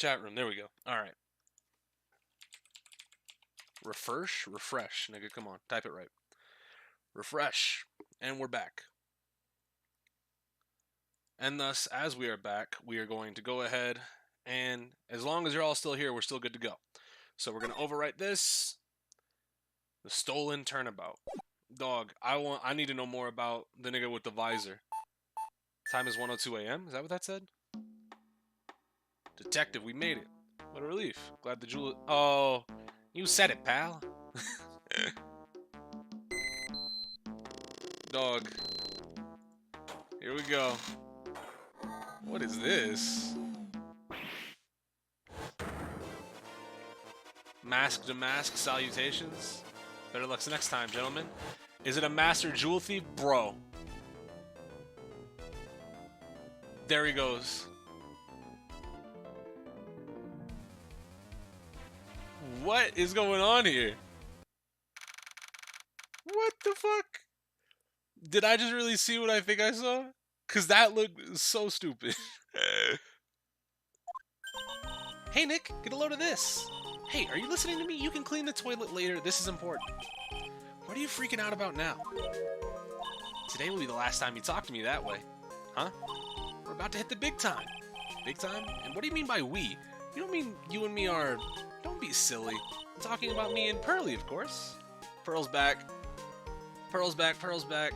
Chat room. There we go. All right. Refresh, nigga. Come on, type it right. Refresh, and we're back. And thus, as we are back, we are going to go ahead and, as long as you're all still here, we're still good to go. So we're gonna overwrite this. The stolen turnabout. Dog, I need to know more about the nigga with the visor. Time is 1:02 a.m. Is that what that said? Detective, we made it. What a relief. Glad the jewel. Oh, you said it, pal. Dog. Here we go. What is this? Mask to mask salutations. Better luck next time, gentlemen. Is it a master jewel thief? Bro. There he goes. What is going on here? What the fuck? Did I just really see what I think I saw? Because that looked so stupid. Hey, Nick, get a load of this. Hey, are you listening to me? You can clean the toilet later. This is important. What are you freaking out about now? Today will be the last time you talk to me that way. Huh? We're about to hit the big time. Big time? And what do you mean by we? You don't mean you and me are... Don't be silly. I'm talking about me and Pearly, of course. Pearl's back. Pearl's back. Pearl's back.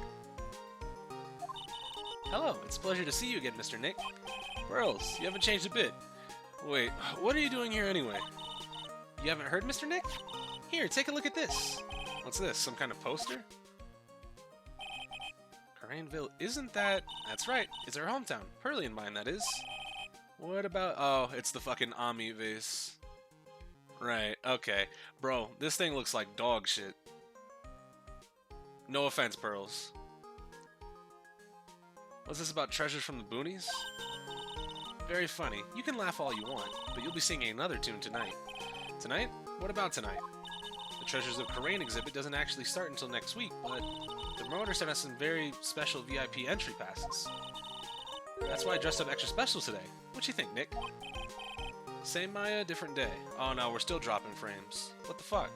Hello, it's a pleasure to see you again, Mr. Nick. Pearls, you haven't changed a bit. Wait, what are you doing here anyway? You haven't heard, Mr. Nick? Here, take a look at this. What's this, some kind of poster? Crainville, isn't that... That's right, it's our hometown. Pearly and mine, that is. What about... Oh, it's the fucking Ami vase. Right, okay. Bro, this thing looks like dog shit. No offense, Pearls. What's this about treasures from the boonies? Very funny. You can laugh all you want, but you'll be singing another tune tonight. Tonight? What about tonight? The Treasures of Karain exhibit doesn't actually start until next week, but the promoter sent us some very special VIP entry passes. That's why I dressed up extra special today. What you think, Nick? Same Maya, different day. Oh no, we're still dropping frames. What the fuck?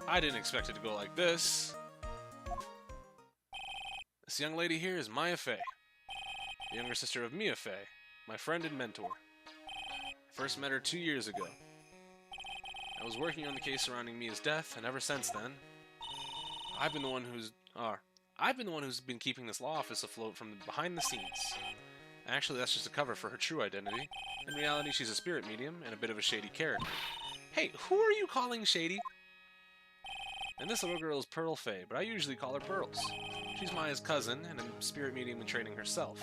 I didn't expect it to go like this. This young lady here is Maya Fey, the younger sister of Mia Fey, my friend and mentor. I first met her 2 years ago. I was working on the case surrounding Mia's death, and ever since then, I've been the one who's been keeping this law office afloat from behind the scenes. Actually, that's just a cover for her true identity. In reality, she's a spirit medium and a bit of a shady character. Hey, who are you calling shady? And this little girl is Pearl Fey, but I usually call her Pearls. She's Maya's cousin and a spirit medium in training herself.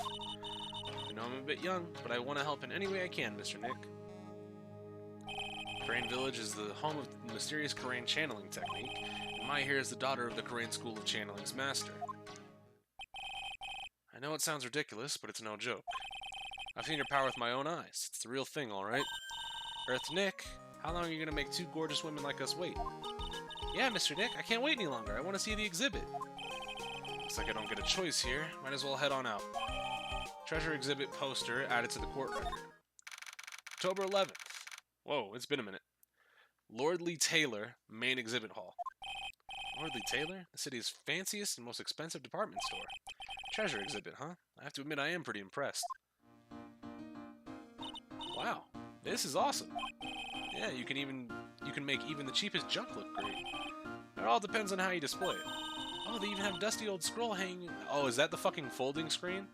I know I'm a bit young, but I want to help in any way I can, Mr. Nick. Karain Village is the home of the mysterious Karain channeling technique, and Maya here is the daughter of the Karain School of Channeling's master. I know it sounds ridiculous, but it's no joke. I've seen your power with my own eyes. It's the real thing, alright? Earth Nick, how long are you going to make two gorgeous women like us wait? Yeah, Mr. Nick, I can't wait any longer. I want to see the exhibit. Looks like I don't get a choice here. Might as well head on out. Treasure exhibit poster added to the court record. October 11th. Whoa, it's been a minute. Lordly Taylor, main exhibit hall. Lordly Taylor? The city's fanciest and most expensive department store. Treasure exhibit, huh? I have to admit I am pretty impressed. Wow, this is awesome. Yeah, you can make even the cheapest junk look great. It all depends on how you display it. Oh, they even have a dusty old scroll hanging... Oh, is that the fucking folding screen?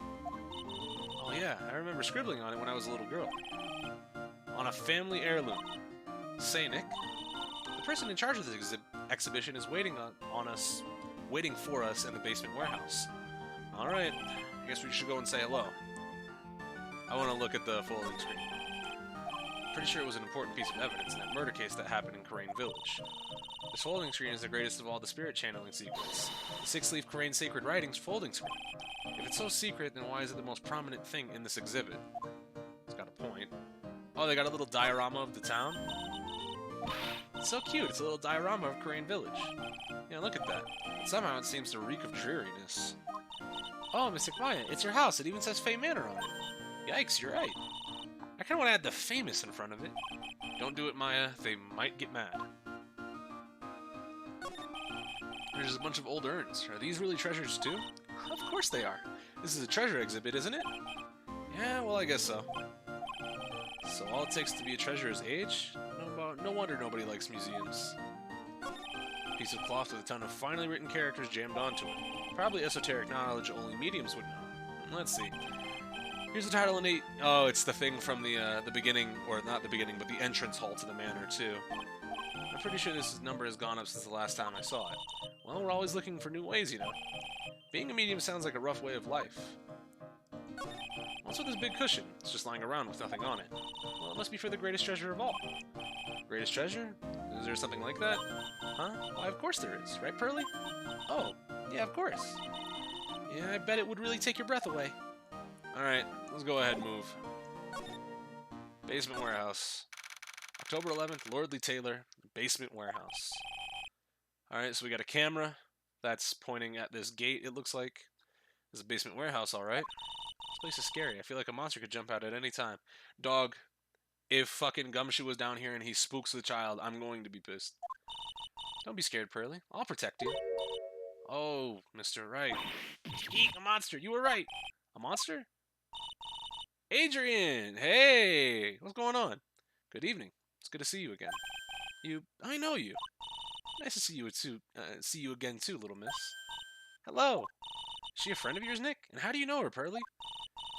Oh yeah, I remember scribbling on it when I was a little girl. On a family heirloom. Say, Nick. The person in charge of this exhibition is waiting for us in the basement warehouse. Alright, I guess we should go and say hello. I want to look at the folding screen. Pretty sure it was an important piece of evidence in that murder case that happened in Karain Village. This folding screen is the greatest of all the spirit channeling secrets. The six-leaf Karain Sacred Writings folding screen. If it's so secret, then why is it the most prominent thing in this exhibit? It's got a point. Oh, they got a little diorama of the town? It's so cute, it's a little diorama of Karain Village. Yeah, look at that. But somehow it seems to reek of dreariness. Oh, Mr. Maya, it's your house. It even says Fey Manor on it. Yikes, you're right. I kind of want to add the famous in front of it. Don't do it, Maya. They might get mad. There's a bunch of old urns. Are these really treasures too? Of course they are. This is a treasure exhibit, isn't it? Yeah, well, I guess so. So all it takes to be a treasure is age? No wonder nobody likes museums. Piece of cloth with a ton of finely written characters jammed onto it. Probably esoteric knowledge only mediums would know. Let's see. Here's the title in 8. Oh, it's the thing from the beginning, or not the beginning, but the entrance hall to the manor, too. I'm pretty sure this number has gone up since the last time I saw it. Well, we're always looking for new ways, you know. Being a medium sounds like a rough way of life. What's with this big cushion? It's just lying around with nothing on it. Well, it must be for the greatest treasure of all. Greatest treasure? Is there something like that? Huh? Why, of course there is. Right, Pearly? Oh, yeah, of course. Yeah, I bet it would really take your breath away. Alright, let's go ahead and move. Basement warehouse. October 11th, Lordly Taylor, basement warehouse. Alright, so we got a camera that's pointing at this gate, it looks like. This is a basement warehouse, alright. This place is scary. I feel like a monster could jump out at any time. Dog, if fucking Gumshoe was down here and he spooks the child, I'm going to be pissed. Don't be scared, Pearly. I'll protect you. Oh, Mr. Wright. Eek, a monster. You were right. A monster? Adrian! Hey! What's going on? Good evening. It's good to see you again. I know you. Nice to see you too. See you again too, little miss. Hello. Is she a friend of yours, Nick? And how do you know her, Pearly?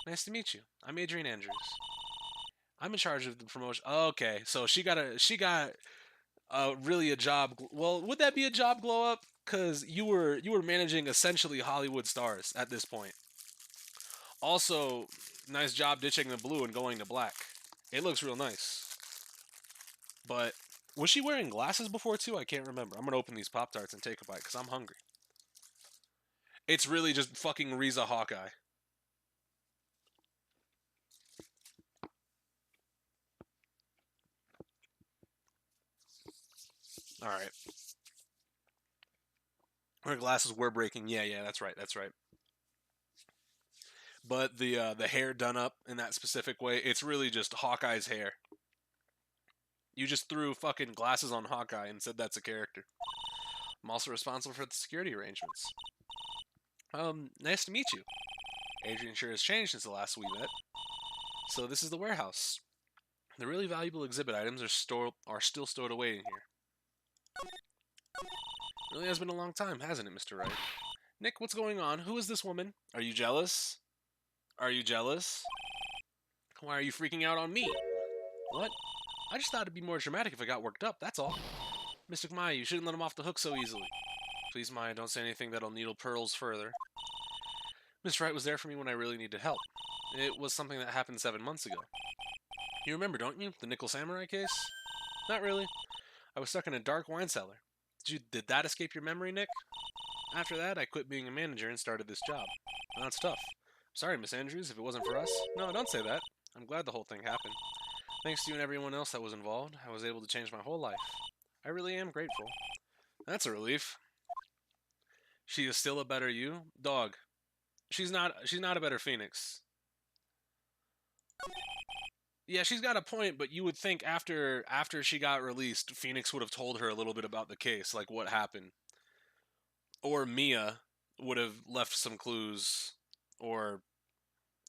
Nice to meet you. I'm Adrian Andrews. I'm in charge of the promotion. Okay, so she got really a job. Well, would that be a job glow up? Cause you were managing essentially Hollywood stars at this point. Also, nice job ditching the blue and going to black. It looks real nice. But was she wearing glasses before too? I can't remember. I'm gonna open these Pop-Tarts and take a bite because I'm hungry. It's really just fucking Riza Hawkeye. Alright. Her glasses were breaking. Yeah, that's right. But the hair done up in that specific way, it's really just Hawkeye's hair. You just threw fucking glasses on Hawkeye and said that's a character. I'm also responsible for the security arrangements. Nice to meet you. Adrian sure has changed since the last we met. So this is the warehouse. The really valuable exhibit items are still stored away in here. Really has been a long time, hasn't it, Mr. Wright? Nick, what's going on? Who is this woman? Are you jealous? Are you jealous? Why are you freaking out on me? What? I just thought it'd be more dramatic if I got worked up, that's all. Mystic Maya, you shouldn't let him off the hook so easily. Please, Maya, don't say anything that'll needle pearls further. Miss Wright was there for me when I really needed help. It was something that happened 7 months ago. You remember, don't you? The Nickel Samurai case? Not really. I was stuck in a dark wine cellar. Did that escape your memory, Nick? After that, I quit being a manager and started this job. That's tough. Sorry, Miss Andrews, if it wasn't for us. No, don't say that. I'm glad the whole thing happened. Thanks to you and everyone else that was involved, I was able to change my whole life. I really am grateful. That's a relief. She is still a better you? Dog. She's not a better Phoenix. Yeah, she's got a point, but you would think after she got released, Phoenix would have told her a little bit about the case, like what happened. Or Mia would have left some clues or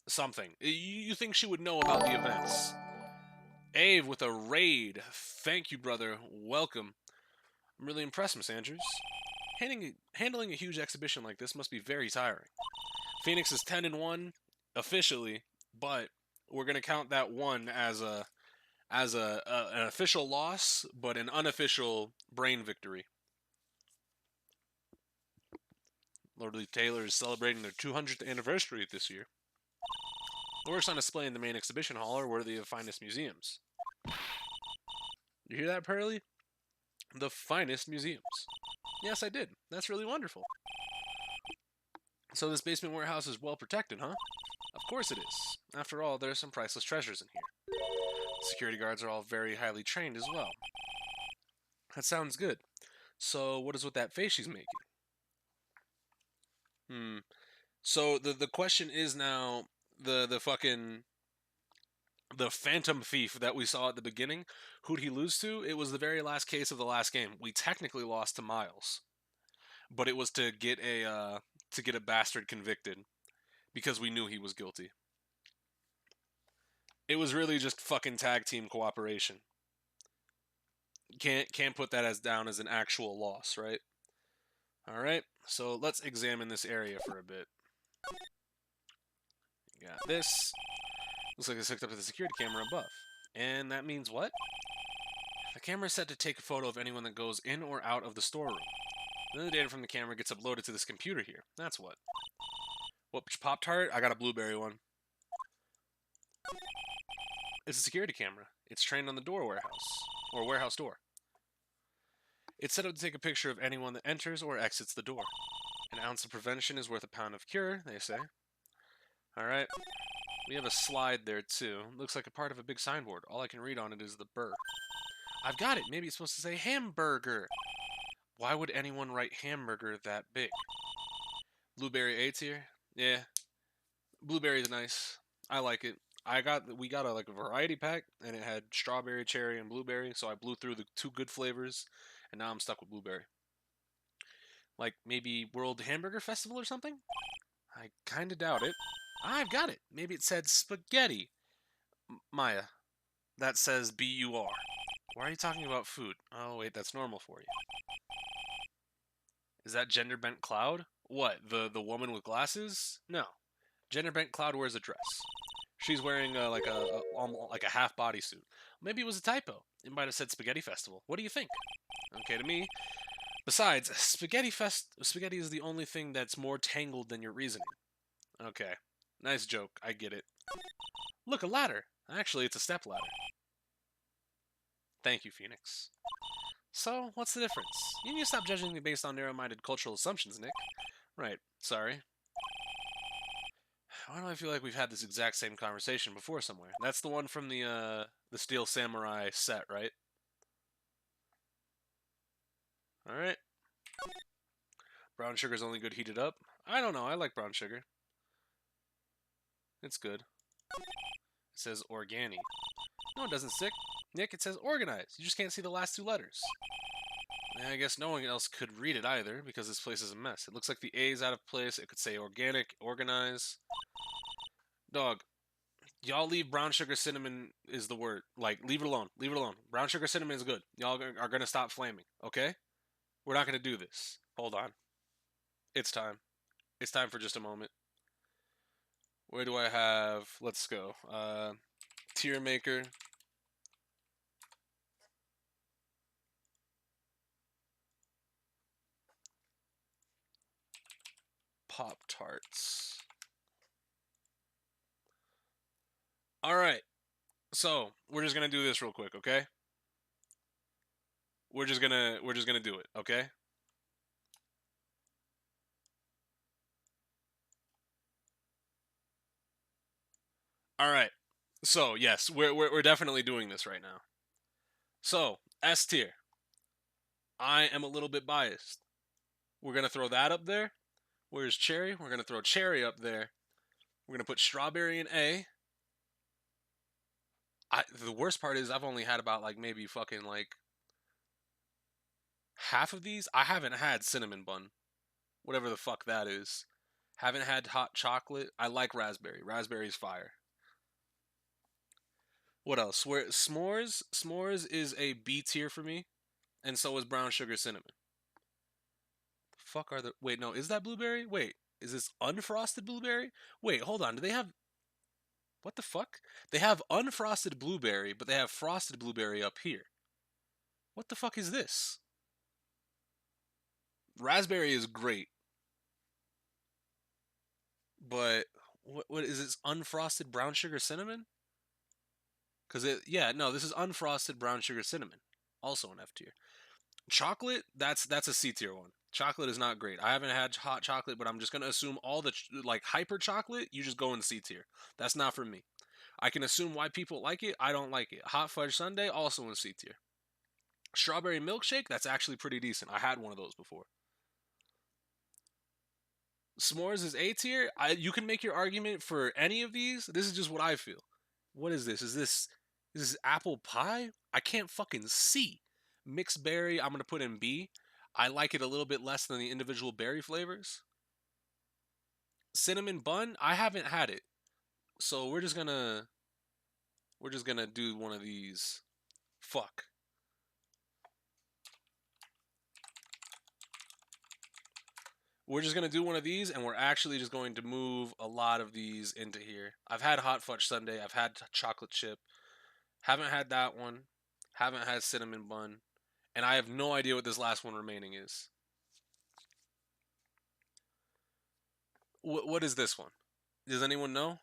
something. You think she would know about the events. Ave with a raid. Thank you, brother. Welcome. I'm really impressed, Miss Andrews. Handling a huge exhibition like this must be very tiring. Phoenix is 10-1 officially, but we're gonna count that one as an official loss, but an unofficial brain victory. Lordly Taylor is celebrating their 200th anniversary this year. The works on display in the main exhibition hall are worthy of finest museums. You hear that, Pearly? The finest museums. Yes, I did. That's really wonderful. So this basement warehouse is well protected, huh? Of course it is. After all, there are some priceless treasures in here. Security guards are all very highly trained as well. That sounds good. So what is with that face she's making? So the question is now the fucking The Phantom Thief that we saw at the beginning, who'd he lose to? It was the very last case of the last game. We technically lost to Miles, but it was to get a bastard convicted because we knew he was guilty. It was really just fucking tag team cooperation. Can't put that as down as an actual loss, right? All right. So let's examine this area for a bit. Got this. Looks like it's hooked up to the security camera above. And that means what? The camera is set to take a photo of anyone that goes in or out of the storeroom. Then the data from the camera gets uploaded to this computer here. That's what. What Pop-Tart? I got a blueberry one. It's a security camera. It's trained on the door warehouse. Or warehouse door. It's set up to take a picture of anyone that enters or exits the door. An ounce of prevention is worth a pound of cure, they say. Alright. We have a slide there, too. Looks like a part of a big signboard. All I can read on it is the burr. I've got it! Maybe it's supposed to say hamburger! Why would anyone write hamburger that big? Blueberry A tier? Yeah. Blueberry's nice. I like it. We got a variety pack, and it had strawberry, cherry, and blueberry, so I blew through the two good flavors, and now I'm stuck with blueberry. Like, maybe World Hamburger Festival or something? I kinda doubt it. I've got it! Maybe it said spaghetti. Maya, that says B-U-R. Why are you talking about food? Oh, wait, that's normal for you. Is that Gender Bent Cloud? What, the woman with glasses? No. Gender Bent Cloud wears a dress. She's wearing like a half bodysuit. Maybe it was a typo. It might have said Spaghetti Festival. What do you think? Okay to me. Besides, spaghetti is the only thing that's more tangled than your reasoning. Okay. Nice joke. I get it. Look, a ladder. Actually, it's a step ladder. Thank you, Phoenix. So, what's the difference? You need to stop judging me based on narrow-minded cultural assumptions, Nick. Right. Sorry. Why do I feel like we've had this exact same conversation before somewhere? That's the one from the Steel Samurai set, right? Alright. Brown sugar's only good heated up. I don't know, I like brown sugar. It's good. It says organi. No, it doesn't, Sick. Nick, it says organized. You just can't see the last two letters. I guess no one else could read it either, because this place is a mess. It looks like the A's out of place. It could say organic, organize. Dog, y'all leave brown sugar cinnamon is the word. Like, leave it alone. Leave it alone. Brown sugar cinnamon is good. Y'all are going to stop flaming, okay? We're not going to do this. Hold on. It's time. It's time for just a moment. Where do I have... Let's go. Tier maker. Pop-Tarts. Alright. So, we're just gonna do this real quick, okay? We're just gonna do it, okay? Alright. So, yes, we're definitely doing this right now. So, S tier. I am a little bit biased. We're gonna throw that up there. Where's cherry? We're gonna throw cherry up there. We're gonna put strawberry in A. The worst part is I've only had about like maybe fucking like half of these. I haven't had cinnamon bun, whatever the fuck that is. Haven't had hot chocolate. I like raspberry. Raspberry's fire. What else? Where s'mores? S'mores is a B tier for me, and so is brown sugar cinnamon. The fuck are the? Wait, no, is that blueberry? Wait, is this unfrosted blueberry? Wait, hold on. Do they have? What the fuck? They have unfrosted blueberry, but they have frosted blueberry up here. What the fuck is this? Raspberry is great, but what is this unfrosted brown sugar cinnamon? Cause no, this is unfrosted brown sugar cinnamon, also an F tier. Chocolate, that's a C tier one. Chocolate is not great. I haven't had hot chocolate, but I'm just gonna assume all the like hyper chocolate, you just go in C tier. That's not for me. I can assume why people like it. I don't like it. Hot fudge sundae, also in C tier. Strawberry milkshake, that's actually pretty decent. I had one of those before. S'mores is A tier. You can make your argument for any of these. This is just what I feel. What is this? Is this apple pie? I can't fucking see. Mixed berry, I'm gonna put in B. I like it a little bit less than the individual berry flavors. Cinnamon bun, I haven't had it. So we're just gonna do one of these. Fuck. We're just gonna do one of these, and we're actually just going to move a lot of these into here. I've had hot fudge sundae. I've had chocolate chip. Haven't had that one. Haven't had cinnamon bun, and I have no idea what this last one remaining is. What is this one? Does anyone know?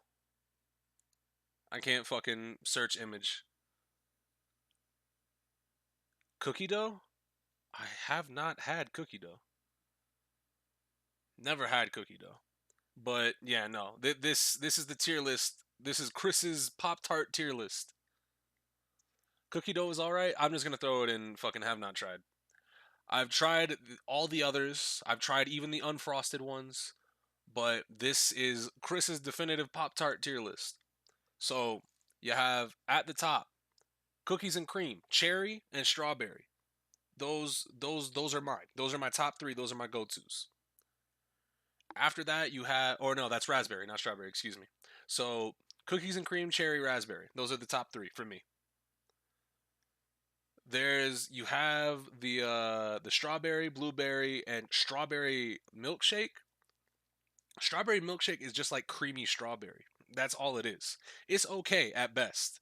I can't fucking search image. Cookie dough? I have not had cookie dough. Never had cookie dough. But yeah, no. This is the tier list. This is Chris's Pop Tart tier list. Cookie dough is all right. I'm just gonna throw it in. Fucking have not tried. I've tried all the others. I've tried even the unfrosted ones. But this is Chris's definitive Pop Tart tier list. So you have at the top cookies and cream, cherry and strawberry. Those are mine. Those are my top three. Those are my go-tos. After that, you have, or no, that's raspberry, not strawberry. Excuse me. So cookies and cream, cherry, raspberry. Those are the top three for me. You have the strawberry, blueberry, and strawberry milkshake. Strawberry milkshake is just like creamy strawberry. That's all it is. It's okay at best.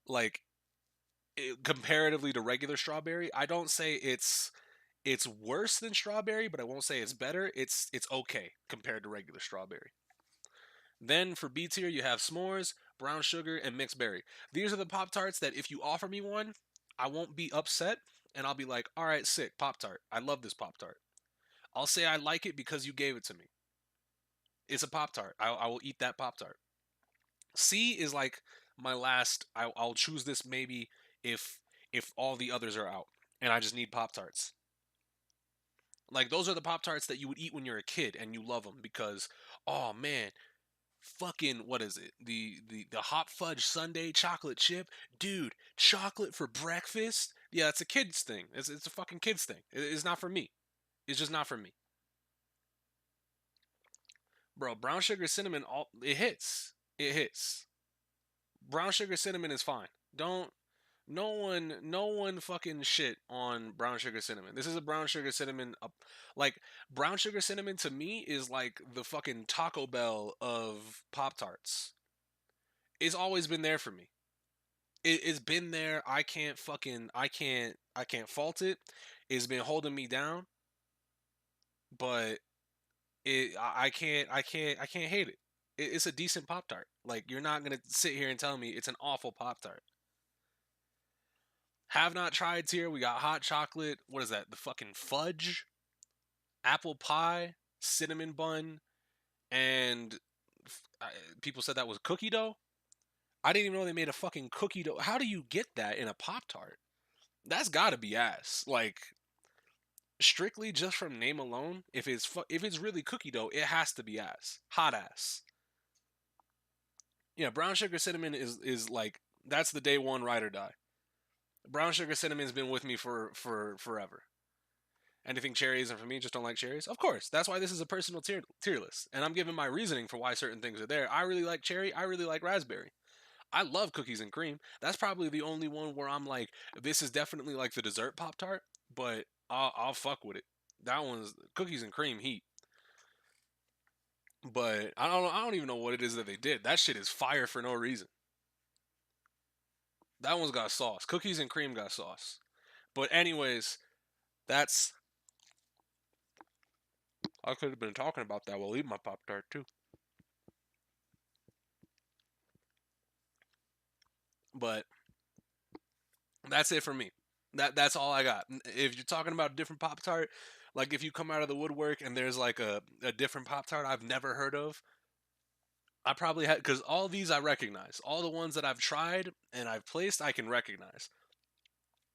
Like comparatively to regular strawberry, I don't say it's worse than strawberry, but I won't say it's better. It's okay compared to regular strawberry. Then for B tier, you have s'mores, brown sugar, and mixed berry. These are the Pop Tarts that if you offer me one, I won't be upset, and I'll be like, all right, sick, Pop Tart. I love this Pop Tart. I'll say I like it because you gave it to me. It's a Pop Tart. I will eat that Pop Tart. C is like my last. I'll choose this maybe if all the others are out, and I just need Pop Tarts. Like those are the Pop Tarts that you would eat when you're a kid and you love them because, oh man, fucking what is it? The hot fudge sundae chocolate chip, dude. Chocolate for breakfast? Yeah, it's a kids thing. It's a fucking kids thing. It's not for me. It's just not for me, bro. Brown sugar cinnamon, all it hits. It hits. Brown sugar cinnamon is fine. Don't no one fucking shit on brown sugar cinnamon. This is a brown sugar cinnamon like brown sugar cinnamon to me is like the fucking Taco Bell of Pop Tarts. It's always been there for me. It's been there. I can't fault it. It's been holding me down, but I can't hate it. It's a decent Pop Tart. Like you're not gonna sit here and tell me it's an awful Pop Tart. Have not tried here. We got hot chocolate. What is that? The fucking fudge, apple pie, cinnamon bun, and people said that was cookie dough. I didn't even know they made a fucking cookie dough. How do you get that in a Pop Tart? That's gotta be ass. Like strictly just from name alone, if it's really cookie dough, it has to be ass. Hot ass. Yeah, brown sugar cinnamon is like that's the day one ride or die. Brown sugar cinnamon's been with me for forever. Anything cherry isn't for me, just don't like cherries. Of course, that's why this is a personal tier list, and I'm giving my reasoning for why certain things are there. I really like cherry. I really like raspberry. I love cookies and cream. That's probably the only one where I'm like, this is definitely like the dessert Pop Tart, but I'll fuck with it. That one's cookies and cream heat. But I don't even know what it is that they did. That shit is fire for no reason. That one's got sauce. Cookies and cream got sauce. But anyways, that's I could have been talking about that while eating my Pop Tart too. But that's it for me. That's all I got. If you're talking about a different Pop Tart, like if you come out of the woodwork and there's like a different Pop Tart I've never heard of, I probably had because all these I recognize. All the ones that I've tried and I've placed, I can recognize.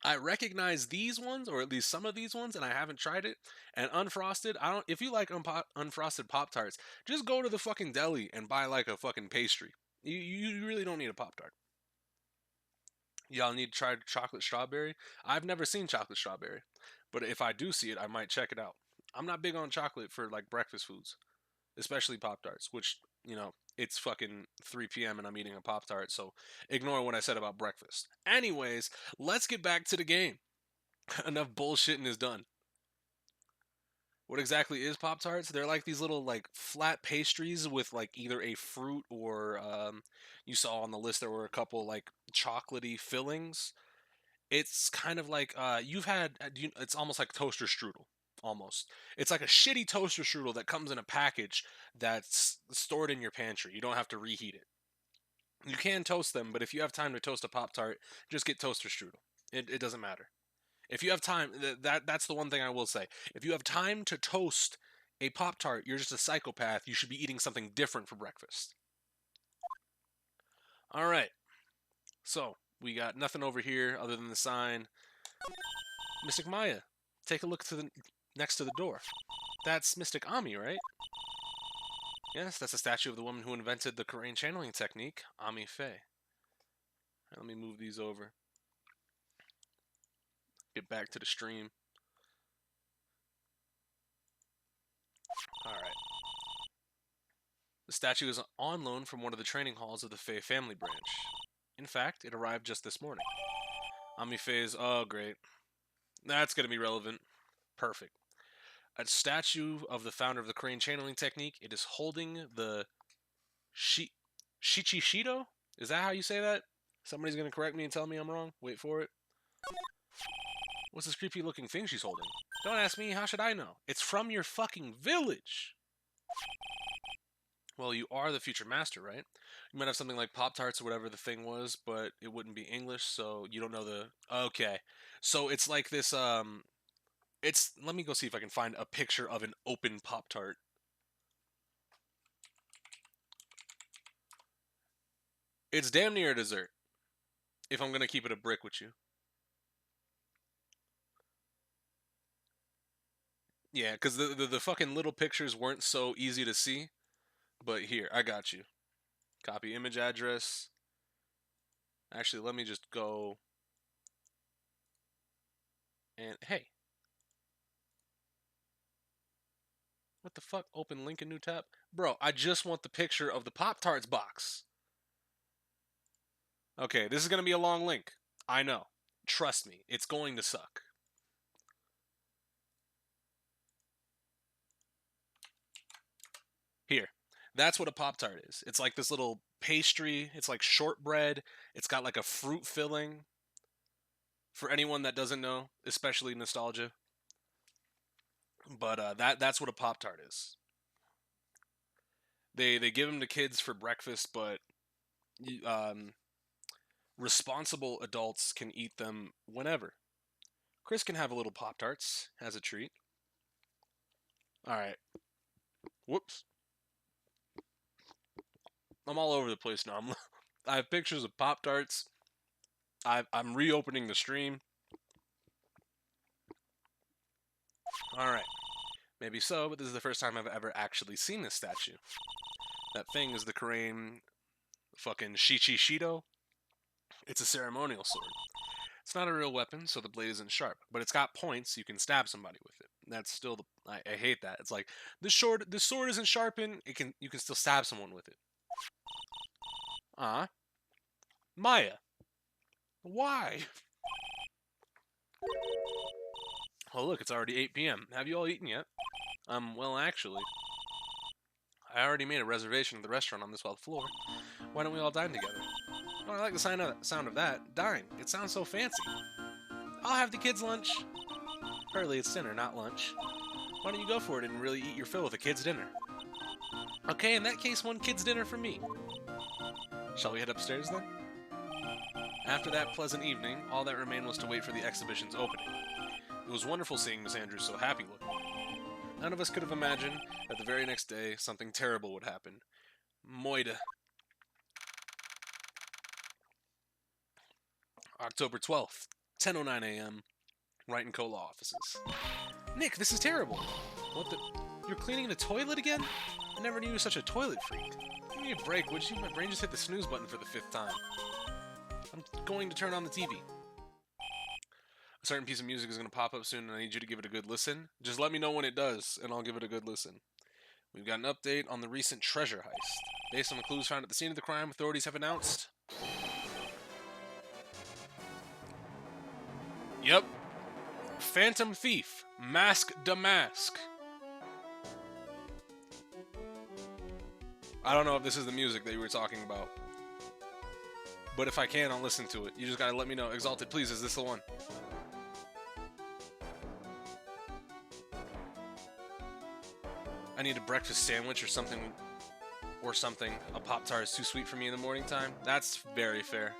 I recognize these ones, or at least some of these ones, and I haven't tried it. And unfrosted, I don't. If you like unfrosted Pop Tarts, just go to the fucking deli and buy like a fucking pastry. You really don't need a Pop-Tart. Y'all need to try chocolate strawberry. I've never seen chocolate strawberry, but if I do see it, I might check it out. I'm not big on chocolate for like breakfast foods, especially Pop Tarts, which, it's fucking 3 p.m. and I'm eating a Pop Tart, so ignore what I said about breakfast. Anyways, let's get back to the game. Enough bullshitting is done. What exactly is Pop Tarts? They're like these little like flat pastries with like either a fruit or you saw on the list there were a couple like chocolatey fillings. It's kind of like you've had. It's almost like toaster strudel. Almost. It's like a shitty toaster strudel that comes in a package that's stored in your pantry. You don't have to reheat it. You can toast them, but if you have time to toast a Pop Tart, just get toaster strudel. It doesn't matter. If you have time, that's the one thing I will say. If you have time to toast a Pop Tart, you're just a psychopath. You should be eating something different for breakfast. All right. So we got nothing over here other than the sign. Mystic Maya, take a look to the next to the door. That's Mystic Ami, right? Yes, that's a statue of the woman who invented the Korean channeling technique, Ami Faye. Right, let me move these over. Get back to the stream. Alright. The statue is on loan from one of the training halls of the Faye family branch. In fact, it arrived just this morning. Ami Faye's, oh great. That's going to be relevant. Perfect. A statue of the founder of the Korean channeling technique. It is holding the Shichishido? Is that how you say that? Somebody's going to correct me and tell me I'm wrong. Wait for it. What's this creepy looking thing she's holding? Don't ask me, how should I know? It's from your fucking village! Well, you are the future master, right? You might have something like Pop-Tarts or whatever the thing was, but it wouldn't be English, so you don't know the... Okay. So it's like this, It's... Let me go see if I can find a picture of an open Pop-Tart. It's damn near a dessert. If I'm gonna keep it a brick with you. Yeah, because the fucking little pictures weren't so easy to see. But here, I got you. Copy image address. Actually, let me just go. And hey. What the fuck? Open link in new tab? Bro, I just want the picture of the Pop-Tarts box. Okay, this is going to be a long link. I know. Trust me, it's going to suck. Here. That's what a Pop-Tart is. It's like this little pastry. It's like shortbread. It's got like a fruit filling. For anyone that doesn't know, especially nostalgia. But that's what a Pop-Tart is. They give them to kids for breakfast, but responsible adults can eat them whenever. Chris can have a little Pop-Tarts as a treat. Alright. Whoops. I'm all over the place now. I have pictures of Pop-Tarts. I'm reopening the stream. Alright. Maybe so, but this is the first time I've ever actually seen this statue. That thing is the Korean fucking Shichishido. It's a ceremonial sword. It's not a real weapon, so the blade isn't sharp, but it's got points. You can stab somebody with it. That's still the I hate that. It's like this sword isn't sharpened. You can still stab someone with it. Maya, why? Oh look, it's already 8 p.m. Have you all eaten yet? Well actually, I already made a reservation at the restaurant on this floor. Why don't we all dine together? Oh, I like the sound of that. Dine. It sounds so fancy. I'll have the kids' lunch. Hurley, it's dinner, not lunch. Why don't you go for it and really eat your fill with a kid's dinner? Okay, in that case, one kid's dinner for me. Shall we head upstairs then? After that pleasant evening, all that remained was to wait for the exhibition's opening. It was wonderful seeing Miss Andrews so happy looking. None of us could have imagined that the very next day something terrible would happen. Moida. October 12th, 10:09 a.m. Wright and Co. law offices. Nick, this is terrible. What the... You're cleaning the toilet again? I never knew you were such a toilet freak. Give me a break, would you? My brain just hit the snooze button for the 5th time. I'm going to turn on the TV. A certain piece of music is going to pop up soon, and I need you to give it a good listen. Just let me know when it does, and I'll give it a good listen. We've got an update on the recent treasure heist. Based on the clues found at the scene of the crime, authorities have announced... Yep. Phantom Thief. Mask Damask. I don't know if this is the music that you were talking about. But if I can, I'll listen to it. You just gotta let me know. Exalted, please, is this the one? I need a breakfast sandwich or something. A Pop-Tart is too sweet for me in the morning time. That's very fair.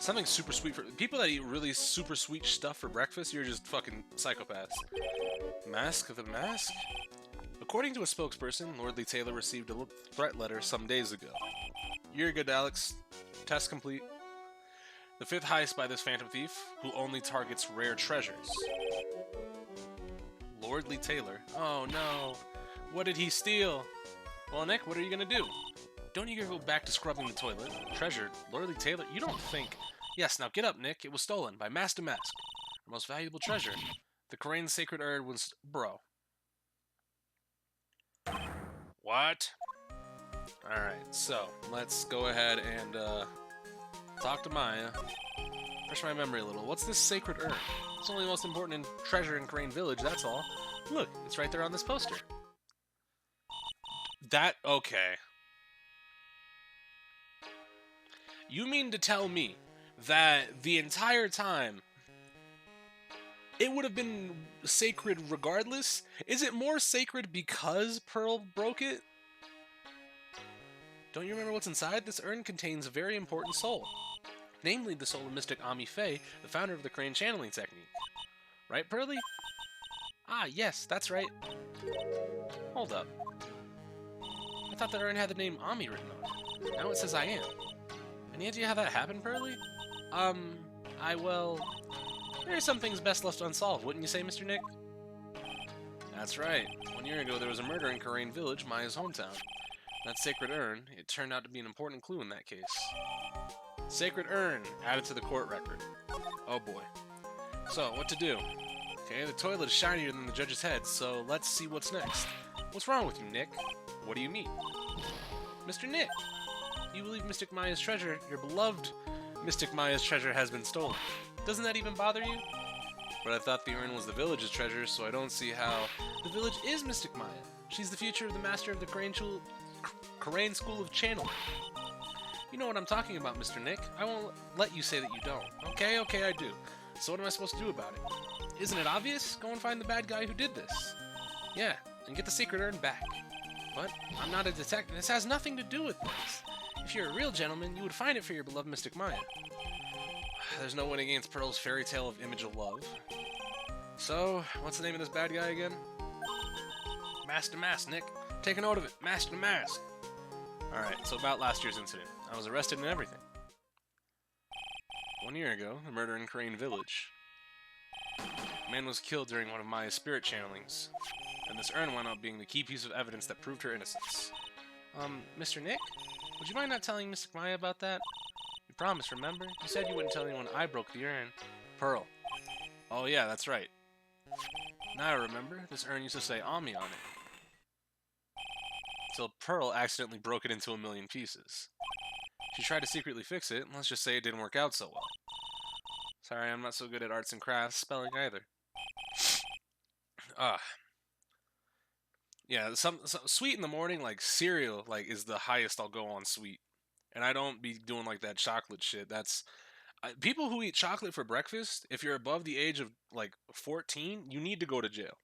Something super sweet for... People that eat really super sweet stuff for breakfast, you're just fucking psychopaths. Mask of the Mask? According to a spokesperson, Lordly Taylor received a threat letter some days ago. You're good, Alex. Test complete. The 5th heist by this Phantom Thief, who only targets rare treasures. Lordly Taylor? Oh no. What did he steal? Well, Nick, what are you gonna do? Don't you go back to scrubbing the toilet? Treasure? Lordly Taylor? You don't think... Yes, now get up, Nick. It was stolen by Mask to Mask. Our most valuable treasure. The Korean sacred urn was... Bro. What? Alright, so, let's go ahead and, talk to Maya. Refresh my memory a little. What's this sacred urn? It's only the most important treasure in Crane Village, that's all. Look, it's right there on this poster. That... okay. You mean to tell me that the entire time it would have been sacred regardless? Is it more sacred because Pearl broke it? Don't you remember what's inside? This urn contains a very important soul. Namely, the soul of Mystic Ami Faye, the founder of the Crane channeling technique. Right, Pearly? Ah, yes, that's right. Hold up. I thought the urn had the name Ami written on it. Now it says I am. Any idea how that happened, Pearly? Well... There are some things best left unsolved, wouldn't you say, Mr. Nick? That's right. 1 year ago, there was a murder in Korean Village, Maya's hometown. That sacred urn, it turned out to be an important clue in that case. Sacred urn, added to the court record. Oh boy. So, what to do? Okay, the toilet is shinier than the judge's head, so let's see what's next. What's wrong with you, Nick? What do you mean? Mr. Nick! You believe Mystic Maya's treasure, your beloved Mystic Maya's treasure, has been stolen. Doesn't that even bother you? But I thought the urn was the village's treasure, so I don't see how... The village is Mystic Maya. She's the future of the master of the Crane School of Channeling. You know what I'm talking about, Mr. Nick. I won't let you say that you don't. Okay, I do. So what am I supposed to do about it? Isn't it obvious? Go and find the bad guy who did this. Yeah, and get the secret urn back. But I'm not a detective. This has nothing to do with this. If you're a real gentleman, you would find it for your beloved Mystic Maya. There's no winning against Pearl's fairy tale of image of love. So, what's the name of this bad guy again? Mask to Mask, Nick. Take a note of it. Mask to Mask. Alright, so about last year's incident. I was arrested and everything. 1 year ago, the murder in Crane Village. A man was killed during one of Maya's spirit channelings, and this urn wound up being the key piece of evidence that proved her innocence. Mr. Nick? Would you mind not telling Mystic Maya about that? You promised, remember? You said you wouldn't tell anyone I broke the urn. Pearl. Oh yeah, that's right. Now I remember, this urn used to say Ami on it. Till Pearl accidentally broke it into a million pieces. She tried to secretly fix it, and let's just say it didn't work out so well. Sorry, I'm not so good at arts and crafts spelling either. Yeah, some sweet in the morning, like cereal, like is the highest I'll go on sweet. And I don't be doing like that chocolate shit. That's people who eat chocolate for breakfast, if you're above the age of like 14, you need to go to jail.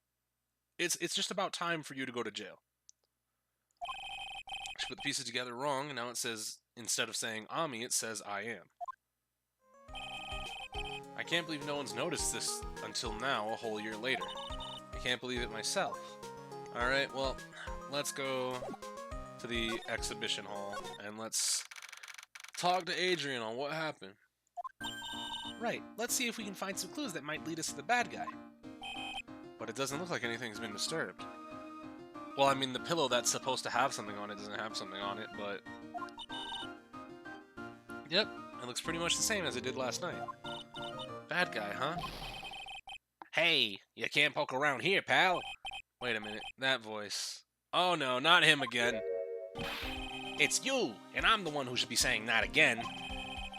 It's just about time for you to go to jail. She put the pieces together wrong, and now it says, instead of saying Ami, it says I am. I can't believe no one's noticed this until now, a whole year later. I can't believe it myself. Alright, well, let's go to the exhibition hall, and let's talk to Adrian on what happened. Right, let's see if we can find some clues that might lead us to the bad guy. But it doesn't look like anything's been disturbed. Well, I mean, the pillow that's supposed to have something on it doesn't have something on it, but... Yep, it looks pretty much the same as it did last night. Bad guy, huh? Hey, you can't poke around here, pal. Wait a minute, that voice. Oh no, not him again. It's you, and I'm the one who should be saying not again.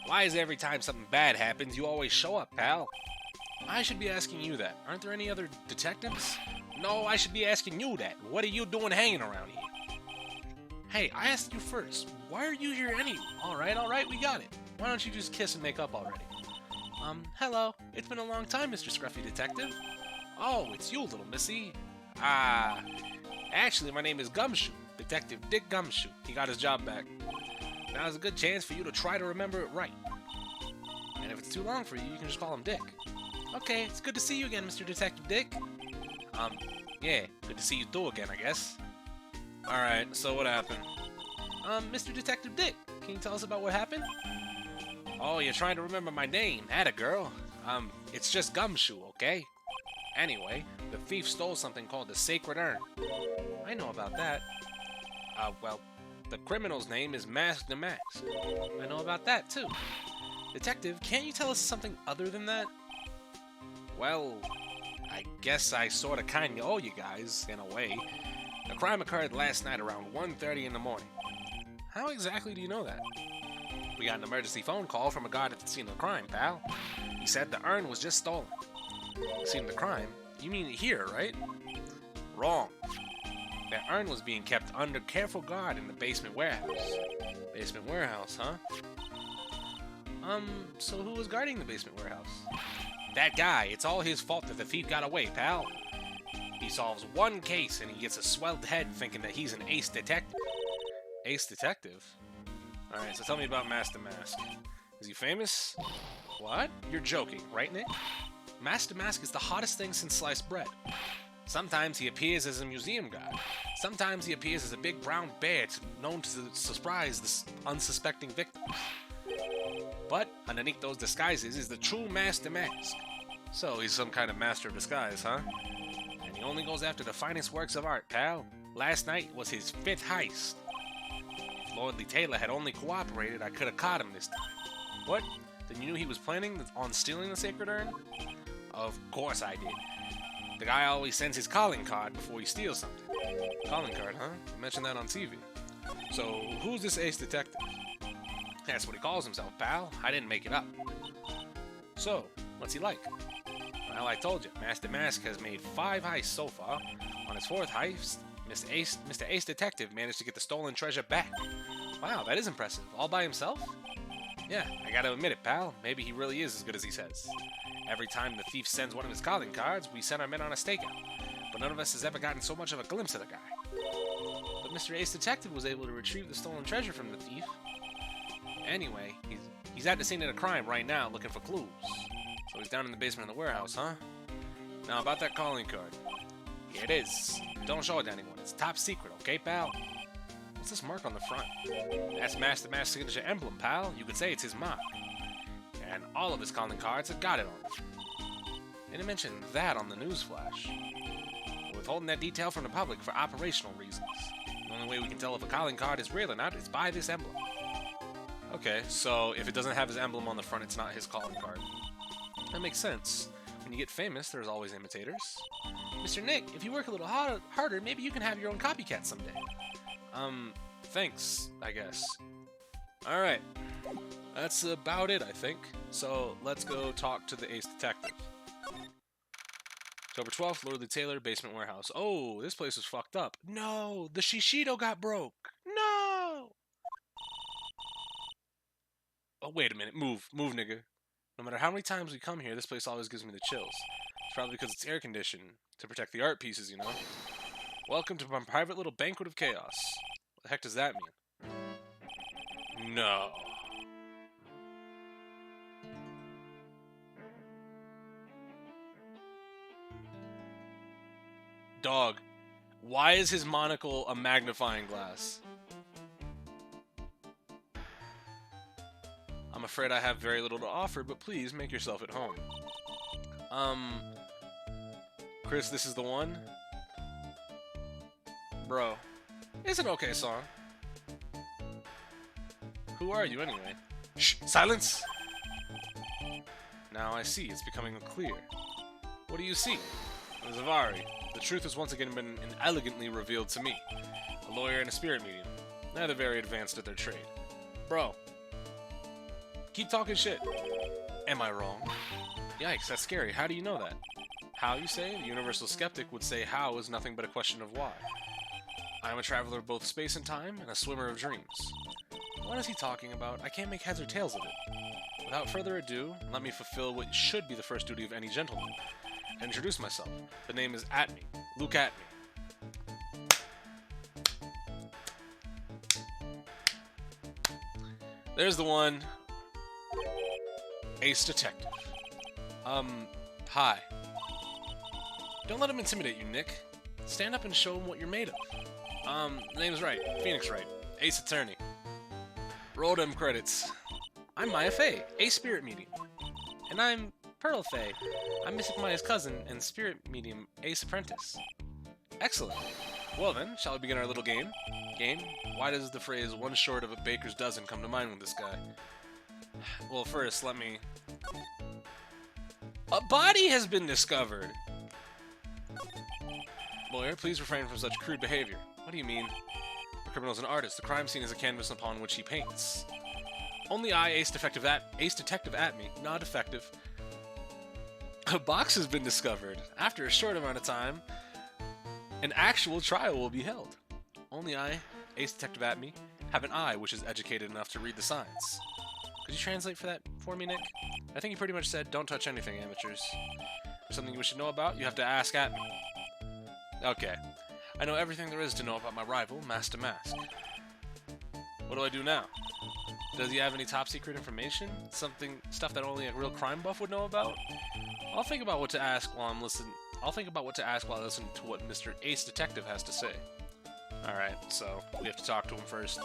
Why is every time something bad happens, you always show up, pal? I should be asking you that. Aren't there any other detectives? No, I should be asking you that. What are you doing hanging around here? Hey, I asked you first. Why are you here anyway? Alright, we got it. Why don't you just kiss and make up already? Hello. It's been a long time, Mr. Scruffy Detective. Oh, it's you, little missy. Actually, my name is Gumshoe. Detective Dick Gumshoe. He got his job back. Now's a good chance for you to try to remember it right. And if it's too long for you, you can just call him Dick. Okay, it's good to see you again, Mr. Detective Dick. Yeah, good to see you too again, I guess. Alright, so what happened? Mr. Detective Dick, can you tell us about what happened? Oh, you're trying to remember my name, atta girl. It's just Gumshoe, okay? Anyway, the thief stole something called the Sacred Urn. I know about that. Well, the criminal's name is Mask the Mask. I know about that, too. Detective, can't you tell us something other than that? Well, I guess I sorta kinda owe you guys, in a way. The crime occurred last night around 1:30 in the morning. How exactly do you know that? We got an emergency phone call from a guard at the scene of the crime, pal. He said the urn was just stolen. The scene of the crime? You mean here, right? Wrong. The urn was being kept under careful guard in the basement warehouse. Basement warehouse, huh? So who was guarding the basement warehouse? That guy. It's all his fault that the thief got away, pal. He solves one case and he gets a swelled head thinking that he's an ace detective. Ace detective? Alright, so tell me about Master Mask. Is he famous? What? You're joking, right, Nick? Master Mask is the hottest thing since sliced bread. Sometimes he appears as a museum guy. Sometimes he appears as a big brown bear known to surprise the unsuspecting victims. But underneath those disguises is the true Master Mask. So he's some kind of master of disguise, huh? And he only goes after the finest works of art, pal. Last night was his 5th heist. If Lord Lee Taylor had only cooperated, I could have caught him this time. What? Then you knew he was planning on stealing the Sacred Urn? Of course I did. The guy always sends his calling card before he steals something. Calling card, huh? You mentioned that on TV. So, who's this ace detective? That's what he calls himself, pal. I didn't make it up. So, what's he like? Well, I told you, Master Mask has made 5 heists so far. On his 4th heist, Mr. Ace Detective managed to get the stolen treasure back. Wow, that is impressive. All by himself? Yeah, I gotta admit it, pal. Maybe he really is as good as he says. Every time the thief sends one of his calling cards, we send our men on a stakeout. But none of us has ever gotten so much of a glimpse of the guy. But Mr. Ace Detective was able to retrieve the stolen treasure from the thief. Anyway, he's at the scene of the crime right now looking for clues. So he's down in the basement of the warehouse, huh? Now about that calling card. Here it is. Don't show it to anyone. It's top secret, okay, pal? What's this mark on the front? That's Master Mask's signature emblem, pal. You could say it's his mark. And all of his calling cards have got it on them. They didn't mention that on the newsflash. We're withholding that detail from the public for operational reasons. The only way we can tell if a calling card is real or not is by this emblem. Okay, so if it doesn't have his emblem on the front, it's not his calling card. That makes sense. When you get famous, there's always imitators. Mr. Nick, if you work a little harder, maybe you can have your own copycat someday. Thanks, I guess. Alright. That's about it, I think. So, let's go talk to the Ace Detective. October 12th, Lord Lee Taylor, basement warehouse. Oh, this place was fucked up. No, the Shishido got broke. No! Oh, wait a minute. Move, nigga. No matter how many times we come here, this place always gives me the chills. It's probably because it's air-conditioned, to protect the art pieces, you know? Welcome to my private little banquet of chaos. What the heck does that mean? No. Dog, why is his monocle a magnifying glass? I'm afraid I have very little to offer, but please make yourself at home. Chris, this is the one? Bro, it's an okay song. Who are you anyway? Shh! Silence! Now I see, it's becoming clear. What do you see? Zavari, the truth has once again been elegantly revealed to me. A lawyer and a spirit medium. Neither very advanced at their trade. Bro. Keep talking shit. Am I wrong? Yikes, that's scary. How do you know that? How, you say? The universal skeptic would say how is nothing but a question of why. I am a traveler of both space and time, and a swimmer of dreams. What is he talking about? I can't make heads or tails of it. Without further ado, let me fulfill what should be the first duty of any gentleman. And introduce myself. The name is Atme. Luke Atme. There's the one. Ace Detective. Hi. Don't let him intimidate you, Nick. Stand up and show him what you're made of. The name's Wright. Phoenix Wright. Ace Attorney. Roll them credits. I'm Maya Fey, Ace Spirit Medium. And I'm Pearl Fey. I'm Mystic Maya's cousin and Spirit Medium Ace Apprentice. Excellent. Well then, shall we begin our little game? Game? Why does the phrase one short of a baker's dozen come to mind with this guy? Well, first, let me... A body has been discovered! Lawyer, please refrain from such crude behavior. What do you mean? The criminal's an artist. The crime scene is a canvas upon which he paints. Only I, Ace Detective Atme, not effective. A box has been discovered. After a short amount of time, an actual trial will be held. Only I, Ace Detective Atme, have an eye which is educated enough to read the signs. Could you translate for me, Nick? I think you pretty much said, don't touch anything, amateurs. There's something you should know about? You have to ask Atme. Okay. I know everything there is to know about my rival, Master Mask. What do I do now? Does he have any top-secret information? Stuff that only a real crime buff would know about? I'll think about what to ask while I listen to what Mr. Ace Detective has to say. Alright, so we have to talk to him first.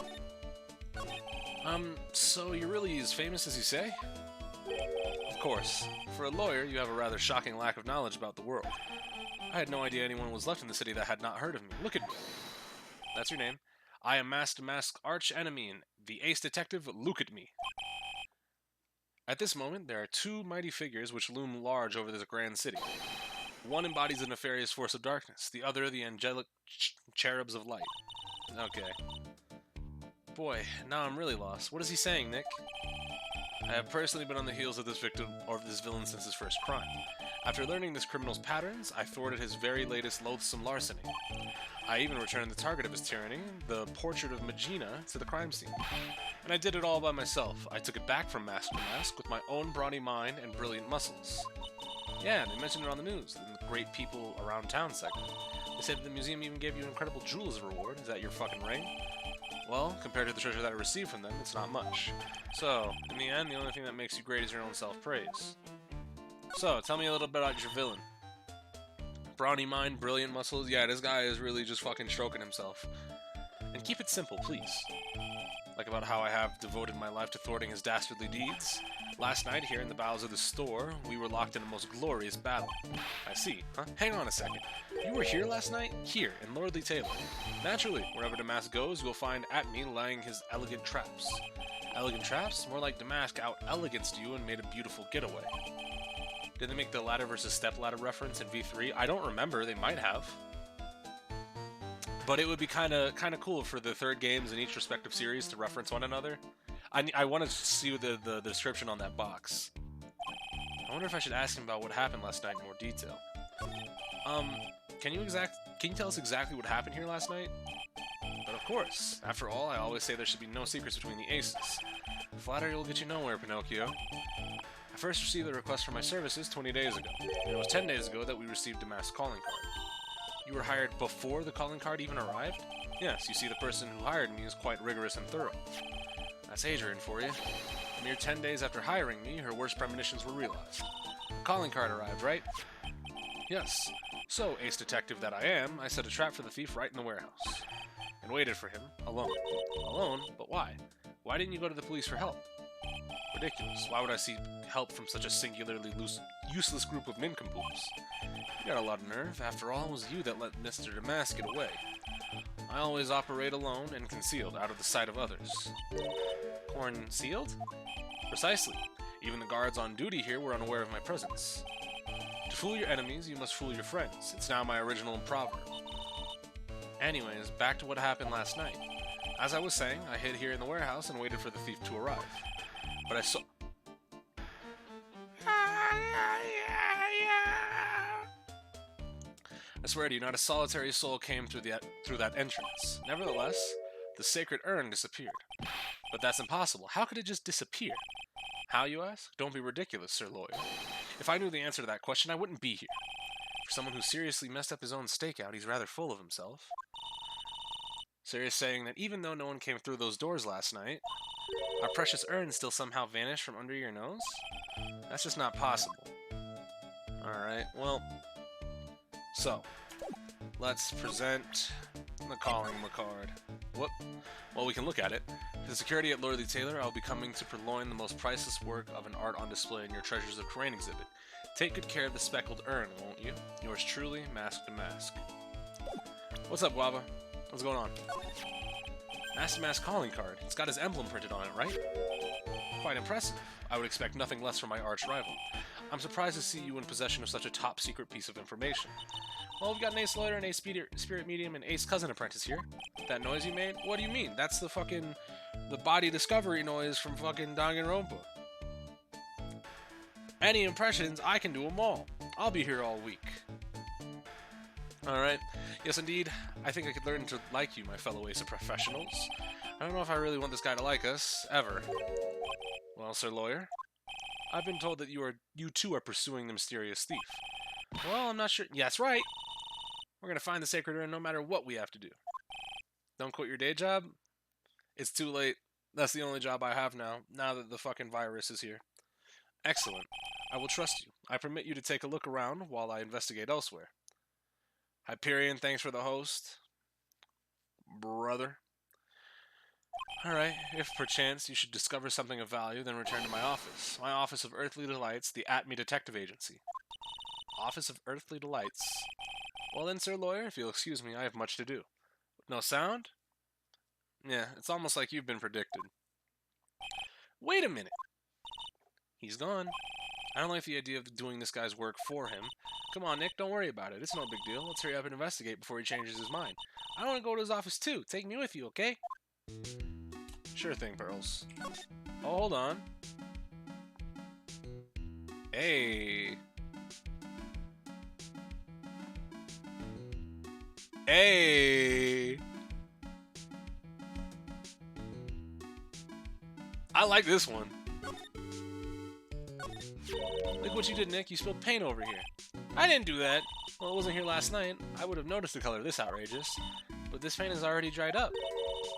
So you're really as famous as you say? Of course. For a lawyer, you have a rather shocking lack of knowledge about the world. I had no idea anyone was left in the city that had not heard of me. Look at me. That's your name. I am Master Mask's arch enemy and the Ace Detective. Look at me. At this moment, there are two mighty figures which loom large over this grand city. One embodies the nefarious force of darkness, the other the angelic cherubs of light. Okay. Boy, now I'm really lost. What is he saying, Nick? I have personally been on the heels of this victim, or this villain, since his first crime. After learning this criminal's patterns, I thwarted his very latest loathsome larceny. I even returned the target of his tyranny, the portrait of Magina, to the crime scene. And I did it all by myself. I took it back from Master Mask with my own brawny mind and brilliant muscles. Yeah, they mentioned it on the news, in the Great People Around Town segment. They said the museum even gave you an incredible jewel as a reward. Is that your fucking ring? Well, compared to the treasure that I received from them, it's not much. So, in the end, the only thing that makes you great is your own self-praise. So, tell me a little bit about your villain. Brawny mind, brilliant muscles. Yeah, this guy is really just fucking stroking himself. And keep it simple, please. Like about how I have devoted my life to thwarting his dastardly deeds. Last night, here in the bowels of the store, we were locked in a most glorious battle. I see, huh? Hang on a second. You were here last night? Here, in Lordly Taylor. Naturally, wherever Damask goes, you'll find Atme laying his elegant traps. Elegant traps? More like Damask out-eleganced you and made a beautiful getaway. Did they make the ladder versus step ladder reference in V3? I don't remember, they might have. But it would be kind of cool for the third games in each respective series to reference one another. I want to see the description on that box. I wonder if I should ask him about what happened last night in more detail. Can you tell us exactly what happened here last night? But of course. After all, I always say there should be no secrets between the aces. Flattery will get you nowhere, Pinocchio. I first received a request for my services 20 days ago. And it was 10 days ago that we received Damask's calling card. You were hired before the calling card even arrived? Yes, you see, the person who hired me is quite rigorous and thorough. That's Adrian for you. A mere 10 days after hiring me, her worst premonitions were realized. The calling card arrived, right? Yes. So, ace detective that I am, I set a trap for the thief right in the warehouse. And waited for him, alone. Alone? But why? Why didn't you go to the police for help? Ridiculous. Why would I seek help from such a singularly useless group of nincompoops? You got a lot of nerve. After all, it was you that let Mr. Damask get away. I always operate alone and concealed, out of the sight of others. Concealed? Precisely. Even the guards on duty here were unaware of my presence. To fool your enemies, you must fool your friends. It's now my original proverb. Anyways, back to what happened last night. As I was saying, I hid here in the warehouse and waited for the thief to arrive. But I saw... I swear to you, not a solitary soul came through that entrance. Nevertheless, the sacred urn disappeared. But that's impossible. How could it just disappear? How, you ask? Don't be ridiculous, Sir Lawyer. If I knew the answer to that question, I wouldn't be here. For someone who seriously messed up his own stakeout, he's rather full of himself. So you're saying that even though no one came through those doors last night, our precious urn still somehow vanished from under your nose? That's just not possible. Alright, well... So, let's present the calling card. Whoop. Well, we can look at it. For the security at Lordly Taylor, I'll be coming to purloin the most priceless work of an art on display in your Treasures of Terrain exhibit. Take good care of the speckled urn, won't you? Yours truly, Mask to Mask. What's up, Guava? What's going on? Mask to Mask calling card. It's got his emblem printed on it, right? Quite impressive. I would expect nothing less from my arch-rival. I'm surprised to see you in possession of such a top-secret piece of information. Well, we've got an ace lawyer, an ace spirit medium, and ace cousin apprentice here. That noise you made? What do you mean? That's the fucking... the body discovery noise from fucking Danganronpa. Any impressions, I can do them all. I'll be here all week. Alright. Yes, indeed. I think I could learn to like you, my fellow ace of professionals. I don't know if I really want this guy to like us, ever. Well, Sir Lawyer? I've been told that you too are pursuing the mysterious thief. Well, I'm not sure. Yeah, that's right. We're gonna find the sacred urn no matter what we have to do. Don't quit your day job? It's too late. That's the only job I have now that the fucking virus is here. Excellent. I will trust you. I permit you to take a look around while I investigate elsewhere. Hyperion, thanks for the host. Brother. Alright, if perchance you should discover something of value, then return to my office. My Office of Earthly Delights, the Atme Detective Agency. Office of Earthly Delights. Well then, Sir Lawyer, if you'll excuse me, I have much to do. No sound? Yeah, it's almost like you've been predicted. Wait a minute! He's gone. I don't like the idea of doing this guy's work for him. Come on, Nick, don't worry about it. It's no big deal. Let's hurry up and investigate before he changes his mind. I want to go to his office too. Take me with you, okay? Sure thing, Pearls. Oh, hold on. Hey. Hey. I like this one. Look what you did, Nick. You spilled paint over here. I didn't do that. Well, it wasn't here last night. I would have noticed the color. This outrageous. But this paint is already dried up.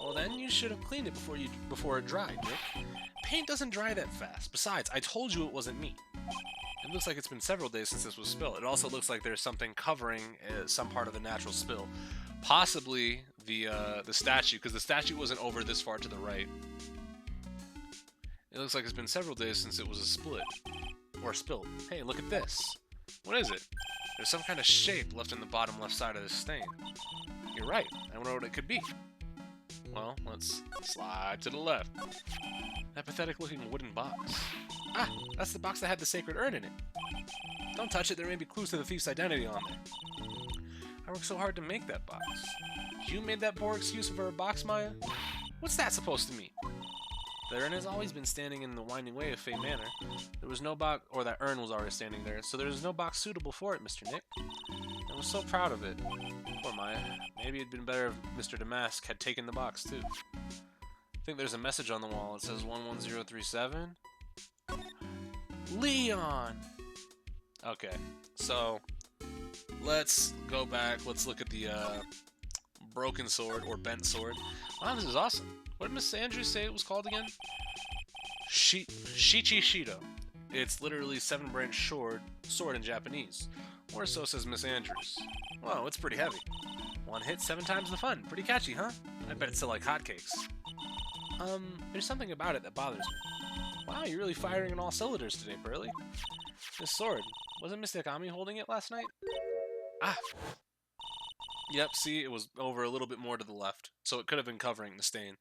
Well, then you should have cleaned it before it dried, Nick. Paint doesn't dry that fast. Besides, I told you it wasn't me. It looks like it's been several days since this was spilled. It also looks like there's something covering some part of the natural spill. Possibly the statue, because the statue wasn't over this far to the right. It looks like it's been several days since it was a split. Or spilled. Hey, look at this. What is it? There's some kind of shape left in the bottom left side of this stain. You're right. I wonder what it could be. Well, let's slide to the left. That pathetic-looking wooden box. Ah, that's the box that had the sacred urn in it. Don't touch it. There may be clues to the thief's identity on there. I worked so hard to make that box. You made that poor excuse for a box, Maya? What's that supposed to mean? The urn has always been standing in the winding way of Fey Manor. There was no box, or that urn was already standing there, so there was no box suitable for it, Mr. Nick. I was so proud of it. Poor Maya. Maybe it'd been better if Mr. Damask had taken the box, too. I think there's a message on the wall. It says 11037. Leon! Okay, so let's go back. Let's look at the broken sword, or bent sword. Wow, this is awesome. What did Miss Andrews say it was called again? Shichi Shido. It's literally 7-branch sword in Japanese. Or so says Miss Andrews. Wow, it's pretty heavy. One hit, 7 times the fun. Pretty catchy, huh? I bet it's still like hotcakes. There's something about it that bothers me. Wow, you're really firing on all cylinders today, Pearly. This sword, wasn't Miss Akami holding it last night? Ah! Yep, see, it was over a little bit more to the left, so it could have been covering the stain.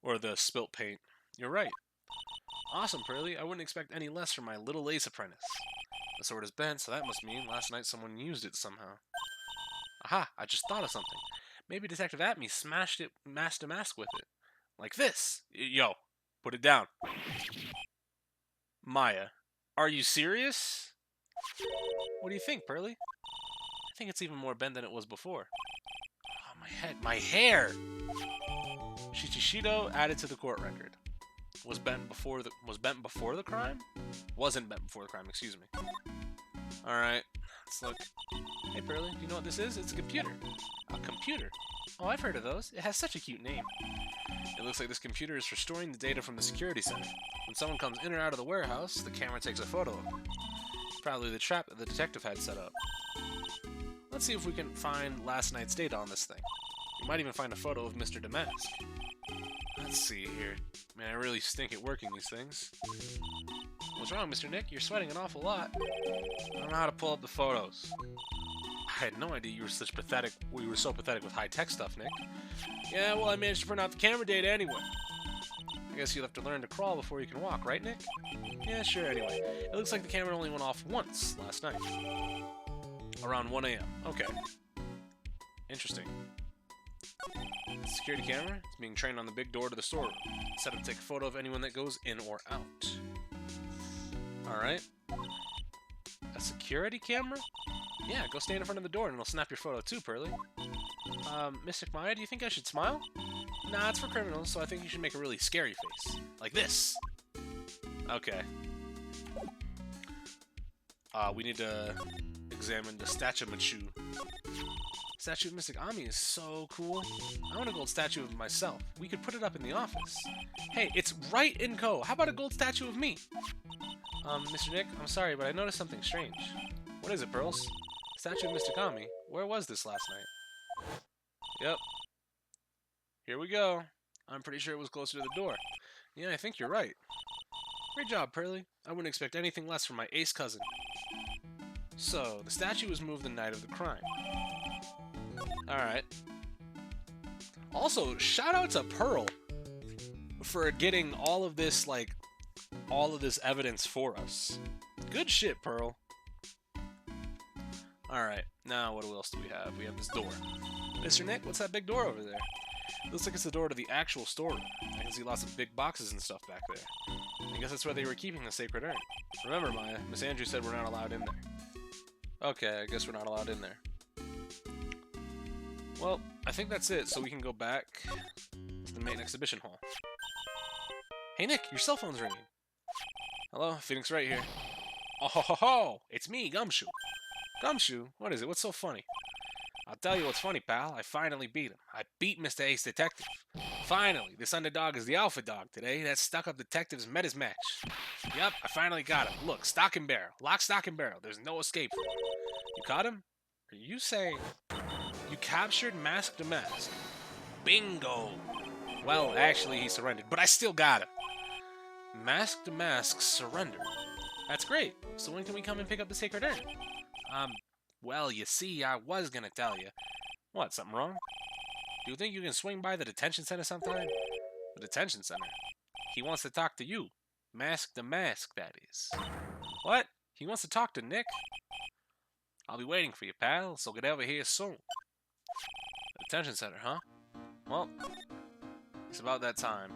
Or the spilt paint. You're right. Awesome, Pearly. I wouldn't expect any less from my little lace apprentice. The sword is bent, so that must mean last night someone used it somehow. Aha, I just thought of something. Maybe Detective Atme smashed it mask to mask with it. Like this. Yo, put it down. Maya, are you serious? What do you think, Pearly? I think it's even more bent than it was before. Oh, my head. My hair! Shichishido added to the court record. Was bent before the crime? Wasn't bent before the crime, excuse me. Alright, let's look. Hey Pearly, do you know what this is? It's a computer. A computer? Oh, I've heard of those. It has such a cute name. It looks like this computer is for storing the data from the security center. When someone comes in or out of the warehouse, the camera takes a photo of them. Probably the trap that the detective had set up. Let's see if we can find last night's data on this thing. We might even find a photo of Mr. Damask. Let's see here. Man, I really stink at working these things. What's wrong, Mr. Nick? You're sweating an awful lot. I don't know how to pull up the photos. I had no idea you were such pathetic. We were so pathetic with high-tech stuff, Nick. Yeah, well, I managed to print out the camera data anyway. I guess you'll have to learn to crawl before you can walk, right, Nick? Yeah, sure, anyway. It looks like the camera only went off once last night. Around 1 a.m. Okay. Interesting. Security camera is being trained on the big door to the storeroom. Set up to take a photo of anyone that goes in or out. Alright. A security camera? Yeah, go stand in front of the door and it'll snap your photo too, Pearly. Mystic Maya, do you think I should smile? Nah, it's for criminals, so I think you should make a really scary face. Like this. Okay. We need to examine the statue of Machu. Statue of Mystic Ami is so cool. I want a gold statue of myself. We could put it up in the office. Hey, it's Wright & Co. How about a gold statue of me? Mr. Nick, I'm sorry, but I noticed something strange. What is it, Pearls? Statue of Mystic Ami. Where was this last night? Yep. Here we go. I'm pretty sure it was closer to the door. Yeah, I think you're right. Great job, Pearly. I wouldn't expect anything less from my ace cousin. So, the statue was moved the night of the crime. Alright. Also, shout out to Pearl for getting all of this, evidence for us. Good shit, Pearl. Alright, now what else do we have? We have this door. Mr. Nick, what's that big door over there? Looks like it's the door to the actual storeroom. I can see lots of big boxes and stuff back there. I guess that's where they were keeping the sacred urn. Remember, Maya, Miss Andrews said we're not allowed in there. Okay, I guess we're not allowed in there. Well, I think that's it, so we can go back to the main exhibition hall. Hey Nick, your cell phone's ringing. Hello, Phoenix Wright here. Oh ho ho ho! It's me, Gumshoe. Gumshoe? What is it? What's so funny? I'll tell you what's funny, pal. I finally beat him. I beat Mr. Ace Detective. Finally, this underdog is the alpha dog today. That stuck-up detective's met his match. Yup, I finally got him. Look, stock and barrel. Lock, stock, and barrel. There's no escape from him. You caught him? Are you saying you captured Mask to Mask? Bingo! Well, actually, he surrendered, but I still got him. Mask to Mask surrendered. That's great. So when can we come and pick up the sacred urn? Well, you see, I was gonna tell you. What, something wrong? Do you think you can swing by the detention center sometime? The detention center? He wants to talk to you. Mask to Mask, that is. What? He wants to talk to Nick? I'll be waiting for you, pal, so get over here soon. The detention center, huh? Well, it's about that time.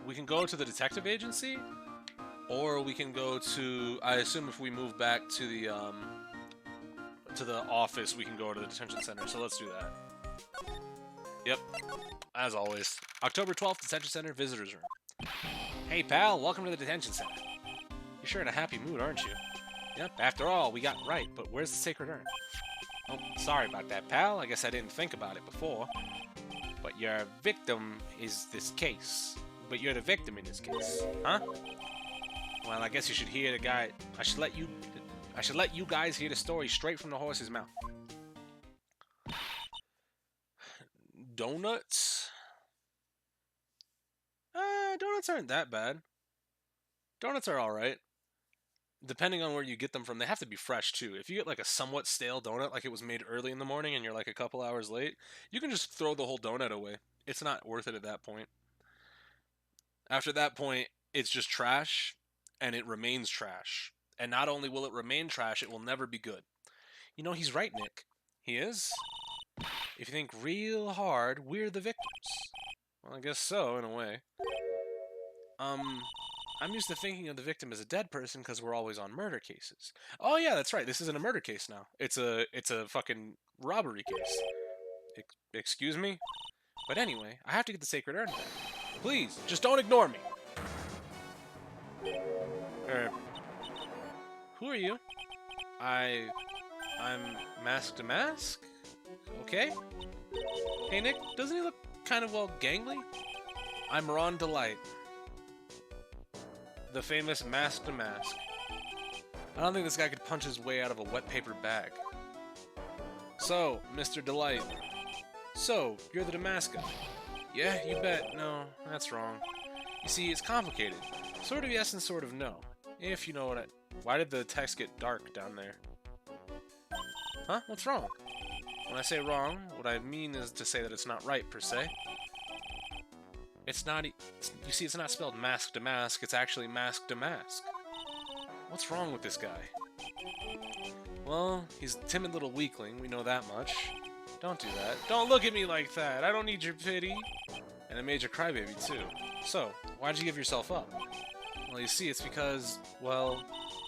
We can go to the detective agency, or we can go to, I assume if we move back to the office, we can go to the detention center, so let's do that. Yep, as always. October 12th, detention center, visitors room. Hey pal, welcome to the detention center. You're sure in a happy mood, aren't you? Yep, after all, we got Wright, but where's the sacred urn? Oh, sorry about that, pal. I guess I didn't think about it before. But your victim is this case. But you're the victim in this case, huh? Well, I guess you should hear the guy. I should let you guys hear the story straight from the horse's mouth. Donuts? Donuts aren't that bad. Donuts are alright. depending on where you get them from, they have to be fresh too. If you get like a somewhat stale donut, like it was made early in the morning and you're like a couple hours late, you can just throw the whole donut away. It's not worth it at that point. After that point, it's just trash, and it remains trash. And not only will it remain trash, it will never be good. You know, he's right, Nick. He is. If you think real hard, we're the victims. Well, I guess so, in a way. I'm used to thinking of the victim as a dead person because we're always on murder cases. Oh yeah, that's right. This isn't a murder case now. It's a fucking robbery case. Excuse me? But anyway, I have to get the sacred urn back. Please, just don't ignore me. Who are you? I'm Mask to Mask? Okay. Hey Nick, doesn't he look kind of, well, gangly? I'm Ron Delight. The famous Mask to Mask. I don't think this guy could punch his way out of a wet paper bag. So, Mr. Delight. So, you're the Damascus. Yeah, you bet. No, that's wrong. You see, it's complicated. Sort of yes and sort of no. If you know what I... Why did the text get dark down there? Huh? What's wrong? When I say wrong, what I mean is to say that it's not right, per se. It's not... you see, it's not spelled mask to mask, it's actually mask to mask. What's wrong with this guy? Well, he's a timid little weakling, we know that much. Don't do that. Don't look at me like that! I don't need your pity! And a major crybaby, too. So, why'd you give yourself up? Well, you see, it's because... Well,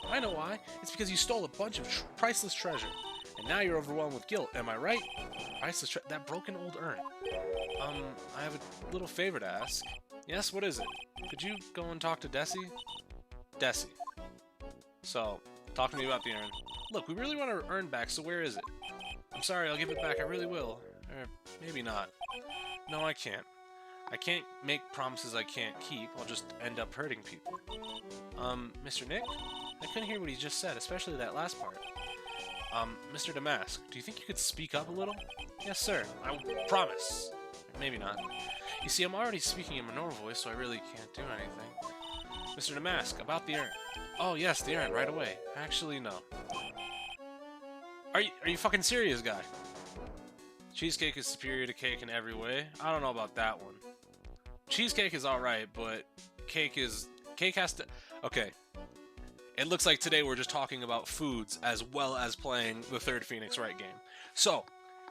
I know why. It's because you stole a bunch of priceless treasure. And now you're overwhelmed with guilt, am I right? Priceless that broken old urn. I have a little favor to ask. Yes, what is it? Could you go and talk to Desi? Desi. So, talk to me about the urn. Look, we really want our urn back, so where is it? I'm sorry, I'll give it back, I really will. Or maybe not. No, I can't. I can't make promises I can't keep, I'll just end up hurting people. Mr. Nick? I couldn't hear what he just said, especially that last part. Mr. Damask, do you think you could speak up a little? Yes, sir. I promise. Maybe not. You see, I'm already speaking in Minor voice, so I really can't do anything. Mr. Damask, about the urn. Oh, yes, the urn, right away. Actually, no. Are you fucking serious, guy? Cheesecake is superior to cake in every way. I don't know about that one. Cheesecake is alright, but cake has to... Okay. It looks like today we're just talking about foods as well as playing the third Phoenix Wright game. So,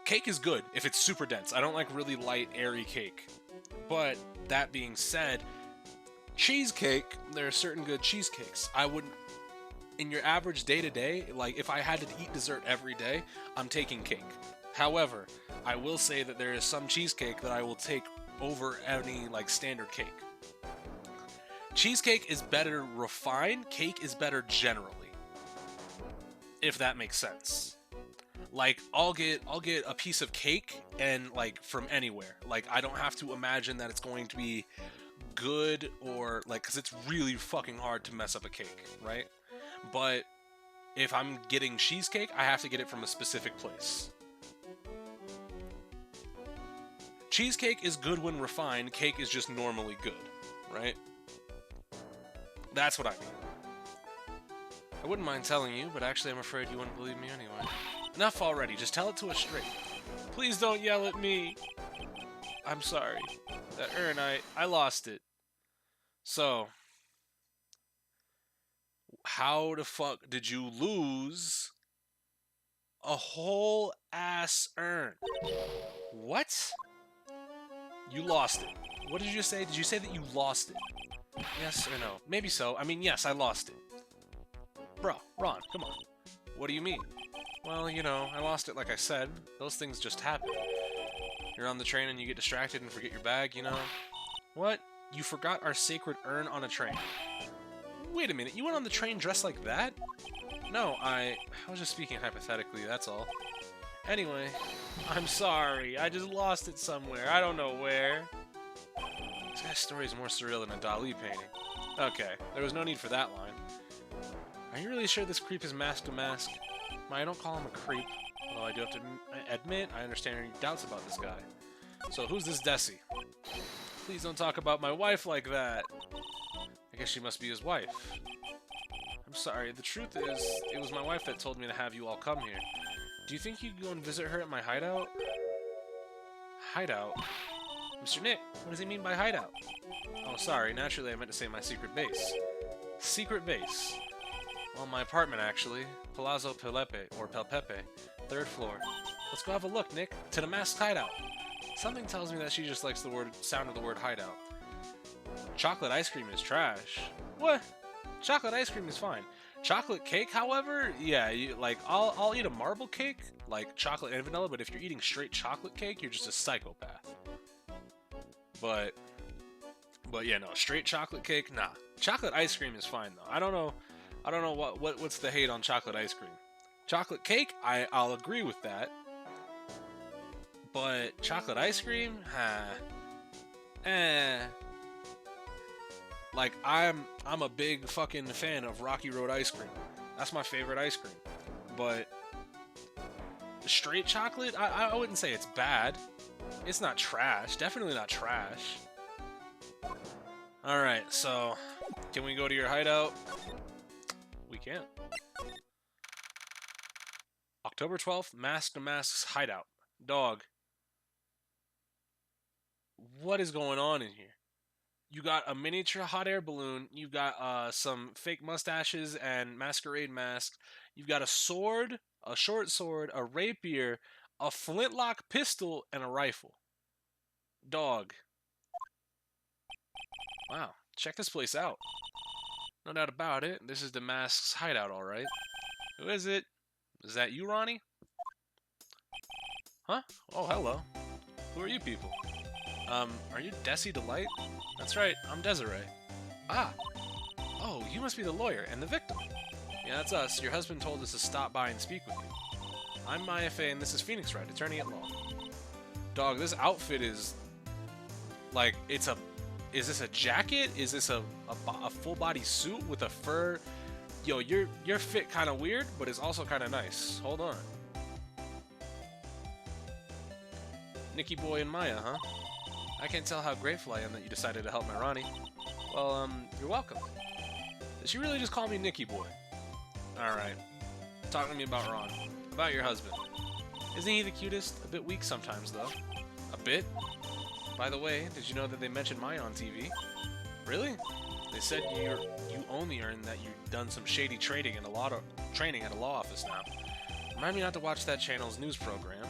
cake is good if it's super dense. I don't like really light, airy cake. But, that being said, cheesecake, there are certain good cheesecakes. I wouldn't... In your average day-to-day, like, if I had to eat dessert every day, I'm taking cake. However, I will say that there is some cheesecake that I will take over any, like, standard cake. Cheesecake is better refined, cake is better generally. If that makes sense. Like, I'll get a piece of cake and, like, from anywhere. Like, I don't have to imagine that it's going to be good or, like, because it's really fucking hard to mess up a cake, right? But if I'm getting cheesecake, I have to get it from a specific place. Cheesecake is good when refined, cake is just normally good, right? That's what I mean. I wouldn't mind telling you, but actually I'm afraid you wouldn't believe me anyway. Enough already, just tell it to us straight. Please don't yell at me. I'm sorry. That urn, I lost it. So, how the fuck did you lose a whole ass urn? What? You lost it. What did you say? Did you say that you lost it? Yes or no? Maybe so. I mean, yes, I lost it. Bro, Ron, come on. What do you mean? Well, you know, I lost it like I said. Those things just happen. You're on the train and you get distracted and forget your bag, you know? What? You forgot our sacred urn on a train. Wait a minute, you went on the train dressed like that? No, I was just speaking hypothetically, that's all. Anyway, I'm sorry. I just lost it somewhere. I don't know where. This guy's story is more surreal than a Dali painting. Okay, there was no need for that line. Are you really sure this creep is mask to mask? I don't call him a creep, although I do have to admit I understand your doubts about this guy. So who's this Desi? Please don't talk about my wife like that. I guess she must be his wife. I'm sorry. The truth is, it was my wife that told me to have you all come here. Do you think you could go and visit her at my hideout? Hideout? Mr. Nick, what does he mean by hideout? Oh, sorry. Naturally, I meant to say my secret base. Secret base? Well, my apartment, actually. Palazzo Pelepe, or Pelpepe. 3rd floor. Let's go have a look, Nick. To the masked hideout. Something tells me that she just likes the sound of the word hideout. Chocolate ice cream is trash. What? Chocolate ice cream is fine. Chocolate cake, however, yeah, I'll eat a marble cake, like chocolate and vanilla, but if you're eating straight chocolate cake, you're just a psychopath. But yeah, no, straight chocolate cake, nah. Chocolate ice cream is fine though. I don't know what's the hate on chocolate ice cream. Chocolate cake, I'll agree with that. But chocolate ice cream, Like, I'm a big fucking fan of Rocky Road ice cream. That's my favorite ice cream. But straight chocolate, I wouldn't say it's bad. It's not trash. Definitely not trash. Alright, so can we go to your hideout? We can. October 12th, Mask to Mask's hideout. Dog. What is going on in here? You got a miniature hot air balloon. You've got some fake mustaches and masquerade masks. You've got a sword, a short sword, a rapier, a flintlock pistol, and a rifle. Dog. Wow, check this place out. No doubt about it. This is the Mask's hideout, all right. Who is it? Is that you, Ronnie? Huh? Oh, hello. Who are you people? Are you Desi Delight? That's right, I'm Desiree. Ah! Oh, you must be the lawyer and the victim. Yeah, that's us. Your husband told us to stop by and speak with you. I'm Maya Fey, and this is Phoenix Wright, attorney at law. Dog, this outfit is... like, it's a... is this a jacket? Is this a full-body suit with a fur? Yo, your fit kind of weird, but it's also kind of nice. Hold on. Nicky Boy and Maya, huh? I can't tell how grateful I am that you decided to help my Ronnie. Well, you're welcome. Did she really just call me Nicky Boy? Alright. Talk to me about Ron. About your husband. Isn't he the cutest? A bit weak sometimes, though. A bit? By the way, did you know that they mentioned Maya on TV? Really? They said you only earned that you've done some shady trading in training at a law office now. Remind me not to watch that channel's news program.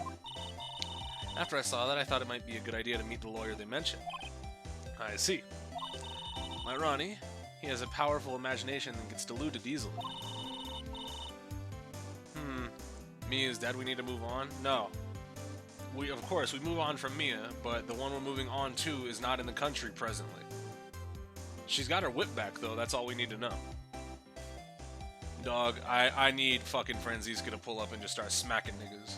After I saw that, I thought it might be a good idea to meet the lawyer they mentioned. I see. My Ronnie, he has a powerful imagination that gets diluted easily. Mia's dead, we need to move on? No. Of course, we move on from Mia, but the one we're moving on to is not in the country presently. She's got her whip back, though, that's all we need to know. Dog, I need fucking Franziska to pull up and just start smacking niggas.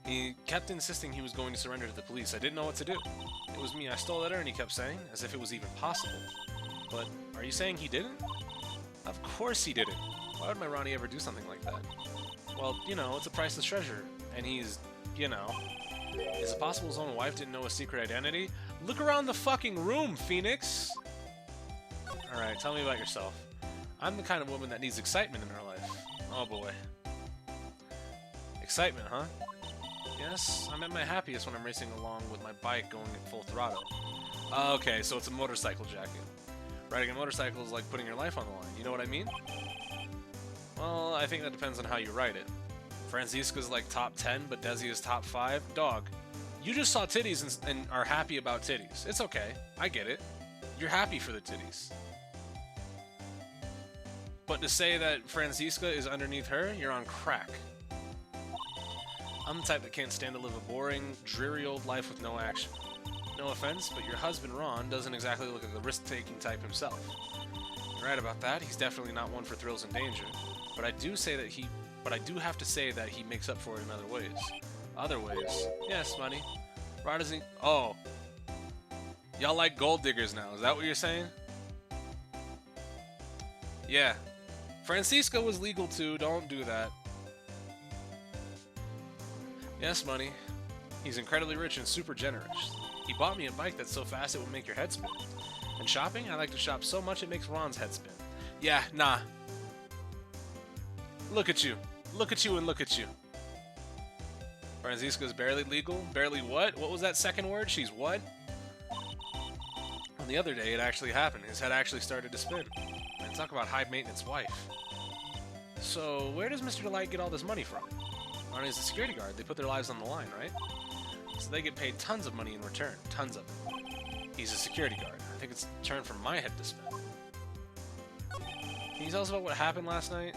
He kept insisting he was going to surrender to the police. I didn't know what to do. It was me, I stole that urn, he kept saying, as if it was even possible. But, are you saying he didn't? Of course he didn't. Why would my Ronnie ever do something like that? Well, you know, it's a priceless treasure, and he's, you know... Is it possible his own wife didn't know his secret identity? Look around the fucking room, Phoenix! Alright, tell me about yourself. I'm the kind of woman that needs excitement in her life. Oh boy. Excitement, huh? Yes, I'm at my happiest when I'm racing along with my bike going at full throttle. Okay, so it's a motorcycle jacket. Riding a motorcycle is like putting your life on the line, you know what I mean? Well, I think that depends on how you ride it. Franziska's like top 10, but Desi is top 5. Dog, you just saw titties and are happy about titties. It's okay, I get it. You're happy for the titties. But to say that Franziska is underneath her, you're on crack. I'm the type that can't stand to live a boring, dreary old life with no action. No offense, but your husband Ron doesn't exactly look like the risk-taking type himself. You're right about that, he's definitely not one for thrills and danger. But I do have to say that he makes up for it in other ways. Other ways? Yes, money. Why does he... Oh. Y'all like gold diggers now, is that what you're saying? Yeah. Franziska was legal too, don't do that. Yes, money. He's incredibly rich and super generous. He bought me a bike that's so fast it would make your head spin. And shopping? I like to shop so much it makes Ron's head spin. Yeah, nah. Look at you. Look at you and look at you. Franziska's barely legal? Barely what? What was that second word? She's what? On the other day, it actually happened. His head actually started to spin. And talk about high-maintenance wife. So, where does Mr. Delight get all this money from? Ronnie's a security guard. They put their lives on the line, right? So they get paid tons of money in return. Tons of it. He's a security guard. I think it's a turn from my head to spin. Can you tell us about what happened last night?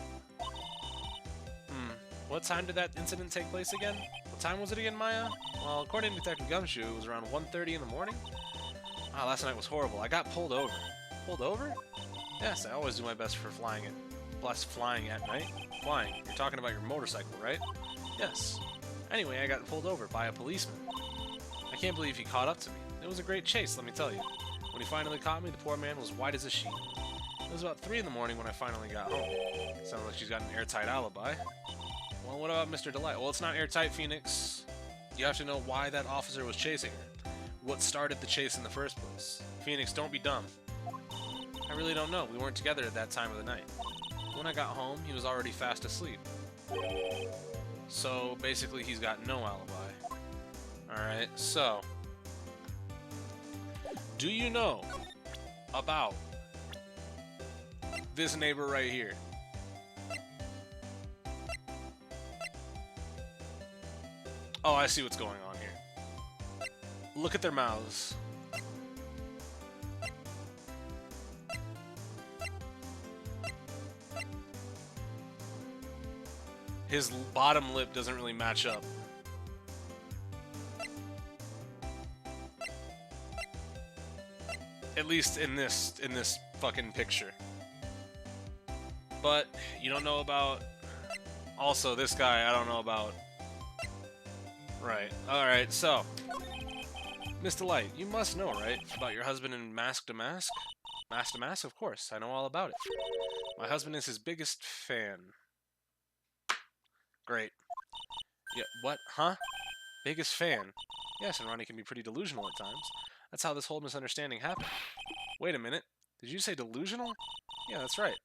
What time did that incident take place again? What time was it again, Maya? Well, according to Detective Gumshoe, it was around 1:30 in the morning. Ah, last night was horrible. I got pulled over. Pulled over? Yes, I always do my best for flying it. Plus, flying at night. Flying. You're talking about your motorcycle, right? Yes. Anyway, I got pulled over by a policeman. I can't believe he caught up to me. It was a great chase, let me tell you. When he finally caught me, the poor man was white as a sheet. It was about 3 in the morning when I finally got home. Sounds like she's got an airtight alibi. Well, what about Mr. Delight? Well, it's not airtight, Phoenix. You have to know why that officer was chasing her. What started the chase in the first place. Phoenix, don't be dumb. I really don't know. We weren't together at that time of the night. When I got home, he was already fast asleep. So, basically, he's got no alibi. Alright, so... do you know about this neighbor right here? Oh, I see what's going on here. Look at their mouths. His bottom lip doesn't really match up. At least in this fucking picture. But you don't know about... also, this guy I don't know about. Right. Alright, so... Mr. Light, you must know, right? About your husband in Mask to Mask? Mask to Mask? Of course, I know all about it. My husband is his biggest fan. Great. Yeah, what? Huh? Biggest fan? Yes, and Ronnie can be pretty delusional at times. That's how this whole misunderstanding happened. Wait a minute. Did you say delusional? Yeah, that's right.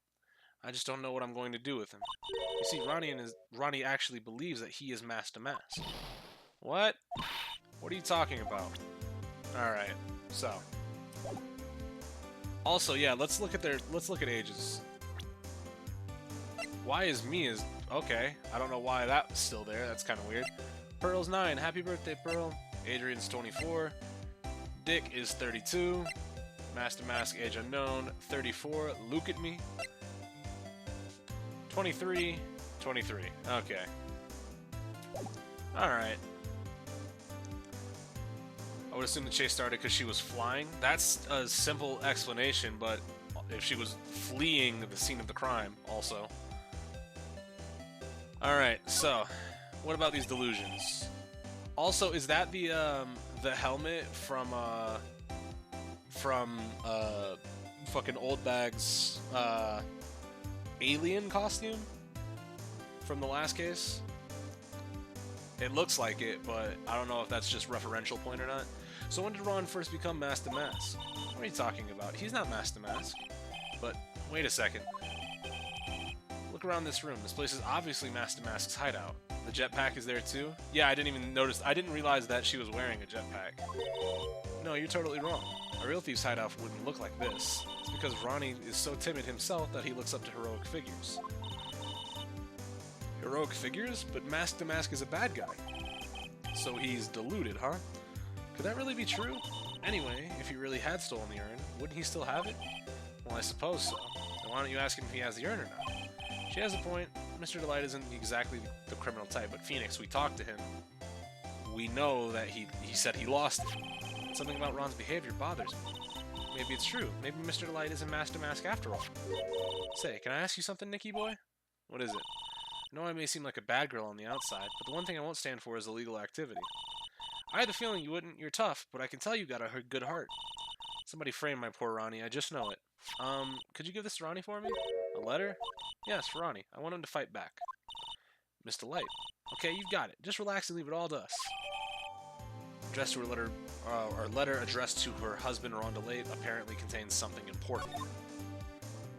I just don't know what I'm going to do with him. You see, Ronnie actually believes that he is Mask to Mask. What? What are you talking about? Alright, so. Also, yeah, let's look at ages. Why is me is okay. I don't know why that's still there. That's kind of weird. Pearl's 9. Happy birthday, Pearl. Adrian's 24. Dick is 32. Mask to Mask, age unknown. 34. Look at me. 23. 23. Okay. Alright. I would assume the chase started because she was flying. That's a simple explanation, but if she was fleeing the scene of the crime, also. Alright, so, what about these delusions? Also, is that the helmet from fucking Old Bag's, alien costume? From the last case? It looks like it, but I don't know if that's just referential point or not. So when did Ron first become Mask to Mask? What are you talking about? He's not Mask to Mask. But, wait a second. Look around this room. This place is obviously Mask to Mask's hideout. The jetpack is there too? Yeah, I didn't even notice. I didn't realize that she was wearing a jetpack. No, you're totally wrong. A real thief's hideout wouldn't look like this. It's because Ronnie is so timid himself that he looks up to heroic figures. Heroic figures? But Mask to Mask is a bad guy. So he's deluded, huh? Could that really be true? Anyway, if he really had stolen the urn, wouldn't he still have it? Well, I suppose so. Then why don't you ask him if he has the urn or not? She has a point. Mr. Delight isn't exactly the criminal type, but Phoenix, we talked to him. We know that he said he lost it. Something about Ron's behavior bothers me. Maybe it's true. Maybe Mr. Delight isn't Mask to Mask after all. Say, can I ask you something, Nicky boy? What is it? I know I may seem like a bad girl on the outside, but the one thing I won't stand for is illegal activity. I had the feeling you wouldn't. You're tough, but I can tell you got a good heart. Somebody framed my poor Ronnie. I just know it. Could you give this to Ronnie for me? A letter? Yes, for Ronnie. I want him to fight back. Mr. Light. Okay, you've got it. Just relax and leave it all to us. Addressed to her letter, or letter addressed to her husband, Ron DeLate, apparently contains something important.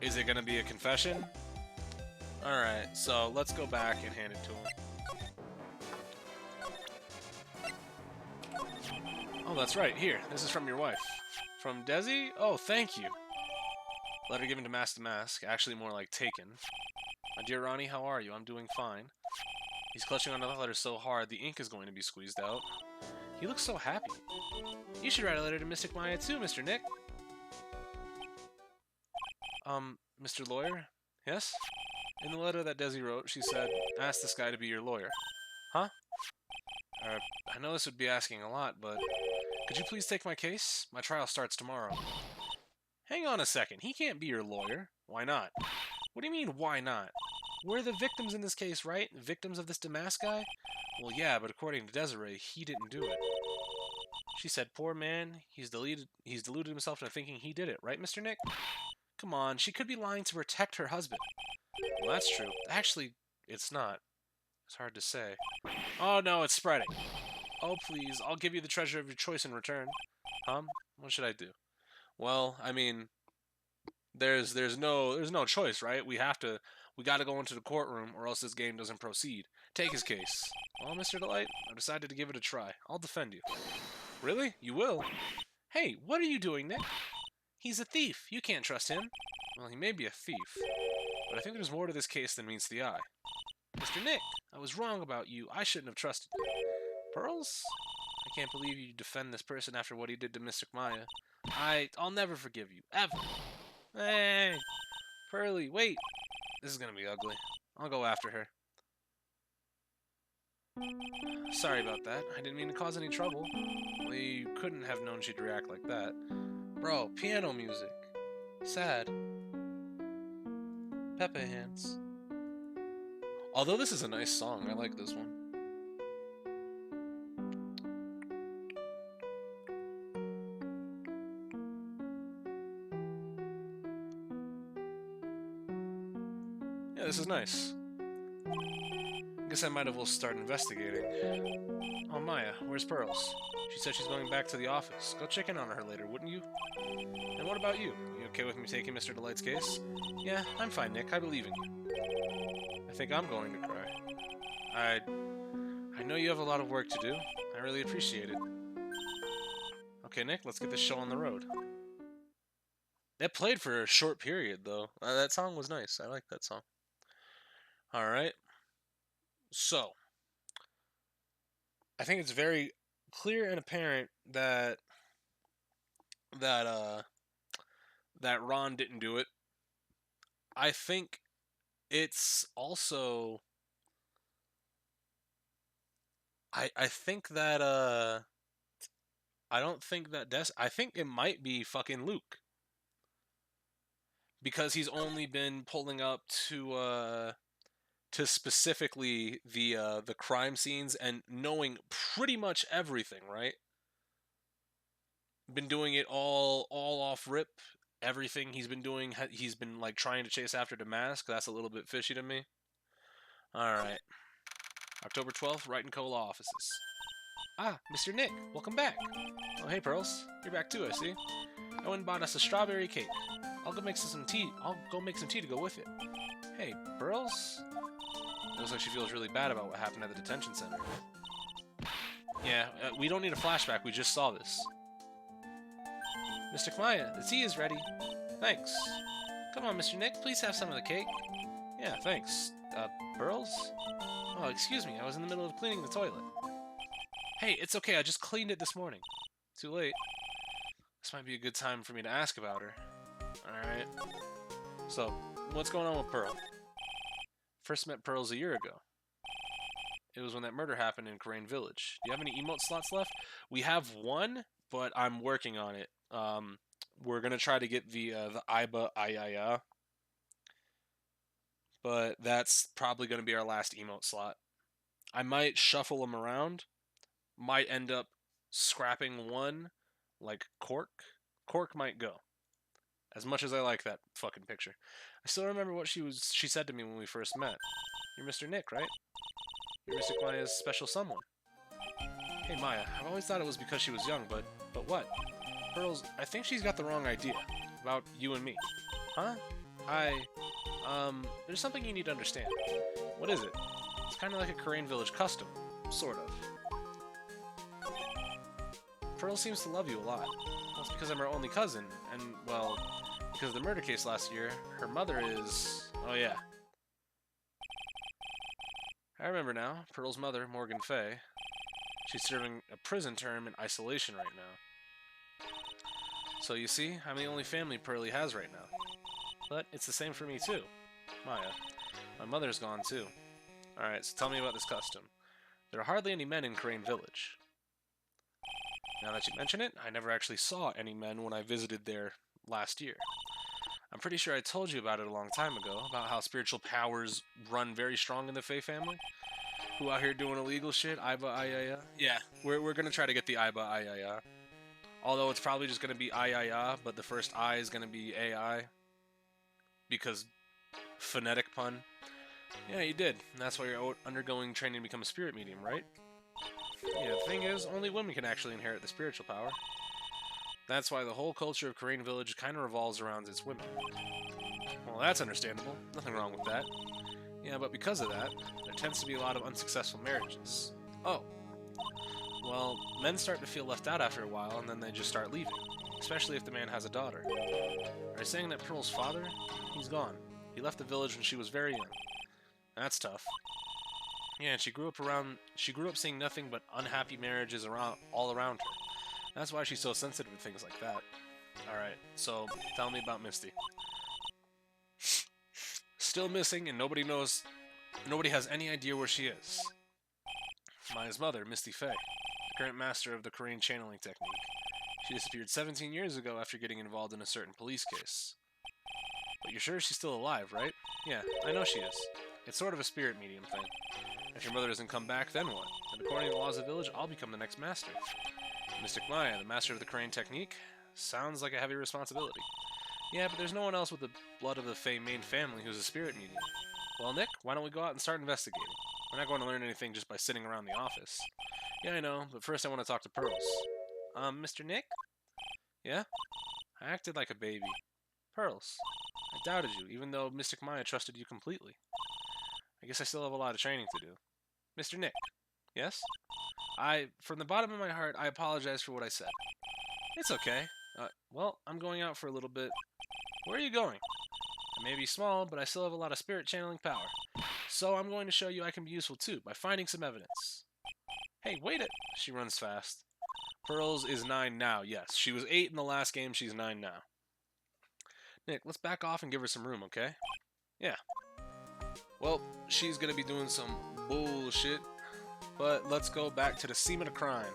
Is it gonna be a confession? Alright, so let's go back and hand it to him. Oh, that's right. Here, this is from your wife. From Desi? Oh, thank you. Letter given to Mask to Mask. Actually, more like taken. My dear Ronnie, how are you? I'm doing fine. He's clutching onto the letter so hard, the ink is going to be squeezed out. He looks so happy. You should write a letter to Mystic Maya too, Mr. Nick. Mr. Lawyer? Yes? In the letter that Desi wrote, she said, ask this guy to be your lawyer. Huh? I know this would be asking a lot, but could you please take my case? My trial starts tomorrow. Hang on a second. He can't be your lawyer. Why not? What do you mean, why not? We're the victims in this case, right? Victims of this Damask guy? Well, yeah, but according to Desiree, he didn't do it. She said, poor man, he's deluded himself into thinking he did it, right, Mr. Nick? Come on, she could be lying to protect her husband. Well, that's true. Actually, it's not. It's hard to say. Oh, no, it's spreading. Oh, please, I'll give you the treasure of your choice in return. What should I do? Well, I mean, there's no choice, right? We gotta go into the courtroom, or else this game doesn't proceed. Take his case. Well, Mr. Delight, I've decided to give it a try. I'll defend you. Really? You will? Hey, what are you doing, Nick? He's a thief. You can't trust him. Well, he may be a thief, but I think there's more to this case than meets the eye. Mr. Nick, I was wrong about you. I shouldn't have trusted you. Pearls? I can't believe you defend this person after what he did to Mystic Maya. I'll never forgive you. Ever. Hey, Pearly, wait. This is gonna be ugly. I'll go after her. Sorry about that. I didn't mean to cause any trouble. Well, you couldn't have known she'd react like that. Bro, piano music. Sad. Pepe hands. Although this is a nice song, I like this one. Yeah, this is nice. Guess I might as well start investigating. Oh, Maya, where's Pearls? She said she's going back to the office. Go check in on her later, wouldn't you? And what about you? You okay with me taking Mr. Delight's case? Yeah, I'm fine, Nick. I believe in you. I think I'm going to cry. I know you have a lot of work to do. I really appreciate it. Okay, Nick, let's get this show on the road. That played for a short period, though. That song was nice. I like that song. Alright. So, I think it's very clear and apparent that Ron didn't do it. I think it's also I think that I don't think that I think it might be fucking Luke. Because he's only been pulling up to specifically the crime scenes and knowing pretty much everything, right? Been doing it all off rip. Everything he's been doing, he's been like trying to chase after Damask. That's a little bit fishy to me. All right. October 12th, Wright & Co. law offices. Ah, Mr. Nick, welcome back. Oh, hey, Pearls. You're back too, I see. I went and bought us a strawberry cake. I'll go make some tea. I'll go make some tea to go with it. Hey, Pearls? It looks like she feels really bad about what happened at the detention center. Yeah, we don't need a flashback. We just saw this. Mr. Maya, the tea is ready. Thanks. Come on, Mr. Nick. Please have some of the cake. Yeah, thanks. Pearls? Oh, excuse me. I was in the middle of cleaning the toilet. Hey, it's okay. I just cleaned it this morning. Too late. This might be a good time for me to ask about her. Alright. So, what's going on with Pearl? First met Pearls a year ago. It was when that murder happened in Crane Village. Do you have any emote slots left? We have one, but I'm working on it. We're gonna try to get the Iba Ayaya. But that's probably gonna be our last emote slot. I might shuffle them around. Might end up scrapping one, like Cork. Cork might go. As much as I like that fucking picture. I still remember what she said to me when we first met. You're Mr. Nick, right? You're Mr. Maya's special someone. Hey Maya, I've always thought it was because she was young, but what? Pearls, I think she's got the wrong idea about you and me. Huh? There's something you need to understand. What is it? It's kind of like a Korean village custom. Sort of. Pearl seems to love you a lot. That's because I'm her only cousin, and, well, because of the murder case last year, her mother is... Oh, yeah. I remember now. Pearl's mother, Morgan Fay. She's serving a prison term in isolation right now. So you see, I'm the only family Pearlie has right now. But it's the same for me too. Maya. My mother's gone too. Alright, so tell me about this custom. There are hardly any men in Crane Village. Now that you mention it, I never actually saw any men when I visited there last year. I'm pretty sure I told you about it a long time ago, about how spiritual powers run very strong in the Fey family. Who out here doing illegal shit? Iba Ayaya? Yeah, we're gonna try to get the Iba Ayaya. Although it's probably just gonna be Ayaya, but the first I is gonna be AI. Because phonetic pun. Yeah, you did. And that's why you're undergoing training to become a spirit medium, right? Yeah, the thing is, only women can actually inherit the spiritual power. That's why the whole culture of Korean Village kind of revolves around its women. Well, that's understandable. Nothing wrong with that. Yeah, but because of that, there tends to be a lot of unsuccessful marriages. Oh. Well, men start to feel left out after a while, and then they just start leaving. Especially if the man has a daughter. Are you saying that Pearl's father? He's gone. He left the village when she was very young. That's tough. Yeah, and she grew up seeing nothing but unhappy marriages all around her. That's why she's so sensitive to things like that. Alright, so tell me about Misty. Still missing, and nobody has any idea where she is. Maya's mother, Misty Fey, the current master of the Korean channeling technique. She disappeared 17 years ago after getting involved in a certain police case. But you're sure she's still alive, right? Yeah, I know she is. It's sort of a spirit medium thing. If your mother doesn't come back, then what? Then according to the laws of the village, I'll become the next master. Mystic Maya, the master of the Korean technique? Sounds like a heavy responsibility. Yeah, but there's no one else with the blood of the Fey main family who's a spirit medium. Well, Nick, why don't we go out and start investigating? We're not going to learn anything just by sitting around the office. Yeah, I know, but first I want to talk to Pearls. Mr. Nick? Yeah? I acted like a baby. Pearls, I doubted you, even though Mystic Maya trusted you completely. I guess I still have a lot of training to do. Mr. Nick? Yes? From the bottom of my heart, I apologize for what I said. It's okay. Well, I'm going out for a little bit. Where are you going? I may be small, but I still have a lot of spirit channeling power. So I'm going to show you I can be useful too, by finding some evidence. Hey, wait it! She runs fast. Pearls is 9 now, yes. She was 8 in the last game, she's 9 now. Nick, let's back off and give her some room, okay? Yeah. Well, she's gonna be doing some bullshit, but let's go back to the scene of crime.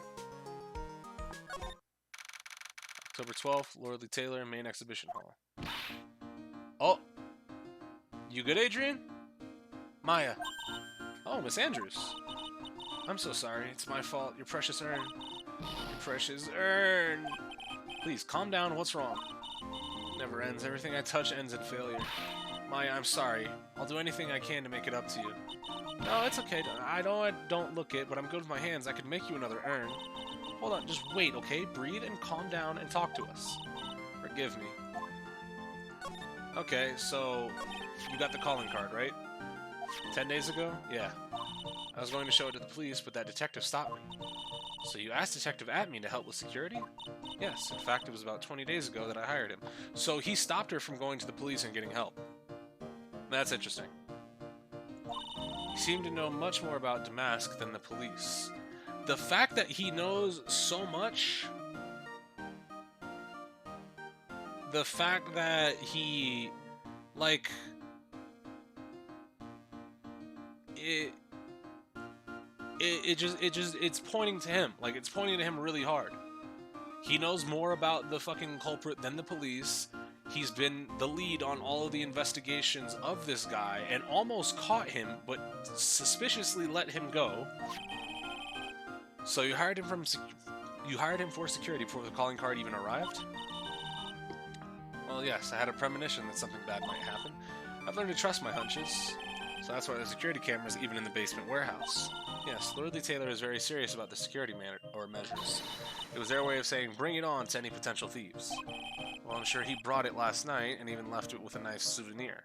October 12th, Lord Lee Taylor, Main Exhibition Hall. Oh! You good, Adrian? Maya. Oh, Miss Andrews. I'm so sorry. It's my fault. Your precious urn. Your precious urn. Please, calm down. What's wrong? It never ends. Everything I touch ends in failure. Maya, I'm sorry. I'll do anything I can to make it up to you. No, it's okay. I don't look it, but I'm good with my hands. I could make you another urn. Hold on. Just wait, okay? Breathe and calm down and talk to us. Forgive me. Okay, so you got the calling card, right? 10 days ago? Yeah. I was going to show it to the police, but that detective stopped me. So you asked Detective Atme to help with security? Yes, in fact, it was about 20 days ago that I hired him. So he stopped her from going to the police and getting help. That's interesting. He seemed to know much more about Damask than the police. The fact that he knows so much... The fact that he... like... It's pointing to him. Like, it's pointing to him really hard. He knows more about the fucking culprit than the police. He's been the lead on all of the investigations of this guy and almost caught him, but suspiciously let him go. So you hired him for security before the calling card even arrived? Well, yes, I had a premonition that something bad might happen. I've learned to trust my hunches. So that's why there's security cameras even in the basement warehouse. Yes, Lord Lee Taylor is very serious about the security measures. It was their way of saying, bring it on to any potential thieves. Well, I'm sure he brought it last night and even left it with a nice souvenir.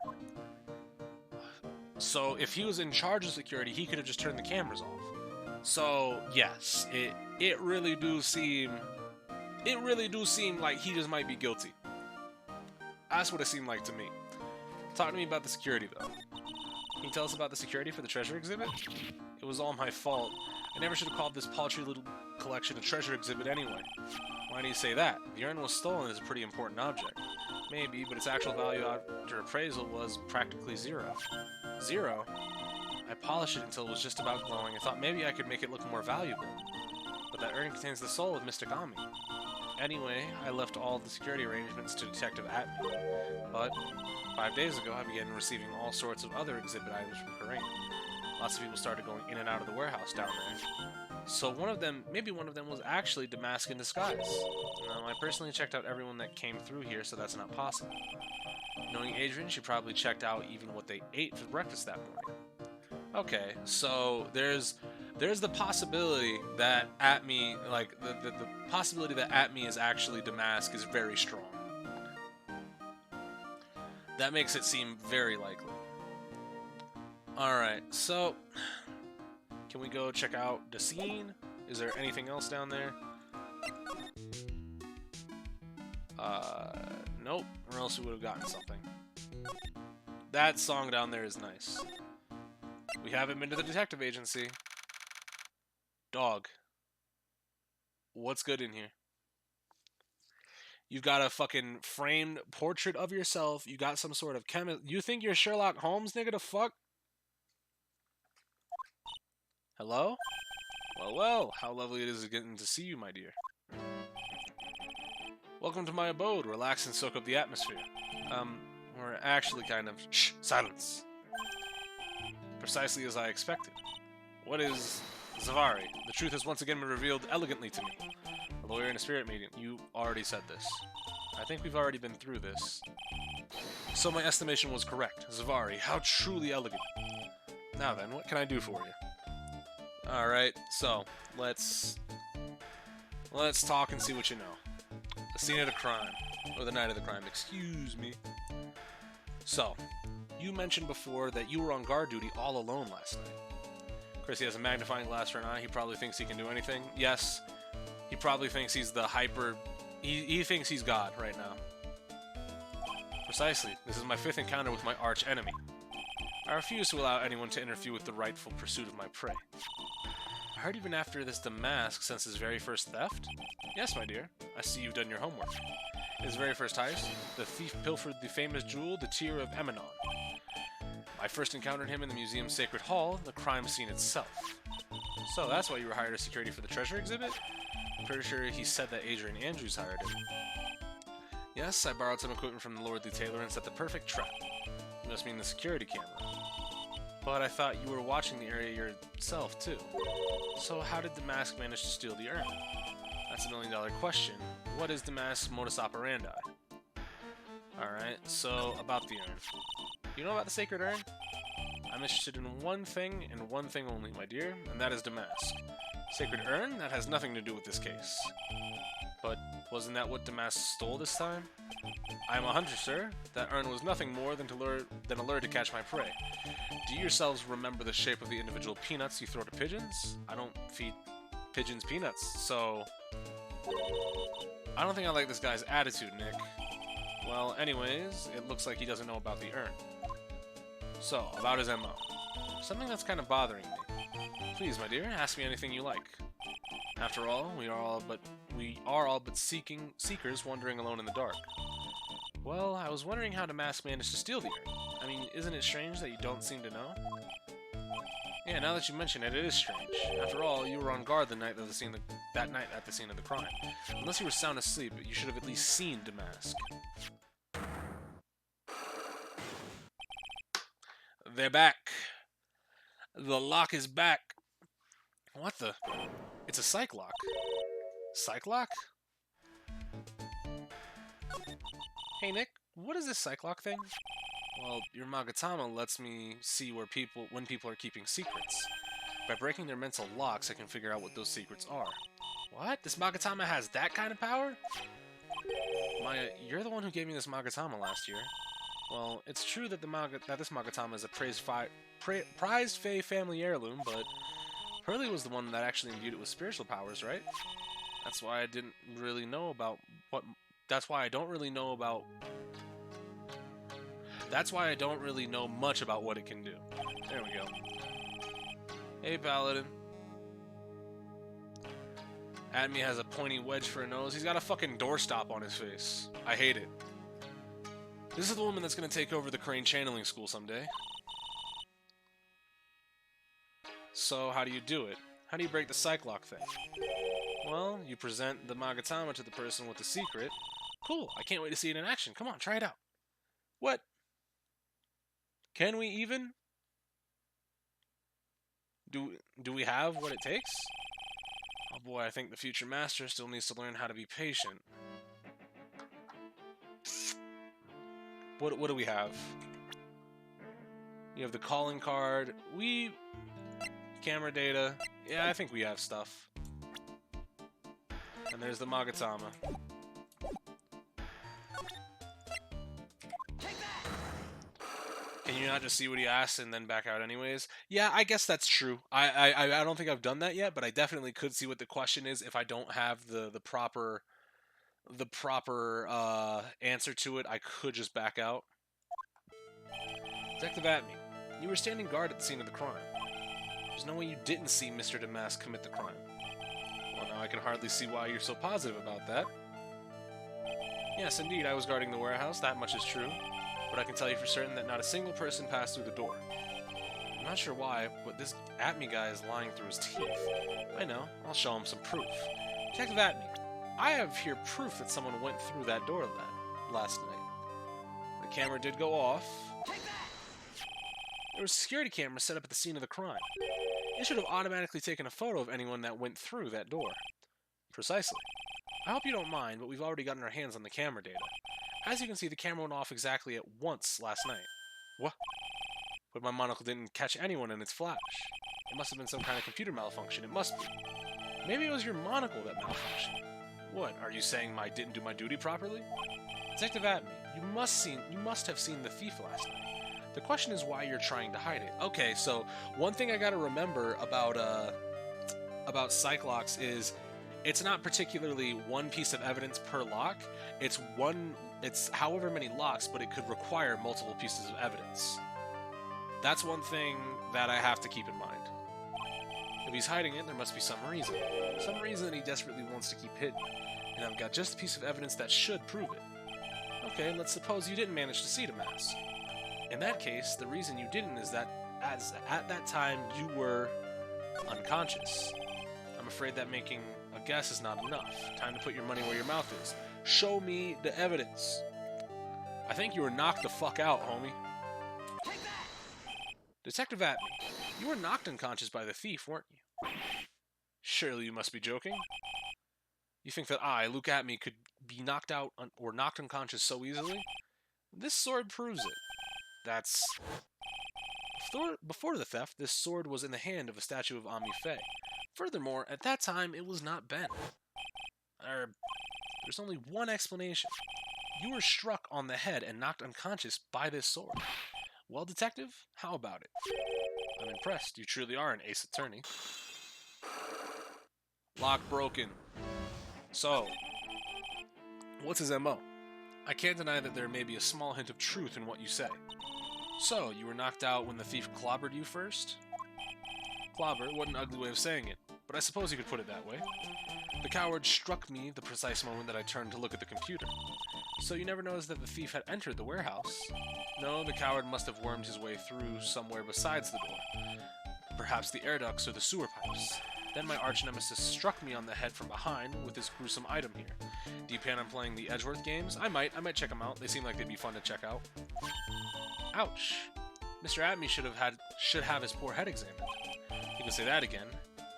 So if he was in charge of security, he could have just turned the cameras off. So yes, it really do seem like he just might be guilty. That's what it seemed like to me. Talk to me about the security though. Can you tell us about the security for the treasure exhibit? It was all my fault. I never should have called this paltry little collection a treasure exhibit anyway. Why do you say that? The urn was stolen as a pretty important object. Maybe, but its actual value after appraisal was practically zero. Zero? I polished it until it was just about glowing and thought maybe I could make it look more valuable. But that urn contains the soul of Mystic Ami. Anyway, I left all the security arrangements to Detective Atme. But 5 days ago, I began receiving all sorts of other exhibit items from Corinne. Lots of people started going in and out of the warehouse down there. So maybe one of them was actually Damask in disguise. Now, I personally checked out everyone that came through here, so that's not possible. Knowing Adrian, she probably checked out even what they ate for breakfast that morning. Okay, so there's the possibility that Atme, like, the possibility that Atme is actually Damask is very strong. That makes it seem very likely. Alright, so can we go check out the scene? Is there anything else down there? Nope, or else we would have gotten something. That song down there is nice. We haven't been to the detective agency. Dog. What's good in here? You've got a fucking framed portrait of yourself. You got some sort of chemist. You think you're Sherlock Holmes, nigga? The fuck? Hello? Well, well. How lovely it is getting to see you, my dear. Welcome to my abode. Relax and soak up the atmosphere. We're actually kind of... Shh! Silence! Precisely as I expected. What is... Zavari? The truth has once again been revealed elegantly to me. A lawyer and a spirit medium. You already said this. I think we've already been through this. So my estimation was correct. Zavari, how truly elegant. Now then, what can I do for you? Alright, so, let's talk and see what you know. The scene of the crime. Or the night of the crime, excuse me. So, you mentioned before that you were on guard duty all alone last night. Chrissy has a magnifying glass for an eye. He probably thinks he can do anything. Yes, he probably thinks he's the hyper... He thinks he's God right now. Precisely. This is my 5th encounter with my arch enemy. I refuse to allow anyone to interfere with the rightful pursuit of my prey. I heard even after this Damask since his very first theft? Yes, my dear. I see you've done your homework. His very first heist, the thief pilfered the famous jewel, the Tear of Emanon. I first encountered him in the museum's Sacred Hall, the crime scene itself. So that's why you were hired as security for the treasure exhibit? I'm pretty sure he said that Adrian Andrews hired him. Yes, I borrowed some equipment from the Lord Lee Taylor and set the perfect trap. You must mean the security camera. But I thought you were watching the area yourself, too. So how did Damask manage to steal the urn? That's a $1 million question. What is Damask's modus operandi? Alright, so about the urn. You know about the sacred urn? I'm interested in one thing and one thing only, my dear, and that is Damask. Sacred urn? That has nothing to do with this case. But wasn't that what Damask stole this time? I am a hunter, sir. That urn was nothing more than a lure to catch my prey. Do you yourselves remember the shape of the individual peanuts you throw to pigeons? I don't feed pigeons peanuts, so... I don't think I like this guy's attitude, Nick. Well, anyways, it looks like he doesn't know about the urn. So, about his MO. Something that's kind of bothering me. Please, my dear, ask me anything you like. After all, we are all but seekers wandering alone in the dark. Well, I was wondering how Damask managed to steal the urn. I mean, isn't it strange that you don't seem to know? Yeah, now that you mention it, it is strange. After all, you were on guard that night at the scene of the crime. Unless you were sound asleep, you should have at least seen Damask. They're back. The lock is back. What the? It's a psych lock. Psych lock? Hey Nick, what is this psych lock thing? Well, your Magatama lets me see when people are keeping secrets. By breaking their mental locks, I can figure out what those secrets are. What? This Magatama has that kind of power? Maya, you're the one who gave me this Magatama last year. Well, it's true that this Magatama is a prized Fey family heirloom, but Hurley was the one that actually imbued it with spiritual powers, right? That's why I didn't really know about what. That's why I don't really know about. That's why I don't really know much about what it can do. There we go. Hey, Paladin. Admi has a pointy wedge for a nose. He's got a fucking doorstop on his face. I hate it. This is the woman that's gonna take over the Crane Channeling School someday. So, how do you do it? How do you break the psych lock thing? Well, you present the Magatama to the person with the secret. Cool, I can't wait to see it in action. Come on, try it out. What? Can we even? Do we have what it takes? Oh boy, I think the future master still needs to learn how to be patient. What do we have? You have the calling card. Camera data. Yeah, I think we have stuff. And there's the Magatama. Can you not just see what he asks and then back out anyways? Yeah, I guess that's true. I don't think I've done that yet, but I definitely could see what the question is if I don't have the proper answer to it. I could just back out. Detective Atme, you were standing guard at the scene of the crime. There's no way you didn't see Mr. Damask commit the crime. Well, now I can hardly see why you're so positive about that. Yes, indeed, I was guarding the warehouse, that much is true. But I can tell you for certain that not a single person passed through the door. I'm not sure why, but this Atme guy is lying through his teeth. I know, I'll show him some proof. Detective Atme, I have here proof that someone went through that door last night. The camera did go off. There was a security camera set up at the scene of the crime. It should have automatically taken a photo of anyone that went through that door. Precisely. I hope you don't mind, but we've already gotten our hands on the camera data. As you can see, the camera went off exactly at once last night. What? But my monocle didn't catch anyone in its flash. It must have been some kind of computer malfunction. It must be. Maybe it was your monocle that malfunctioned. What, are you saying I didn't do my duty properly? Detective Atme, you must have seen the thief last night. The question is why you're trying to hide it. Okay, so one thing I gotta remember about Cyclox is it's not particularly one piece of evidence per lock. It's however many locks, but it could require multiple pieces of evidence. That's one thing that I have to keep in mind. If he's hiding it, there must be some reason. Some reason that he desperately wants to keep hidden. And I've got just a piece of evidence that should prove it. Okay, let's suppose you didn't manage to see Damask. In that case, the reason you didn't is that at that time you were unconscious. I'm afraid that making a guess is not enough. Time to put your money where your mouth is. Show me the evidence. I think you were knocked the fuck out, homie. Detective Atme, you were knocked unconscious by the thief, weren't you? Surely you must be joking. You think that I, Luke Atme, could be knocked out or knocked unconscious so easily? This sword proves it. Before the theft, this sword was in the hand of a statue of Ami Faye. Furthermore, at that time, it was not bent. There's only one explanation. You were struck on the head and knocked unconscious by this sword. Well, detective, how about it? I'm impressed. You truly are an ace attorney. Lock broken. So, what's his MO? I can't deny that there may be a small hint of truth in what you say. So, you were knocked out when the thief clobbered you first? Clobber, what an ugly way of saying it, but I suppose you could put it that way. The coward struck me the precise moment that I turned to look at the computer. So you never noticed that the thief had entered the warehouse? No, the coward must have wormed his way through somewhere besides the door. Perhaps the air ducts or the sewer pipes. Then my arch-nemesis struck me on the head from behind with this gruesome item here. Do you plan on playing the Edgeworth games? I might check them out. They seem like they'd be fun to check out. Ouch. Mr. Atme should have his poor head examined. You can say that again.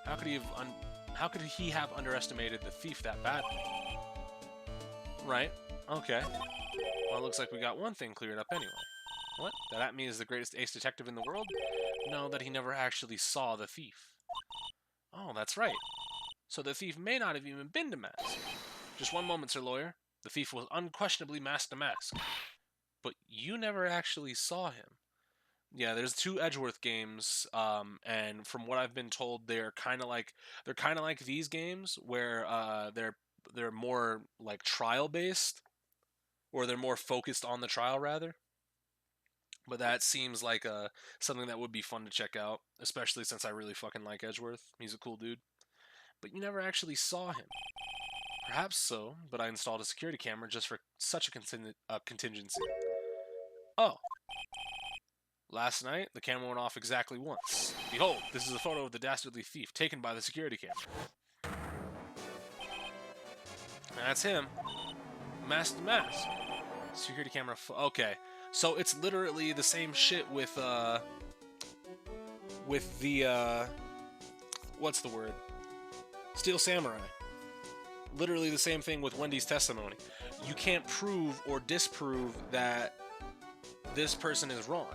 How could he have underestimated the thief that badly? Right. Okay. Well, it looks like we got one thing cleared up anyway. What? That Atme is the greatest ace detective in the world? No, that he never actually saw the thief. Oh, that's right. So the thief may not have even been to mask. Just one moment, Sir Lawyer. The thief was unquestionably masked to mask. But you never actually saw him. Yeah, there's 2 Edgeworth games, and from what I've been told, they're kind of like these games where they're more like trial based, or they're more focused on the trial rather. But that seems like something that would be fun to check out, especially since I really fucking like Edgeworth. He's a cool dude. But you never actually saw him. Perhaps so, but I installed a security camera just for such a contingency. Oh. Last night, the camera went off exactly once. Behold, this is a photo of the dastardly thief taken by the security camera. That's him. Mask to mask. Security camera. Okay, so it's literally the same shit with the what's the word? Steel Samurai. Literally the same thing with Wendy's testimony. You can't prove or disprove that this person is wrong.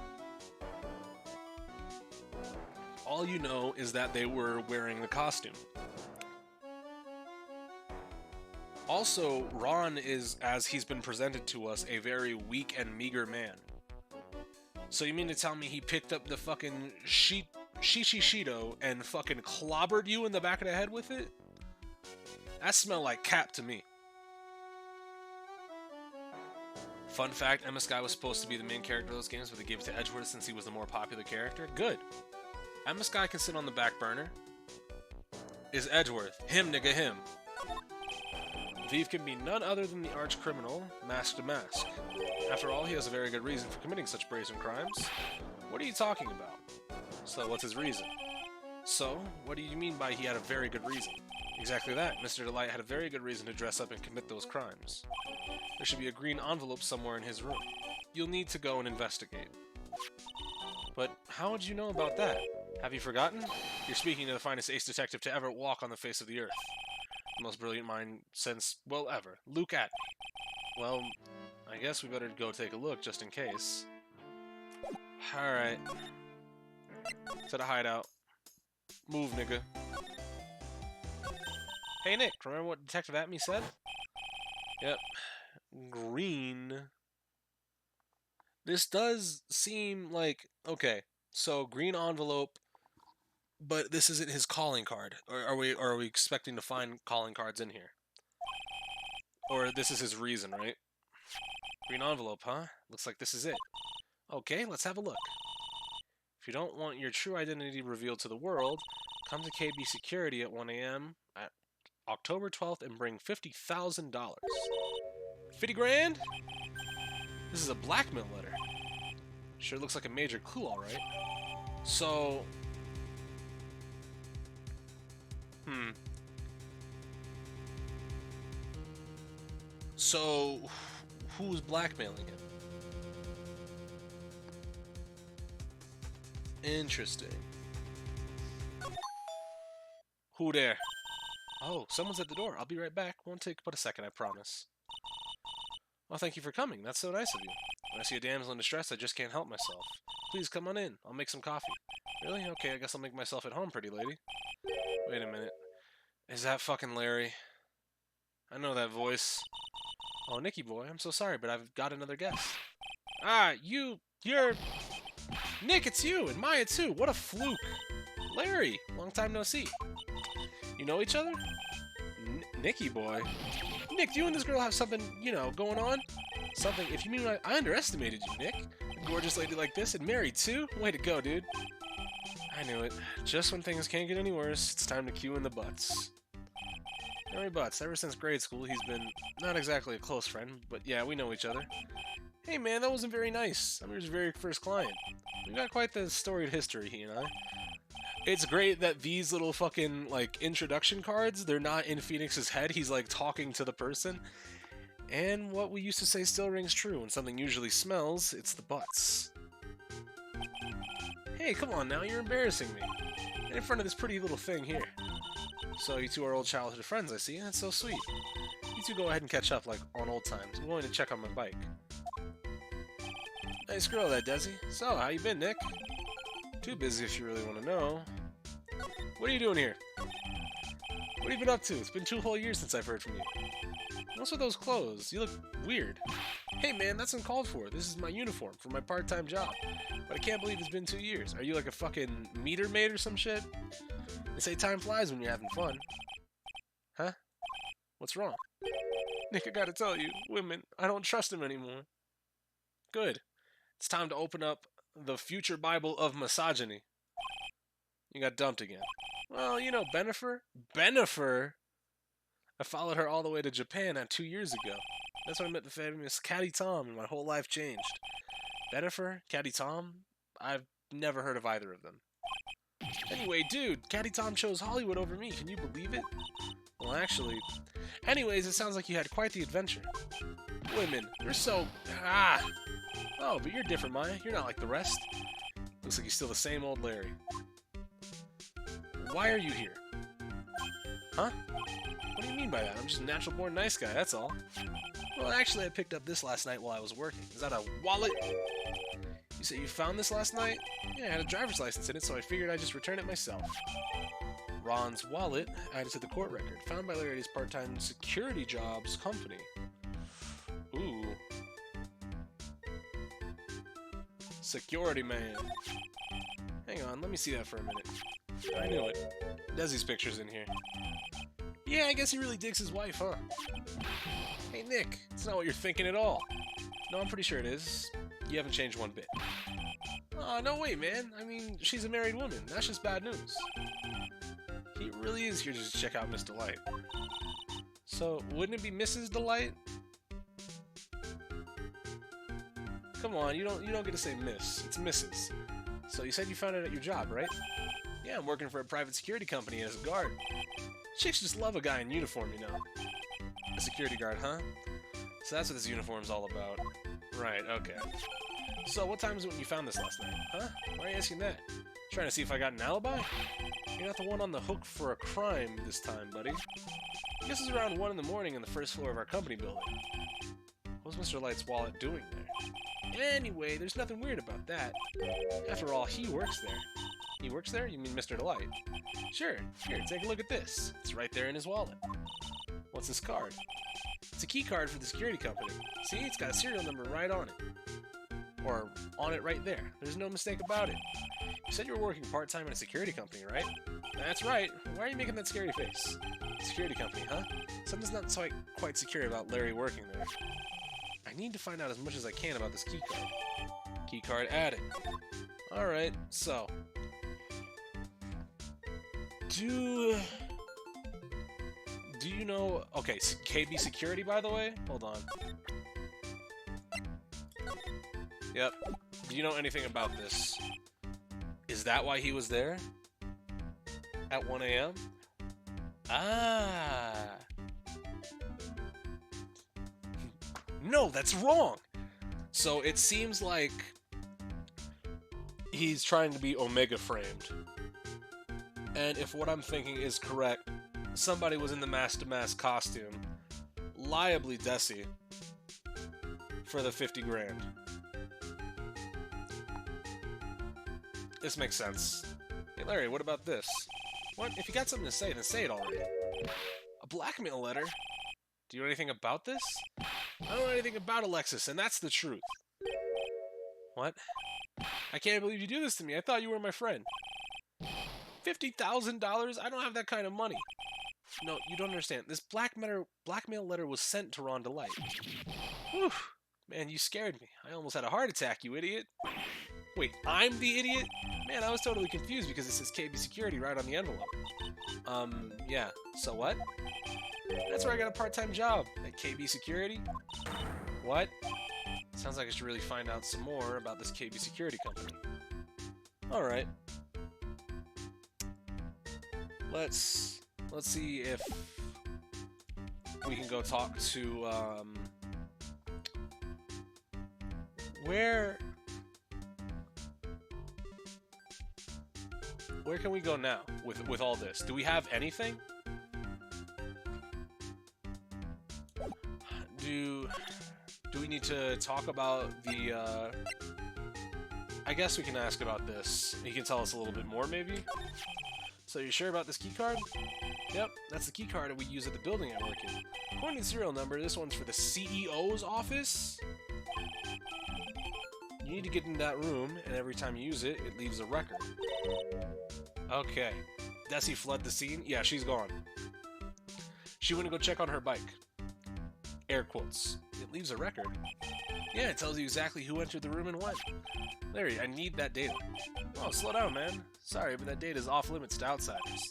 All you know is that they were wearing the costume. Also, Ron is, as he's been presented to us, a very weak and meager man. So you mean to tell me he picked up the fucking Shishishido and fucking clobbered you in the back of the head with it? That smelled like cap to me. Fun fact, Emma Skye was supposed to be the main character of those games, but they gave it to Edgeworth since he was the more popular character. Good. Emma Skye can sit on the back burner. Is Edgeworth. Him, nigga, him. Thief can be none other than the arch criminal, mask to mask. After all, he has a very good reason for committing such brazen crimes. What are you talking about? So, what's his reason? So, what do you mean by he had a very good reason? Exactly that. Mr. Delight had a very good reason to dress up and commit those crimes. There should be a green envelope somewhere in his room. You'll need to go and investigate. But how would you know about that? Have you forgotten? You're speaking to the finest ace detective to ever walk on the face of the earth. The most brilliant mind since, well, ever. Luke Atme. Well, I guess we better go take a look, just in case. Alright. To the hideout. Move, nigga. Hey, Nick, remember what Detective Atme said? Yep. Green. This does seem like... Okay, so green envelope, but this isn't his calling card. Or are we expecting to find calling cards in here? Or this is his reason, right? Green envelope, huh? Looks like this is it. Okay, let's have a look. If you don't want your true identity revealed to the world, come to KB Security at 1 a.m. at October 12th and bring $50,000. 50 grand? This is a blackmail letter. Sure looks like a major clue, alright. So... So, who's blackmailing him? Interesting. Who there? Oh, someone's at the door. I'll be right back. Won't take but a second, I promise. Oh, thank you for coming. That's so nice of you. When I see a damsel in distress, I just can't help myself. Please come on in. I'll make some coffee. Really? Okay, I guess I'll make myself at home, pretty lady. Wait a minute. Is that fucking Larry? I know that voice. Oh, Nicky boy, I'm so sorry, but I've got another guest. Ah, you're... Nick, it's you, and Maya too. What a fluke. Larry, long time no see. You know each other? Nicky boy. Nick, do you and this girl have something, you know, going on? Something, if you mean I underestimated you, Nick. A gorgeous lady like this and married too? Way to go, dude. I knew it. Just when things can't get any worse, it's time to cue in the Butts. Larry Butts, ever since grade school, he's been not exactly a close friend, but yeah, we know each other. Hey man, that wasn't very nice. I'm his very first client. We got quite the storied history, he and I. It's great that these little fucking, like, introduction cards, they're not in Phoenix's head, he's, like, talking to the person. And what we used to say still rings true. When something usually smells, it's the Butts. Hey, come on now, you're embarrassing me. And in front of this pretty little thing here. So you two are old childhood friends, I see. That's so sweet. You two go ahead and catch up, like, on old times. I'm going to check on my bike. Nice girl, that Desi. So, how you been, Nick? Too busy if you really want to know. What are you doing here? What have you been up to? It's been 2 whole years since I've heard from you. What's with those clothes? You look weird. Hey man, that's uncalled for. This is my uniform for my part-time job. But I can't believe it's been 2 years. Are you like a fucking meter maid or some shit? They say time flies when you're having fun. Huh? What's wrong? Nick, I gotta tell you, women, I don't trust them anymore. Good. It's time to open up the future Bible of misogyny. You got dumped again. Well, you know, Benifer? Benifer? I followed her all the way to Japan 2 years ago. That's when I met the famous Caddy Tom and my whole life changed. Benifer? Caddy Tom? I've never heard of either of them. Anyway, dude, Caddy Tom chose Hollywood over me. Can you believe it? Well, actually... Anyways, it sounds like you had quite the adventure. Women, you're so... Ah! Oh, but you're different, Maya. You're not like the rest. Looks like you're still the same old Larry. Why are you here? Huh? What do you mean by that? I'm just a natural-born nice guy, that's all. Well, actually, I picked up this last night while I was working. Is that a wallet? You say you found this last night? Yeah, I had a driver's license in it, so I figured I'd just return it myself. Ron's wallet added to the court record, found by Larry's part-time security jobs company. Ooh. Security man. Hang on, let me see that for a minute. I knew it. Desi's picture's in here. Yeah, I guess he really digs his wife, huh? Hey, Nick, it's not what you're thinking at all. No, I'm pretty sure it is. You haven't changed one bit. Aw, no way, man. I mean, she's a married woman. That's just bad news. He really is here to just check out Miss Delight. So, wouldn't it be Mrs. Delight? Come on, you don't get to say Miss. It's Mrs. So you said you found it at your job, right? Yeah, I'm working for a private security company as a guard. Chicks just love a guy in uniform, you know. A security guard, huh? So that's what this uniform's all about. Right, okay. So what time is it when you found this last night? Huh? Why are you asking that? Trying to see if I got an alibi? You're not the one on the hook for a crime this time, buddy. I guess it's around 1 in the morning on the first floor of our company building. What was Mr. Light's wallet doing there? Anyway, there's nothing weird about that. After all, he works there. He works there? You mean Mr. Delight? Sure. Here, take a look at this. It's right there in his wallet. What's this card? It's a key card for the security company. See, it's got a serial number right on it. Or on it right there. There's no mistake about it. You said you were working part-time in a security company, right? That's right. Why are you making that scary face? Security company, huh? Something's not quite secure about Larry working there. I need to find out as much as I can about this key card. Key card added. Alright, so... Do you know... Okay, KB Security, by the way? Hold on. Yep. Do you know anything about this? Is that why he was there? At 1 a.m.? Ah. No, that's wrong! So it seems like he's trying to be Omega framed. And if what I'm thinking is correct, somebody was in the mask-to-mask costume, liably Desi, for the 50 grand. This makes sense. Hey Larry, what about this? What? If you got something to say, then say it already. A blackmail letter? Do you know anything about this? I don't know anything about Alexis, and that's the truth. What? I can't believe you do this to me. I thought you were my friend. $50,000? I don't have that kind of money. No, you don't understand. This blackmail letter was sent to Ron Delight. Whew. Man, you scared me. I almost had a heart attack, you idiot. Wait, I'm the idiot? Man, I was totally confused because it says KB Security right on the envelope. Yeah. So what? That's where I got a part-time job, at KB Security. What? Sounds like I should really find out some more about this KB Security company. Alright. Let's see if we can go talk to, where can we go now with all this? Do we have anything? Do we need to talk about the I guess we can ask about this. He can tell us a little bit more, maybe? So you sure about this keycard? Yep, that's the keycard that we use at the building I work in. According to the serial number, this one's for the CEO's office? You need to get in that room, and every time you use it, it leaves a record. Okay. Desi fled the scene? Yeah, she's gone. She went to go check on her bike. Air quotes. It leaves a record. Yeah, it tells you exactly who entered the room and when. Larry, I need that data. Oh, slow down, man. Sorry, but that data is off limits to outsiders.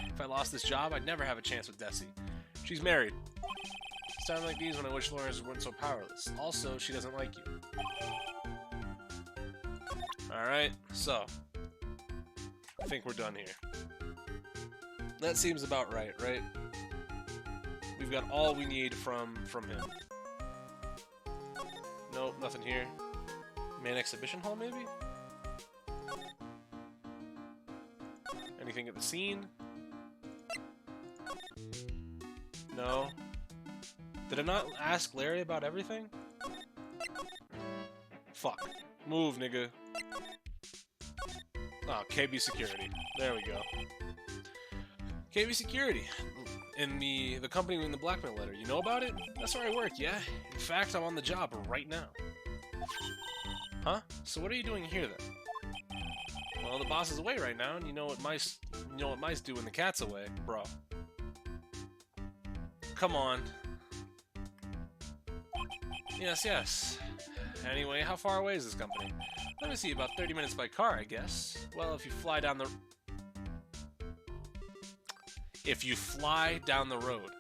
If I lost this job, I'd never have a chance with Desi. She's married. It's times like these when I wish lawyers weren't so powerless. Also, she doesn't like you. Alright, so. I think we're done here. That seems about right? We've got all we need from him. Nope, nothing here. Main exhibition hall, maybe? Anything at the scene? No. Did I not ask Larry about everything? Fuck. Move, nigga. Oh, KB Security. There we go. KB Security. In the company in the blackmail letter. You know about it? That's where I work, yeah? In fact, I'm on the job right now. Huh? So what are you doing here, then? Well, the boss is away right now, and you know what mice do when the cat's away, bro. Come on. Yes. Anyway, how far away is this company? Let me see, about 30 minutes by car, I guess. Well, if you fly down the road.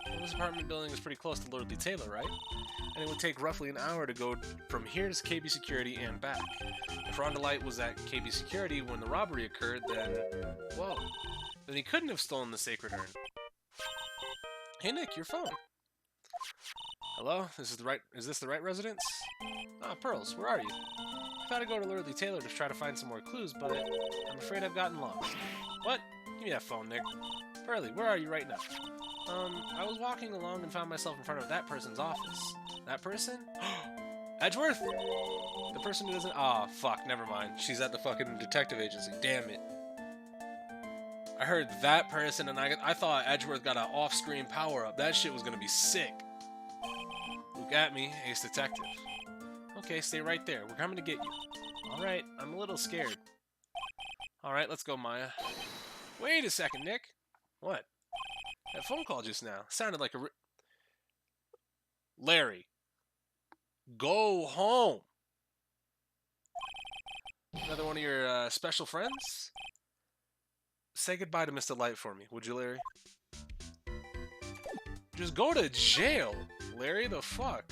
Well, this apartment building is pretty close to Lordly Taylor, right? And it would take roughly an hour to go from here to KB Security and back. If Rondalite was at KB Security when the robbery occurred, then... whoa. Then he couldn't have stolen the sacred urn. Hey Nick, your phone. Hello? Is this the right residence? Ah, Pearls, where are you? I thought I'd go to Lordly Taylor to try to find some more clues, but I'm afraid I've gotten lost. What? Give me that phone, Nick. Pearly, where are you right now? I was walking along and found myself in front of that person's office. That person? Edgeworth? The person who doesn't... ah, fuck, never mind. She's at the fucking detective agency. Damn it. I heard that person and I thought Edgeworth got an off-screen power-up. That shit was gonna be sick. Look at me, Ace Detective. Okay, stay right there. We're coming to get you. Alright, I'm a little scared. Alright, let's go, Maya. Wait a second, Nick. What? That phone call just now sounded like a Larry. Go home. Another one of your special friends? Say goodbye to Mr. Light for me, would you, Larry? Just go to jail, Larry. The fuck?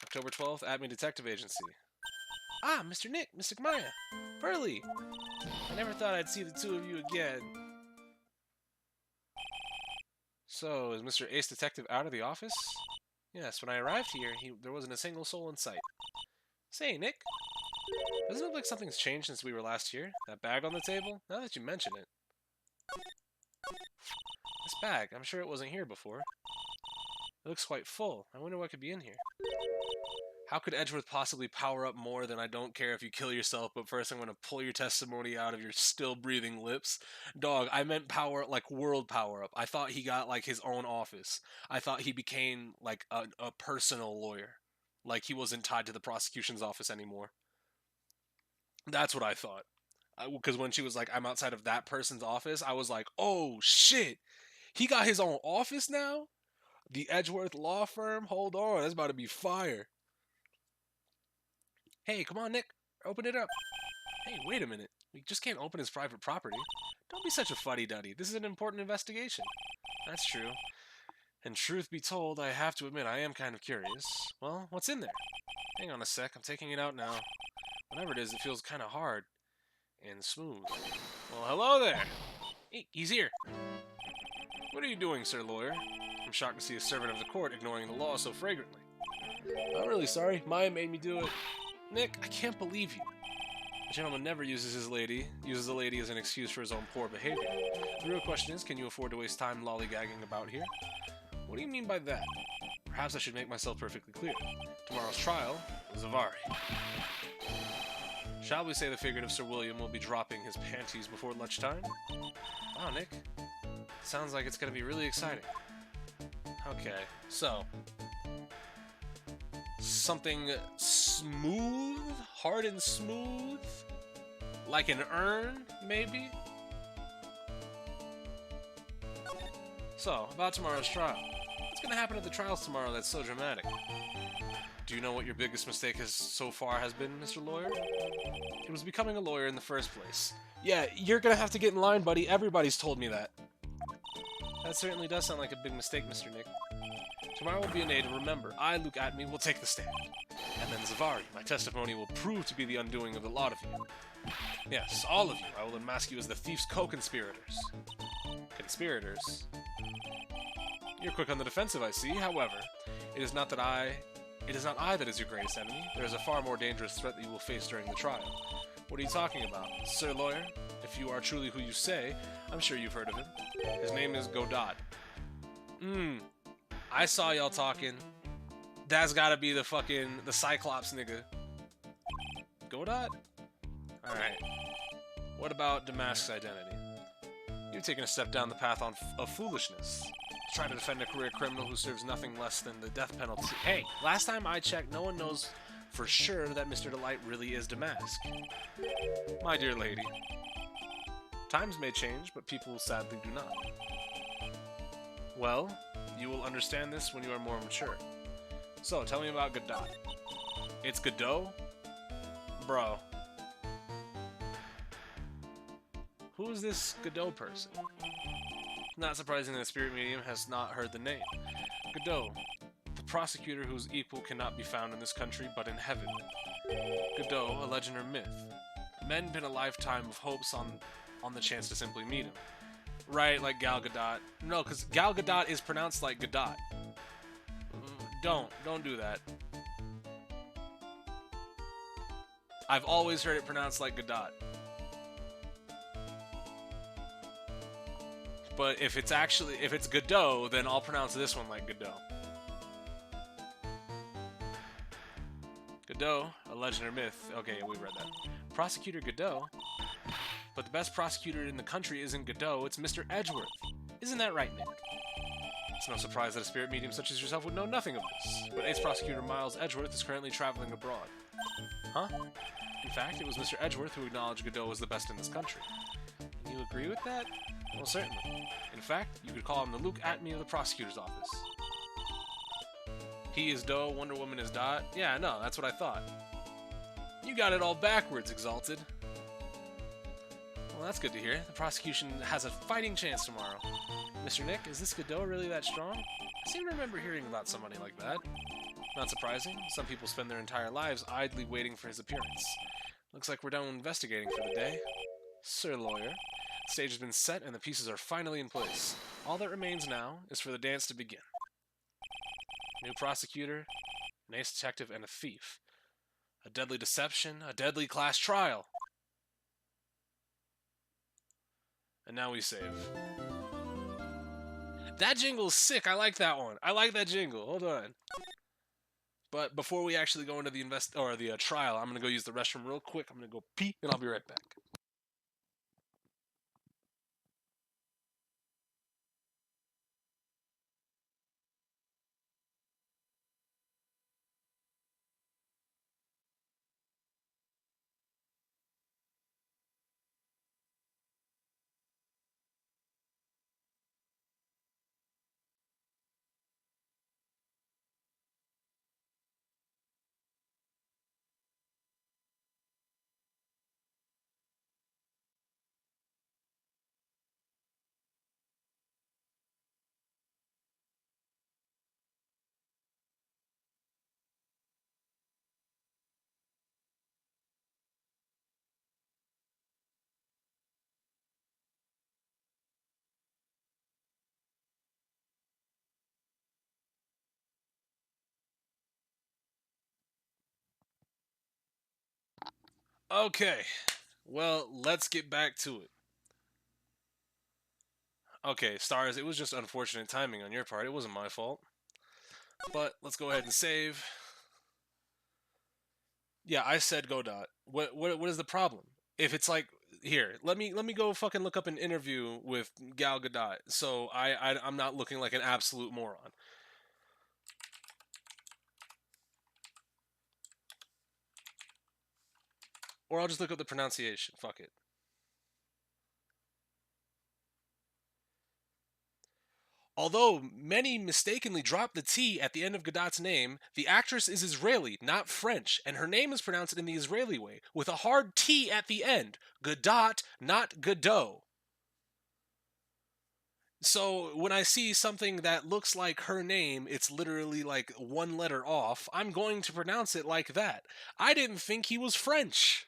October 12th, Admin Detective Agency. Ah, Mr. Nick, Mr. Maya. Pearly. I never thought I'd see the two of you again. So, is Mr. Ace Detective out of the office? Yes, when I arrived here, there wasn't a single soul in sight. Say, Nick. Doesn't it look like something's changed since we were last here? That bag on the table? Now that you mention it. This bag, I'm sure it wasn't here before. It looks quite full. I wonder what could be in here. How could Edgeworth possibly power up more than I don't care if you kill yourself, but first I'm going to pull your testimony out of your still breathing lips? Dog, I meant power, like world power up. I thought he got like his own office. I thought he became like a personal lawyer. Like he wasn't tied to the prosecution's office anymore. That's what I thought. Because when she was like, I'm outside of that person's office, I was like, oh shit. He got his own office now? The Edgeworth Law Firm? Hold on, that's about to be fire. Hey, come on, Nick. Open it up. Hey, wait a minute. We just can't open his private property. Don't be such a fuddy-duddy. This is an important investigation. That's true. And truth be told, I have to admit, I am kind of curious. Well, what's in there? Hang on a sec. I'm taking it out now. Whatever it is, it feels kind of hard. And smooth. Well, hello there. Hey, he's here. What are you doing, sir lawyer? I'm shocked to see a servant of the court ignoring the law so flagrantly. I'm really sorry. Maya made me do it. Nick, I can't believe you. The gentleman never uses a lady as an excuse for his own poor behavior. The real question is, can you afford to waste time lollygagging about here? What do you mean by that? Perhaps I should make myself perfectly clear. Tomorrow's trial is Zavari. Shall we say the figurative Sir William will be dropping his panties before lunchtime? Wow, Nick. Sounds like it's going to be really exciting. Okay, so... something smooth? Hard and smooth? Like an urn, maybe? So, about tomorrow's trial. What's going to happen at the trials tomorrow that's so dramatic? Do you know what your biggest mistake so far has been, Mr. Lawyer? It was becoming a lawyer in the first place. Yeah, you're gonna have to get in line, buddy. Everybody's told me that. That certainly does sound like a big mistake, Mr. Nick. Tomorrow will be a day to remember. I, Luke Atme, will take the stand. And then Zavari, my testimony will prove to be the undoing of the lot of you. Yes, all of you. I will unmask you as the thief's co-conspirators. Conspirators? You're quick on the defensive, I see. However, it is not I that is your greatest enemy. There is a far more dangerous threat that you will face during the trial. What are you talking about? Sir Lawyer, if you are truly who you say, I'm sure you've heard of him. His name is Godot. I saw y'all talking. That's gotta be the Cyclops nigga. Godot? Alright. What about Damask's identity? You've taken a step down the path of foolishness. Try to defend a career criminal who serves nothing less than the death penalty. Hey, last time I checked, no one knows for sure that Mr. Delight really is Damask. My dear lady, times may change, but people sadly do not. Well, you will understand this when you are more mature. So, tell me about Godot. It's Godot? Bro. Who is this Godot person? Not surprising that the spirit medium has not heard the name. Godot, the prosecutor whose equal cannot be found in this country but in heaven. Godot, a legend or myth. Men pin a lifetime of hopes on the chance to simply meet him. Right, like Gal Gadot. No, because Gal Gadot is pronounced like Godot. Don't do that. I've always heard it pronounced like Godot. But if it's Godot, then I'll pronounce this one like Godot. Godot, a legend or myth. Okay, we read that. Prosecutor Godot? But the best prosecutor in the country isn't Godot, it's Mr. Edgeworth. Isn't that right, Nick? It's no surprise that a spirit medium such as yourself would know nothing of this. But Ace Prosecutor Miles Edgeworth is currently traveling abroad. Huh? In fact, it was Mr. Edgeworth who acknowledged Godot was the best in this country. And you agree with that? Well, certainly. In fact, you could call him the Luke Atme of the prosecutor's office. He is Doe, Wonder Woman is Dot. Yeah, no, that's what I thought. You got it all backwards, Exalted. Well, that's good to hear. The prosecution has a fighting chance tomorrow. Mr. Nick, is this Godot really that strong? I seem to remember hearing about somebody like that. Not surprising. Some people spend their entire lives idly waiting for his appearance. Looks like we're done investigating for the day. Sir Lawyer. The stage has been set and the pieces are finally in place. All that remains now is for the dance to begin. New prosecutor, an ace detective, and a thief. A deadly deception, a deadly class trial. And now we save. That jingle's sick. I like that one. I like that jingle. Hold on. But before we actually go into the trial, I'm gonna go use the restroom real quick. I'm gonna go pee, and I'll be right back. Okay, well, let's get back to it. Okay, Stars, it was just unfortunate timing on your part. It wasn't my fault. But let's go ahead and save. Yeah, I said Godot. What is the problem? If it's like here, let me go fucking look up an interview with Gal Gadot, so I'm not looking like an absolute moron. Or I'll just look up the pronunciation. Fuck it. Although many mistakenly drop the T at the end of Gadot's name, the actress is Israeli, not French, and her name is pronounced in the Israeli way, with a hard T at the end. Gadot, not Godot. So when I see something that looks like her name, it's literally like one letter off, I'm going to pronounce it like that. I didn't think he was French.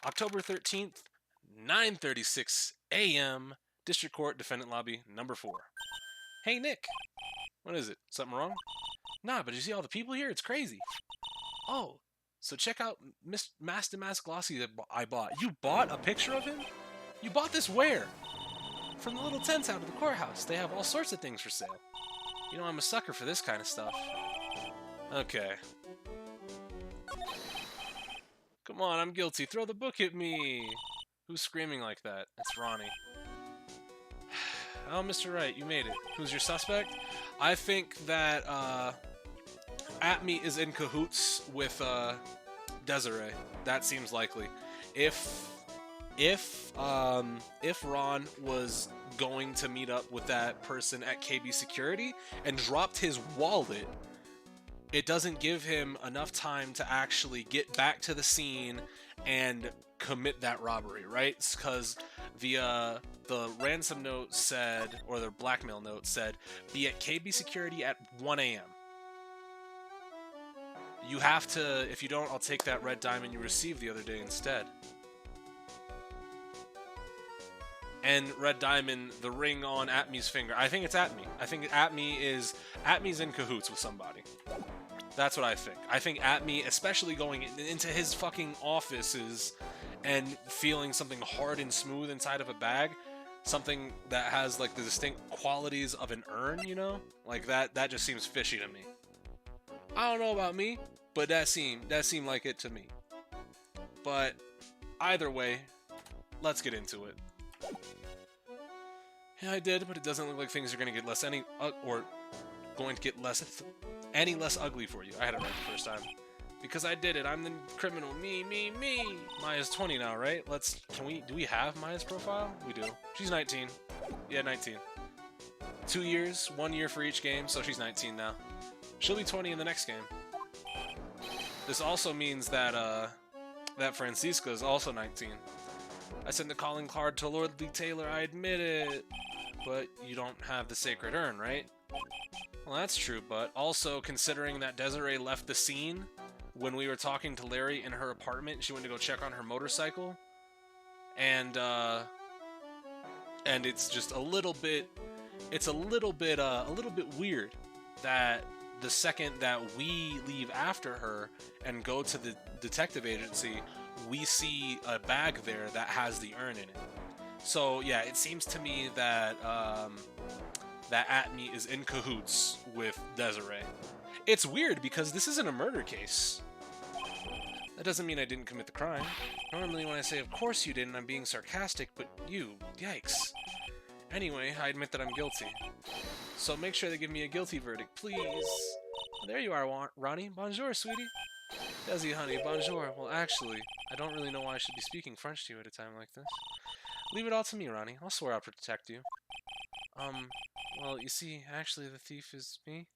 October 13th, 9:36 a.m. District Court, Defendant Lobby, number 4. Hey, Nick. What is it? Something wrong? Nah, but you see all the people here? It's crazy. Oh, so check out Master Mask Glossy that I bought. You bought a picture of him? You bought this where? From the little tents out of the courthouse. They have all sorts of things for sale. You know, I'm a sucker for this kind of stuff. Okay. Come on, I'm guilty. Throw the book at me. Who's screaming like that? It's Ronnie. Oh, Mr. Wright, you made it. Who's your suspect? I think that, Atme is in cahoots with, Desiree. That seems likely. If Ron was going to meet up with that person at KB Security and dropped his wallet, it doesn't give him enough time to actually get back to the scene and commit that robbery, right? Because the ransom note said, or the blackmail note said, be at KB Security at 1 a.m. You have to, if you don't, I'll take that red diamond you received the other day instead. And red diamond, the ring on Atme's finger. I think it's Atme. I think Atme's in cahoots with somebody. That's what I think. I think Atme, especially going into his fucking offices and feeling something hard and smooth inside of a bag, something that has like the distinct qualities of an urn, you know? Like that just seems fishy to me. I don't know about me, but that seemed like it to me. But either way, let's get into it. Yeah, I did, but it doesn't look like things are going to get any less ugly for you. I had it right the first time. Because I did it. I'm the criminal. Me. Maya's 20 now, right? Do we have Maya's profile? We do. She's 19. Yeah, 19. 2 years, 1 year for each game, so she's 19 now. She'll be 20 in the next game. This also means that, that Francisca is also 19. I sent the calling card to Lord Lee Taylor, I admit it. But you don't have the sacred urn, right? Well, that's true, but also considering that Desiree left the scene when we were talking to Larry in her apartment, she went to go check on her motorcycle, and it's just a little bit weird that the second that we leave after her and go to the detective agency, we see a bag there that has the urn in it. So yeah, it seems to me that that Atme is in cahoots with Desiree. It's weird because this isn't a murder case. That doesn't mean I didn't commit the crime. Normally when I say of course you didn't, I'm being sarcastic, but yikes. Anyway, I admit that I'm guilty. So make sure they give me a guilty verdict, please. Oh, there you are, Ronnie. Bonjour, sweetie. Desi, honey, bonjour. Well, actually, I don't really know why I should be speaking French to you at a time like this. Leave it all to me, Ronnie. I'll swear I'll protect you. Well, you see, actually, the thief is me.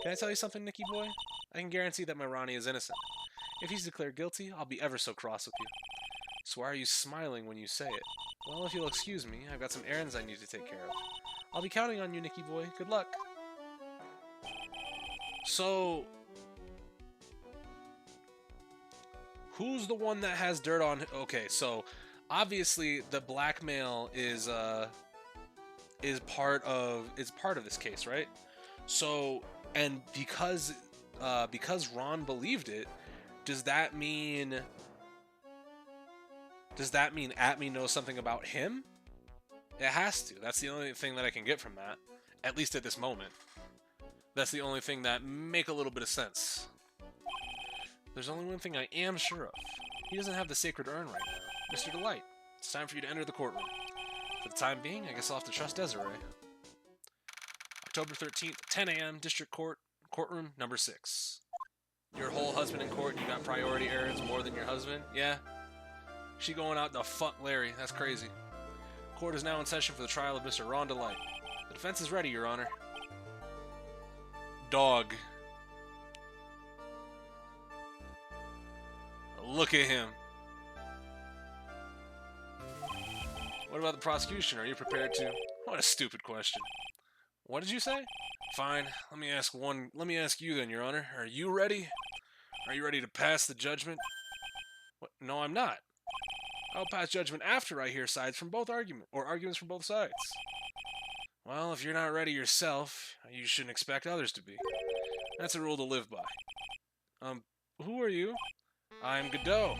Can I tell you something, Nicky boy? I can guarantee that my Ronnie is innocent. If he's declared guilty, I'll be ever so cross with you. So why are you smiling when you say it? Well, if you'll excuse me, I've got some errands I need to take care of. I'll be counting on you, Nicky boy. Good luck. So, who's the one that has dirt on? Okay, so obviously the blackmail is part of this case, right? So, and because Ron believed it, does that mean Atme knows something about him? It has to. That's the only thing that I can get from that. At least at this moment. That's the only thing that make a little bit of sense. There's only one thing I am sure of. He doesn't have the sacred urn right now. Mr. Delight, it's time for you to enter the courtroom. For the time being, I guess I'll have to trust Desiree. October 13th, 10 a.m., District Court, courtroom number 6. Your whole husband in court, you got priority errands more than your husband? Yeah? She going out to fuck Larry. That's crazy. Court is now in session for the trial of Mr. Ron Delight. The defense is ready, Your Honor. Dog. Look at him. What about the prosecution? Are you prepared to? What a stupid question. What did you say? Fine. Let me ask you then, Your Honor. Are you ready? Are you ready to pass the judgment? What? No, I'm not. I'll pass judgment after I hear sides from both arguments from both sides. Well, if you're not ready yourself, you shouldn't expect others to be. That's a rule to live by. Who are you? I'm Godot,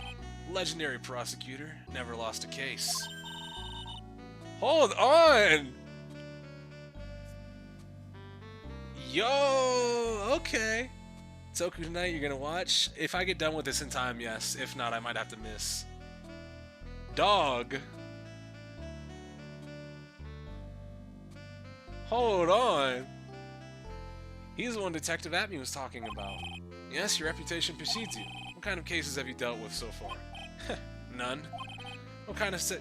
legendary prosecutor, never lost a case. Hold on! Yo, okay. Toku tonight, you're gonna watch? If I get done with this in time, yes. If not, I might have to miss. Dog. Hold on. He's the one Detective Atme was talking about. Yes, your reputation precedes you. What kind of cases have you dealt with so far? None. What kind of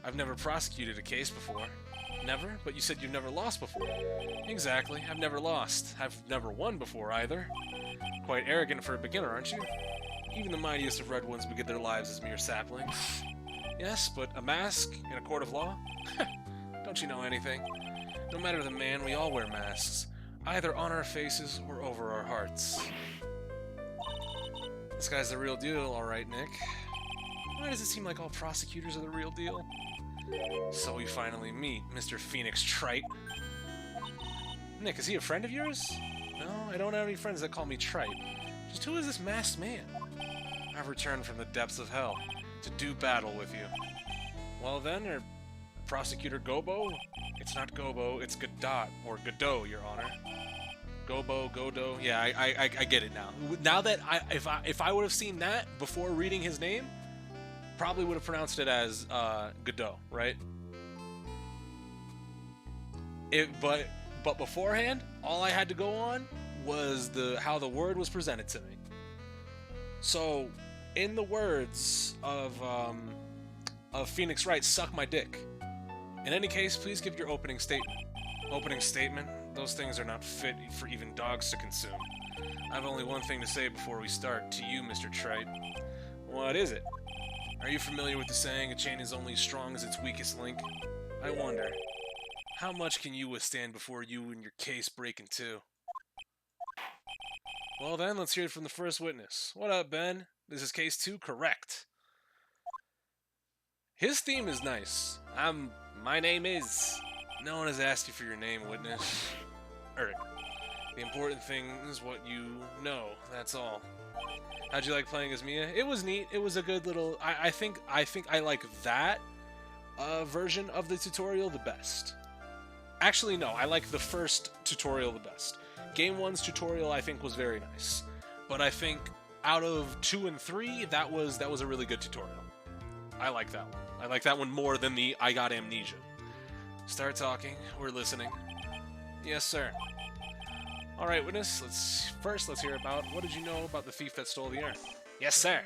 I've never prosecuted a case before. Never? But you said you've never lost before. Exactly. I've never lost. I've never won before, either. Quite arrogant for a beginner, aren't you? Even the mightiest of red ones begin their lives as mere saplings. Yes, but a mask in a court of law? Don't you know anything? No matter the man, we all wear masks. Either on our faces or over our hearts. This guy's the real deal, alright, Nick. Why does it seem like all prosecutors are the real deal? So we finally meet Mr. Phoenix Wright. Nick, is he a friend of yours? No, I don't have any friends that call me Trite. Just who is this masked man? I've returned from the depths of hell to do battle with you. Well then, Prosecutor Gobo? It's not Gobo, it's Godot, or Godot, Your Honor. Gobo, Godot, yeah, I get it now. Now that if I would have seen that before reading his name, probably would have pronounced it as Godot, right? But beforehand, all I had to go on was how the word was presented to me. So, in the words of Phoenix Wright, suck my dick. In any case, please give your opening statement. Opening statement? Those things are not fit for even dogs to consume. I have only one thing to say before we start, to you, Mr. Trite. What is it? Are you familiar with the saying, a chain is only as strong as its weakest link? I wonder, how much can you withstand before you and your case break in two? Well then, let's hear it from the first witness. What up, Ben? This is case 2, correct. His theme is nice. My name is... No one has asked you for your name, witness. The important thing is what you know, that's all. How'd you like playing as Mia? It was neat. It was a good little... I think I like that version of the tutorial the best. Actually, no. I like the first tutorial the best. Game 1's tutorial, I think, was very nice. But I think out of 2 and 3, that was a really good tutorial. I like that one. I like that one more than the I got amnesia. Start talking. We're listening. Yes, sir. Alright, witness, let's hear about what did you know about the thief that stole the urn? Yes, sir.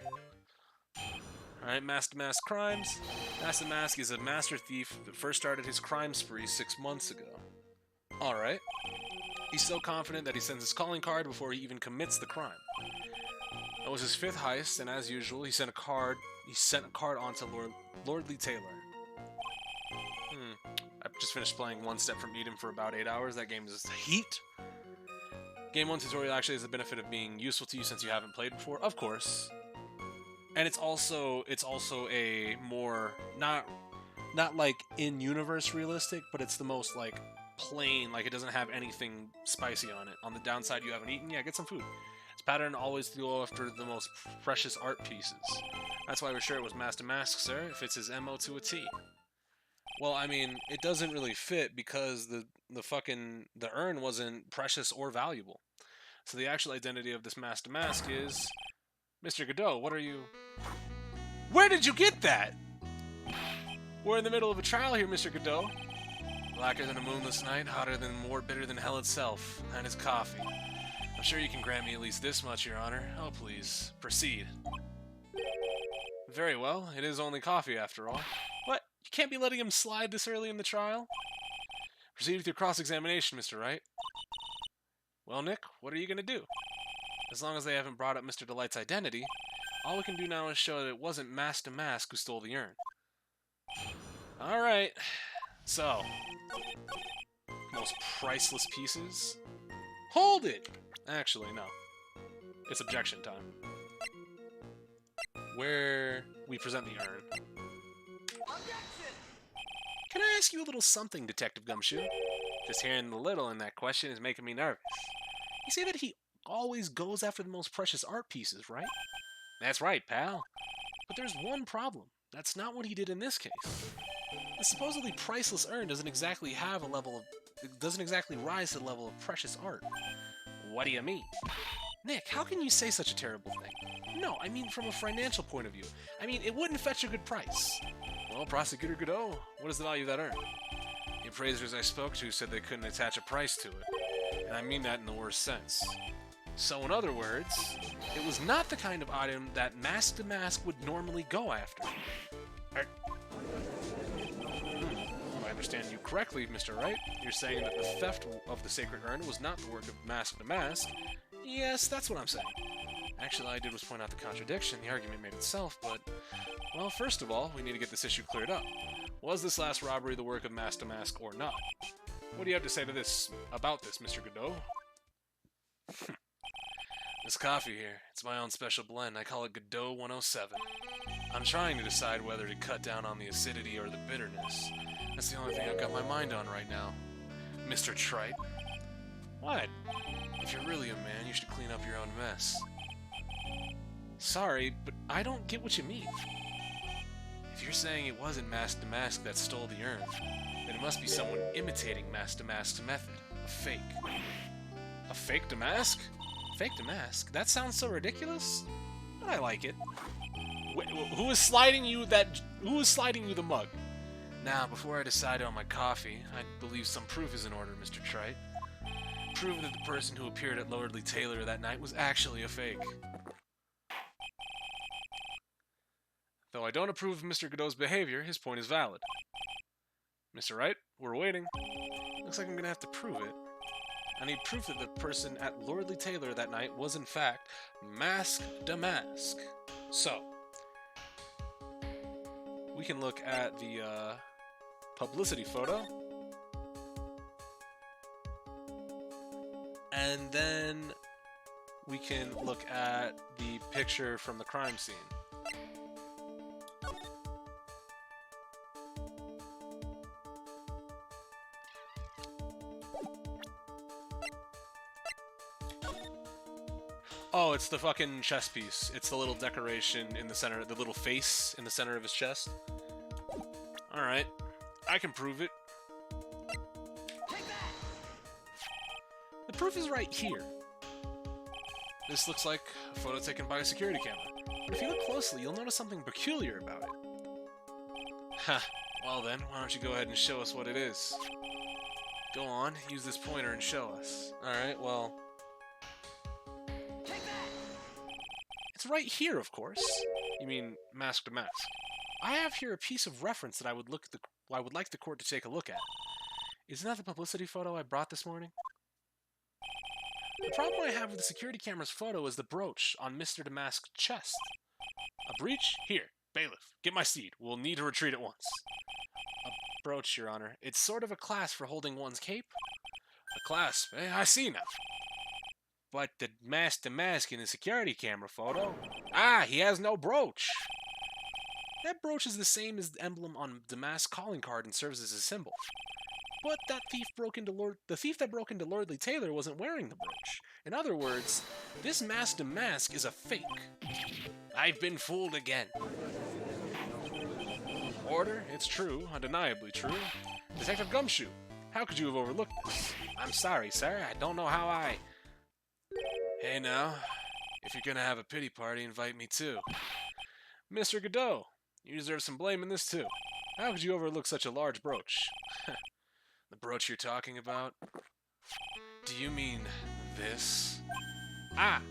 Alright, Mask to Mask Crimes. Mask to Mask is a master thief that first started his crime spree 6 months ago. Alright. He's so confident that he sends his calling card before he even commits the crime. That was his 5th heist, and as usual, he sent a card onto Lordly Taylor. I just finished playing One Step from Eden for about 8 hours. That game is heat. Game 1 tutorial actually has the benefit of being useful to you since you haven't played before, of course. And it's also a more not like in-universe realistic, but it's the most like plain, like it doesn't have anything spicy on it. On the downside, you haven't eaten, yeah, get some food. Its pattern always to go after the most precious art pieces. That's why we're sure it was Mask to Mask, sir. It fits his MO to a T. Well, I mean, it doesn't really fit because the urn wasn't precious or valuable. So the actual identity of this mask to mask is Mr. Godot. What are you? Where did you get that? We're in the middle of a trial here, Mr. Godot. Blacker than a moonless night, hotter than more bitter than hell itself, and his coffee. I'm sure you can grant me at least this much, Your Honor. Oh, please, proceed. Very well, it is only coffee after all. What? You can't be letting him slide this early in the trial? Proceed with your cross-examination, Mr. Wright. Well, Nick, what are you going to do? As long as they haven't brought up Mr. Delight's identity, all we can do now is show that it wasn't Mask to Mask who stole the urn. Alright, so, most priceless pieces? Hold it! Actually, no. It's objection time. Where we present the urn. Objection! Can I ask you a little something, Detective Gumshoe? Just hearing the little in that question is making me nervous. You say that he always goes after the most precious art pieces, right? That's right, pal. But there's one problem. That's not what he did in this case. The supposedly priceless urn doesn't exactly rise to the level of precious art. What do you mean? Nick, how can you say such a terrible thing? No, I mean from a financial point of view. I mean, it wouldn't fetch a good price. Well, Prosecutor Godot, what is the value of that urn? The appraisers I spoke to said they couldn't attach a price to it. And I mean that in the worst sense. So in other words, it was not the kind of item that Mask to Mask would normally go after. If I understand you correctly, Mr. Wright, you're saying that the theft of the sacred urn was not the work of Mask to Mask. Yes, that's what I'm saying. Actually, all I did was point out the contradiction. The argument made itself, but... Well, first of all, we need to get this issue cleared up. Was this last robbery the work of Mask to Mask or not? What do you have to say to this, about this, Mr. Godot? This coffee here, it's my own special blend. I call it Godot 107. I'm trying to decide whether to cut down on the acidity or the bitterness. That's the only thing I've got my mind on right now. Mr. Trite. What? If you're really a man, you should clean up your own mess. Sorry, but I don't get what you mean. If you're saying it wasn't Mask to Mask that stole the urn, then it must be someone imitating Mask to Mask's method. A fake. A fake to Mask? Fake to Mask? That sounds so ridiculous, but I like it. Wait, who is sliding you the mug? Now, before I decide on my coffee, I believe some proof is in order, Mr. Trite. Prove that the person who appeared at Lordly Taylor that night was actually a fake. Though I don't approve of Mr. Godot's behavior, his point is valid. Mr. Wright, we're waiting. Looks like I'm gonna have to prove it. I need proof that the person at Lordly Taylor that night was in fact Mask to Mask. So, we can look at the publicity photo. And then we can look at the picture from the crime scene. Oh, it's the fucking chest piece. It's the little decoration in the center, the little face in the center of his chest. Alright, I can prove it. The proof is right here. This looks like a photo taken by a security camera. But if you look closely, you'll notice something peculiar about it. Ha, well then, why don't you go ahead and show us what it is? Go on, use this pointer and show us. Alright, well... It's right here, of course. You mean Mask to Mask. I have here a piece of reference that I would like the court to take a look at. Isn't that the publicity photo I brought this morning? The problem I have with the security camera's photo is the brooch on Mr. Damask's chest. A breach? Here, bailiff, get my seat. We'll need to retreat at once. A brooch, Your Honor. It's sort of a clasp for holding one's cape. A clasp? I see now. But the Mask to Mask in the security camera photo? Ah, he has no brooch. That brooch is the same as the emblem on Damask's calling card and serves as a symbol. But the thief that broke into Lordly Taylor wasn't wearing the brooch. In other words, this Mask to Mask is a fake. I've been fooled again. Order? It's true. Undeniably true. Detective Gumshoe, how could you have overlooked this? I'm sorry, sir. I don't know how I... Hey now, if you're gonna have a pity party, invite me too. Mr. Godot, you deserve some blame in this too. How could you overlook such a large brooch? The brooch you're talking about? Do you mean this? Ah!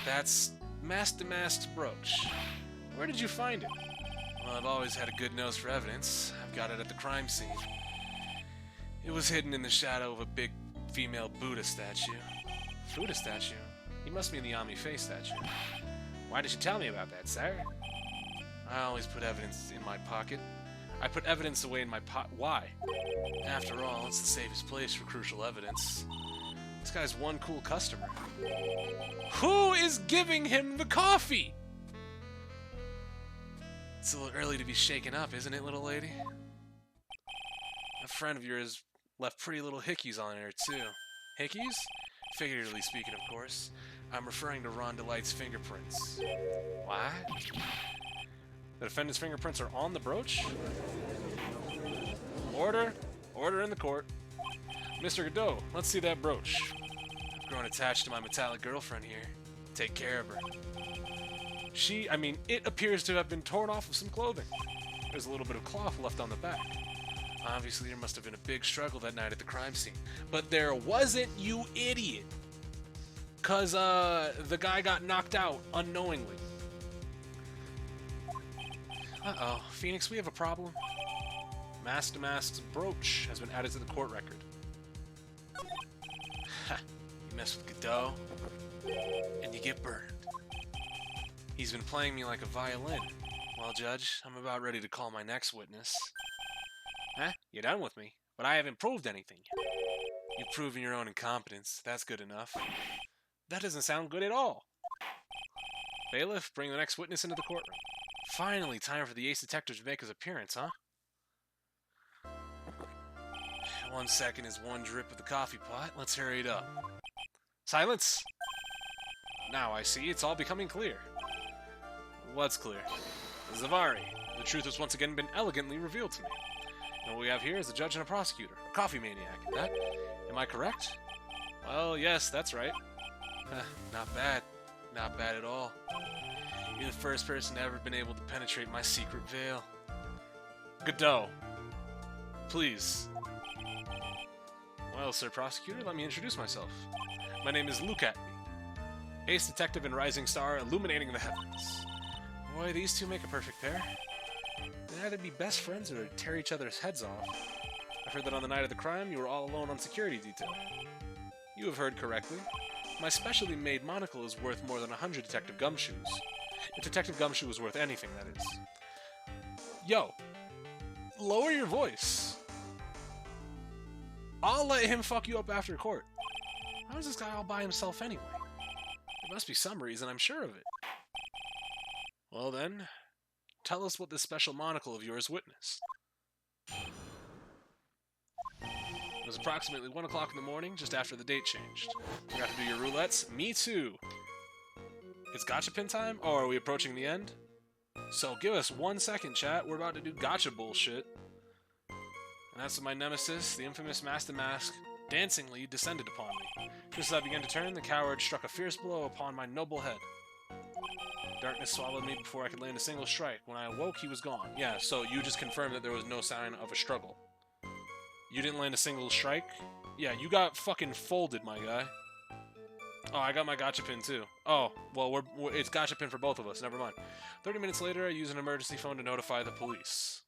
That's Master Mask's brooch. Where did you find it? Well, I've always had a good nose for evidence. I've got it at the crime scene. It was hidden in the shadow of a big female Buddha statue. Buddha statue? He must mean the Ami Faye statue. Why did you tell me about that, sir? I always put evidence in my pocket. I put evidence away in my Why? After all, it's the safest place for crucial evidence. This guy's one cool customer. Who is giving him the coffee? It's a little early to be shaken up, isn't it, little lady? A friend of yours left pretty little hickeys on her, too. Hickeys? Figuratively speaking, of course. I'm referring to Ron Delight's fingerprints. What? The defendant's fingerprints are on the brooch? Order! Order in the court. Mr. Godot, let's see that brooch. I've grown attached to my metallic girlfriend here. Take care of her. It appears to have been torn off of some clothing. There's a little bit of cloth left on the back. Obviously, there must have been a big struggle that night at the crime scene. But there wasn't, you idiot! 'Cause, the guy got knocked out unknowingly. Uh-oh. Phoenix, we have a problem. Master Mask's brooch has been added to the court record. Ha! You mess with Godot, and you get burned. He's been playing me like a violin. Well, Judge, I'm about ready to call my next witness. Huh? You're done with me, but I haven't proved anything yet. You've proven your own incompetence. That's good enough. That doesn't sound good at all. Bailiff, bring the next witness into the courtroom. Finally, time for the ace detective to make his appearance, huh? 1 second is one drip of the coffee pot. Let's hurry it up. Silence! Now I see it's all becoming clear. What's clear? Zavari. The truth has once again been elegantly revealed to me. And what we have here is a judge and a prosecutor. A coffee maniac. That? Am I correct? Well, yes, that's right. Not bad. Not bad at all. You're the first person to ever been able to penetrate my secret veil. Godot. Please. Well, Sir Prosecutor, let me introduce myself. My name is Look At Me. Ace detective and rising star illuminating the heavens. Boy, these two make a perfect pair. They'd either be best friends or tear each other's heads off. I've heard that on the night of the crime, you were all alone on security detail. You have heard correctly. My specially made monocle is worth more than 100 Detective Gumshoes. If Detective Gumshoe was worth anything, that is. Yo, lower your voice. I'll let him fuck you up after court. How is this guy all by himself anyway? There must be some reason, I'm sure of it. Well then, tell us what this special monocle of yours witnessed. It was approximately 1 o'clock in the morning, just after the date changed. You got to do your roulettes? Me too! It's gachapin time? Or are we approaching the end? So give us 1 second, chat. We're about to do gacha bullshit. And that's when my nemesis, the infamous Master Mask, dancingly descended upon me. Just as I began to turn, the coward struck a fierce blow upon my noble head. Darkness swallowed me before I could land a single strike. When I awoke, he was gone. Yeah, so you just confirmed that there was no sign of a struggle. You didn't land a single strike? Yeah, you got fucking folded, my guy. Oh, I got my gachapin too. Oh, well, it's gachapin for both of us. Never mind. 30 minutes later, I use an emergency phone to notify the police.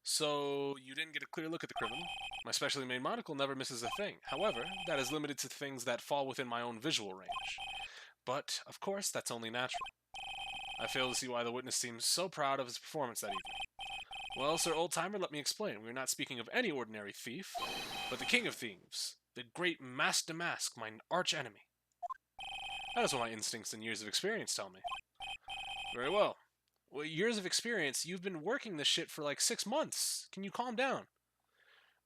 So, you didn't get a clear look at the criminal. My specially made monocle never misses a thing. However, that is limited to things that fall within my own visual range. But, of course, that's only natural. I fail to see why the witness seems so proud of his performance that evening. Well, Sir Old-Timer, let me explain. We're not speaking of any ordinary thief, but the king of thieves, the great Master Mask, my arch-enemy. That is what my instincts and years of experience tell me. Very well. Well, years of experience? You've been working this shit for like 6 months. Can you calm down?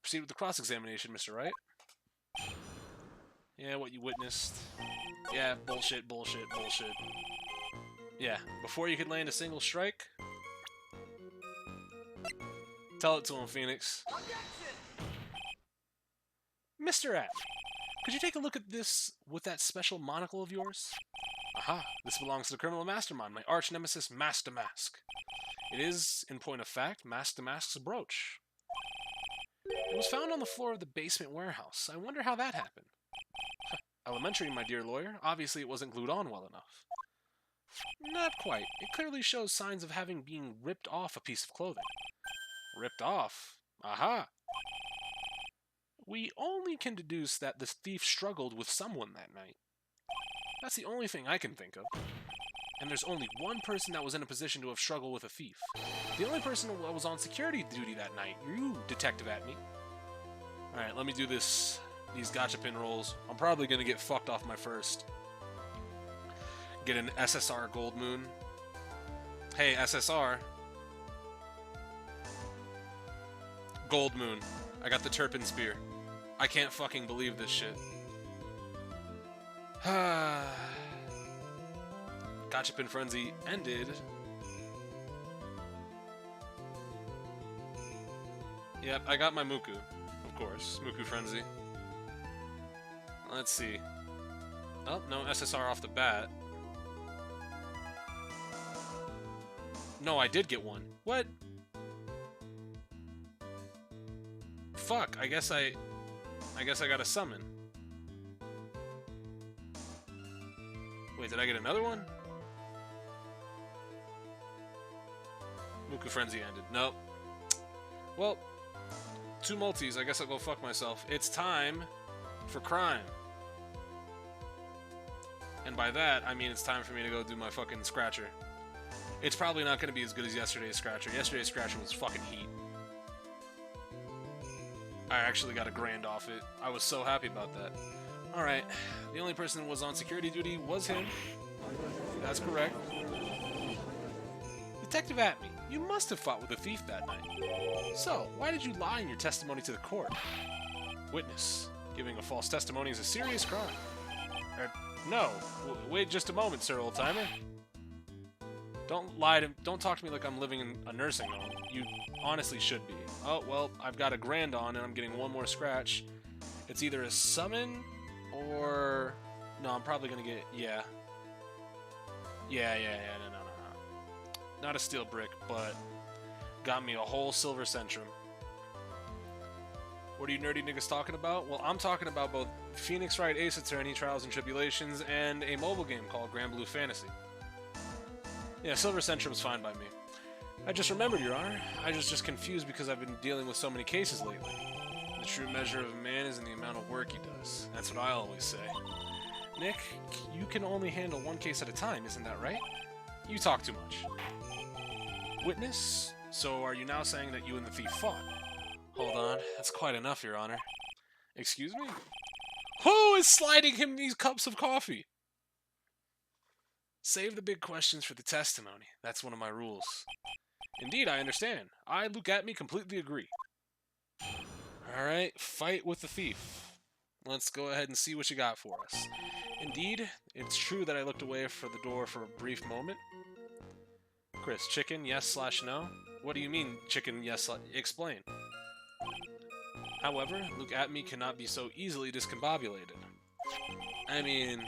Proceed with the cross-examination, Mr. Wright. Yeah, what you witnessed. Yeah, bullshit, bullshit, bullshit. Yeah, before you could land a single strike, Tell it to him, Phoenix. Mr. F, could you take a look at this with that special monocle of yours? Aha, this belongs to the criminal mastermind, my arch nemesis, Master Mask. It is, in point of fact, Master Mask's brooch. It was found on the floor of the basement warehouse. I wonder how that happened. Elementary, my dear lawyer. Obviously it wasn't glued on well enough. Not quite. It clearly shows signs of having been ripped off a piece of clothing. Ripped off? Aha! We only can deduce that the thief struggled with someone that night. That's the only thing I can think of. And there's only one person that was in a position to have struggled with a thief. The only person that was on security duty that night. You, Detective Atme. Alright, let me do these gotcha-pin rolls. I'm probably going to get fucked off my first. Get an SSR Gold Moon. Hey, SSR. Gold Moon. I got the Turpin Spear. I can't fucking believe this shit. Gotcha-pin Frenzy ended. Yep, I got my Muku. Of course. Muku Frenzy. Let's see. Oh, no SSR off the bat. No, I did get one. What? Fuck, I guess I got a summon. Wait, did I get another one? Muku Frenzy ended. Nope. Well, 2 multis. I guess I'll go fuck myself. It's time for crime. And by that, I mean it's time for me to go do my fucking scratcher. It's probably not going to be as good as yesterday's scratcher. Yesterday's scratcher was fucking heat. I actually got a grand off it. I was so happy about that. Alright, the only person who was on security duty was him. That's correct. Detective Atme, you must have fought with a thief that night. So, why did you lie in your testimony to the court? Witness, giving a false testimony is a serious crime. No. Wait just a moment, sir, old-timer. Don't talk to me like I'm living in a nursing home. You honestly should be. Oh, well, I've got a grand on and I'm getting one more scratch. It's either a summon or... No, I'm probably gonna get... Yeah. Yeah, no. Not a steel brick, but got me a whole silver centrum. What are you nerdy niggas talking about? Well, I'm talking about both Phoenix Wright Ace Attorney, Trials and Tribulations, and a mobile game called Grand Blue Fantasy. Yeah, silver centrum's fine by me. I just remembered, Your Honor. I was just confused because I've been dealing with so many cases lately. The true measure of a man is in the amount of work he does. That's what I always say. Nick, you can only handle one case at a time, isn't that right? You talk too much. Witness? So are you now saying that you and the thief fought? Hold on, that's quite enough, Your Honor. Excuse me? Who is sliding him these cups of coffee? Save the big questions for the testimony. That's one of my rules. Indeed, I understand. I, Luke Atme, completely agree. Alright, fight with the thief. Let's go ahead and see what you got for us. Indeed, it's true that I looked away from the door for a brief moment. Chris, chicken, yes/no? What do you mean, chicken, yes? Explain. However, Luke Atme cannot be so easily discombobulated. I mean,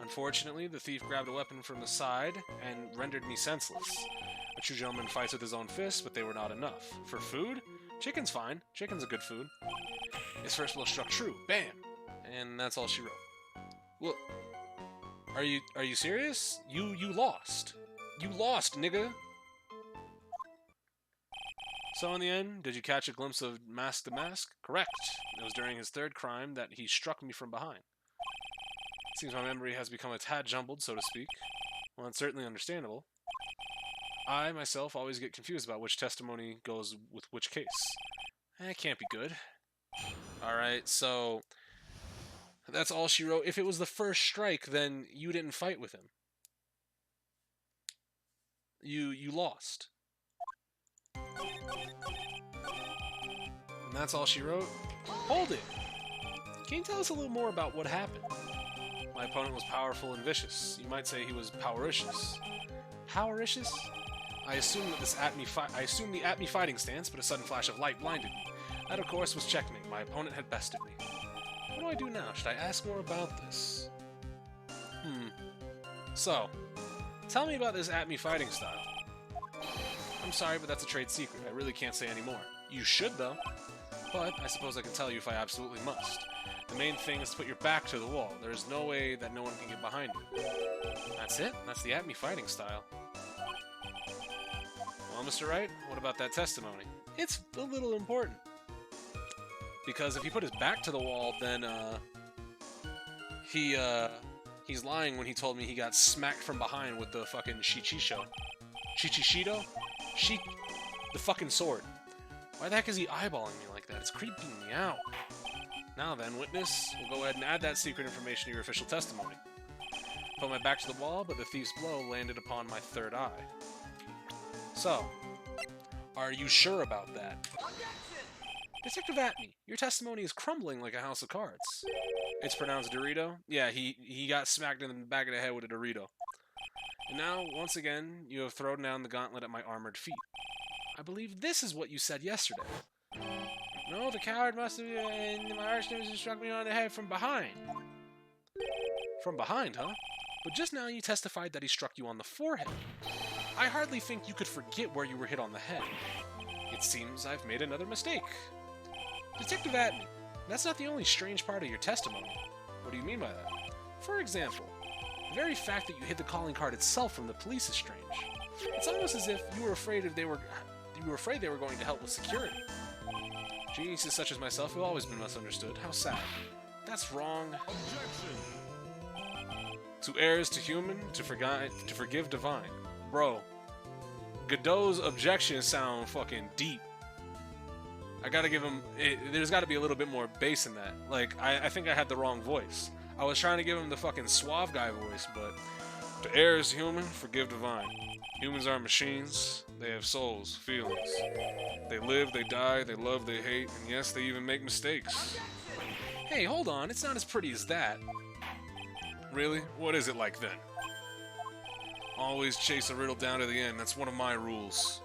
unfortunately, the thief grabbed a weapon from the side and rendered me senseless. A true gentleman fights with his own fists, but they were not enough. For food? Chicken's fine. Chicken's a good food. His first blow struck true. Bam! And that's all she wrote. Well, are you serious? You lost. You lost, nigga! So in the end, did you catch a glimpse of Mask the Mask? Correct. It was during his third crime that he struck me from behind. Seems my memory has become a tad jumbled, so to speak. Well, it's certainly understandable. I, myself, always get confused about which testimony goes with which case. That can't be good. Alright, so... That's all she wrote. If it was the first strike, then you didn't fight with him. You lost. And that's all she wrote? Hold it! Can you tell us a little more about what happened? My opponent was powerful and vicious. You might say he was powericious. Powericious? I assumed the at me fighting stance, but a sudden flash of light blinded me. That, of course, was checkmate. My opponent had bested me. What do I do now? Should I ask more about this? So, tell me about this at me fighting style. I'm sorry, but that's a trade secret. I really can't say any more. You should, though. But I suppose I can tell you if I absolutely must. The main thing is to put your back to the wall. There is no way that no one can get behind you. That's it? That's the at me fighting style. Well, Mr. Wright, what about that testimony? It's a little important. Because if he put his back to the wall, then, he's lying when he told me he got smacked from behind with the fucking Shichisho. Shichishido? The fucking sword. Why the heck is he eyeballing me like that? It's creeping me out. Now then, witness, we'll go ahead and add that secret information to your official testimony. Put my back to the wall, but the thief's blow landed upon my third eye. So, are you sure about that? Detective Atney, your testimony is crumbling like a house of cards. It's pronounced Dorito? Yeah, he got smacked in the back of the head with a Dorito. And now, once again, you have thrown down the gauntlet at my armored feet. I believe this is what you said yesterday. No, the coward must have... my arch nemesis struck me on the head from behind. From behind, huh? But just now you testified that he struck you on the forehead. I hardly think you could forget where you were hit on the head. It seems I've made another mistake. Detective Atney, that's not the only strange part of your testimony. What do you mean by that? For example, the very fact that you hid the calling card itself from the police is strange. It's almost as if you were afraid they were going to help with security. Geniuses such as myself have always been misunderstood. How sad. That's wrong. Objection. To err is to human, to forgive divine. Bro, Godot's objections sound fucking deep. I gotta give him... there's gotta be a little bit more bass in that. Like, I think I had the wrong voice. I was trying to give him the fucking suave guy voice, but... To err is human, forgive divine. Humans are machines. They have souls, feelings. They live, they die, they love, they hate, and yes, they even make mistakes. Hey, hold on. It's not as pretty as that. Really? What is it like then? Always chase a riddle down to the end. That's one of my rules.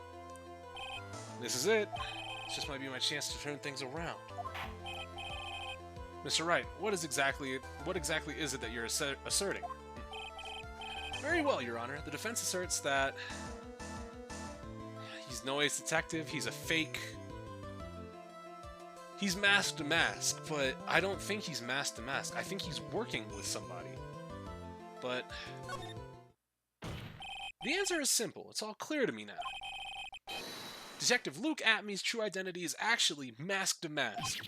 This is it. This just might be my chance to turn things around. Mr. Wright, what exactly is it that you're asserting? Very well, Your Honor. The defense asserts that he's no ace detective, he's a fake. He's masked to mask, but I don't think he's masked to mask. I think he's working with somebody. But the answer is simple. It's all clear to me now. Detective Luke Atmey's true identity is actually masked to mask.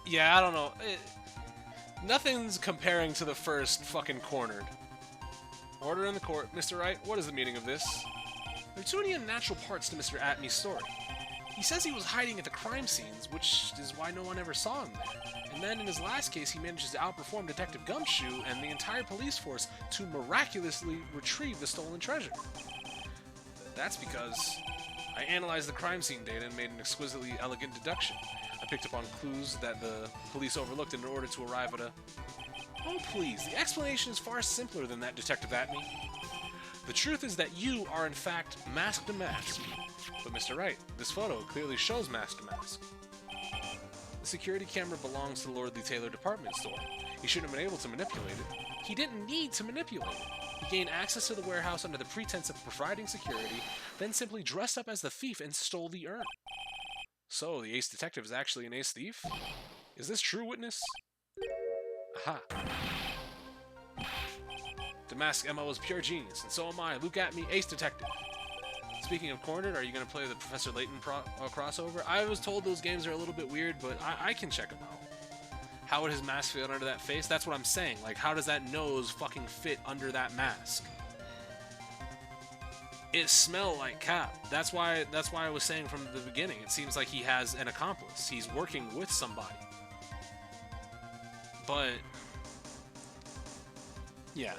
Yeah, I don't know. Nothing's comparing to the first fucking Cornered. Order in the court. Mr. Wright, what is the meaning of this? There are too many unnatural parts to Mr. Atmey's story. He says he was hiding at the crime scenes, which is why no one ever saw him there. And then in his last case, he manages to outperform Detective Gumshoe and the entire police force to miraculously retrieve the stolen treasure. That's because I analyzed the crime scene data and made an exquisitely elegant deduction. I picked up on clues that the police overlooked in order to arrive at a... Oh, please, the explanation is far simpler than that, Detective Atney. The truth is that you are, in fact, masked to mask. But, Mr. Wright, this photo clearly shows masked to mask. The security camera belongs to the Lordly Taylor department store. He shouldn't have been able to manipulate it. He didn't need to manipulate it. He gained access to the warehouse under the pretense of providing security, then simply dressed up as the thief and stole the urn. So, the ace detective is actually an ace thief? Is this true, witness? Aha. Damask MO is pure genius, and so am I, Luke Atmey, ace detective. Speaking of Cornered, are you going to play the Professor Layton crossover? I was told those games are a little bit weird, but I can check them out. How would his mask fit under that face? That's what I'm saying. Like, how does that nose fucking fit under that mask? It smelled like Cap. That's why I was saying from the beginning. It seems like he has an accomplice. He's working with somebody. But yeah,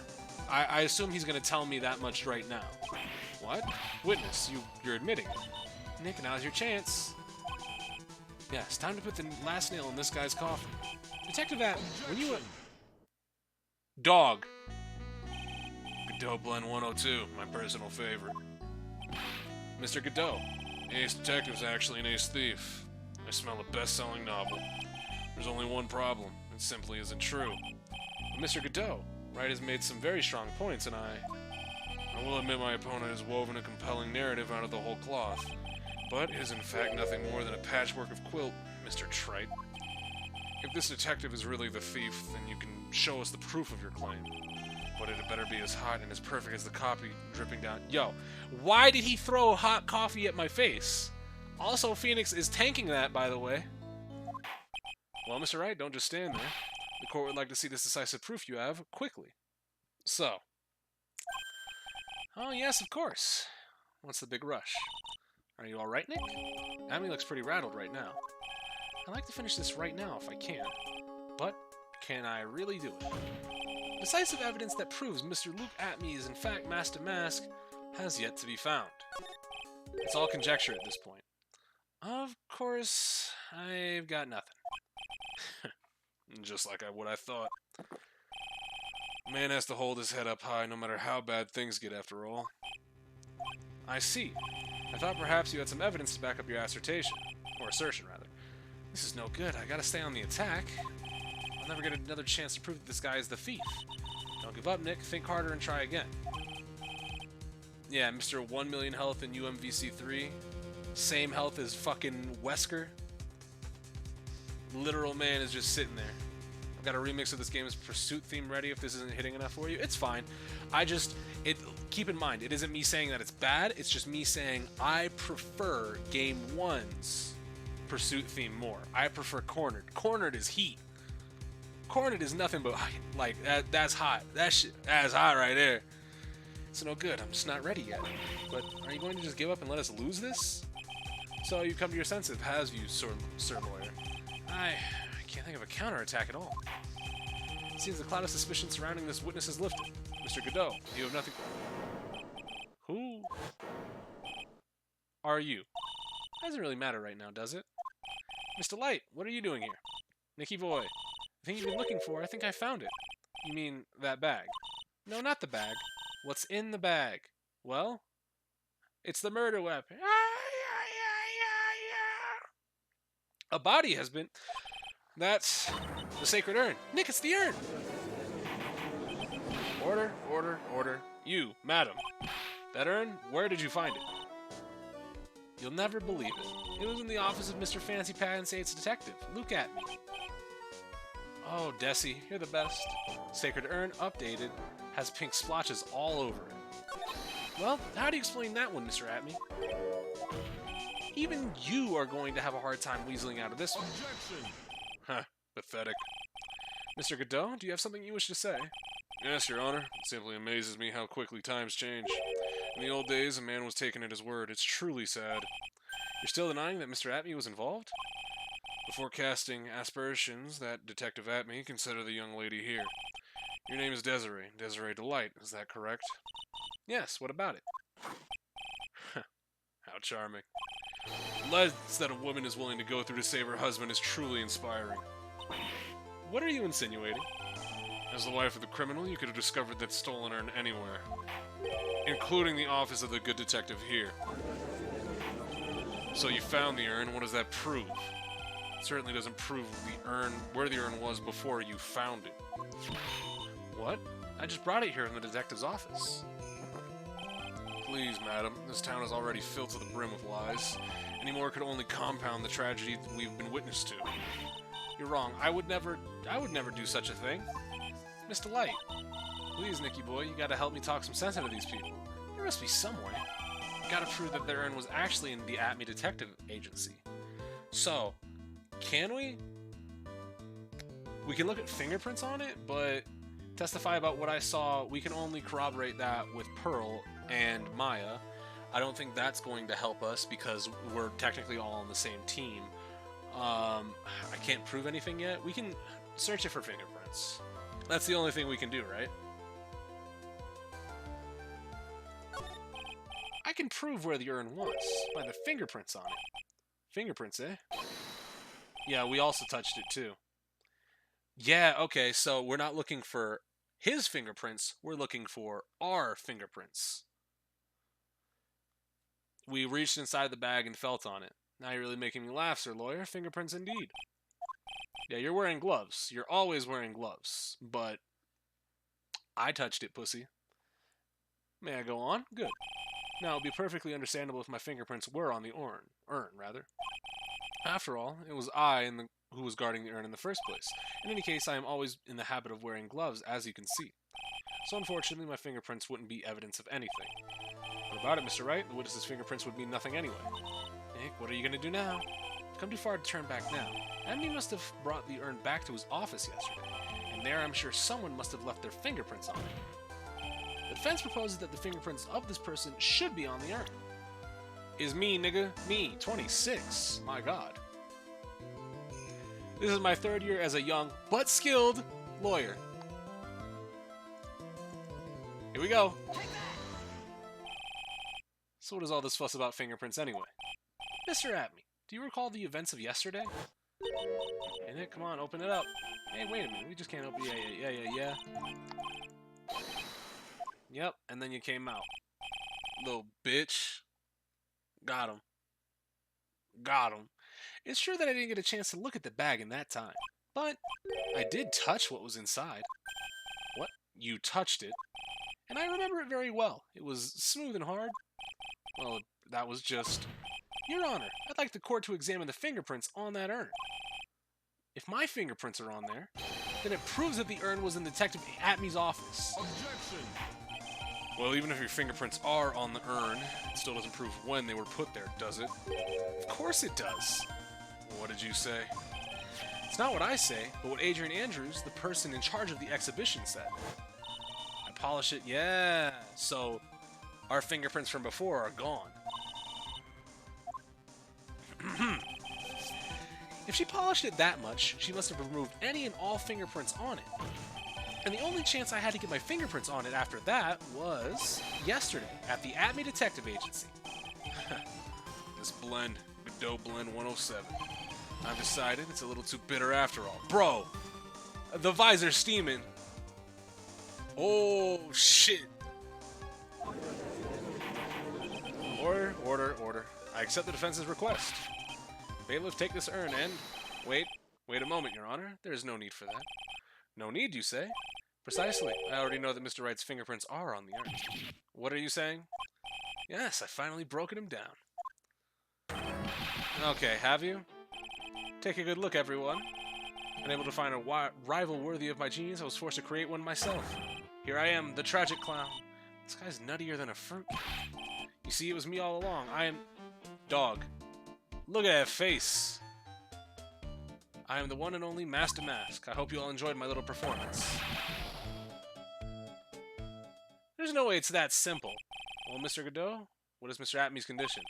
I assume he's going to tell me that much right now. What? Witness, you're admitting it. Nick, now's your chance. Yeah, it's time to put the last nail in this guy's coffin. Detective Atman, when you... Dog. Godot Blend 102, my personal favorite. Mr. Godot, Ace Detective's actually an ace thief. I smell a best-selling novel. There's only one problem. It simply isn't true. But Mr. Godot, Wright has made some very strong points, and I will admit my opponent has woven a compelling narrative out of the whole cloth. But it is in fact nothing more than a patchwork of quilt, Mr. Trite. If this detective is really the thief, then you can show us the proof of your claim. But it better be as hot and as perfect as the copy dripping down. Yo, why did he throw hot coffee at my face? Also, Phoenix is tanking that, by the way. Well, Mr. Wright, don't just stand there. The court would like to see this decisive proof you have, quickly. So. Oh, yes, of course. What's the big rush? Are you alright, Nick? Abby looks pretty rattled right now. I'd like to finish this right now if I can. But, can I really do it? Decisive evidence that proves Mr. Luke Atme is in fact Master Mask has yet to be found. It's all conjecture at this point. Of course, I've got nothing. Just like what I thought. A man has to hold his head up high no matter how bad things get after all. I see. I thought perhaps you had some evidence to back up your assertion. Or assertion, rather. This is no good. I gotta stay on the attack. I'll never get another chance to prove that this guy is the thief. Don't give up, Nick. Think harder and try again. Yeah, Mr. 1 million health in UMVC3. Same health as fucking Wesker. Literal man is just sitting there. I've got a remix of this game's Pursuit theme ready if this isn't hitting enough for you. It's fine. Keep in mind, it isn't me saying that it's bad. It's just me saying I prefer Game 1's Pursuit theme more. I prefer Cornered. Cornered is heat. Cornered is nothing but, like, that's hot. That's hot right there. It's no good. I'm just not ready yet. But are you going to just give up and let us lose this? So you come to your senses, has you, Sir Lawyer. I can't think of a counterattack at all. It seems the cloud of suspicion surrounding this witness is lifted. Mr. Godot, you have nothing... Who are you? Doesn't really matter right now, does it? Mr. Light, what are you doing here? Nicky boy, the thing you've been looking for, I think I found it. You mean that bag? No, not the bag. What's in the bag? Well, it's the murder weapon. A body has been... That's the sacred urn. Nick, it's the urn! Order, order, order. You, madam. That urn, where did you find it? You'll never believe it. It was in the office of Mr. Fancy Pants 8's detective. Look at me. Oh, Desi, you're the best. Sacred urn, updated, has pink splotches all over it. Well, how do you explain that one, Mr. Atme? Even you are going to have a hard time weaseling out of this one. Huh, pathetic. Mr. Godot, do you have something you wish to say? Yes, Your Honor. It simply amazes me how quickly times change. In the old days, a man was taken at his word. It's truly sad. You're still denying that Mr. Atme was involved? Before casting aspersions that Detective Atme, consider the young lady here. Your name is Desiree. Desiree Delight, is that correct? Yes, what about it? How charming. The lengths that a woman is willing to go through to save her husband is truly inspiring. What are you insinuating? As the wife of the criminal, you could have discovered that stolen urn anywhere, including the office of the good detective here. So you found the urn. What does that prove? It certainly doesn't prove where the urn was before you found it. What? I just brought it here in the detective's office. Please, madam. This town is already filled to the brim with lies. Any more could only compound the tragedy we've been witness to. You're wrong. I would never do such a thing. Mr. Light, please, Nicky boy, you gotta help me talk some sense into these people. There must be some way. Gotta prove that their urn was actually in the Atme Detective Agency. So, can we? We can look at fingerprints on it, but testify about what I saw, we can only corroborate that with Pearl and Maya. I don't think that's going to help us because we're technically all on the same team. I can't prove anything yet. We can search it for fingerprints. That's the only thing we can do, right? I can prove where the urn was by the fingerprints on it. Fingerprints, eh? Yeah, we also touched it too. Yeah, okay, so we're not looking for his fingerprints, we're looking for our fingerprints. We reached inside the bag and felt on it. Now you're really making me laugh, Sir Lawyer. Fingerprints indeed. Yeah, you're wearing gloves. You're always wearing gloves. But I touched it, pussy. May I go on? Good. Now, it would be perfectly understandable if my fingerprints were on the urn, rather. After all, it was I who was guarding the urn in the first place. In any case, I am always in the habit of wearing gloves, as you can see. So unfortunately, my fingerprints wouldn't be evidence of anything. What about it, Mr. Wright? The witness's fingerprints would mean nothing anyway. Nick, what are you going to do now? I've come too far to turn back now. Andy must have brought the urn back to his office yesterday, and there I'm sure someone must have left their fingerprints on it. The defense proposes that the fingerprints of this person should be on the urn. Is me, nigga. Me, 26. My god. This is my third year as a young, but skilled, lawyer. Here we go. So what is all this fuss about fingerprints anyway? Mr. Atme, do you recall the events of yesterday? Hey Nick, come on, open it up. Hey, wait a minute, we just can't open... Yeah. Yep, and then you came out. Little bitch. Got him. Got him. It's true that I didn't get a chance to look at the bag in that time, but I did touch what was inside. What? You touched it? And I remember it very well. It was smooth and hard. Well, that was just... Your Honor, I'd like the court to examine the fingerprints on that urn. If my fingerprints are on there, then it proves that the urn was in Detective Atme's office. Objection! Well, even if your fingerprints are on the urn, it still doesn't prove when they were put there, does it? Of course it does. What did you say? It's not what I say, but what Adrian Andrews, the person in charge of the exhibition, said. I polish it, yeah. So, our fingerprints from before are gone. If she polished it that much, she must have removed any and all fingerprints on it. And the only chance I had to get my fingerprints on it after that was yesterday at the Atme Detective Agency. This blend, Godot Blend 107. I've decided it's a little too bitter after all. Bro! The visor's steaming. Oh, shit. Order. I accept the defense's request. Bailiff, take this urn and... Wait a moment, Your Honor. There is no need for that. No need, you say? Precisely. I already know that Mr. Wright's fingerprints are on the urn. What are you saying? Yes, I've finally broken him down. Okay, have you? Take a good look, everyone. Unable to find a rival worthy of my genius, I was forced to create one myself. Here I am, the tragic clown. This guy's nuttier than a fruit. You see, it was me all along. I am... Dog. Look at that face. I am the one and only Master Mask. I hope you all enjoyed my little performance. There's no way it's that simple. Well, Mr. Godot, what is Mr. Atme's condition?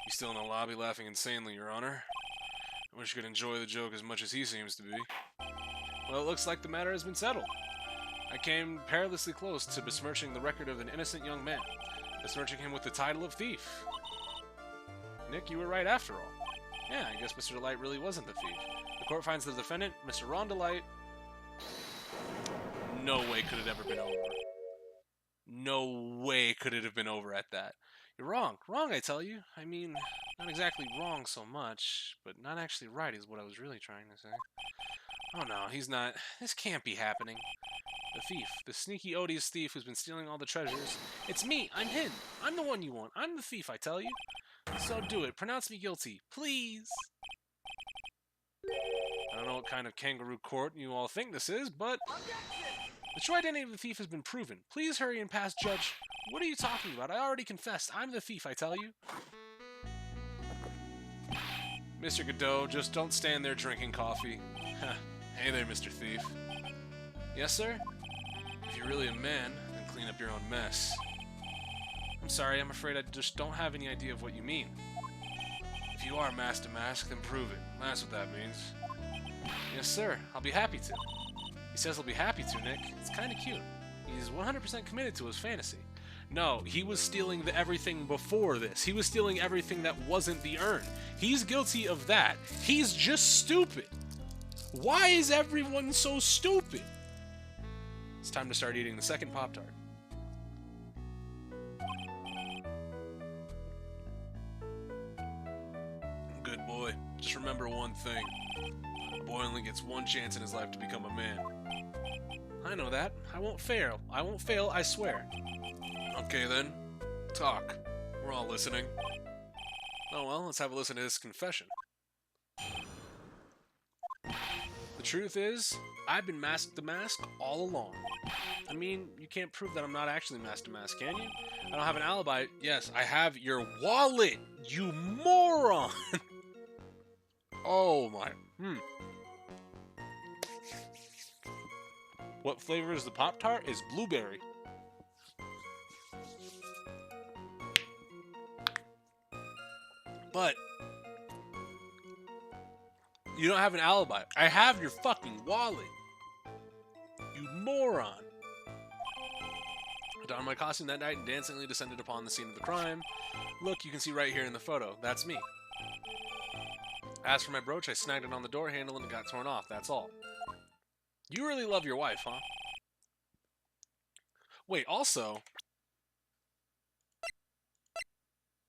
He's still in the lobby laughing insanely, Your Honor. I wish you could enjoy the joke as much as he seems to be. Well, it looks like the matter has been settled. I came perilously close to besmirching the record of an innocent young man, besmirching him with the title of thief. Nick, you were right after all. Yeah, I guess Mr. Delight really wasn't the thief. The court finds the defendant, Mr. Ron Delight. No way could it ever been over. No way could it have been over at that. You're wrong. Wrong, I tell you. I mean, not exactly wrong so much, but not actually right is what I was really trying to say. Oh no, he's not. This can't be happening. The thief. The sneaky, odious thief who's been stealing all the treasures. It's me. I'm him. I'm the one you want. I'm the thief, I tell you. So do it. Pronounce me guilty. Please. I don't know what kind of kangaroo court you all think this is, but... The true identity of the thief has been proven. Please hurry and pass, Judge. What are you talking about? I already confessed. I'm the thief, I tell you. Mr. Godot, just don't stand there drinking coffee. Hey there, Mr. Thief. Yes, sir? If you're really a man, then clean up your own mess. I'm sorry, I'm afraid I just don't have any idea of what you mean. If you are Master Mask, then prove it. That's what that means. Yes, sir. I'll be happy to. He says he'll be happy to, Nick. It's kind of cute. He's 100% committed to his fantasy. No, he was stealing the everything before this. He was stealing everything that wasn't the urn. He's guilty of that. He's just stupid. Why is everyone so stupid? It's time to start eating the second Pop-Tart. Good boy. Just remember one thing. A boy only gets one chance in his life to become a man. I know that. I won't fail. I won't fail, I swear. Okay then. Talk. We're all listening. Oh well, let's have a listen to this confession. The truth is, I've been Mask the Mask all along. I mean, you can't prove that I'm not actually Mask the Mask, can you? I don't have an alibi. Yes, I have your wallet, you moron! Oh my. What flavor is the Pop-Tart? Is blueberry. But you don't have an alibi. I have your fucking wallet. You moron. I donned my costume that night and dancingly descended upon the scene of the crime. Look, you can see right here in the photo. That's me. As for my brooch, I snagged it on the door handle and it got torn off. That's all. You really love your wife, huh? Wait, also...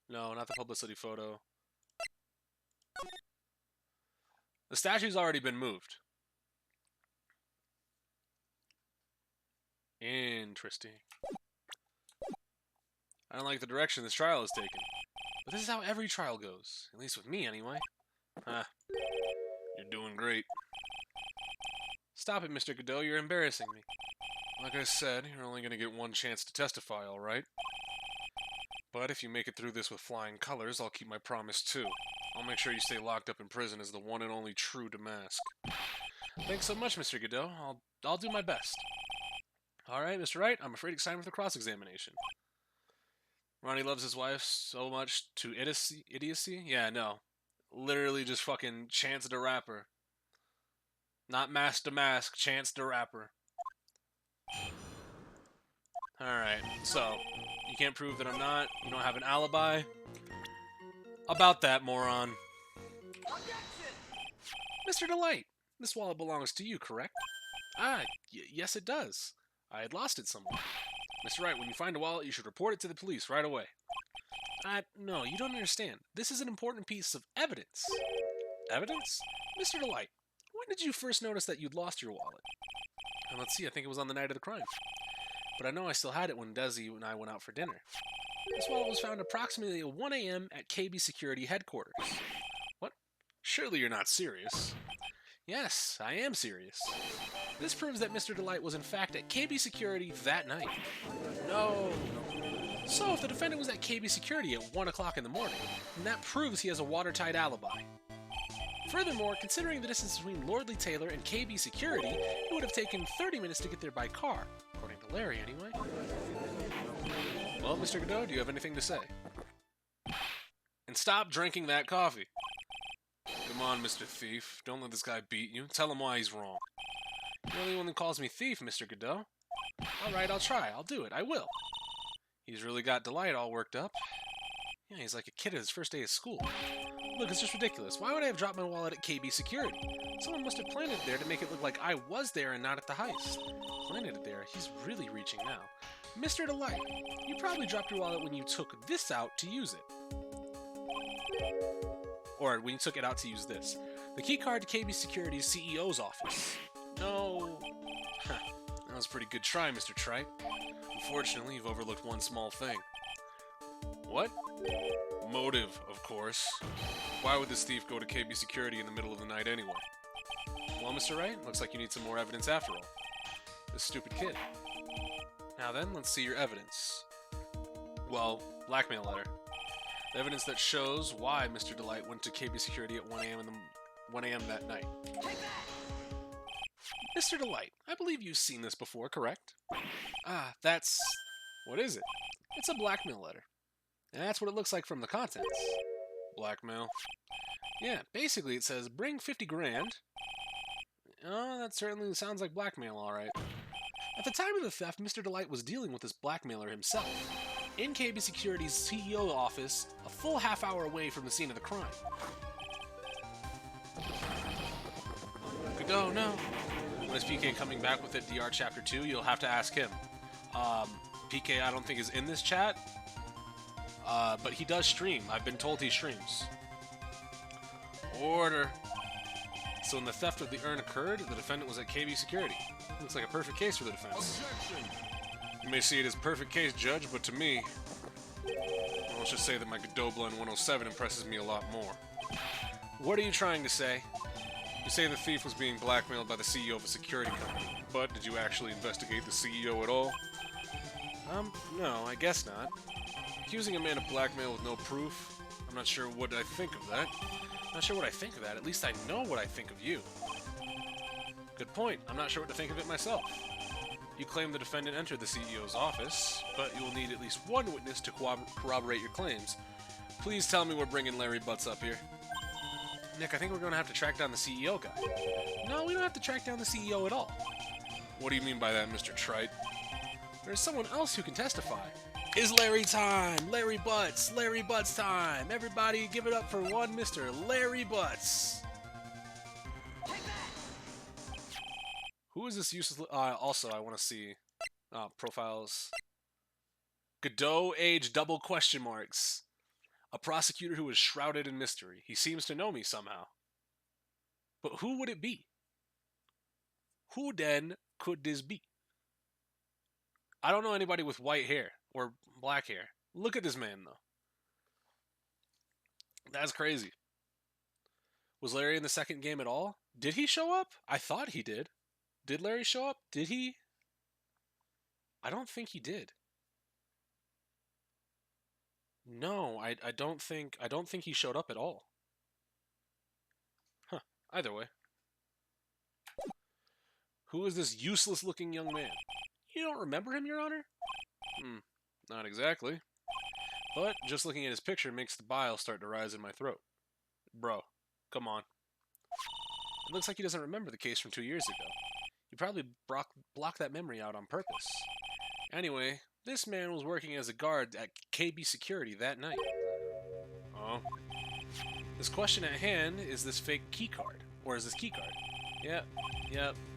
No, not the publicity photo. The statue's already been moved. Interesting. I don't like the direction this trial is taking. But this is how every trial goes. At least with me, anyway. You're doing great. Stop it, Mr. Godot. You're embarrassing me. Like I said, you're only going to get one chance to testify, alright? But if you make it through this with flying colors, I'll keep my promise too. I'll make sure you stay locked up in prison as the one and only true Damask. Thanks so much, Mr. Godot. I'll do my best. Alright, Mr. Wright, I'm afraid it's time for the cross-examination. Ronnie loves his wife so much to idiocy? Yeah, no. Literally just fucking Chance the Rapper. Not Mask the Mask, Chance the Rapper. Alright, so, you can't prove that I'm not, you don't have an alibi. About that, moron. Mr. Delight, this wallet belongs to you, correct? Yes it does. I had lost it somewhere. Mr. Wright, when you find a wallet, you should report it to the police right away. No, you don't understand. This is an important piece of evidence. Evidence? Mr. Delight, when did you first notice that you'd lost your wallet? Let's see, I think it was on the night of the crime. But I know I still had it when Desi and I went out for dinner. This wallet was found approximately at 1 a.m. at KB Security Headquarters. What? Surely you're not serious. Yes, I am serious. This proves that Mr. Delight was in fact at KB Security that night. No. So if the defendant was at KB Security at 1 o'clock in the morning, then that proves he has a watertight alibi. Furthermore, considering the distance between Lordly Taylor and KB Security, it would have taken 30 minutes to get there by car. According to Larry, anyway. Well, Mr. Godot, do you have anything to say? And stop drinking that coffee. Come on, Mr. Thief. Don't let this guy beat you. Tell him why he's wrong. You're the only one that calls me thief, Mr. Godot. Alright, I'll try. I'll do it. I will. He's really got Delight all worked up. Yeah, he's like a kid at his first day of school. Look, it's just ridiculous. Why would I have dropped my wallet at KB Security? Someone must have planted it there to make it look like I was there and not at the heist. Planted it there? He's really reaching now. Mr. Delight, you probably dropped your wallet when you took this out to use it. Or when you took it out to use this. The keycard to KB Security's CEO's office. No. That was a pretty good try, Mr. Tripe. Unfortunately, you've overlooked one small thing. What? Motive, of course. Why would this thief go to KB Security in the middle of the night anyway? Well, Mr. Wright, looks like you need some more evidence after all. This stupid kid. Now then, let's see your evidence. Well, blackmail letter. The evidence that shows why Mr. Delight went to KB Security at 1 a.m. that night. Mr. Delight, I believe you've seen this before, correct? That's... What is it? It's a blackmail letter. And that's what it looks like from the contents. Blackmail. Yeah, basically it says, bring 50 grand. Oh, that certainly sounds like blackmail, alright. At the time of the theft, Mr. Delight was dealing with this blackmailer himself. in KB Security's CEO office, a full half hour away from the scene of the crime. Godot, no. When is PK coming back with it, DR Chapter 2? You'll have to ask him. PK, I don't think, is in this chat, but he does stream. I've been told he streams. Order. So when the theft of the urn occurred, the defendant was at KB Security. Looks like a perfect case for the defense. Objection. You may see it as a perfect case, Judge, but to me, let's just say that my Godot Blend 107 impresses me a lot more. What are you trying to say? You say the thief was being blackmailed by the CEO of a security company, but did you actually investigate the CEO at all? No, I guess not. Accusing a man of blackmail with no proof? I'm not sure what I think of that. Not sure what I think of that. At least I know what I think of you. Good point. I'm not sure what to think of it myself. You claim the defendant entered the CEO's office, but you will need at least one witness to corroborate your claims. Please tell me we're bringing Larry Butts up here. Nick, I think we're going to have to track down the CEO guy. No, we don't have to track down the CEO at all. What do you mean by that, Mr. Trite? There's someone else who can testify. It's Larry time! Larry Butts! Larry Butts time! Everybody give it up for one Mr. Larry Butts! Who is this useless... also, I want to see... profiles. Godot age double question marks. A prosecutor who is shrouded in mystery. He seems to know me somehow. But who would it be? Who then could this be? I don't know anybody with white hair or black hair. Look at this man, though. That's crazy. Was Larry in the second game at all? Did he show up? I thought he did. Did Larry show up? Did he? I don't think he did. No, I don't think he showed up at all. Huh. Either way. Who is this useless-looking young man? You don't remember him, Your Honor? Not exactly. But just looking at his picture makes the bile start to rise in my throat. Bro, come on. It looks like he doesn't remember the case from 2 years ago. You probably blocked that memory out on purpose. Anyway, this man was working as a guard at KB Security that night. Oh. This question at hand is this fake key card. Or is this key card? Yep.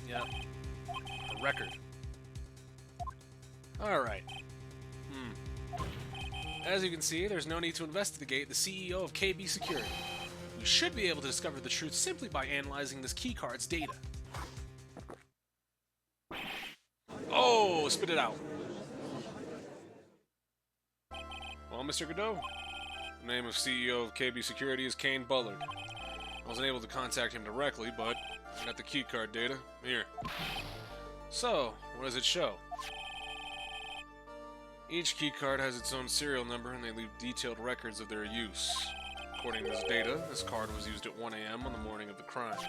A record. Alright. As you can see, there's no need to investigate the CEO of KB Security. We should be able to discover the truth simply by analyzing this keycard's data. Oh, spit it out. Well, Mr. Godot, the name of CEO of KB Security is Kane Bullard. I wasn't able to contact him directly, but I got the keycard data. Here. So, what does it show? Each keycard has its own serial number, and they leave detailed records of their use. According to this data, this card was used at 1 a.m. on the morning of the crime.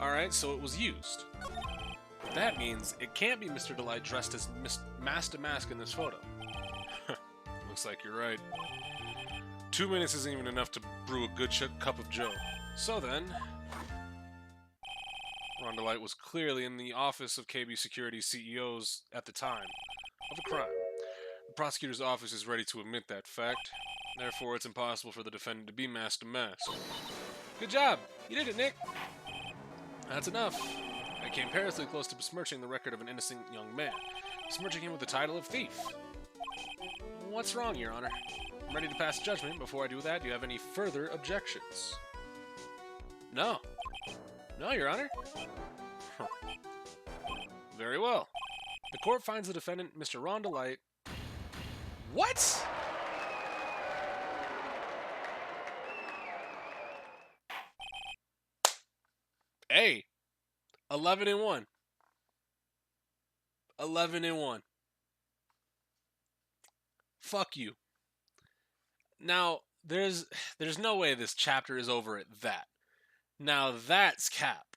Alright, so it was used. That means it can't be Mr. Delight dressed as Master Mask in this photo. Looks like you're right. 2 minutes isn't even enough to brew a good cup of joe. So then... Ron Delight was clearly in the office of KB Security CEOs at the time of the crime. The prosecutor's office is ready to admit that fact. Therefore, it's impossible for the defendant to be Master Mask. Good job! You did it, Nick! That's enough. I came perilously close to besmirching the record of an innocent young man, besmirching him with the title of thief. What's wrong, Your Honor? I'm ready to pass judgment. Before I do that, do you have any further objections? No. No, Your Honor. Very well. The court finds the defendant, Mr. Ron Delight. What? Hey. 11-1. 11-1. Fuck you. Now, there's no way this chapter is over at that. Now, that's cap.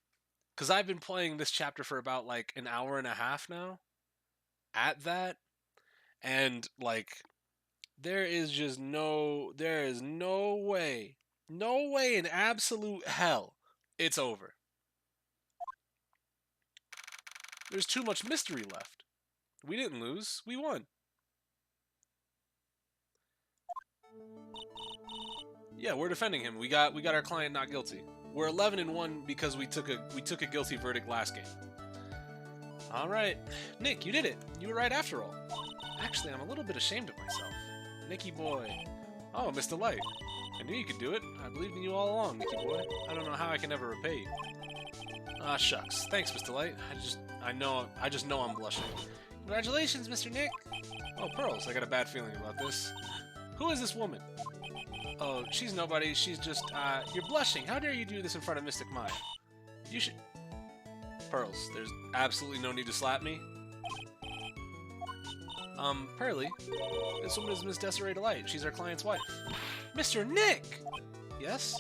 Because I've been playing this chapter for about, like, an hour and a half now. At that. And, like, there is no way in absolute hell it's over. There's too much mystery left. We didn't lose. We won. Yeah, we're defending him. We got our client not guilty. We're 11-1 because we took a guilty verdict last game. All right, Nick, you did it. You were right after all. Actually, I'm a little bit ashamed of myself. Nicky boy. Oh, Mr. Light. I knew you could do it. I believed in you all along, Nicky boy. I don't know how I can ever repay you. Ah, shucks. Thanks, Mr. Light. I just know I'm blushing. Congratulations, Mr. Nick. Oh, Pearls, I got a bad feeling about this. Who is this woman? Oh, she's nobody. She's just, you're blushing. How dare you do this in front of Mystic Maya? You should... Pearls, there's absolutely no need to slap me. Pearly, this woman is Miss Desiree Delight. She's our client's wife. Mr. Nick! Yes?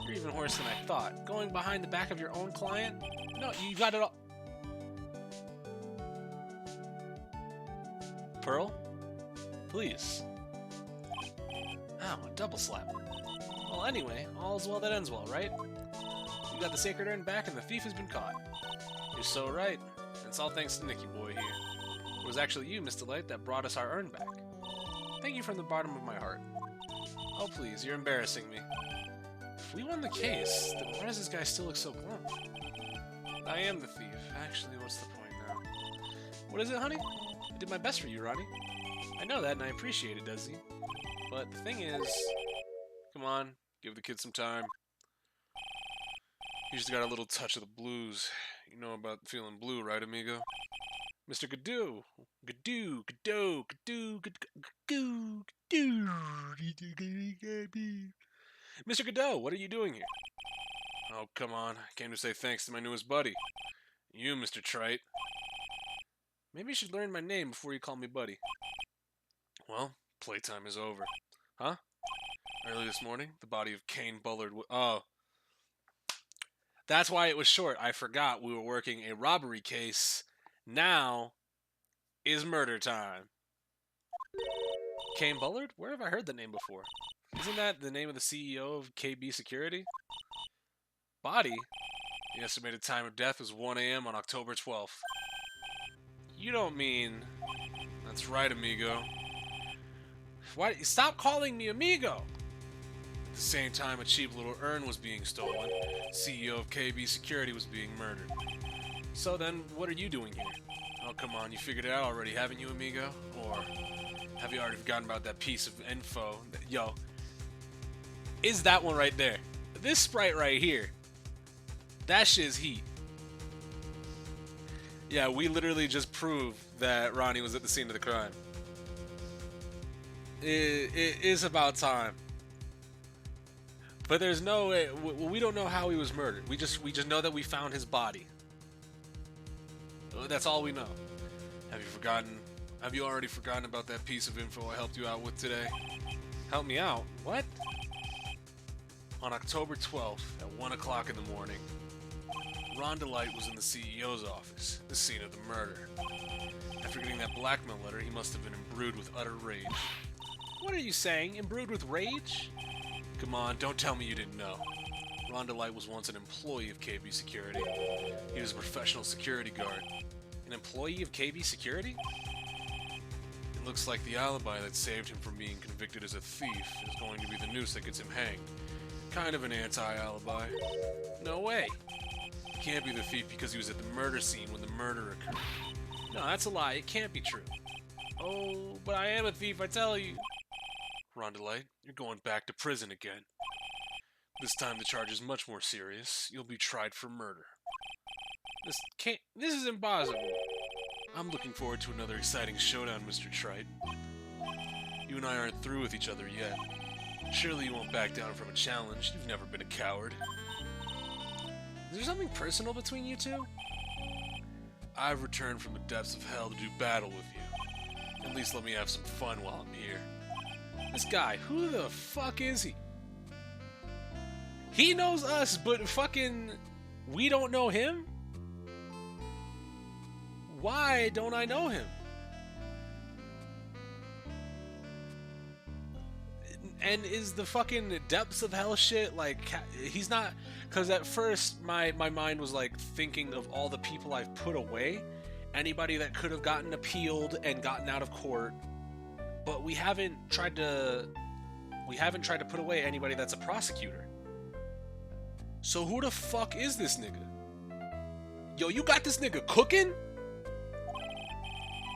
You're even worse than I thought. Going behind the back of your own client? No, you got it all... Pearl? Please. Ow, a double slap. Well, anyway, all's well that ends well, right? You got the sacred urn back and the thief has been caught. You're so right. It's all thanks to Nicky boy here. It was actually you, Mr. Light, that brought us our urn back. Thank you from the bottom of my heart. Oh, please, you're embarrassing me. If we won the case, then why does this guy still look so glum? I am the thief. Actually, what's the point now? What is it, honey? I did my best for you, Ronnie. I know that, and I appreciate it, Desi. But the thing is... Come on, give the kid some time. He's just got a little touch of the blues. You know about feeling blue, right, amigo? Mr. Gadoo! Gadoo! Gadoo! Gadoo! Gadoo! Gadoo! Mr. Gadoo, what are you doing here? Oh, come on. I came to say thanks to my newest buddy. You, Mr. Trite. Maybe you should learn my name before you call me buddy. Well, playtime is over. Huh? Early this morning, the body of Kane Bullard oh. That's why it was short. I forgot we were working a robbery case. Now is murder time. Kane Bullard? Where have I heard the name before? Isn't that the name of the CEO of KB Security? Body? The estimated time of death was 1 a.m. on October 12th. You don't mean... That's right, amigo. Why? Stop calling me amigo! At the same time, a cheap little urn was being stolen. CEO of KB Security was being murdered. So then, what are you doing here? Oh, come on, you figured it out already, haven't you, amigo? Or have you already forgotten about that piece of info? Yo, is that one right there? This sprite right here. That shit's heat. Yeah, we literally just proved that Ronnie was at the scene of the crime. It is about time. But there's no way, we don't know how he was murdered. We just know that we found his body. That's all we know. Have you already forgotten about that piece of info I helped you out with today? Help me out? What? On October 12th at 1 o'clock in the morning, Rhonda Light was in the CEO's office, the scene of the murder. After getting that blackmail letter, he must have been imbued with utter rage. What are you saying? Imbued with rage? Come on, don't tell me you didn't know. Rhonda Light was once an employee of KB Security. He was a professional security guard. An employee of KB Security? It looks like the alibi that saved him from being convicted as a thief is going to be the noose that gets him hanged. Kind of an anti-alibi. No way. He can't be the thief because he was at the murder scene when the murder occurred. No, that's a lie. It can't be true. Oh, but I am a thief, I tell you. Rhonda Light, you're going back to prison again. This time the charge is much more serious. You'll be tried for murder. This is impossible. I'm looking forward to another exciting showdown, Mr. Trite. You and I aren't through with each other yet. Surely you won't back down from a challenge. You've never been a coward. Is there something personal between you two? I've returned from the depths of hell to do battle with you. At least let me have some fun while I'm here. This guy, who the fuck is he? He knows us, but fucking we don't know him? Why don't I know him? And is the fucking depths of hell shit like he's not? Because at first my mind was like thinking of all the people I've put away, anybody that could have gotten appealed and gotten out of court, but we haven't tried to We haven't tried to put away anybody that's a prosecutor. So who the fuck is this nigga? Yo, you got this nigga cooking?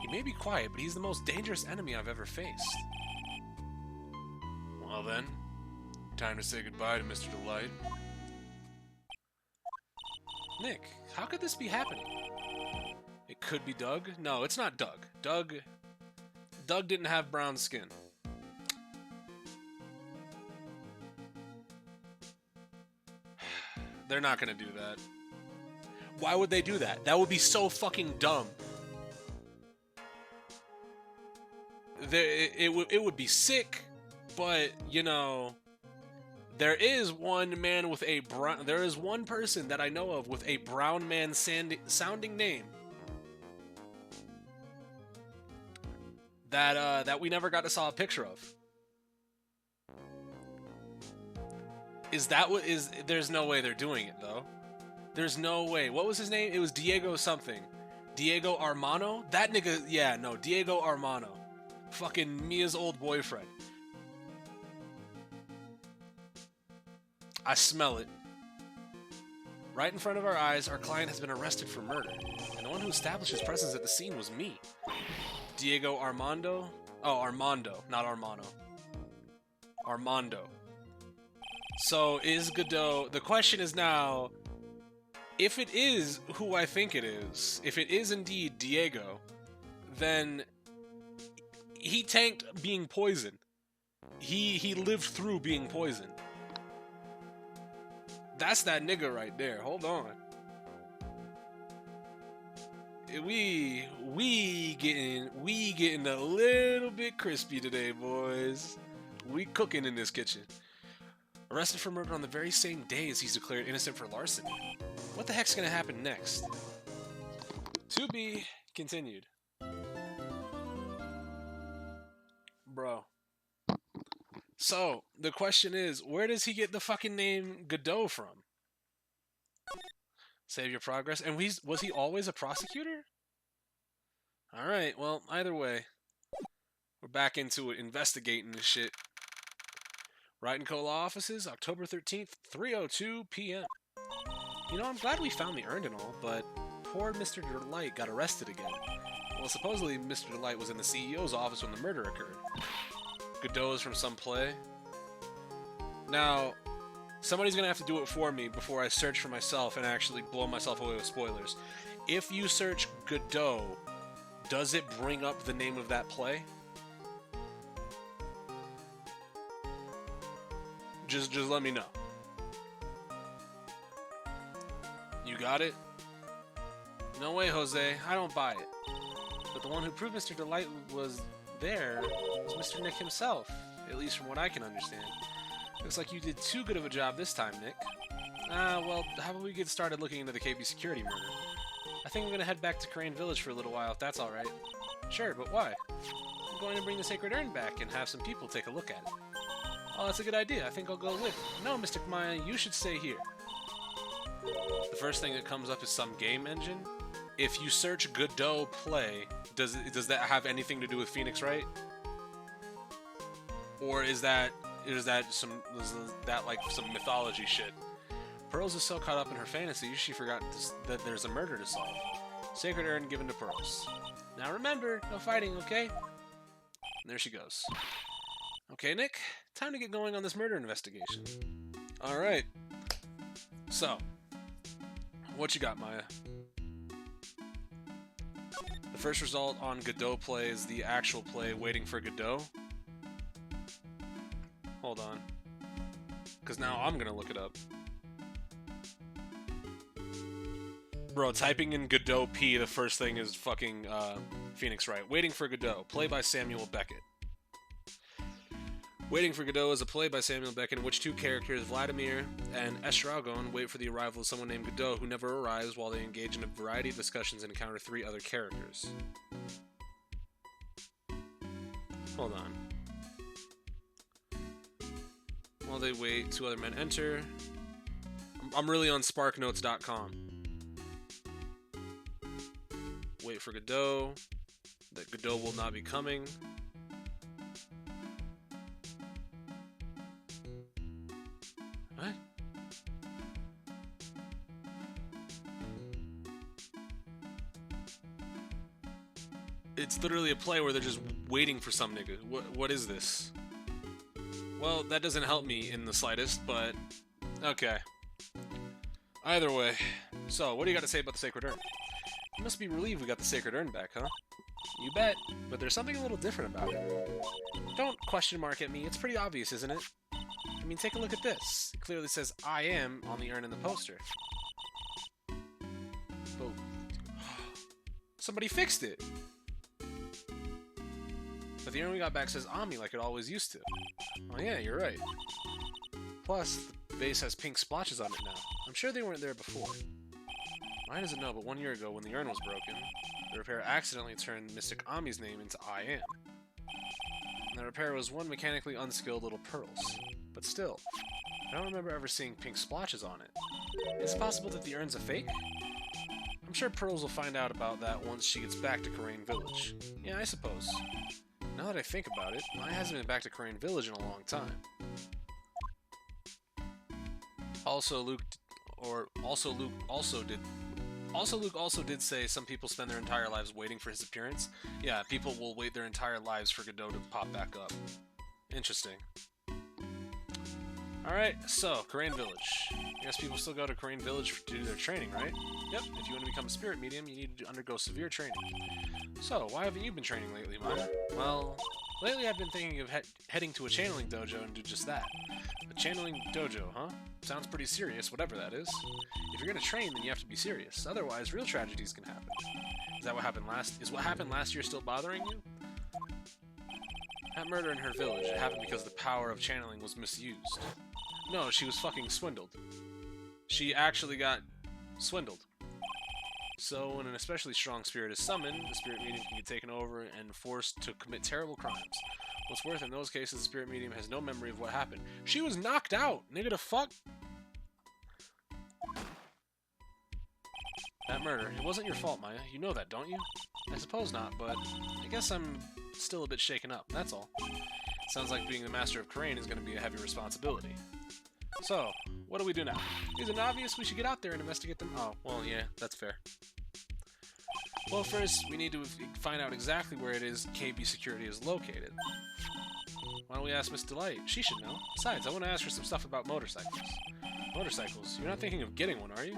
He may be quiet, but he's the most dangerous enemy I've ever faced. Well then, time to say goodbye to Mr. Delight. Nick, how could this be happening? It could be Doug? No, it's not Doug. Doug didn't have brown skin. They're not gonna do that. Why would they do that? That would be so fucking dumb. It would be sick, but you know, there is one person that I know of with a brown man sounding name that we never got to saw a picture of. Is that what is? There's no way they're doing it though. There's no way. What was his name? It was Diego something. Diego Armano? That nigga. Yeah, no, Diego Armano. Fucking Mia's old boyfriend. I smell it. Right in front of our eyes, our client has been arrested for murder, and the one who established his presence at the scene was me. Diego Armando? Oh, Armando, not Armano. Armando. So, is Godot... The question is now, if it is who I think it is, if it is indeed Diego, then he tanked being poisoned. He lived through being poisoned. That's that nigga right there. Hold on. We getting a little bit crispy today, boys. We cooking in this kitchen. Arrested for murder on the very same day as he's declared innocent for larceny. What the heck's gonna happen next? To be continued. Bro. So, the question is, where does he get the fucking name Godot from? Save your progress. And was he always a prosecutor? Alright, well, either way. We're back into it, investigating this shit. Wright and Co. Law Offices, October 13th, 3:02 p.m. You know, I'm glad we found the urn and all, but poor Mr. Delight got arrested again. Well, supposedly Mr. Delight was in the CEO's office when the murder occurred. Godot is from some play. Now, somebody's gonna have to do it for me before I search for myself and actually blow myself away with spoilers. If you search Godot, does it bring up the name of that play? Just let me know. You got it? No way, Jose. I don't buy it. But the one who proved Mr. Delight was there was Mr. Nick himself, at least from what I can understand. Looks like you did too good of a job this time, Nick. Well, how about we get started looking into the KB security murder? I think I'm gonna head back to Crane Village for a little while, if that's alright. Sure, but why? I'm going to bring the Sacred Urn back and have some people take a look at it. Oh, that's a good idea. I think I'll go with. No, Mr. Maya, you should stay here. The first thing that comes up is some game engine. If you search Godot play, does that have anything to do with Phoenix Wright? Or is that like some mythology shit? Pearls is so caught up in her fantasy, she forgot that there's a murder to solve. Sacred Urn given to Pearls. Now remember, no fighting, okay? And there she goes. Okay, Nick, time to get going on this murder investigation. Alright. So, what you got, Maya? The first result on Godot play is the actual play Waiting for Godot. Hold on. Because now I'm going to look it up. Bro, typing in Godot P, the first thing is fucking Phoenix Wright. Waiting for Godot, play by Samuel Beckett. Waiting for Godot is a play by Samuel Beckett in which two characters, Vladimir and Estragon, wait for the arrival of someone named Godot who never arrives while they engage in a variety of discussions and encounter three other characters. Hold on. While they wait, two other men enter. I'm really on sparknotes.com. Wait for Godot. That Godot will not be coming. What? It's literally a play where they're just waiting for some nigga. What is this? Well, that doesn't help me in the slightest, but okay. Either way. So, what do you got to say about the Sacred Urn? You must be relieved we got the Sacred Urn back, huh? You bet, but there's something a little different about it. Don't question mark at me, it's pretty obvious, isn't it? I mean, take a look at this. It clearly says I am on the urn in the poster. But somebody fixed it! But the urn we got back says Ami like it always used to. Oh yeah, you're right. Plus, the base has pink splotches on it now. I'm sure they weren't there before. Why doesn't know, but 1 year ago when the urn was broken, the repair accidentally turned Mystic Ami's name into I Am. And the repair was one mechanically unskilled little pearls. But still, I don't remember ever seeing pink splotches on it. Is it possible that the urn's a fake? I'm sure Pearls will find out about that once she gets back to Karain Village. Yeah, I suppose. Now that I think about it, Maya hasn't been back to Karain Village in a long time. Luke also did say some people spend their entire lives waiting for his appearance. Yeah, people will wait their entire lives for Godot to pop back up. Interesting. Alright, so, Karain Village. I guess people still go to Karain Village to do their training, right? Yep, if you want to become a spirit medium, you need to undergo severe training. So, why haven't you been training lately, Maya? Well, lately I've been thinking of heading to a channeling dojo and do just that. A channeling dojo, huh? Sounds pretty serious, whatever that is. If you're gonna train, then you have to be serious. Otherwise, real tragedies can happen. Is what happened last year still bothering you? That murder in her village, it happened because the power of channeling was misused. No, she was fucking swindled. She actually got swindled. So, when an especially strong spirit is summoned, the spirit medium can get taken over and forced to commit terrible crimes. What's worse, in those cases, the spirit medium has no memory of what happened. She was knocked out! Nigga, the fuck? That murder, it wasn't your fault, Maya. You know that, don't you? I suppose not, but I guess I'm still a bit shaken up, that's all. Sounds like being the master of Karain is going to be a heavy responsibility. So, what do we do now? Isn't it obvious we should get out there and investigate them? Oh, well, yeah, that's fair. Well, first, we need to find out exactly where it is KB Security is located. Why don't we ask Miss Delight? She should know. Besides, I want to ask her some stuff about motorcycles. Motorcycles? You're not thinking of getting one, are you?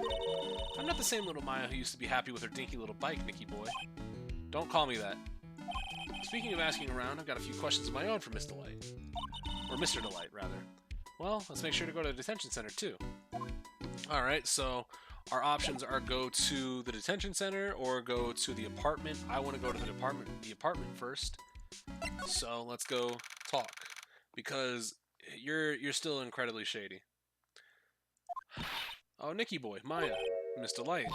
I'm not the same little Maya who used to be happy with her dinky little bike, Nicky boy. Don't call me that. Speaking of asking around, I've got a few questions of my own for Miss Delight. Or Mr. Delight, rather. Well, let's make sure to go to the detention center, too. Alright, so our options are go to the detention center or go to the apartment. I want to go to the apartment first. So let's go talk. Because you're still incredibly shady. Oh, Nicky boy, Maya, Miss Delight.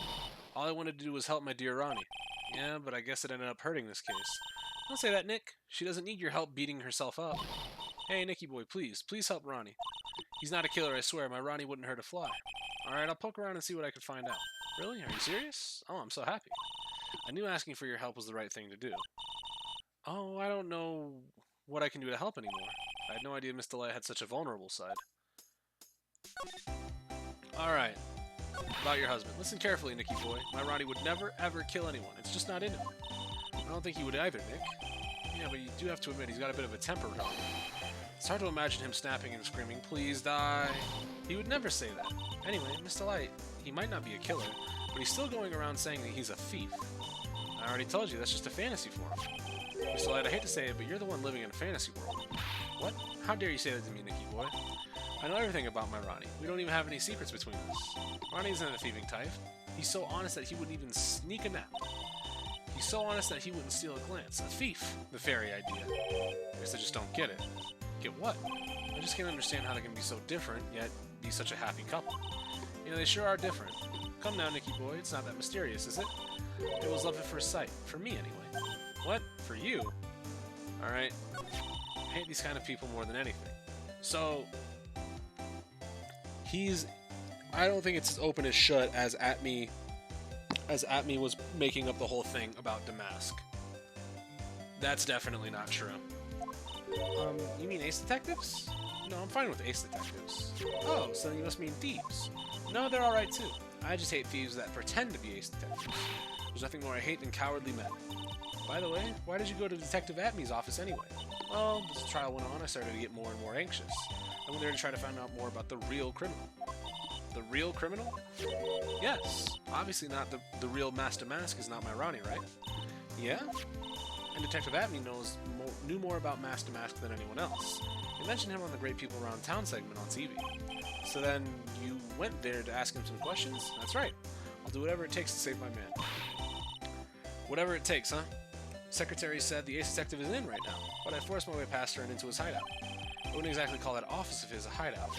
All I wanted to do was help my dear Ronnie. Yeah, but I guess it ended up hurting this case. Don't say that, Nick. She doesn't need your help beating herself up. Hey, Nicky boy, please help Ronnie. He's not a killer, I swear. My Ronnie wouldn't hurt a fly. Alright, I'll poke around and see what I can find out. Really? Are you serious? Oh, I'm so happy. I knew asking for your help was the right thing to do. Oh, I don't know what I can do to help anymore. I had no idea Miss Delight had such a vulnerable side. Alright. About your husband. Listen carefully, Nicky boy. My Ronnie would never, ever kill anyone. It's just not in him. I don't think he would either, Nick. Yeah, but you do have to admit he's got a bit of a temper problem. It's hard to imagine him snapping and screaming, "Please die." He would never say that. Anyway, Miss Delight, he might not be a killer, but he's still going around saying that he's a thief. I already told you, that's just a fantasy for him. Miss Delight, I hate to say it, but you're the one living in a fantasy world. What? How dare you say that to me, Nicky boy? I know everything about my Ronnie. We don't even have any secrets between us. Ronnie isn't a thieving type. He's so honest that he wouldn't even sneak a nap. He's so honest that he wouldn't steal a glance. A thief. The very idea. I guess I just don't get it. Get what? I just can't understand how they can be so different, yet be such a happy couple. You know, they sure are different. Come now, Nicky boy. It's not that mysterious, is it? It was love at first sight. For me, anyway. What? For you? Alright. I hate these kind of people more than anything. So, I don't think it's as open as shut as Atme was making up the whole thing about Damask. That's definitely not true. You mean Ace Detectives? No, I'm fine with ace detectives. Oh, so then you must mean thieves. No, they're alright too. I just hate thieves that pretend to be ace detectives. There's nothing more I hate than cowardly men. By the way, why did you go to Detective Atmey's office anyway? Well, as the trial went on, I started to get more and more anxious. I went there to try to find out more about the real criminal. The real criminal? Yes. Obviously not the real Master Mask is not my Ronnie, right? Yeah? And Detective Atmey knew more about Master Mask than anyone else. They mentioned him on the Great People Around Town segment on TV. So then you went there to ask him some questions? That's right. I'll do whatever it takes to save my man. Whatever it takes, huh? Secretary said the ace detective isn't in right now, but I forced my way past her and into his hideout. I wouldn't exactly call that office of his a hideout.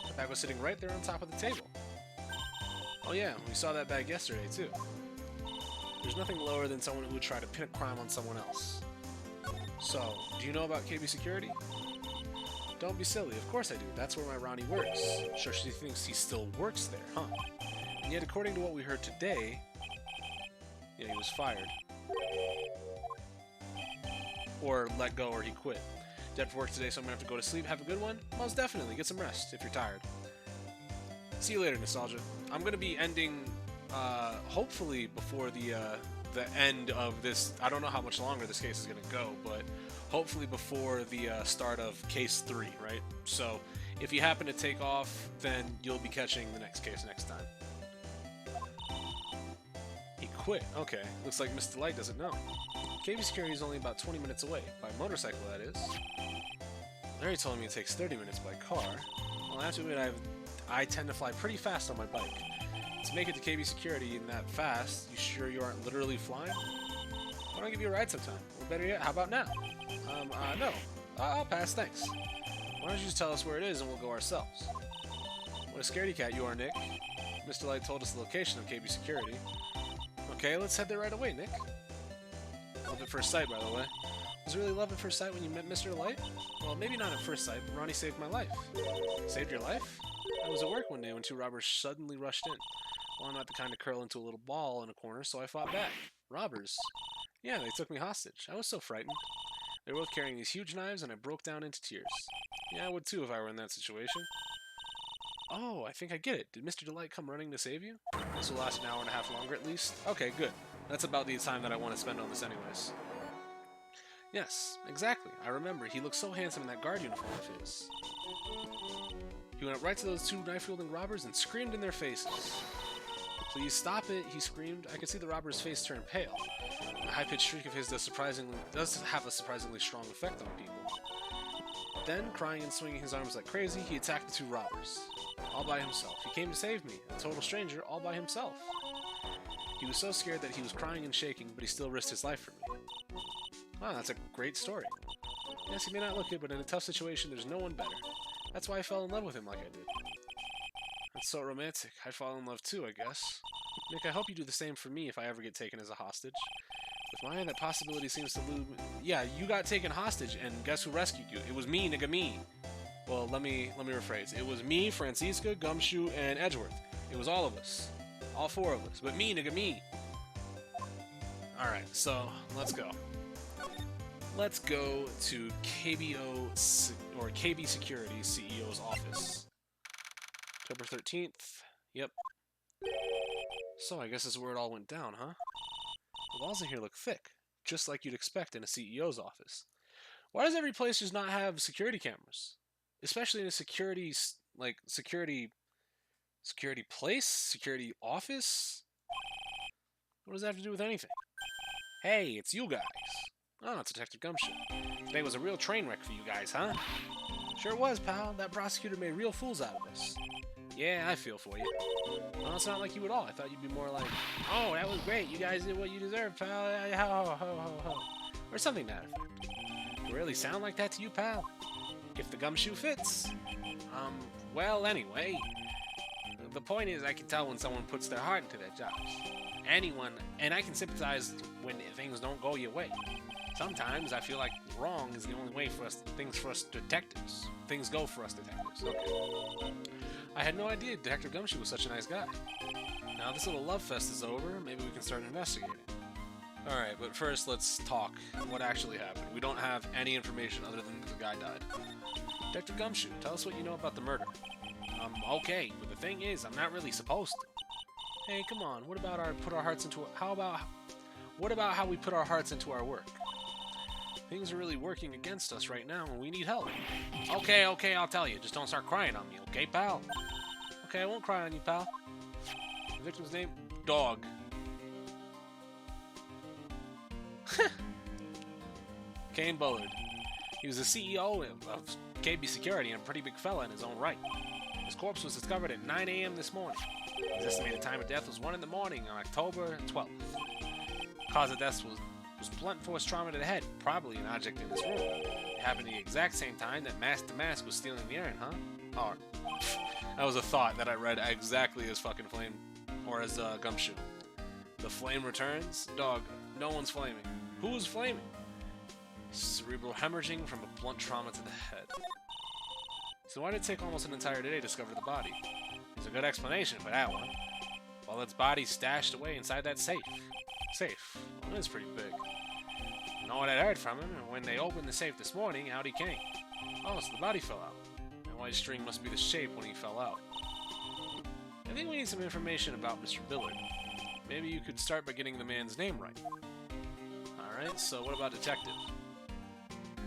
The bag was sitting right there on top of the table. Oh yeah, we saw that bag yesterday too. There's nothing lower than someone who would try to pin a crime on someone else. So, do you know about KB Security? Don't be silly, of course I do. That's where my Ronnie works. Sure, she thinks he still works there, huh? And yet, according to what we heard today... Yeah, he was fired. Or let go, or he quit. Dead for work today, so I'm gonna have to go to sleep. Have a good one? Most definitely. Get some rest, if you're tired. See you later, Nostalgia. I'm gonna be ending, hopefully before the end of this... I don't know how much longer this case is gonna go, but... hopefully before the start of Case 3, right? So, if you happen to take off, then you'll be catching the next case next time. He quit. Okay. Looks like Mr. Light doesn't know. KB Security is only about 20 minutes away. By motorcycle, that is. Larry told me it takes 30 minutes by car. Well, I have to admit, I tend to fly pretty fast on my bike. To make it to KB Security in that fast, you sure you aren't literally flying? Why don't I give you a ride sometime? Or better yet, how about now? No. I'll pass, thanks. Why don't you just tell us where it is and we'll go ourselves? What a scaredy cat you are, Nick. Mr. Light told us the location of KB Security. Okay, let's head there right away, Nick. Love at first sight, by the way. Was it really love at first sight when you met Mr. Light? Well, maybe not at first sight, but Ronnie saved my life. Saved your life? I was at work one day when two robbers suddenly rushed in. Well, I'm not the kind to curl into a little ball in a corner, so I fought back. Robbers? Yeah, they took me hostage. I was so frightened. They were both carrying these huge knives, and I broke down into tears. Yeah, I would too if I were in that situation. Oh, I think I get it. Did Mr. Delight come running to save you? This will last an hour and a half longer at least. Okay, good. That's about the time that I want to spend on this anyways. Yes, exactly. I remember. He looked so handsome in that guard uniform of his. He went up right to those two knife-wielding robbers and screamed in their faces. Please stop it, he screamed. I could see the robber's face turn pale. A high-pitched shriek of his does have a surprisingly strong effect on people. Then, crying and swinging his arms like crazy, he attacked the two robbers. All by himself. He came to save me, a total stranger, all by himself. He was so scared that he was crying and shaking, but he still risked his life for me. Wow, that's a great story. Yes, he may not look it, but in a tough situation, there's no one better. That's why I fell in love with him like I did. That's so romantic. I'd fall in love too, I guess. Nick, I hope you do the same for me if I ever get taken as a hostage. With mine, that possibility seems to loom... Yeah, you got taken hostage, and guess who rescued you? It was me, nigga, me. Well, let me rephrase. It was me, Francisca, Gumshoe, and Edgeworth. It was all of us. All four of us. But me, nigga, me. Alright, so, let's go. Let's go to KB Security CEO's office. October 13th. Yep. So, I guess this is where it all went down, huh? The walls in here look thick, just like you'd expect in a CEO's office. Why does every place just not have security cameras? Especially in a security place? Security office? What does that have to do with anything? Hey, it's you guys. Oh, it's Detective Gumshoe. Today was a real train wreck for you guys, huh? Sure was, pal. That prosecutor made real fools out of us. Yeah, I feel for you. Well, it's not like you at all. I thought you'd be more like, oh, that was great. You guys did what you deserved, pal. Ho, ho, ho, ho. Or something to that effect. You really sound like that to you, pal? If the gumshoe fits. Well, anyway. The point is, I can tell when someone puts their heart into their jobs. Anyone, and I can sympathize when things don't go your way. Sometimes I feel like wrong is the only way for us, things go for us detectives. Okay. I had no idea Detective Gumshoe was such a nice guy. Now this little love fest is over, maybe we can start investigating. Alright, but first let's talk what actually happened. We don't have any information other than the guy died. Detective Gumshoe, tell us what you know about the murder. Okay, but the thing is, I'm not really supposed to. Hey, come on, what about what about how we put our hearts into our work? Things are really working against us right now, and we need help. Okay, I'll tell you. Just don't start crying on me, okay, pal? Okay, I won't cry on you, pal. The victim's name? Dog. Kane Bullard. He was the CEO of KB Security and a pretty big fella in his own right. His corpse was discovered at 9 a.m. this morning. His estimated time of death was 1 in the morning on October 12th. Cause of death was blunt force trauma to the head, probably an object in this room. It happened at the exact same time that Mask to Mask was stealing the iron, huh? Or, that was a thought that I read exactly as fucking Flame, or as Gumshoe. The flame returns? Dog, no one's flaming. Who is flaming? Cerebral hemorrhaging from a blunt trauma to the head. So why did it take almost an entire day to discover the body? There's a good explanation for that one. Well, its body's stashed away inside that safe. Safe? Well, it is pretty big. You know what I heard from him? When they opened the safe this morning, out he came. Oh, so the body fell out. That white string must be the shape when he fell out. I think we need some information about Mr. Billard. Maybe you could start by getting the man's name right. Alright, so what about Detective?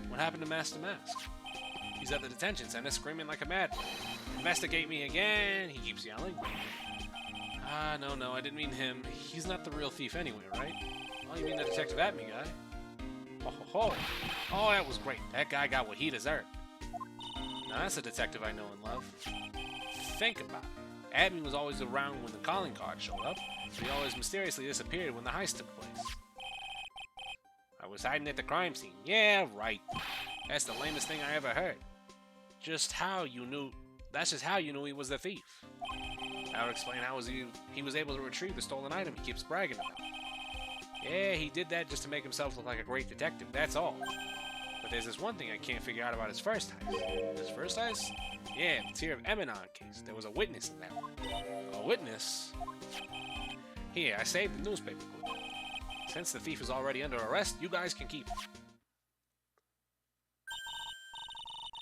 What happened to Mask to Mask? He's at the detention center screaming like a madman. Investigate me again, he keeps yelling. Ah, no, I didn't mean him. He's not the real thief anyway, right? Oh, you mean the Detective at me guy? Oh, that was great. That guy got what he deserved. Now that's a detective I know and love. Think about it. Admin was always around when the calling card showed up, but he always mysteriously disappeared when the heist took place. I was hiding at the crime scene. Yeah, right. That's the lamest thing I ever heard. That's just how you knew he was the thief. That would explain how he was able to retrieve the stolen item he keeps bragging about. Yeah, he did that just to make himself look like a great detective, that's all. But there's this one thing I can't figure out about his first heist. His first heist? Yeah, the Tear of Eminon case. There was a witness in that one. A witness? Here, I saved the newspaper clip. Since the thief is already under arrest, you guys can keep it.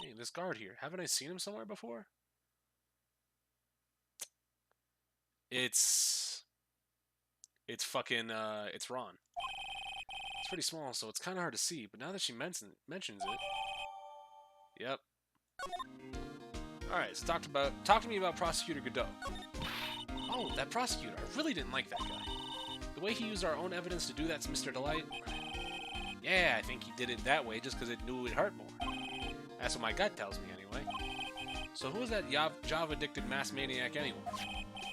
Hey, this guard here. Haven't I seen him somewhere before? It's Ron. It's pretty small, so it's kind of hard to see, but now that she mentions it... Yep. Alright, so talk to me about Prosecutor Godot. Oh, that prosecutor. I really didn't like that guy. The way he used our own evidence to do that to Mr. Delight... Yeah, I think he did it that way just because it knew it would hurt more. That's what my gut tells me, anyway. So who is that Java-addicted mass maniac anyway?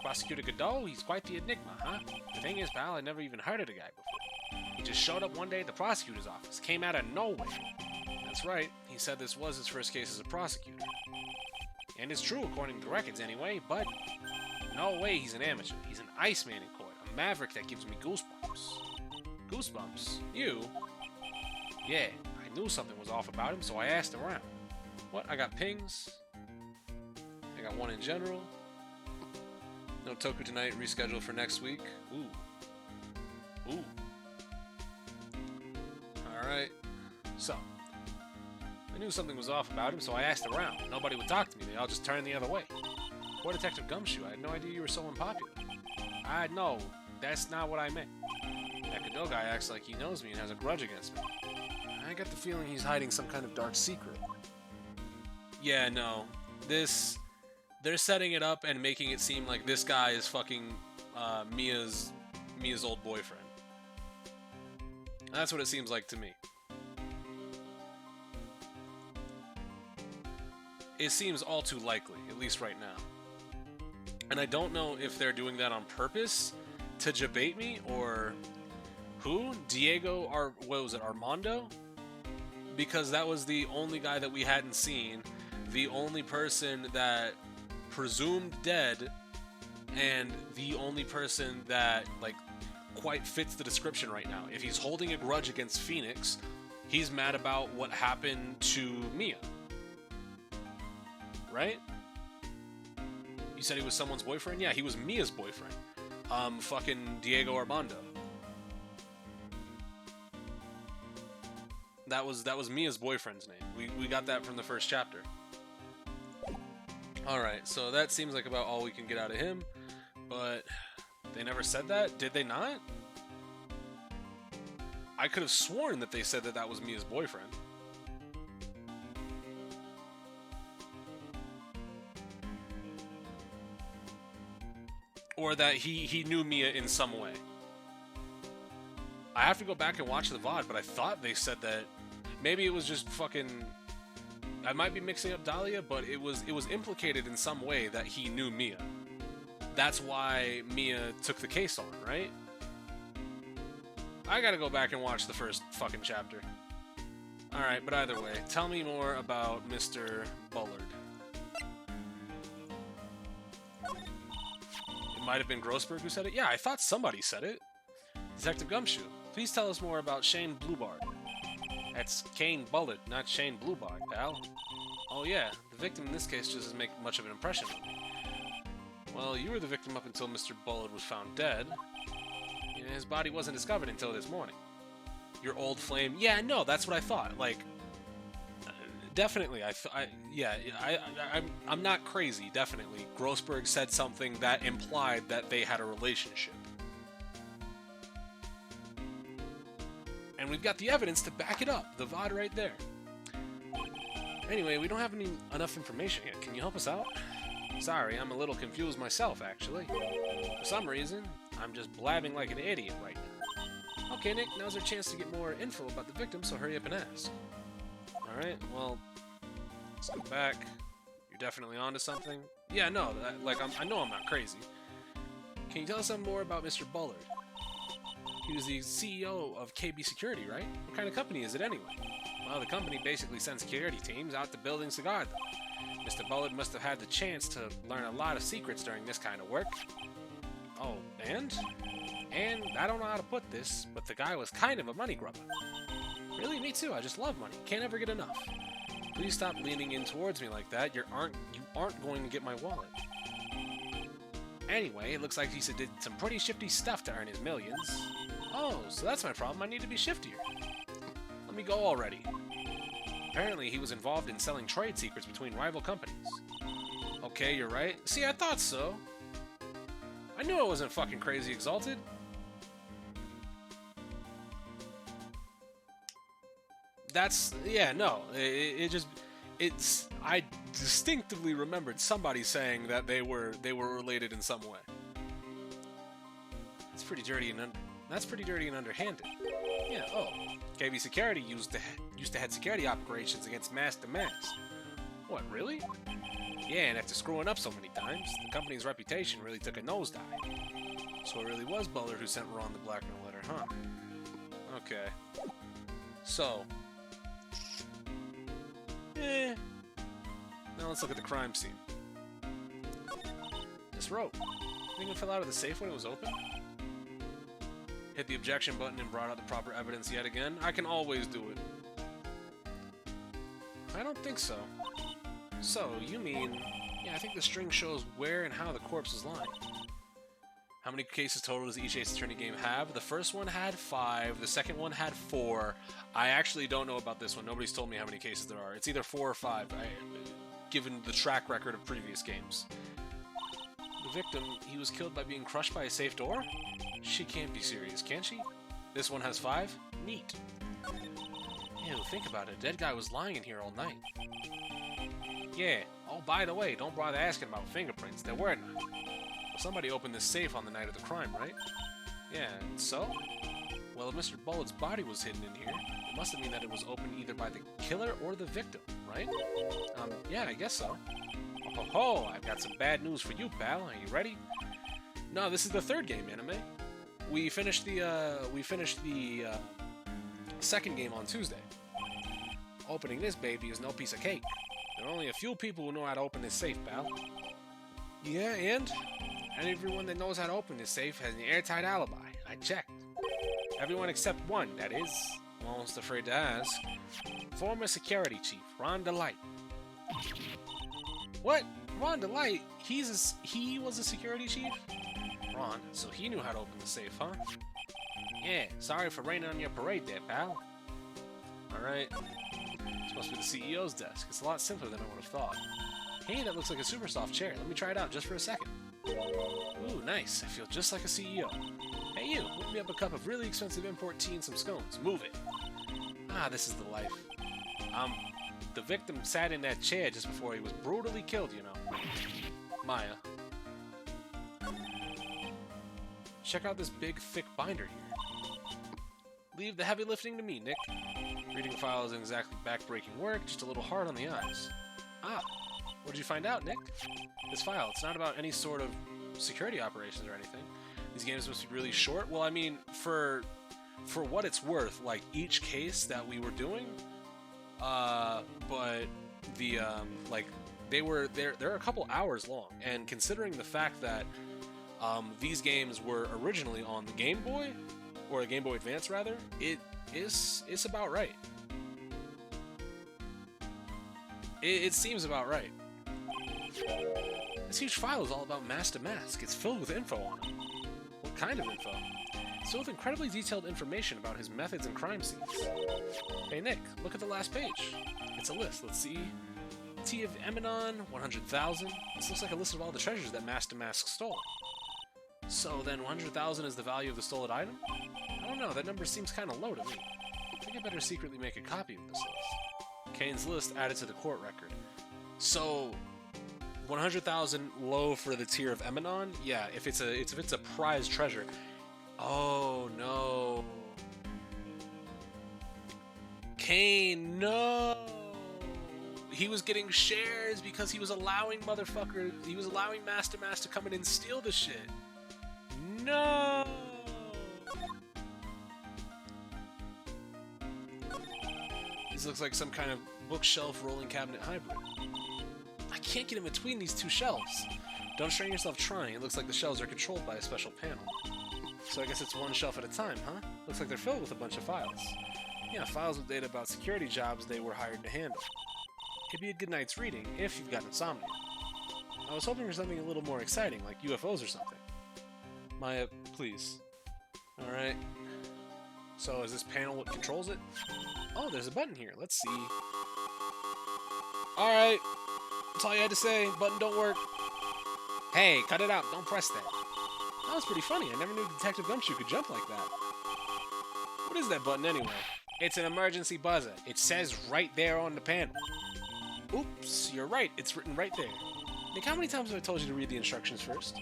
Prosecutor Godot? He's quite the enigma, huh? The thing is, pal, I never even heard of the guy before. He just showed up one day at the prosecutor's office, came out of nowhere. That's right, he said this was his first case as a prosecutor. And it's true, according to the records anyway, but no way he's an amateur. He's an Iceman in court, a maverick that gives me goosebumps. Goosebumps? You? Yeah, I knew something was off about him, so I asked around. What, I got pings? I got one in general. No Toku tonight, rescheduled for next week. Ooh. Alright. So, I knew something was off about him, so I asked around. Nobody would talk to me, they all just turned the other way. Poor Detective Gumshoe, I had no idea you were so unpopular. No, that's not what I meant. That Godot guy acts like he knows me and has a grudge against me. I get the feeling he's hiding some kind of dark secret. Yeah, no. They're setting it up and making it seem like this guy is fucking Mia's old boyfriend. That's what it seems like to me. It seems all too likely, at least right now. And I don't know if they're doing that on purpose to debate me, or who? What was it, Armando? Because that was the only guy that we hadn't seen, the only person that presumed dead, and the only person that, like, quite fits the description right now. If he's holding a grudge against Phoenix, he's mad about what happened to Mia. Right? You said he was someone's boyfriend? Yeah, he was Mia's boyfriend. Fucking Diego Armando. That was Mia's boyfriend's name. We got that from the first chapter. Alright, so that seems like about all we can get out of him. But they never said that? Did they not? I could have sworn that they said that that was Mia's boyfriend. Or that he knew Mia in some way. I have to go back and watch the VOD, but I thought they said that. Maybe it was just fucking... I might be mixing up Dahlia, but it was implicated in some way that he knew Mia. That's why Mia took the case on, right? I gotta go back and watch the first fucking chapter. Alright, but either way, tell me more about Mr. Bullard. It might have been Grossberg who said it? Yeah, I thought somebody said it. Detective Gumshoe, please tell us more about Shane Bluebard. That's Kane Bullard, not Shane Bluebard, pal. Oh yeah, the victim in this case just doesn't make much of an impression on me. Well, you were the victim up until Mr. Bullard was found dead. Yeah, his body wasn't discovered until this morning. Your old flame? Yeah, no, that's what I thought. Like, definitely, I'm not crazy, definitely. Grossberg said something that implied that they had a relationship. And we've got the evidence to back it up. The VOD right there. Anyway, we don't have enough information yet. Can you help us out? Sorry, I'm a little confused myself, actually. For some reason, I'm just blabbing like an idiot right now. Okay, Nick, now's our chance to get more info about the victim, so hurry up and ask. Alright, well, let's go back. You're definitely onto something? Yeah, no, I know I'm not crazy. Can you tell us some more about Mr. Bullard? He was the CEO of KB Security, right? What kind of company is it anyway? Well, the company basically sends security teams out to buildings to guard them. Mr. Bullard must have had the chance to learn a lot of secrets during this kind of work. Oh, and? And I don't know how to put this, but the guy was kind of a money grubber. Really? Me too. I just love money. Can't ever get enough. Please stop leaning in towards me like that. You aren't going to get my wallet. Anyway, it looks like he did some pretty shifty stuff to earn his millions. Oh, so that's my problem. I need to be shiftier. Let me go already. Apparently, he was involved in selling trade secrets between rival companies. Okay, you're right. See, I thought so. I knew I wasn't fucking crazy exalted. That's... yeah, no. I distinctively remembered somebody saying that they were related in some way. That's pretty dirty and underhanded. Yeah, oh. KB Security used to head security operations against mass to mass. What, really? Yeah, and after screwing up so many times, the company's reputation really took a nosedive. So it really was Bullard who sent Ron the blackmail letter, huh? Okay. So. Now let's look at the crime scene. This rope. Think it fell out of the safe when it was open? Hit the objection button and brought out the proper evidence yet again? I can always do it. I don't think so. So, you mean... yeah, I think the string shows where and how the corpse was lying. How many cases total does each Ace Attorney game have? The first one had 5, the second one had 4. I actually don't know about this one. Nobody's told me how many cases there are. It's either 4 or 5, given the track record of previous games. The victim, he was killed by being crushed by a safe door? She can't be serious, can she? This one has 5? Neat. Ew, think about it. A dead guy was lying in here all night. Yeah. Oh, by the way, don't bother asking about fingerprints. There were none. Well, somebody opened this safe on the night of the crime, right? Yeah, and so? Well, if Mr. Bullett's body was hidden in here, it must have meant that it was opened either by the killer or the victim, right? Yeah, I guess so. Oh, ho, I've got some bad news for you, pal. Are you ready? No, this is the third game, Anime. We finished the second game on Tuesday. Opening this baby is no piece of cake. There are only a few people who know how to open this safe, pal. Yeah, and everyone that knows how to open this safe has an airtight alibi. I checked. Everyone except one, that is. I'm almost afraid to ask. Former security chief, Ron DeLight. What? Ron DeLight? He was a security chief? Ron, so he knew how to open the safe, huh? Yeah, sorry for raining on your parade there, pal. Alright. This must be the CEO's desk. It's a lot simpler than I would have thought. Hey, that looks like a super soft chair. Let me try it out just for a second. Ooh, nice. I feel just like a CEO. Hey you, whip me up a cup of really expensive import tea and some scones. Move it. Ah, this is the life. The victim sat in that chair just before he was brutally killed, you know. Maya. Check out this big, thick binder here. Leave the heavy lifting to me, Nick. Reading the file isn't exactly back-breaking work, just a little hard on the eyes. Ah, what did you find out, Nick? This file, it's not about any sort of security operations or anything. These games must be really short. Well, I mean, for what it's worth, like, each case that we were doing, but the, like, they're a couple hours long, and considering the fact that, these games were originally on the Game Boy, or the Game Boy Advance, rather, it's about right. It seems about right. This huge file is all about Master Mask. It's filled with info on him. What kind of info? It's filled with incredibly detailed information about his methods and crime scenes. Hey Nick, look at the last page. It's a list. Let's see. Tea of Eminon, 100,000. This looks like a list of all the treasures that Master Mask stole. So then 100,000 is the value of the stolen item? I don't know, that number seems kind of low to me. I think I better secretly make a copy of this list. Kane's list added to the court record. So 100,000 low for the tier of Eminon? Yeah, if it's a prized treasure. Oh no. Kane, no. He was getting shares because he was allowing Master Mask to come in and steal the shit. No. This looks like some kind of bookshelf rolling cabinet hybrid. I can't get in between these two shelves. Don't strain yourself trying. It looks like the shelves are controlled by a special panel. So I guess it's one shelf at a time, huh? Looks like they're filled with a bunch of files. Yeah, files with data about security jobs they were hired to handle. It'd be a good night's reading if you've got insomnia. I was hoping for something a little more exciting, like UFOs or something. Maya, please. Alright. So is this panel what controls it? Oh, there's a button here. Let's see. Alright. That's all you had to say. Button don't work. Hey, cut it out. Don't press that. That was pretty funny. I never knew Detective Gumshoe could jump like that. What is that button anyway? It's an emergency buzzer. It says right there on the panel. Oops, you're right. It's written right there. Nick, how many times have I told you to read the instructions first?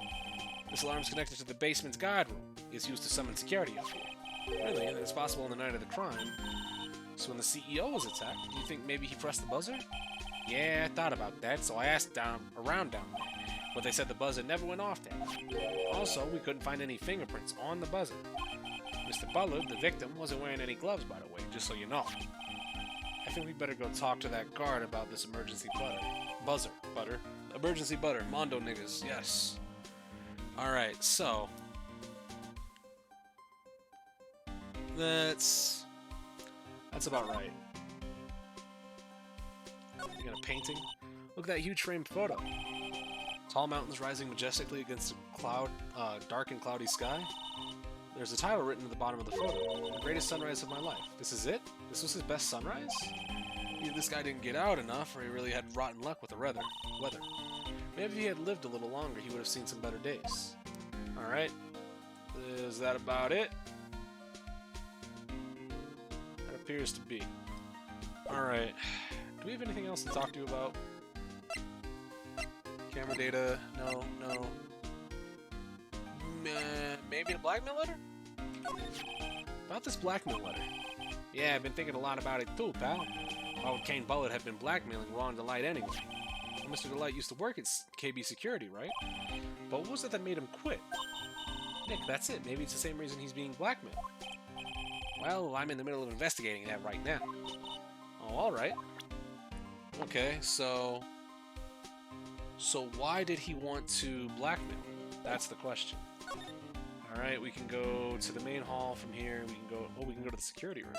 This alarm's connected to the basement's guard room. It's used to summon security up here. Really? And it's possible on the night of the crime. So when the CEO was attacked, do you think maybe he pressed the buzzer? Yeah, I thought about that, so I asked around down there. But they said the buzzer never went off there. Also, we couldn't find any fingerprints on the buzzer. Mr. Bullard, the victim, wasn't wearing any gloves, by the way, just so you know. I think we better go talk to that guard about this emergency butter. Emergency butter. Mondo niggas, yes. Alright, so that's about right. You got a painting? Look at that huge framed photo. Tall mountains rising majestically against a dark and cloudy sky. There's a title written at the bottom of the photo. The greatest sunrise of my life. This is it? This was his best sunrise? Either this guy didn't get out enough, or he really had rotten luck with the weather. Maybe if he had lived a little longer, he would have seen some better days. Alright. Is that about it? That appears to be. Alright. Do we have anything else to talk to you about? Camera data? No. Maybe the blackmail letter? About this blackmail letter. Yeah, I've been thinking a lot about it too, pal. Why would Kane Bullard have been blackmailing Ron DeLite anyway? Well, Mr. DeLite used to work at KB Security, right? But what was it that made him quit? Nick, that's it. Maybe it's the same reason he's being blackmailed. Well, I'm in the middle of investigating that right now. Oh, alright. Okay, so why did he want to blackmail him? That's the question. Alright, we can go to the main hall from here. We can go to the security room.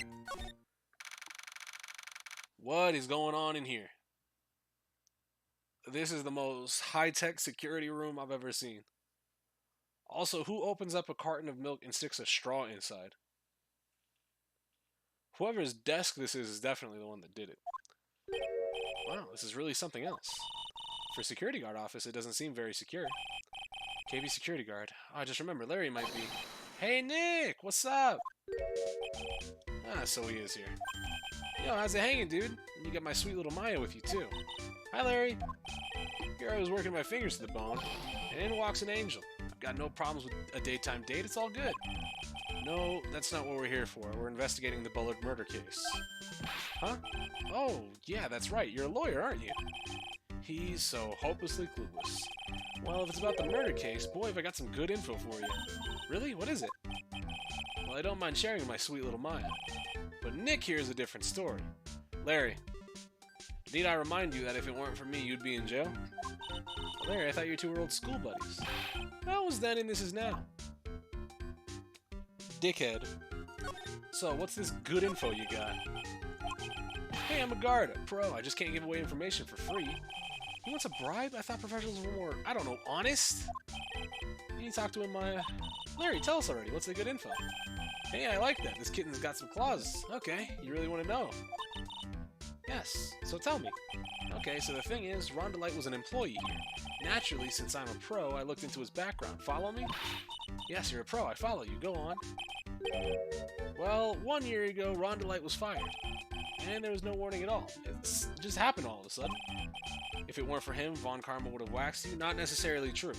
What is going on in here? This is the most high-tech security room I've ever seen. Also, who opens up a carton of milk and sticks a straw inside? Whoever's desk this is definitely the one that did it. Wow, this is really something else. For a security guard office, it doesn't seem very secure. KB security guard. Oh, I just remember Larry might be. Hey, Nick! What's up? Ah, so he is here. Yo, how's it hanging, dude? You got my sweet little Maya with you, too. Hi, Larry. Here I was working my fingers to the bone, and in walks an angel. I've got no problems with a daytime date, it's all good. No, that's not what we're here for. We're investigating the Bullard murder case. Huh? Oh, yeah, that's right. You're a lawyer, aren't you? He's so hopelessly clueless. Well, if it's about the murder case, boy, have I got some good info for you. Really? What is it? Well, I don't mind sharing with my sweet little Maya. But Nick here is a different story. Larry, need I remind you that if it weren't for me, you'd be in jail? Larry, I thought you two were old school buddies. That was then and this is now. Dickhead. So, what's this good info you got? Hey, I'm a guard, a pro. I just can't give away information for free. He wants a bribe? I thought professionals were more, I don't know, honest? You need to talk to him, Maya. Larry, tell us already. What's the good info? Hey, I like that. This kitten's got some claws. Okay, you really want to know? Yes, so tell me. Okay, so the thing is, Ron DeLite was an employee here. Naturally, since I'm a pro, I looked into his background. Follow me? Yes, you're a pro. I follow you. Go on. Well, 1 year ago, Ron DeLite was fired. And there was no warning at all. It just happened all of a sudden. If it weren't for him, Von Karma would have waxed you. Not necessarily true.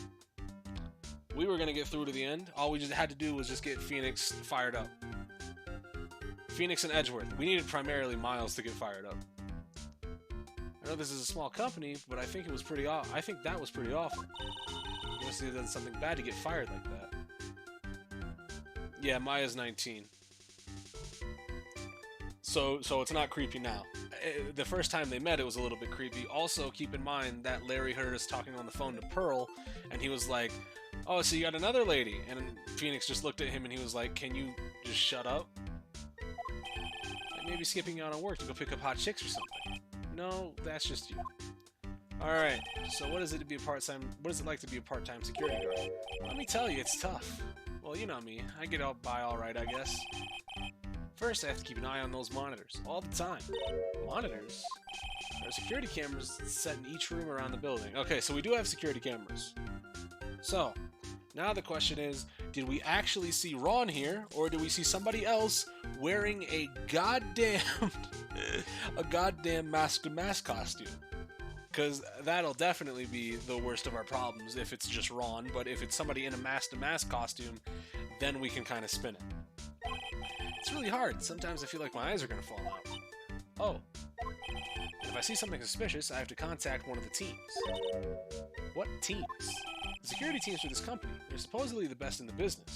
We were going to get through to the end. All we just had to do was just get Phoenix fired up. Phoenix and Edgeworth. We needed primarily Miles to get fired up. I know this is a small company, but I think it was pretty awful. I think that was pretty awful. You must have done something bad to get fired like that. Yeah, Maya's 19. So it's not creepy now. The first time they met, it was a little bit creepy. Also, keep in mind that Larry heard us talking on the phone to Pearl, and he was like, oh, so you got another lady? And Phoenix just looked at him and he was like, can you just shut up? And maybe skipping out on work to go pick up hot chicks or something. No, that's just you. Alright, so what is it like to be a part-time security guard? Let me tell you, it's tough. Well, you know me. I get out by alright, I guess. First, I have to keep an eye on those monitors, all the time. Monitors? There are security cameras set in each room around the building. Okay, so we do have security cameras. So, now the question is, did we actually see Ron here, or did we see somebody else wearing a goddamn mask-to-mask costume? Because that'll definitely be the worst of our problems if it's just Ron, but if it's somebody in a mask-to-mask costume, then we can kind of spin it. It's really hard. Sometimes I feel like my eyes are going to fall out. Oh. If I see something suspicious, I have to contact one of the teams. What teams? The security teams for this company. They're supposedly the best in the business.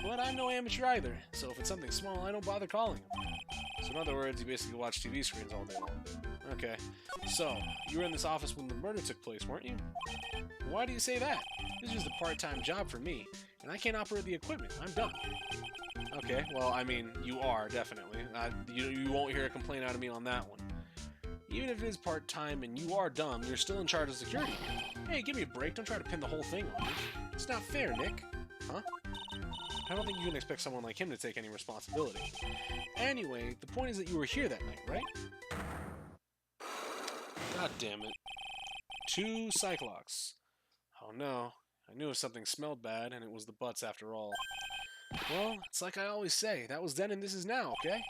But I'm no amateur either, so if it's something small, I don't bother calling them. So in other words, you basically watch TV screens all day long. Okay. So, you were in this office when the murder took place, weren't you? Why do you say that? This is just a part-time job for me, and I can't operate the equipment. I'm done. Okay, well, I mean, you are, definitely. You won't hear a complaint out of me on that one. Even if it is part-time and you are dumb, you're still in charge of security. Hey, give me a break. Don't try to pin the whole thing on me. It's not fair, Nick. Huh? I don't think you can expect someone like him to take any responsibility. Anyway, the point is that you were here that night, right? God damn it. 2 Cyclops. Oh no. I knew if something smelled bad, and it was the butts after all. Well, it's like I always say, that was then and this is now, okay?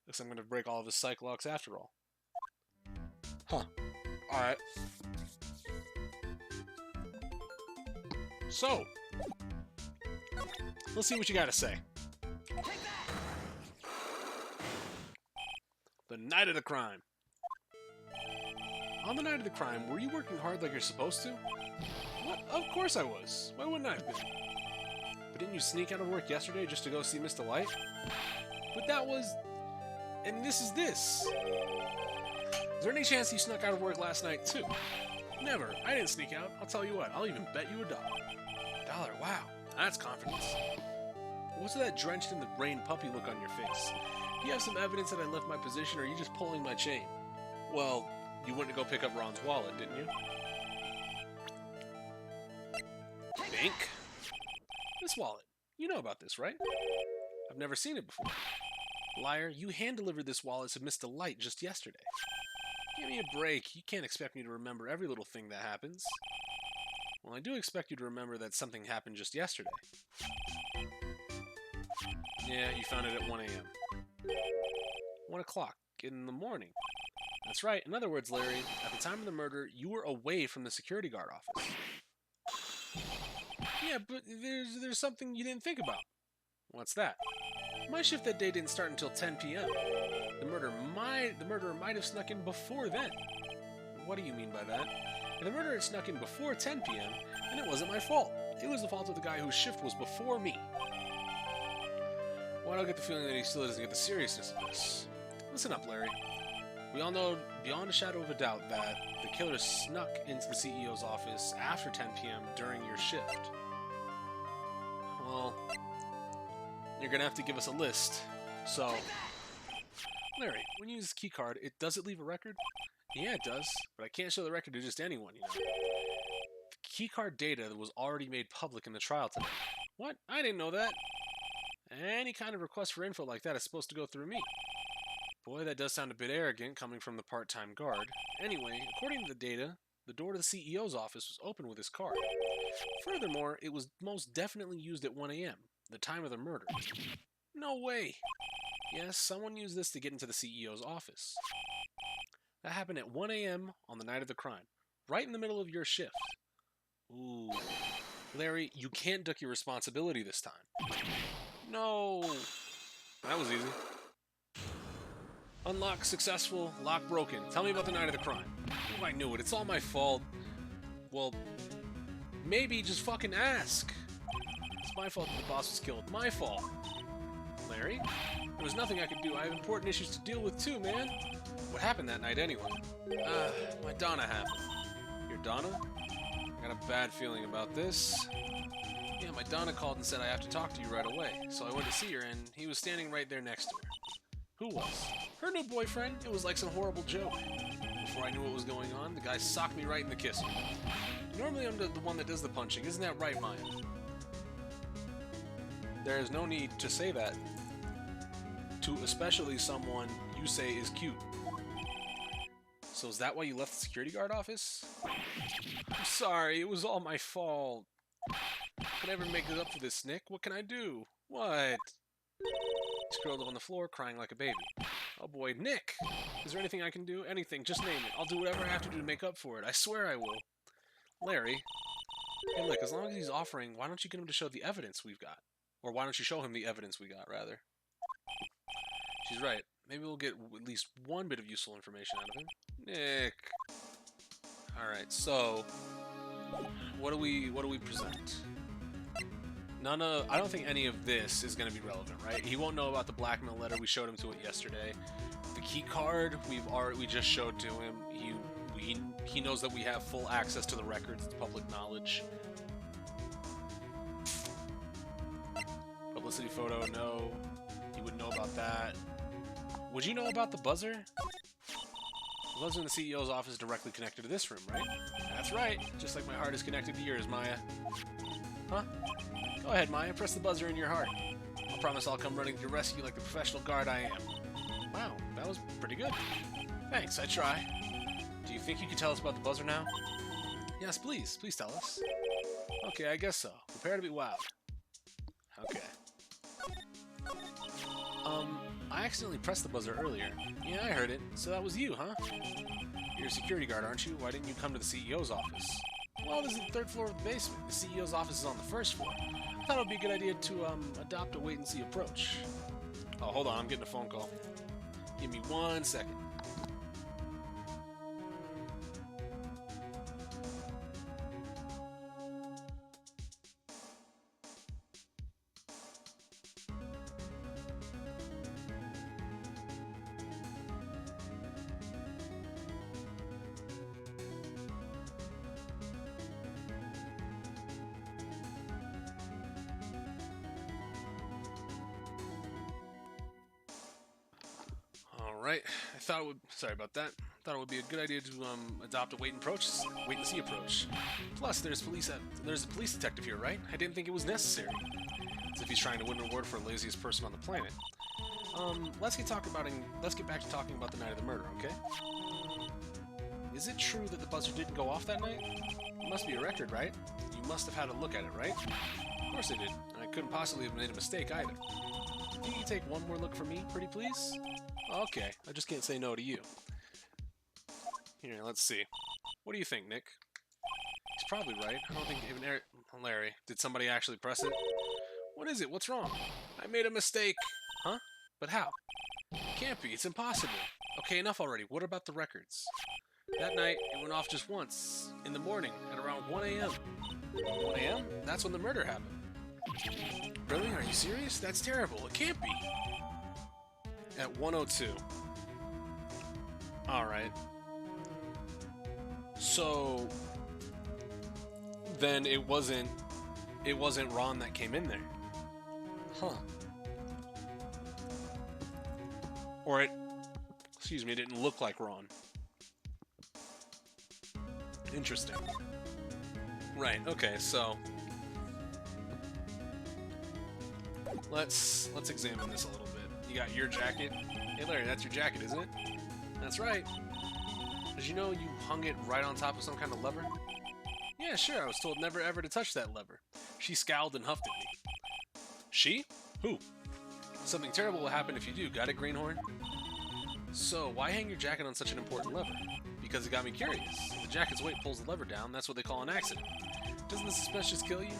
Looks like I'm gonna break all of his Cyclops after all. Huh. Alright. So, let's see what you gotta say. The night of the crime. On the night of the crime, were you working hard like you're supposed to? What? Of course I was. Why wouldn't I have been? But didn't you sneak out of work yesterday just to go see Mr. Light? But that was... And this is this. Is there any chance you snuck out of work last night, too? Never. I didn't sneak out. I'll tell you what. I'll even bet you $1. $1? Wow. That's confidence. What's that drenched in the rain puppy look on your face? Do you have some evidence that I left my position, or are you just pulling my chain? Well, you went to go pick up Ron's wallet, didn't you? Bank? This wallet. You know about this, right? I've never seen it before. Liar, you hand-delivered this wallet to Mr. Light just yesterday. Give me a break. You can't expect me to remember every little thing that happens. Well, I do expect you to remember that something happened just yesterday. Yeah, you found it at 1 a.m. 1 o'clock in the morning. That's right. In other words, Larry, at the time of the murder, you were away from the security guard office. Yeah, but there's something you didn't think about. What's that? My shift that day didn't start until 10 p.m. The murderer might have snuck in before then. What do you mean by that? If the murderer had snuck in before 10 p.m., then it wasn't my fault. It was the fault of the guy whose shift was before me. Well, I don't get the feeling that he still doesn't get the seriousness of this. Listen up, Larry. We all know beyond a shadow of a doubt that the killer snuck into the CEO's office after 10 p.m. during your shift. Well, you're gonna have to give us a list. So, Larry, when you use this keycard, does it leave a record? Yeah, it does, but I can't show the record to just anyone, you know. The keycard data was already made public in the trial today. What? I didn't know that. Any kind of request for info like that is supposed to go through me. Boy, that does sound a bit arrogant coming from the part-time guard. Anyway, according to the data, the door to the CEO's office was open with his card. Furthermore, it was most definitely used at 1 a.m., the time of the murder. No way! Yes, someone used this to get into the CEO's office. That happened at 1 a.m. on the night of the crime, right in the middle of your shift. Ooh. Larry, you can't duck your responsibility this time. No! That was easy. Unlock successful, lock broken. Tell me about the night of the crime. Oh, I knew it. It's all my fault. Well, maybe just fucking ask. It's my fault that the boss was killed. My fault. Larry, there was nothing I could do. I have important issues to deal with too, man. What happened that night anyway? My Donna happened. Your Donna? I got a bad feeling about this. Yeah, my Donna called and said I have to talk to you right away. So I went to see her, and he was standing right there next to her. Who was? Her new boyfriend. It was like some horrible joke. Before I knew what was going on, the guy socked me right in the kisser. Normally I'm the one that does the punching. Isn't that right, Maya? There is no need to say that to especially someone you say is cute. So is that why you left the security guard office? I'm sorry, it was all my fault. Could I ever make it up for this, Nick? What can I do? What? He's curled up on the floor, crying like a baby. Oh boy, Nick! Is there anything I can do? Anything, just name it. I'll do whatever I have to do to make up for it. I swear I will. Larry. Hey, look, as long as he's offering, why don't you get him to show the evidence we've got? Or why don't you show him the evidence we got, rather? She's right. Maybe we'll get at least one bit of useful information out of him. Nick. Alright, so what do we present? I don't think any of this is going to be relevant, right? He won't know about the blackmail letter. We showed him to it yesterday. The key card we just showed to him. He knows that we have full access to the records. It's public knowledge. Publicity photo, no. He wouldn't know about that. Would you know about the buzzer? The buzzer in the CEO's office is directly connected to this room, right? That's right. Just like my heart is connected to yours, Maya. Huh? Go ahead, Maya. Press the buzzer in your heart. I promise I'll come running to your rescue like the professional guard I am. Wow, that was pretty good. Thanks, I try. Do you think you can tell us about the buzzer now? Yes, please. Please tell us. Okay, I guess so. Prepare to be wowed. Okay. I accidentally pressed the buzzer earlier. Yeah, I heard it. So that was you, huh? You're a security guard, aren't you? Why didn't you come to the CEO's office? Well, this is the third floor of the basement. The CEO's office is on the first floor. I thought it would be a good idea to adopt a wait-and-see approach. Oh, hold on. I'm getting a phone call. Give me 1 second. Alright, sorry about that. Thought it would be a good idea to adopt a wait-and-see approach. Plus, there's a police detective here, right? I didn't think it was necessary. As if he's trying to win an award for laziest person on the planet. let's get back to talking about the night of the murder, okay? Is it true that the buzzer didn't go off that night? It must be a record, right? You must have had a look at it, right? Of course I did. I couldn't possibly have made a mistake either. Can you take one more look for me, pretty please? Okay, I just can't say no to you. Here, let's see. What do you think, Nick? He's probably right. I don't think even Larry. Did somebody actually press it? What is it? What's wrong? I made a mistake. Huh? But how? It can't be. It's impossible. Okay, enough already. What about the records? That night, it went off just once. In the morning, at around 1 a.m. 1 a.m.? That's when the murder happened. Really? Are you serious? That's terrible. It can't be. At 1:02. Alright. So... then it wasn't Ron that came in there. Huh. Or it didn't look like Ron. Interesting. Right, okay, so let's examine this a little bit. You got your jacket. Hey Larry, that's your jacket, isn't it? That's right. Did you know you hung it right on top of some kind of lever? Yeah, sure, I was told never ever to touch that lever. She scowled and huffed at me. She? Who? Something terrible will happen if you do. Got it, Greenhorn? So, why hang your jacket on such an important lever? Because it got me curious. If the jacket's weight pulls the lever down, that's what they call an accident. Doesn't the suspense just kill you?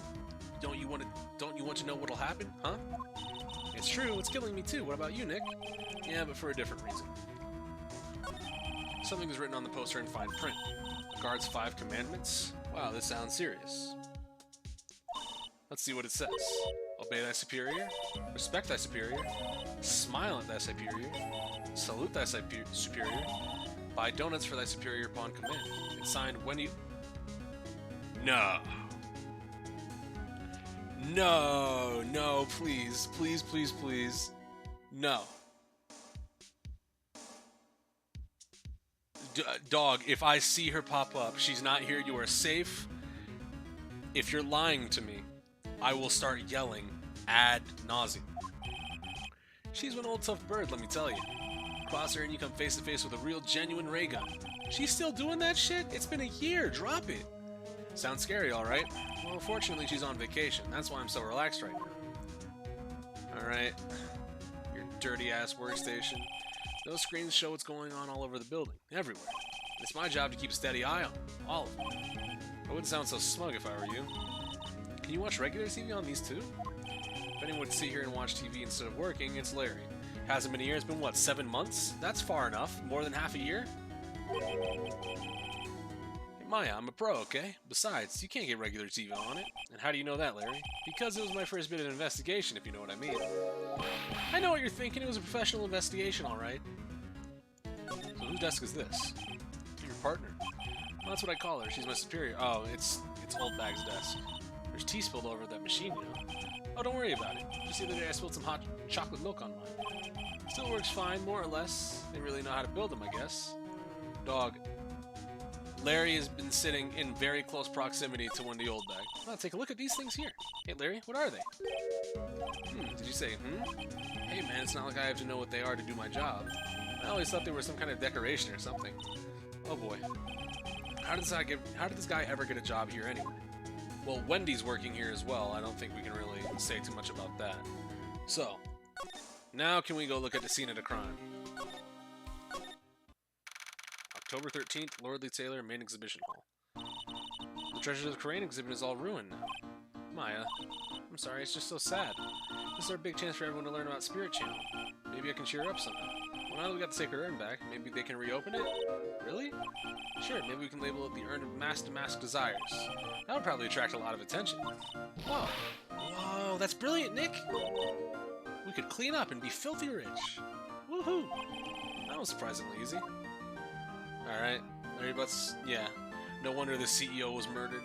Don't you want to know what'll happen? Huh? It's true, it's killing me too. What about you, Nick? Yeah, but for a different reason. Something is written on the poster in fine print. The guard's 5 commandments? Wow, this sounds serious. Let's see what it says. Obey thy superior, respect thy superior, smile at thy superior, salute thy superior, buy donuts for thy superior upon command. It's signed when you... No. No, no, please, please, please, please. No. Dog, if I see her pop up, she's not here, you are safe. If you're lying to me, I will start yelling ad nauseum. She's one old tough bird, let me tell you. Cross her and you come face to face with a real genuine ray gun. She's still doing that shit? It's been a year, drop it. Sounds scary, alright? Well, fortunately she's on vacation, that's why I'm so relaxed right now. Alright, your dirty ass workstation. Those screens show what's going on all over the building, everywhere. It's my job to keep a steady eye on them, all of them. I wouldn't sound so smug if I were you. Can you watch regular TV on these too? If anyone would sit here and watch TV instead of working, it's Larry. Hasn't been a year, it's been what, 7 months? That's far enough. More than half a year? Hey Maya, I'm a pro, okay? Besides, you can't get regular TV on it. And how do you know that, Larry? Because it was my first bit of investigation, if you know what I mean. I know what you're thinking, it was a professional investigation, alright. So whose desk is this? Your partner. Well, that's what I call her, she's my superior. Oh, it's Old Bag's desk. There's tea spilled over that machine, you know. Oh, don't worry about it. Just the other day I spilled some hot chocolate milk on mine. Still works fine, more or less. They really know how to build them, I guess. Dog. Larry has been sitting in very close proximity to one of the Old Bag. Well, take a look at these things here. Hey, Larry, what are they? Did you say, Hey, man, it's not like I have to know what they are to do my job. I always thought they were some kind of decoration or something. Oh, boy. How did this guy ever get a job here anyway? Well, Wendy's working here as well. I don't think we can really say too much about that. So, now can we go look at the scene of the crime? October 13th, Lordly Taylor, Main Exhibition Hall. The Treasures of the Crane exhibit is all ruined now. Maya, I'm sorry, it's just so sad. This is our big chance for everyone to learn about Spirit Channel. Maybe I can cheer her up somehow. Well, now that we got the Sacred Urn back, maybe they can reopen it? Really? Sure, maybe we can label it the Urn of Mask Desires. That would probably attract a lot of attention. Whoa. Whoa, that's brilliant, Nick! We could clean up and be filthy rich. Woohoo! That was surprisingly easy. Alright, yeah. No wonder the CEO was murdered.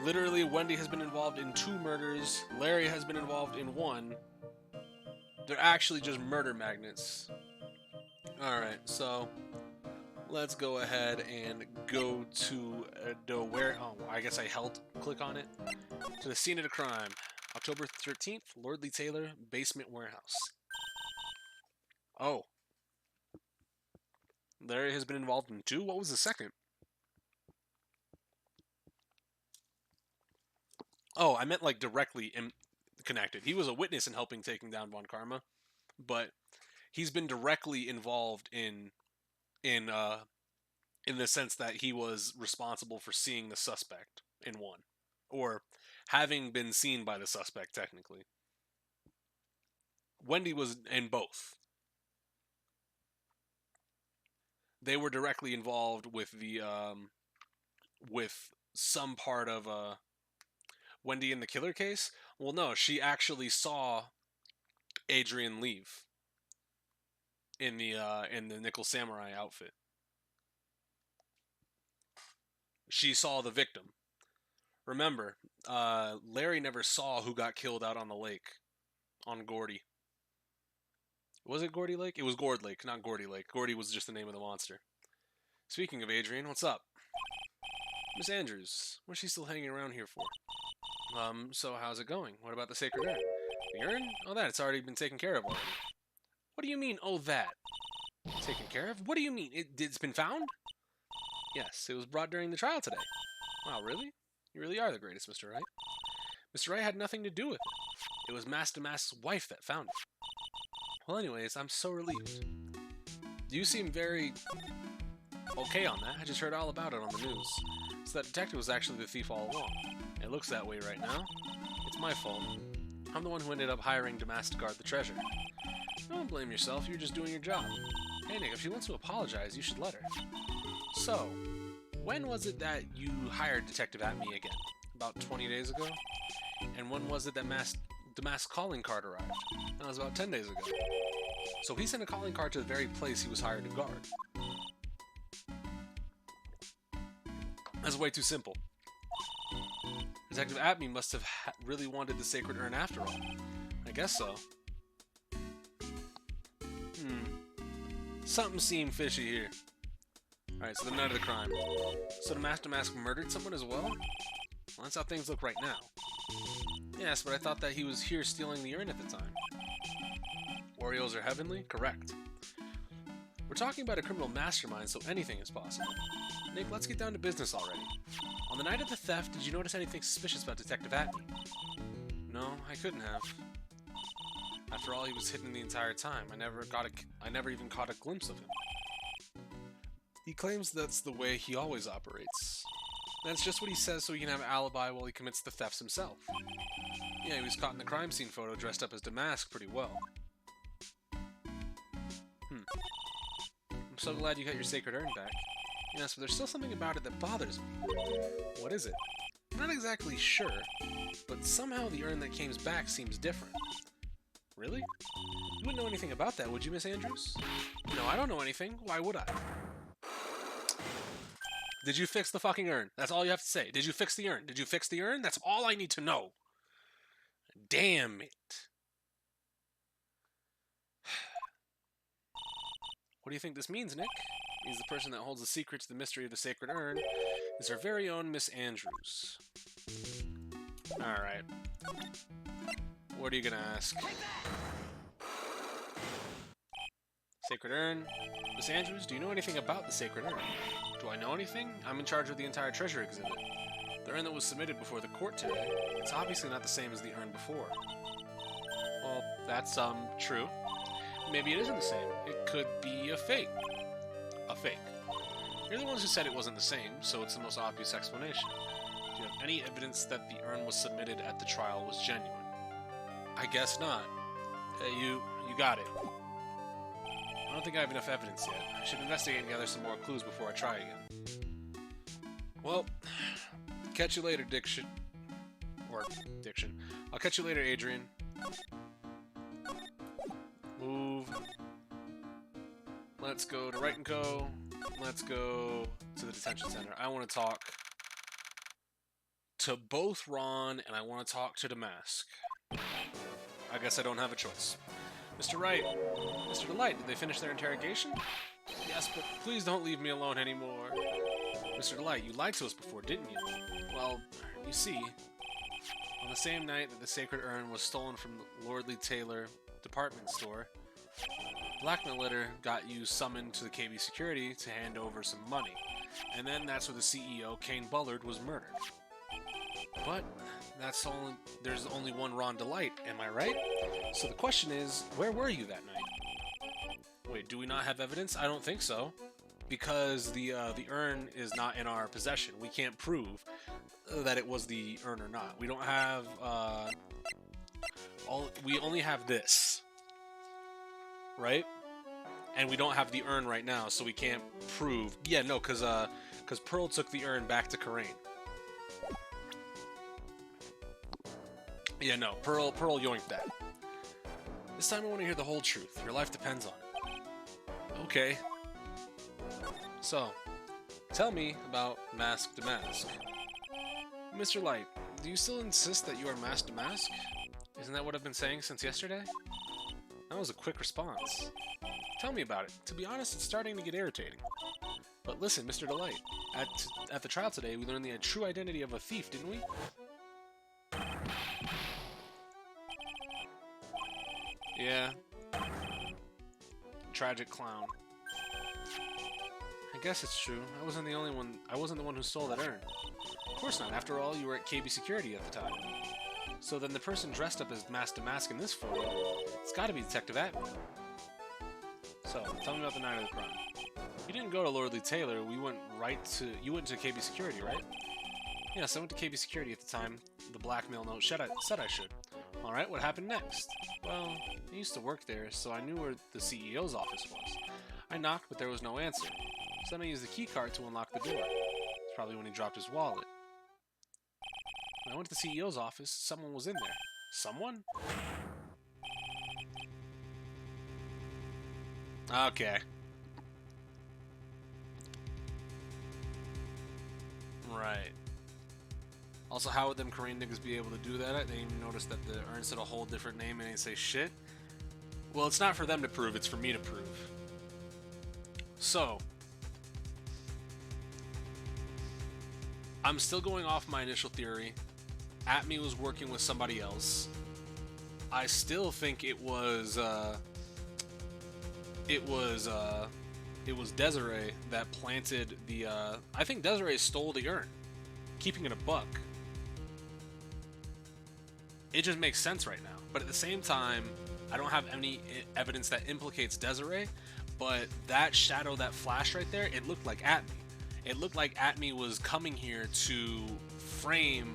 Literally, Wendy has been involved in 2 murders. Larry has been involved in 1. They're actually just murder magnets. Alright, so let's go ahead and go to I guess I click on it. To the scene of the crime. October 13th, Lordly Taylor, basement warehouse. Oh. Larry has been involved in 2? What was the second? Oh, I meant like directly connected. He was a witness in helping taking down Von Karma, but he's been directly involved in in the sense that he was responsible for seeing the suspect in 1, or having been seen by the suspect technically. Wendy was in both. They were directly involved with the with some part of Wendy in the killer case. Well, no, she actually saw Adrian leave in the Nickel Samurai outfit. She saw the victim. Remember, Larry never saw who got killed out on the lake on Gordy. Was it Gordy Lake? It was Gord Lake, not Gordy Lake. Gordy was just the name of the monster. Speaking of Adrian, what's up? Miss Andrews, what's she still hanging around here for? So how's it going? What about the sacred urn? The urn? Oh, that, it's already been taken care of already. What do you mean, oh, that? Taken care of? What do you mean? It's been found? Yes, it was brought during the trial today. Wow, really? You really are the greatest, Mr. Wright. Mr. Wright had nothing to do with it. It was Master Mask's wife that found it. Well, anyways, I'm so relieved. You seem very okay on that. I just heard all about it on the news. So that detective was actually the thief all along. It looks that way right now. It's my fault. I'm the one who ended up hiring Damask to guard the treasure. Don't blame yourself, you're just doing your job. Hey Nick, if she wants to apologize, you should let her. So, when was it that you hired Detective Atme again? About 20 days ago? And when was it that Damask's calling card arrived? That was about 10 days ago. So he sent a calling card to the very place he was hired to guard. That's way too simple. Detective Atme must have really wanted the sacred urn after all. I guess so. Something seemed fishy here. Alright, so the night of the crime. So the Master Mask murdered someone as well? Well, that's how things look right now. Yes, but I thought that he was here stealing the urn at the time. Oreos are heavenly? Correct. We're talking about a criminal mastermind, so anything is possible. Nick, let's get down to business already. On the night of the theft, did you notice anything suspicious about Detective Atme? No, I couldn't have. After all, he was hidden the entire time. I never even caught a glimpse of him. He claims that's the way he always operates. That's just what he says so he can have an alibi while he commits the thefts himself. Yeah, he was caught in the crime scene photo dressed up as Damask pretty well. I'm so glad you got your sacred urn back. Yes, but there's still something about it that bothers me. What is it? I'm not exactly sure, but somehow the urn that came back seems different. Really? You wouldn't know anything about that, would you, Miss Andrews? No, I don't know anything. Why would I? Did you fix the fucking urn? That's all you have to say. Did you fix the urn? Did you fix the urn? That's all I need to know. Damn it. What do you think this means, Nick? It means the person that holds the secret to the mystery of the sacred urn is our very own Miss Andrews. Alright. What are you gonna ask? Sacred urn? Miss Andrews, do you know anything about the sacred urn? Do I know anything? I'm in charge of the entire treasure exhibit. The urn that was submitted before the court today, it's obviously not the same as the urn before. Well, that's, true. Maybe it isn't the same. It could be a fake. A fake. You're the ones who said it wasn't the same, so it's the most obvious explanation. Do you have any evidence that the urn was submitted at the trial was genuine? I guess not. You got it. I don't think I have enough evidence yet. I should investigate and gather some more clues before I try again. Well, catch you later, Diction. Or Diction. I'll catch you later, Adrian. Move. Let's go to Wright & Co. Let's go to the detention center. I want to talk to both Ron and I want to talk to Damask. I guess I don't have a choice. Mr. Wright, Mr. Delight, did they finish their interrogation? Yes, but please don't leave me alone anymore. Mr. Delight, you lied to us before, didn't you? Well, you see, on the same night that the sacred urn was stolen from the Lordly Taylor department store, Blackmail letter got you summoned to the KB security to hand over some money. And then that's where the CEO, Kane Bullard, was murdered. But there's only one Ron Delight, am I right? So the question is, where were you that night? Wait, do we not have evidence? I don't think so. Because the urn is not in our possession. We can't prove that it was the urn or not. We don't have we only have this, right? And we don't have the urn right now, so we can't prove. Yeah, no, because Pearl took the urn back to Karain. Yeah, no, Pearl yoinked that. This time I want to hear the whole truth. Your life depends on it. Okay. So, tell me about Mask to Mask. Mr. Light, do you still insist that you are Mask to Mask? Isn't that what I've been saying since yesterday? That was a quick response. Tell me about it. To be honest, it's starting to get irritating. But listen, Mr. Delight, at the trial today, we learned the true identity of a thief, didn't we? Yeah. Tragic clown. I guess it's true. I wasn't the one who stole that urn. Of course not. After all, you were at KB Security at the time. So then the person dressed up as Mask to Mask in this photo, it's gotta be Detective Atman. So, tell me about the night of the crime. You didn't go to Lordly Taylor, you went to KB Security, right? Yes, I went to KB Security at the time. The blackmail note said I should. Alright, what happened next? Well, I used to work there, so I knew where the CEO's office was. I knocked, but there was no answer. So then I used the key card to unlock the door. It's probably when he dropped his wallet. When I went to the CEO's office, someone was in there. Someone? Okay. Right. Also, how would them Korean niggas be able to do that? They didn't even notice that the urn said a whole different name and they didn't say shit. Well, it's not for them to prove, it's for me to prove. So, I'm still going off my initial theory. Atme was working with somebody else. I still think it was Desiree that planted the, I think Desiree stole the urn. Keeping it a buck. It just makes sense right now. But at the same time, I don't have any evidence that implicates Desiree, but that shadow, that flash right there, it looked like Atme. It looked like Atme was coming here to frame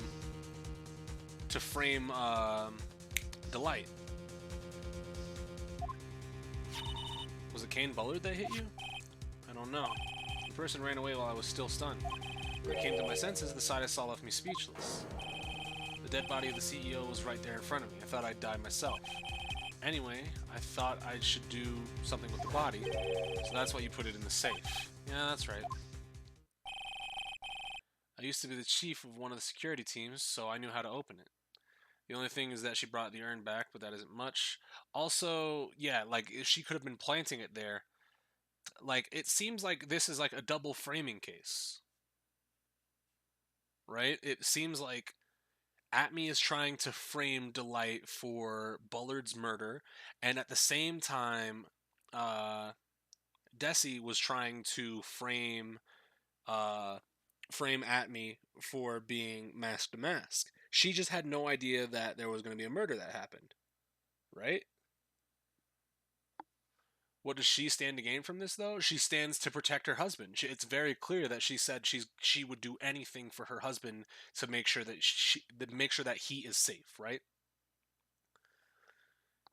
Delight. Was it Kane Bullard that hit you? I don't know. The person ran away while I was still stunned. When I came to my senses, the sight I saw left me speechless. The dead body of the CEO was right there in front of me. I thought I'd die myself. Anyway, I thought I should do something with the body, so that's why you put it in the safe. Yeah, that's right. I used to be the chief of one of the security teams, so I knew how to open it. The only thing is that she brought the urn back, but that isn't much. Also, yeah, like, she could have been planting it there. Like, it seems like this is like a double framing case. Right? It seems like Atme is trying to frame Delight for Bullard's murder, and at the same time, Desi was trying to frame Atme for being Mask to Mask. She just had no idea that there was going to be a murder that happened, right? What does she stand to gain from this, though? She stands to protect her husband. It's very clear that she said she would do anything for her husband to make sure that he is safe, right?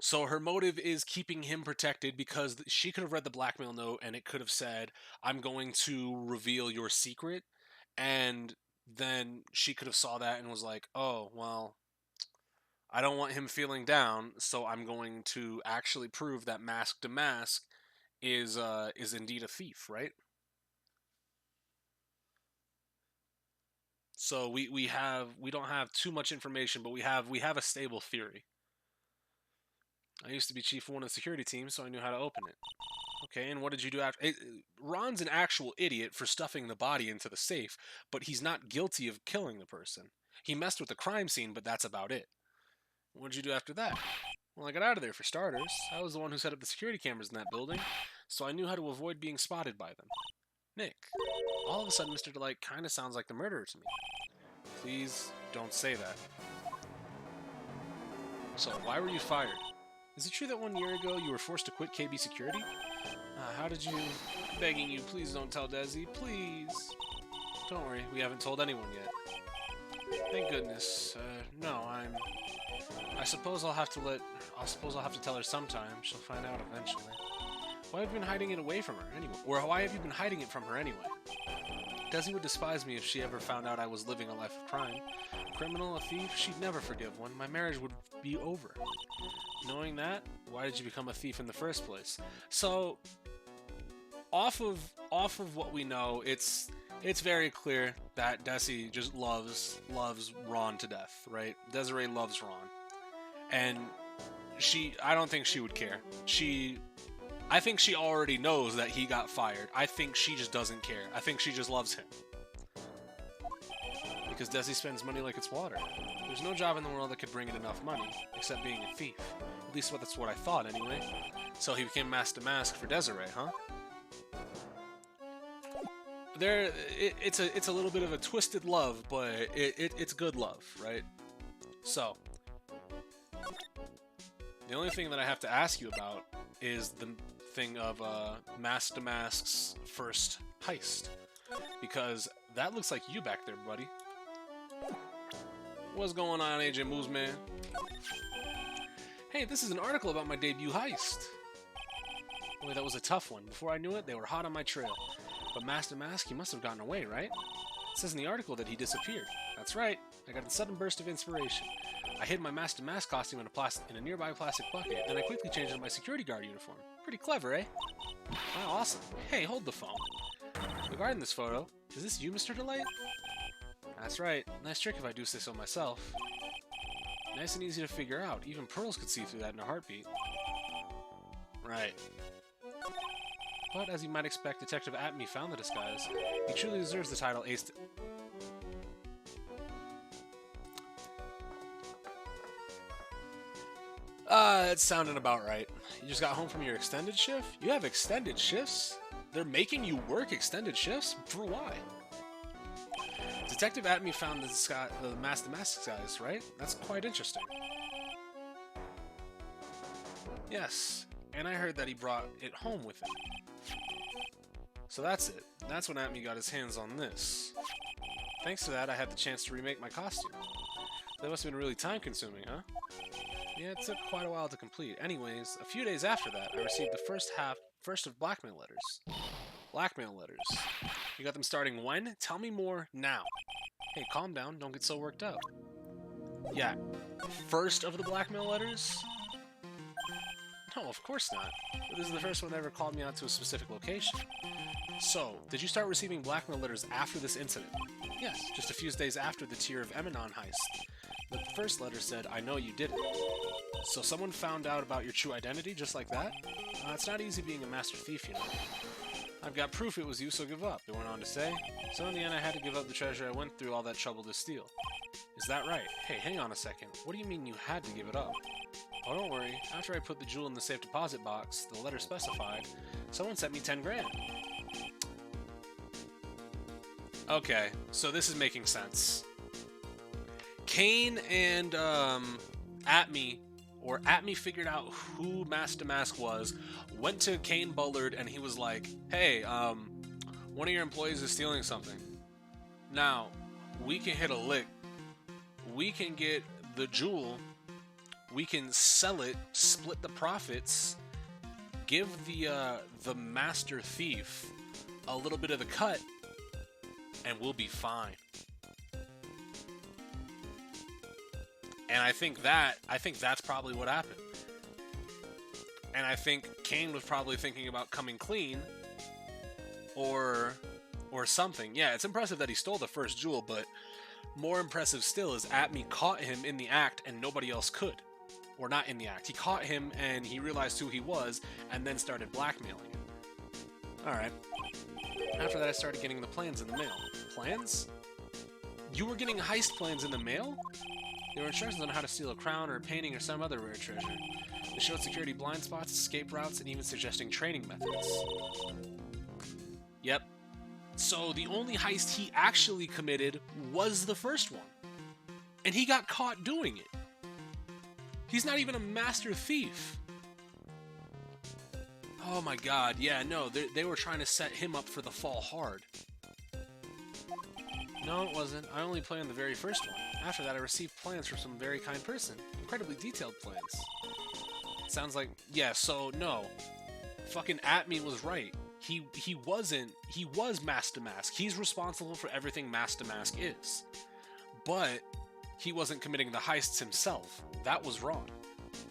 So her motive is keeping him protected because she could have read the blackmail note and it could have said, "I'm going to reveal your secret," and then she could have saw that and was like, "Oh, well, I don't want him feeling down, so I'm going to actually prove that Mask to Mask is indeed a thief," right? So we don't have too much information, but we have a stable theory. I used to be chief of one of the security teams, so I knew how to open it. Okay, and what did you do after? Ron's an actual idiot for stuffing the body into the safe, but he's not guilty of killing the person. He messed with the crime scene, but that's about it. What'd you do after that? Well, I got out of there for starters. I was the one who set up the security cameras in that building, so I knew how to avoid being spotted by them. Nick, all of a sudden Mr. Delight kind of sounds like the murderer to me. Please don't say that. So, why were you fired? Is it true that 1 year ago you were forced to quit KB Security? How did you... Begging you, please don't tell Desi, please. Don't worry, we haven't told anyone yet. Thank goodness. No, I suppose I'll have to tell her sometime. She'll find out eventually. Why have you been hiding it away from her anyway? Or why have you been hiding it from her anyway? Desi would despise me if she ever found out I was living a life of crime. A criminal, a thief, she'd never forgive one. My marriage would be over. Knowing that, why did you become a thief in the first place? So, off of what we know, it's very clear that Desi just loves Ron to death, right? Desiree loves Ron. And I don't think she would care. I think she already knows that he got fired. I think she just doesn't care. I think she just loves him. Because Desi spends money like it's water. There's no job in the world that could bring in enough money, except being a thief. At least that's what I thought, anyway. So he became Mask to Mask for Desiree, huh? It's a little bit of a twisted love, but it's good love, right? So, the only thing that I have to ask you about is the thing of Mask to Mask's first heist, because that looks like you back there, buddy. What's going on, Agent Moose Man? Hey, this is an article about my debut heist. Boy, that was a tough one. Before I knew it, they were hot on my trail. But Mask to Mask, he must have gotten away, right? It says in the article that he disappeared. That's right. I got a sudden burst of inspiration. I hid my Mask to Mask costume in a nearby plastic bucket, then I quickly changed into my security guard uniform. Pretty clever, eh? Wow, awesome. Hey, hold the phone. Regarding this photo, is this you, Mr. Delight? That's right. Nice trick if I do say so myself. Nice and easy to figure out. Even pearls could see through that in a heartbeat. Right. But, as you might expect, Detective Atme found the disguise. He truly deserves the title Ace... It's sounding about right. You just got home from your extended shift? You have extended shifts? They're making you work extended shifts? For why? Detective Atme found the Mask to Mask disguise, right? That's quite interesting. Yes, and I heard that he brought it home with him. So that's it. That's when Atme got his hands on this. Thanks to that, I had the chance to remake my costume. That must have been really time-consuming, huh? Yeah, it took quite a while to complete. Anyways, a few days after that, I received the first of blackmail letters. Blackmail letters. You got them starting when? Tell me more now. Hey, calm down. Don't get so worked up. Yeah, first of the blackmail letters? No, of course not. But this is the first one that ever called me out to a specific location. So, did you start receiving blackmail letters after this incident? Yes, just a few days after the Tear of Emanon heist. The first letter said, I know you did it. So someone found out about your true identity just like that? It's not easy being a master thief, you know. I've got proof it was you, so give up, it went on to say. So in the end, I had to give up the treasure I went through all that trouble to steal. Is that right? Hey, hang on a second. What do you mean you had to give it up? Oh, don't worry. After I put the jewel in the safe deposit box, the letter specified, someone sent me 10 grand. Okay, so this is making sense. Kane and Atme figured out who Mask to Mask was, went to Kane Bullard, and he was like, hey, one of your employees is stealing something. Now, we can hit a lick. We can get the jewel, we can sell it, split the profits, give the master thief a little bit of the cut, and we'll be fine. And I think that's probably what happened. And I think Kane was probably thinking about coming clean or something. Yeah, it's impressive that he stole the first jewel, but more impressive still is Atme caught him in the act and nobody else could. Or not in the act. He caught him and he realized who he was and then started blackmailing him. Alright. After that I started getting the plans in the mail. Plans? You were getting heist plans in the mail? There were instructions on how to steal a crown or a painting or some other rare treasure. They showed security blind spots, escape routes, and even suggesting training methods. Yep. So the only heist he actually committed was the first one. And he got caught doing it. He's not even a master thief. Oh my god, yeah, no, they were trying to set him up for the fall hard. No, it wasn't. I only planned the very first one. After that, I received plans from some very kind person. Incredibly detailed plans. Sounds like... Yeah, so, no. Fucking Atme was right. He was Mask to Mask. He's responsible for everything Mask to Mask is. But he wasn't committing the heists himself. That was wrong.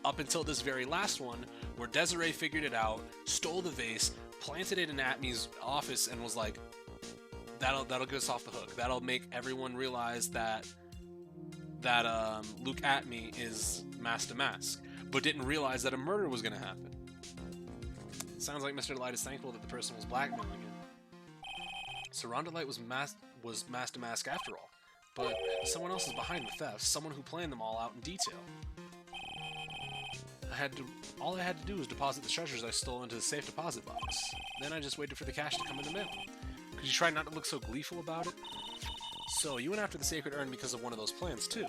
Up until this very last one, where Desiree figured it out, stole the vase, planted it in Atme's office, and was like, that'll get us off the hook. That'll make everyone realize that Luke Atme is Mask to Mask, but didn't realize that a murder was going to happen. Sounds like Mr. Light is thankful that the person was blackmailing him. So Rhonda Light was Mask to Mask after all, but someone else is behind the theft, someone who planned them all out in detail. All I had to do was deposit the treasures I stole into the safe deposit box. Then I just waited for the cash to come in the mail. Could you try not to look so gleeful about it? So, you went after the sacred urn because of one of those plans, too.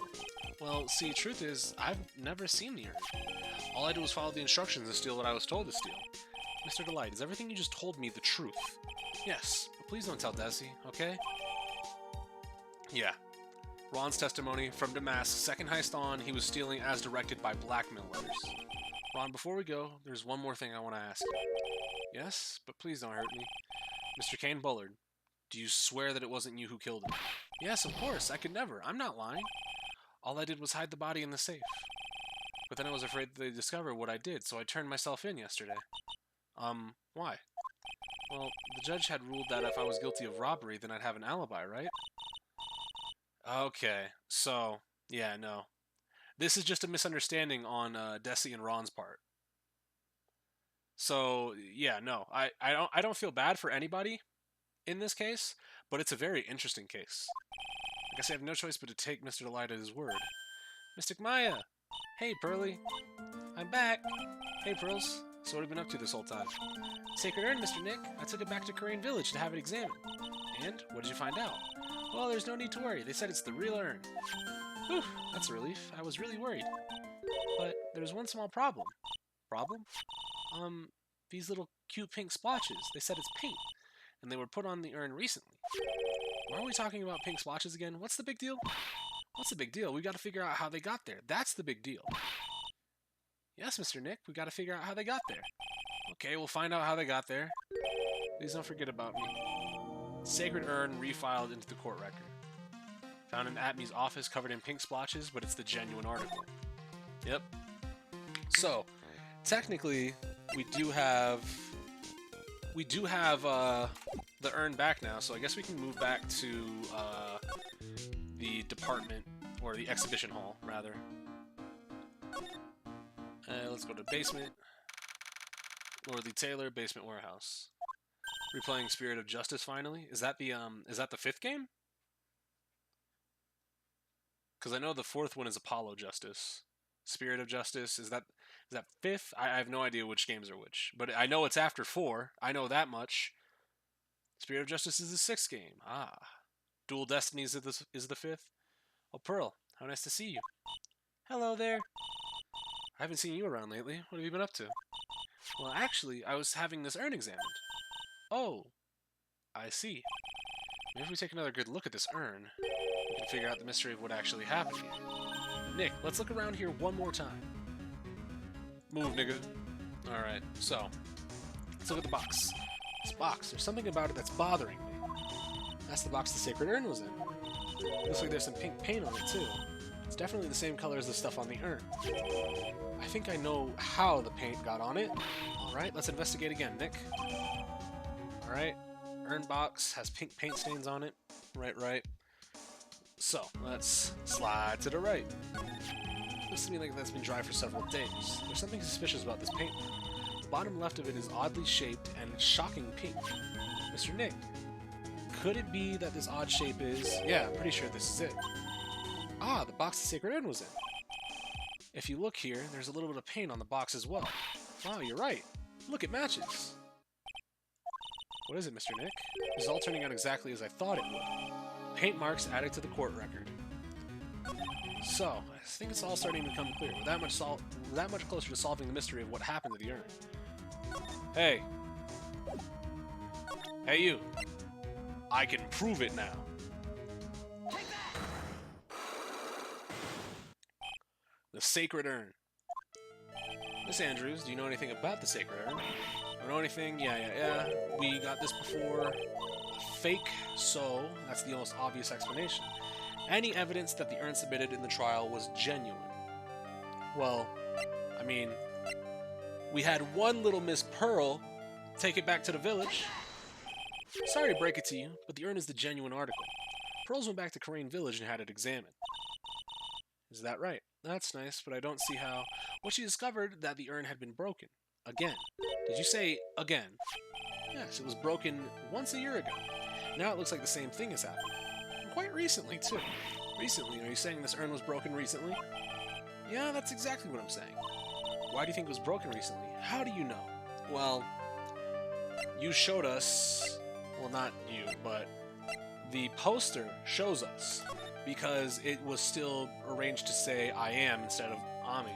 Well, see, truth is, I've never seen the urn. All I did was follow the instructions and steal what I was told to steal. Mr. Delight, is everything you just told me the truth? Yes, but please don't tell Desi, okay? Yeah. Ron's testimony, from Damask, second heist on, he was stealing as directed by blackmail letters. Ron, before we go, there's one more thing I want to ask you. Yes, but please don't hurt me. Mr. Kane Bullard, do you swear that it wasn't you who killed him? Yes, of course, I could never. I'm not lying. All I did was hide the body in the safe. But then I was afraid that they'd discover what I did, so I turned myself in yesterday. Why? Well, the judge had ruled that if I was guilty of robbery, then I'd have an alibi, right? Okay, so, yeah, no. This is just a misunderstanding on Desi and Ron's part. So, yeah, no. I don't feel bad for anybody in this case, but it's a very interesting case. I guess I have no choice but to take Mr. Delight at his word. Mystic Maya! Hey, Pearly! I'm back! Hey, Pearls. So what have you been up to this whole time? Sacred Urn, Mr. Nick. I took it back to Korean Village to have it examined. And? What did you find out? Well, there's no need to worry. They said it's the real urn. Whew, that's a relief. I was really worried. But there's one small problem. Problem? These little cute pink splotches. They said it's paint. And they were put on the urn recently. Why are we talking about pink splotches again? What's the big deal? What's the big deal? We gotta figure out how they got there. That's the big deal. Yes, Mr. Nick, we gotta figure out how they got there. Okay, we'll find out how they got there. Please don't forget about me. Sacred urn refiled into the court record. Found in Atme's office covered in pink splotches, but it's the genuine article. Yep. So, technically, we do have the urn back now, so I guess we can move back to the department, or the exhibition hall, rather. Let's go to basement. Lord Lee Taylor, basement warehouse. Replaying Spirit of Justice finally. Is that the fifth game? Because I know the fourth one is Apollo Justice. Spirit of Justice, is that fifth? I have no idea which games are which. But I know it's after 4. I know that much. Spirit of Justice is the 6th game. Ah. Dual Destinies is the 5th. Oh, Pearl, how nice to see you. Hello there. I haven't seen you around lately. What have you been up to? Well, actually, I was having this urn examined. Oh, I see. Maybe if we take another good look at this urn, we can figure out the mystery of what actually happened here. Nick, let's look around here one more time. Move, nigga. Alright, so, let's look at the box. This box, there's something about it that's bothering me. That's the box the sacred urn was in. Looks like there's some pink paint on it, too. It's definitely the same color as the stuff on the urn. I think I know how the paint got on it. Alright, let's investigate again, Nick. Alright, urn box has pink paint stains on it. Right. So, let's slide to the right. Looks to me like that's been dry for several days. There's something suspicious about this paint. The bottom left of it is oddly shaped and shocking pink. Mr. Nick, could it be that this odd shape is... Yeah, I'm pretty sure this is it. Ah, the box the sacred urn was in. If you look here, there's a little bit of paint on the box as well. Wow, you're right. Look, it matches. What is it, Mr. Nick? This is all turning out exactly as I thought it would. Paint marks added to the court record. So, I think it's all starting to become clear. We're that much closer to solving the mystery of what happened to the urn. Hey. Hey, you. I can prove it now. The sacred urn. Miss Andrews, do you know anything about the sacred urn? I know anything? Yeah. We got this before. Fake, so that's the most obvious explanation. Any evidence that the urn submitted in the trial was genuine. Well, I mean, we had one little Miss Pearl take it back to the village. Sorry to break it to you, but the urn is the genuine article. Pearls went back to Crane Village and had it examined. Is that right? That's nice, but I don't see how... Well, she discovered that the urn had been broken. Again. Did you say again? Yes, it was broken once a year ago. Now it looks like the same thing has happened. And quite recently, too. Recently? Are you saying this urn was broken recently? Yeah, that's exactly what I'm saying. Why do you think it was broken recently? How do you know? Well, you showed us... Well, not you, but the poster shows us. Because it was still arranged to say I am instead of Ami.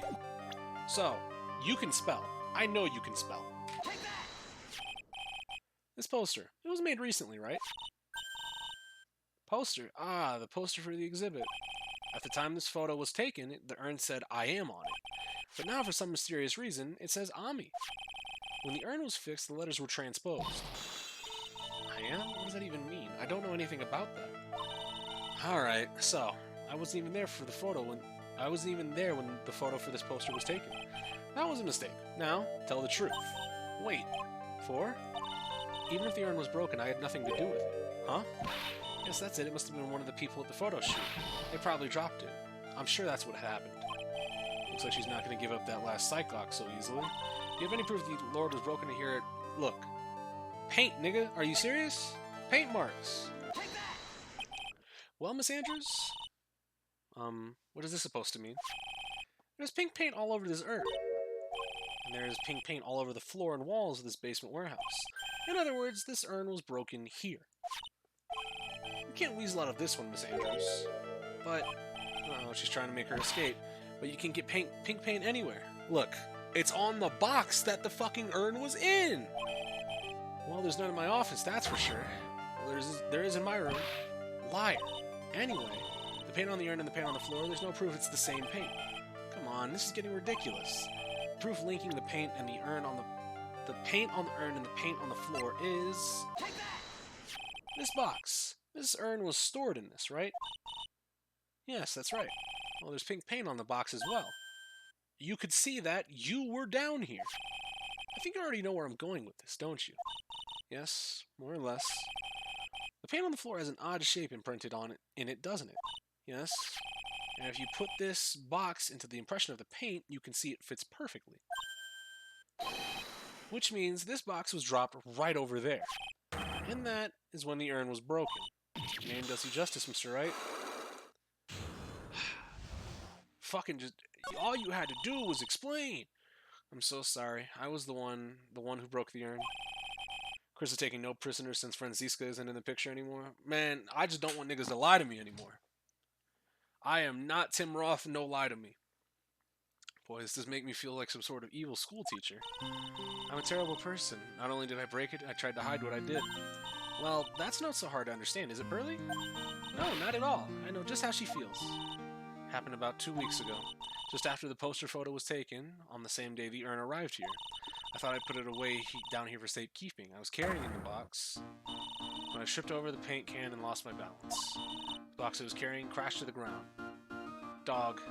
So, you can spell. I know you can spell. This poster. It was made recently, right? Poster. Ah, the poster for the exhibit. At the time this photo was taken, the urn said I am on it. But now, for some mysterious reason, it says Ami. When the urn was fixed, the letters were transposed. I am? What does that even mean? I don't know anything about that. Alright, so, I wasn't even there for the photo when... I wasn't even there when the photo for this poster was taken. That was a mistake. Now, tell the truth. Wait, for? Even if the urn was broken, I had nothing to do with it. Huh? Yes, that's it. It must have been one of the people at the photo shoot. They probably dropped it. I'm sure that's what happened. Looks like she's not going to give up that last psych-lock so easily. Do you have any proof the Lord was broken to hear it? Look. Paint, nigga. Are you serious? Paint marks. Well, Miss Andrews? What is this supposed to mean? There's pink paint all over this urn. And there's pink paint all over the floor and walls of this basement warehouse. In other words, this urn was broken here. You can't weasel out of this one, Miss Andrews. But, oh, she's trying to make her escape. But you can get pink paint anywhere. Look, it's on the box that the fucking urn was in! Well, there's none in my office, that's for sure. Well, there is in my room. Liar. Anyway, the paint on the urn and the paint on the floor, there's no proof it's the same paint. Come on, this is getting ridiculous. Proof linking the paint and the urn on the paint on the urn and the paint on the floor is... this box. This urn was stored in this, right? Yes, that's right. Well, there's pink paint on the box as well. You could see that you were down here. I think you already know where I'm going with this, don't you? Yes, more or less. The paint on the floor has an odd shape imprinted on it, in it, doesn't it? Yes. And if you put this box into the impression of the paint, you can see it fits perfectly. Which means this box was dropped right over there. And that is when the urn was broken. Name does you justice, Mr. Wright. Fucking just... all you had to do was explain. I'm so sorry. I was the one who broke the urn. Chris is taking no prisoners since Franziska isn't in the picture anymore. Man, I just don't want niggas to lie to me anymore. I am not Tim Roth, no lie to me. Boy, this does make me feel like some sort of evil school teacher. I'm a terrible person. Not only did I break it, I tried to hide what I did. Well, that's not so hard to understand, is it, Pearly? No, not at all. I know just how she feels. Happened about 2 weeks ago. Just after the poster photo was taken, on the same day the urn arrived here. I thought I'd put it away down here for safekeeping. I was carrying it in the box when I tripped over the paint can and lost my balance. The box I was carrying crashed to the ground. Dog.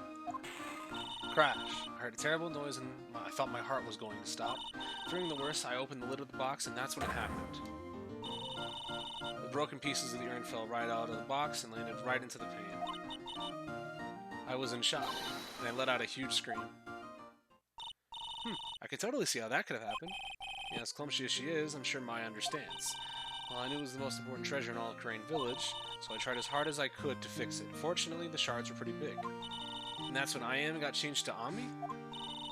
Crash. I heard a terrible noise and I thought my heart was going to stop. Fearing the worst, I opened the lid of the box and that's when it happened. The broken pieces of the urn fell right out of the box and landed right into the paint. I was in shock, and I let out a huge scream. I could totally see how that could have happened. Yeah, as clumsy as she is, I'm sure Maya understands. Well, I knew it was the most important treasure in all of Crane Village, so I tried as hard as I could to fix it. Fortunately, the shards were pretty big. And that's when I am got changed to Ami?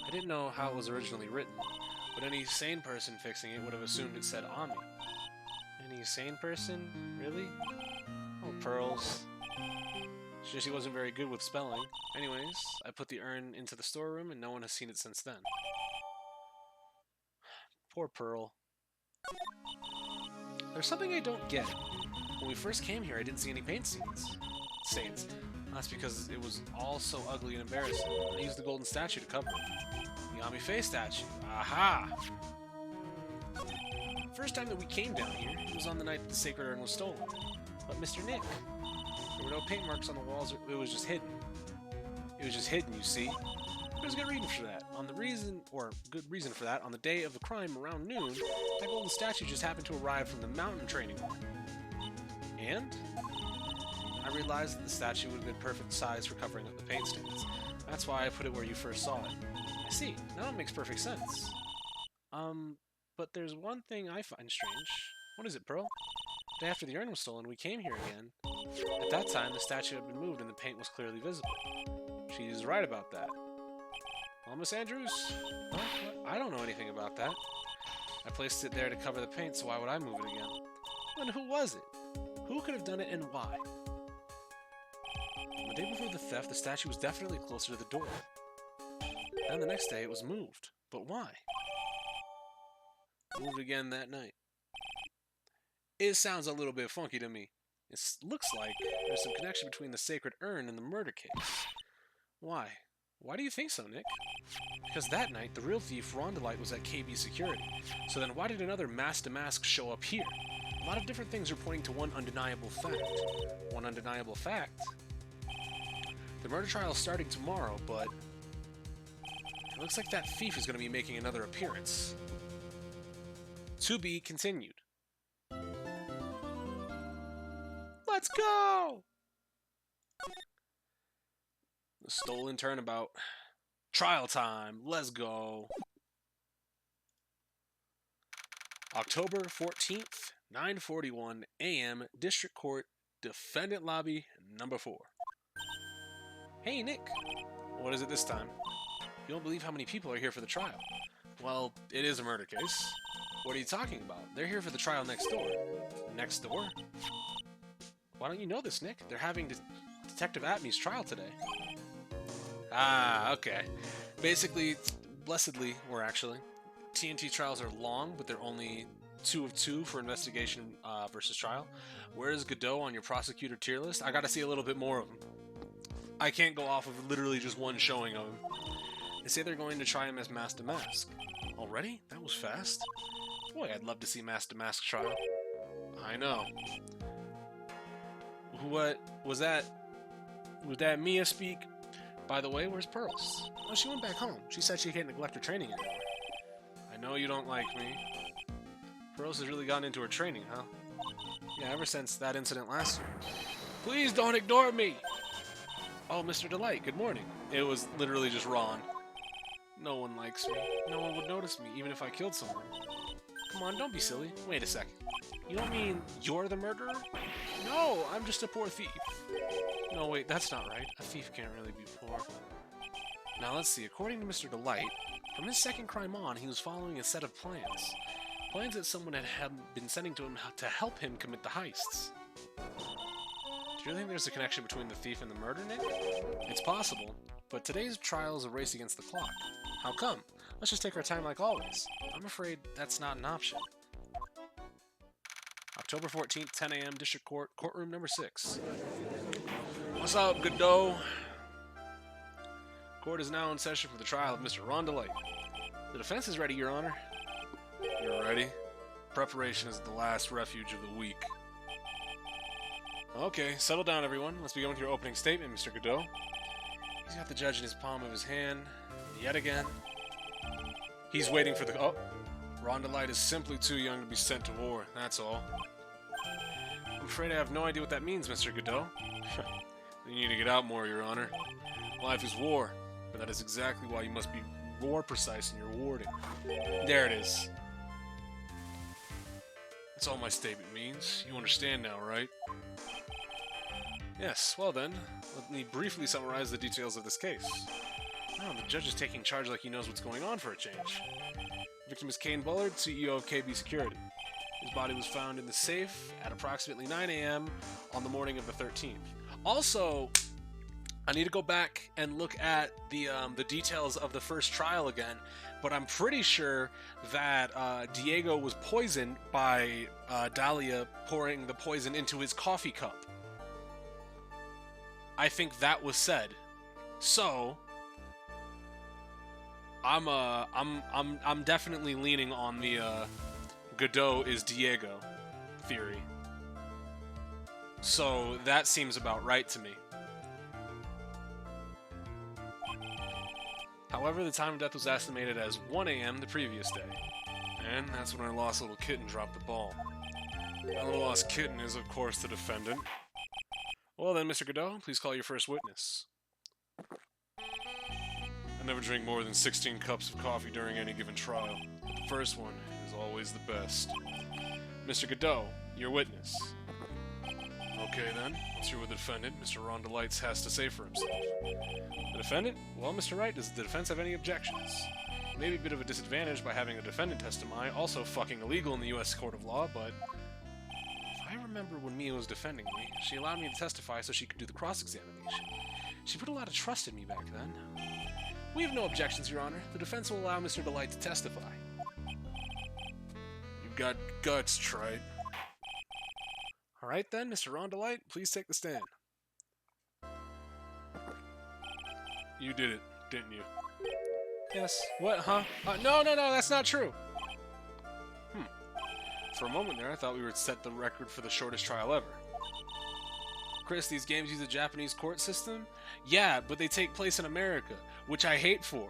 I didn't know how it was originally written, but any sane person fixing it would have assumed it said Ami. Any sane person? Really? Oh, Pearls. She wasn't very good with spelling. Anyways, I put the urn into the storeroom and no one has seen it since then. Poor Pearl. There's something I don't get. When we first came here, I didn't see any paint stains. That's because it was all so ugly and embarrassing. I used the golden statue to cover it. The Ami Fae statue. Aha! First time that we came down here, it was on the night that the sacred urn was stolen. But Mr. Nick, there were no paint marks on the walls, it was just hidden. It was just hidden, you see. There's a good reason for that. Good reason for that. On the day of the crime around noon, that golden statue just happened to arrive from the mountain training hall. And I realized that the statue would have been perfect size for covering up the paint stains. That's why I put it where you first saw it. I see. Now it makes perfect sense. But there's one thing I find strange. What is it, Pearl? The day after the urn was stolen, we came here again. At that time, the statue had been moved and the paint was clearly visible. She's right about that. Well, Miss Andrews? Huh? I don't know anything about that. I placed it there to cover the paint, so why would I move it again? Then who was it? Who could have done it and why? The day before the theft, the statue was definitely closer to the door. And the next day, it was moved. But why? Moved again that night. It sounds a little bit funky to me. It looks like there's some connection between the sacred urn and the murder case. Why? Why do you think so, Nick? Because that night, the real thief, Rondolite, was at KB Security. So then why did another mask-to-mask show up here? A lot of different things are pointing to one undeniable fact. One undeniable fact? The murder trial is starting tomorrow, but it looks like that thief is going to be making another appearance. To be continued. Let's go! The stolen turnabout. Trial time. Let's go. October 14th, 9:41 a.m. District Court, Defendant Lobby, number 4. Hey, Nick. What is it this time? You don't believe how many people are here for the trial. Well, it is a murder case. What are you talking about? They're here for the trial next door. Next door? Why don't you know this, Nick? They're having Detective Atmy's trial today. Ah, okay. Basically, blessedly, TNT trials are long, but they're only 2 of 2 for investigation versus trial. Where's Godot on your prosecutor tier list? I gotta see a little bit more of him. I can't go off of literally just one showing of him. They say they're going to try him as Mask to Mask. Already? That was fast. Boy, I'd love to see Mask to Mask trial. I know. What was that? Was that Mia speak? By the way, where's Pearls? Oh, she went back home. She said she can't neglect her training anymore. I know you don't like me. Pearls has really gotten into her training, huh? Yeah, ever since that incident last year. Please don't ignore me! Oh, Mr. Delight, good morning. It was literally just Ron. No one likes me. No one would notice me, even if I killed someone. Come on, don't be silly. Wait a second. You don't mean you're the murderer? No, I'm just a poor thief. No, wait, that's not right. A thief can't really be poor. Now, let's see. According to Mr. Delight, from his second crime on, he was following a set of plans. Plans that someone had been sending to him to help him commit the heists. Do you think there's a connection between the thief and the murder, Nick? It's possible, but today's trial is a race against the clock. How come? Let's just take our time like always. I'm afraid that's not an option. October 14th, 10 a.m., District Court, courtroom number 6. What's up, Godot? Court is now in session for the trial of Mr. Ron Delight. The defense is ready, Your Honor. You're ready? Preparation is the last refuge of the weak. Okay, settle down, everyone. Let's begin with your opening statement, Mr. Godot. He's got the judge in his palm of his hand. Yet again. He's waiting for the... Oh! Rondolite is simply too young to be sent to war, that's all. I'm afraid I have no idea what that means, Mr. Godot. You need to get out more, Your Honor. Life is war, but that is exactly why you must be more precise in your warding. There it is. That's all my statement means. You understand now, right? Yes, well then, let me briefly summarize the details of this case. Oh, the judge is taking charge like he knows what's going on for a change. Victim is Kane Bullard, CEO of KB Security. His body was found in the safe at approximately 9 a.m. on the morning of the 13th. Also, I need to go back and look at the details of the first trial again, but I'm pretty sure that Diego was poisoned by Dahlia pouring the poison into his coffee cup. I think that was said. So, I'm definitely leaning on the Godot is Diego theory. So that seems about right to me. However, the time of death was estimated as 1 a.m. the previous day. And that's when our lost little kitten dropped the ball. That little lost kitten is, of course, the defendant. Well then, Mr. Godot, please call your first witness. I never drink more than 16 cups of coffee during any given trial. The first one is always the best. Mr. Godot, your witness. Okay then, let's hear what the defendant, Mr. Rondellites, has to say for himself. The defendant? Well, Mr. Wright, does the defense have any objections? Maybe a bit of a disadvantage by having a defendant testify, also fucking illegal in the U.S. court of law, but if I remember when Mia was defending me, she allowed me to testify so she could do the cross-examination. She put a lot of trust in me back then. We have no objections, Your Honor. The defense will allow Mr. Delight to testify. You've got guts, Trite. Alright then, Mr. Rondellight, please take the stand. You did it, didn't you? Yes. What, huh? No, that's not true. For a moment there, I thought we would set the record for the shortest trial ever. Chris, these games use a Japanese court system? Yeah, but they take place in America, which I hate for.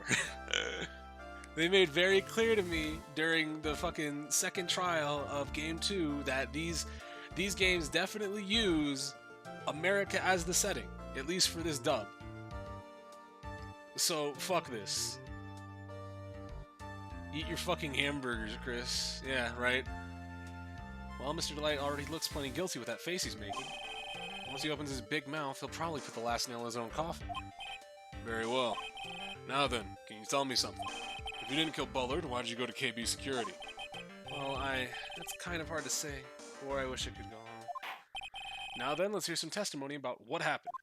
They made very clear to me during the fucking second trial of Game 2 that these games definitely use America as the setting, at least for this dub. So, fuck this. Eat your fucking hamburgers, Chris. Yeah, right? Well, Mr. Delight already looks plenty guilty with that face he's making. Once he opens his big mouth, he'll probably put the last nail in his own coffin. Very well. Now then, can you tell me something? If you didn't kill Bullard, why did you go to KB Security? Well, that's kind of hard to say, or I wish it could go on. Now then, let's hear some testimony about what happened.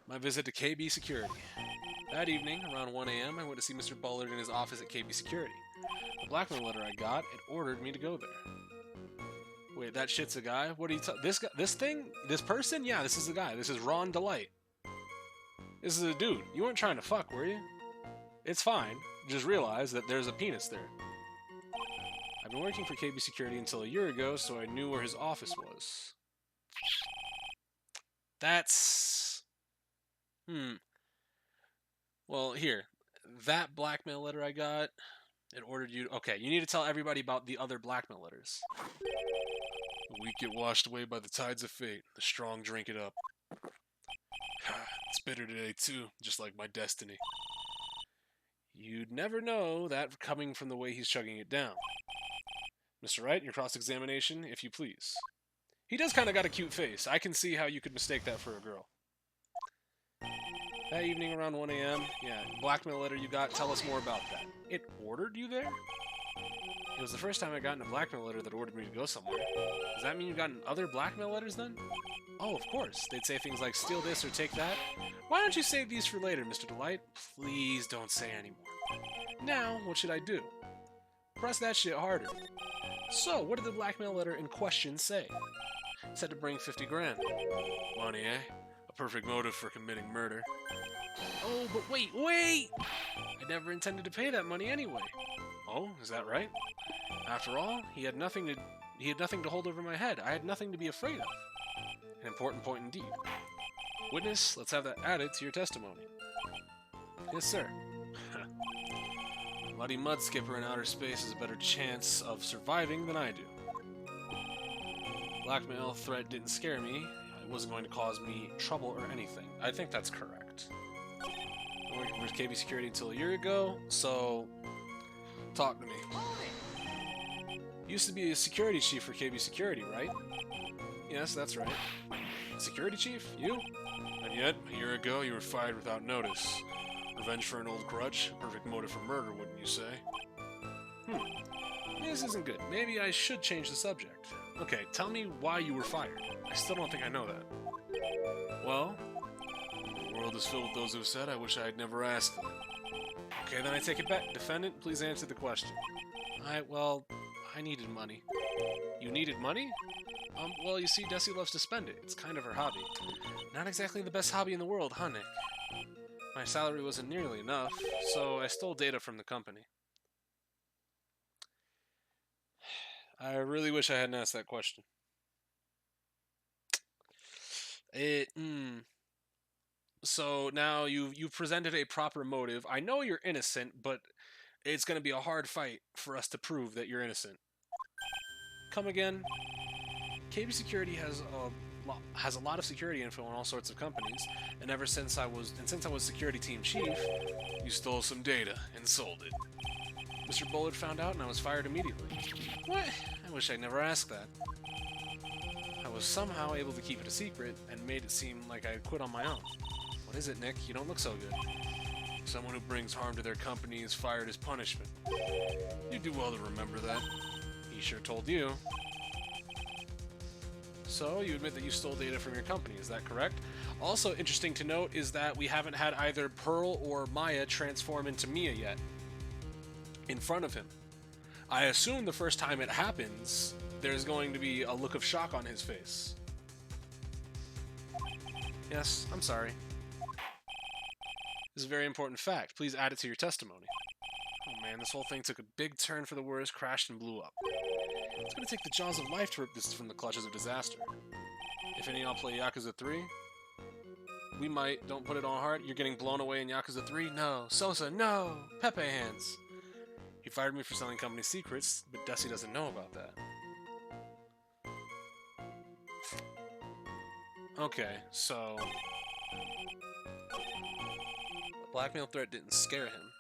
My visit to KB Security. That evening, around 1 a.m., I went to see Mr. Bullard in his office at KB Security. The blackmail letter I got, it ordered me to go there. Wait, that shit's a guy? What are you this guy? This thing? This person? Yeah, this is the guy. This is Ron Delight. This is a dude. You weren't trying to fuck, were you? It's fine. Just realize that there's a penis there. I've been working for KB Security until a year ago, so I knew where his office was. That's... Well, here. That blackmail letter I got, it ordered you... Okay, you need to tell everybody about the other blackmail letters. The weak get washed away by the tides of fate. The strong drink it up. It's bitter today, too, just like my destiny. You'd never know that coming from the way he's chugging it down. Mr. Wright, your cross-examination, if you please. He does kind of got a cute face. I can see how you could mistake that for a girl. That evening around 1 a.m., yeah, blackmail letter you got, tell us more about that. It ordered you there? It was the first time I gotten a blackmail letter that ordered me to go somewhere. Does that mean you've gotten other blackmail letters then? Oh, of course. They'd say things like, steal this or take that. Why don't you save these for later, Mr. Delight? Please don't say anymore. Now, what should I do? Press that shit harder. So, what did the blackmail letter in question say? It said to bring 50 grand. Money, eh? A perfect motive for committing murder. Oh, but wait! I never intended to pay that money anyway. Oh, is that right? After all, he had nothing to hold over my head. I had nothing to be afraid of. An important point indeed. Witness, let's have that added to your testimony. Yes, sir. A bloody mud skipper in outer space has a better chance of surviving than I do. Blackmail threat didn't scare me. It wasn't going to cause me trouble or anything. I think that's correct. I'm working for KB Security until a year ago, so talk to me. You used to be a security chief for KB Security, right? Yes, that's right. Security chief? You? And yet, a year ago, you were fired without notice. Revenge for an old grudge? Perfect motive for murder, wouldn't you say? This isn't good. Maybe I should change the subject. Okay, tell me why you were fired. I still don't think I know that. Well, the world is filled with those who have said, I wish I had never asked them. Okay, then I take it back. Defendant, please answer the question. Well, I needed money. You needed money? Well, you see, Desi loves to spend it. It's kind of her hobby. Not exactly the best hobby in the world, huh, Nick? My salary wasn't nearly enough, so I stole data from the company. I really wish I hadn't asked that question. So now you've presented a proper motive. I know you're innocent, but it's going to be a hard fight for us to prove that you're innocent. Come again? KB Security has a lot of security info on all sorts of companies, and since I was security team chief, you stole some data and sold it. Mr. Bullard found out, and I was fired immediately. What? I wish I'd never asked that. I was somehow able to keep it a secret and made it seem like I had quit on my own. What is it, Nick? You don't look so good. Someone who brings harm to their company is fired as punishment. You do well to remember that. He sure told you. So, you admit that you stole data from your company, is that correct? Also interesting to note is that we haven't had either Pearl or Maya transform into Mia yet. In front of him. I assume the first time it happens, there's going to be a look of shock on his face. Yes, I'm sorry. This is a very important fact. Please add it to your testimony. Oh man, this whole thing took a big turn for the worse, crashed and blew up. It's gonna take the jaws of life to rip this from the clutches of disaster. If any of y'all play Yakuza 3, we might. Don't put it on hard. You're getting blown away in Yakuza 3? No. Sosa, no! Pepe hands! He fired me for selling company secrets, but Desi doesn't know about that. Okay, so... a blackmail threat didn't scare him.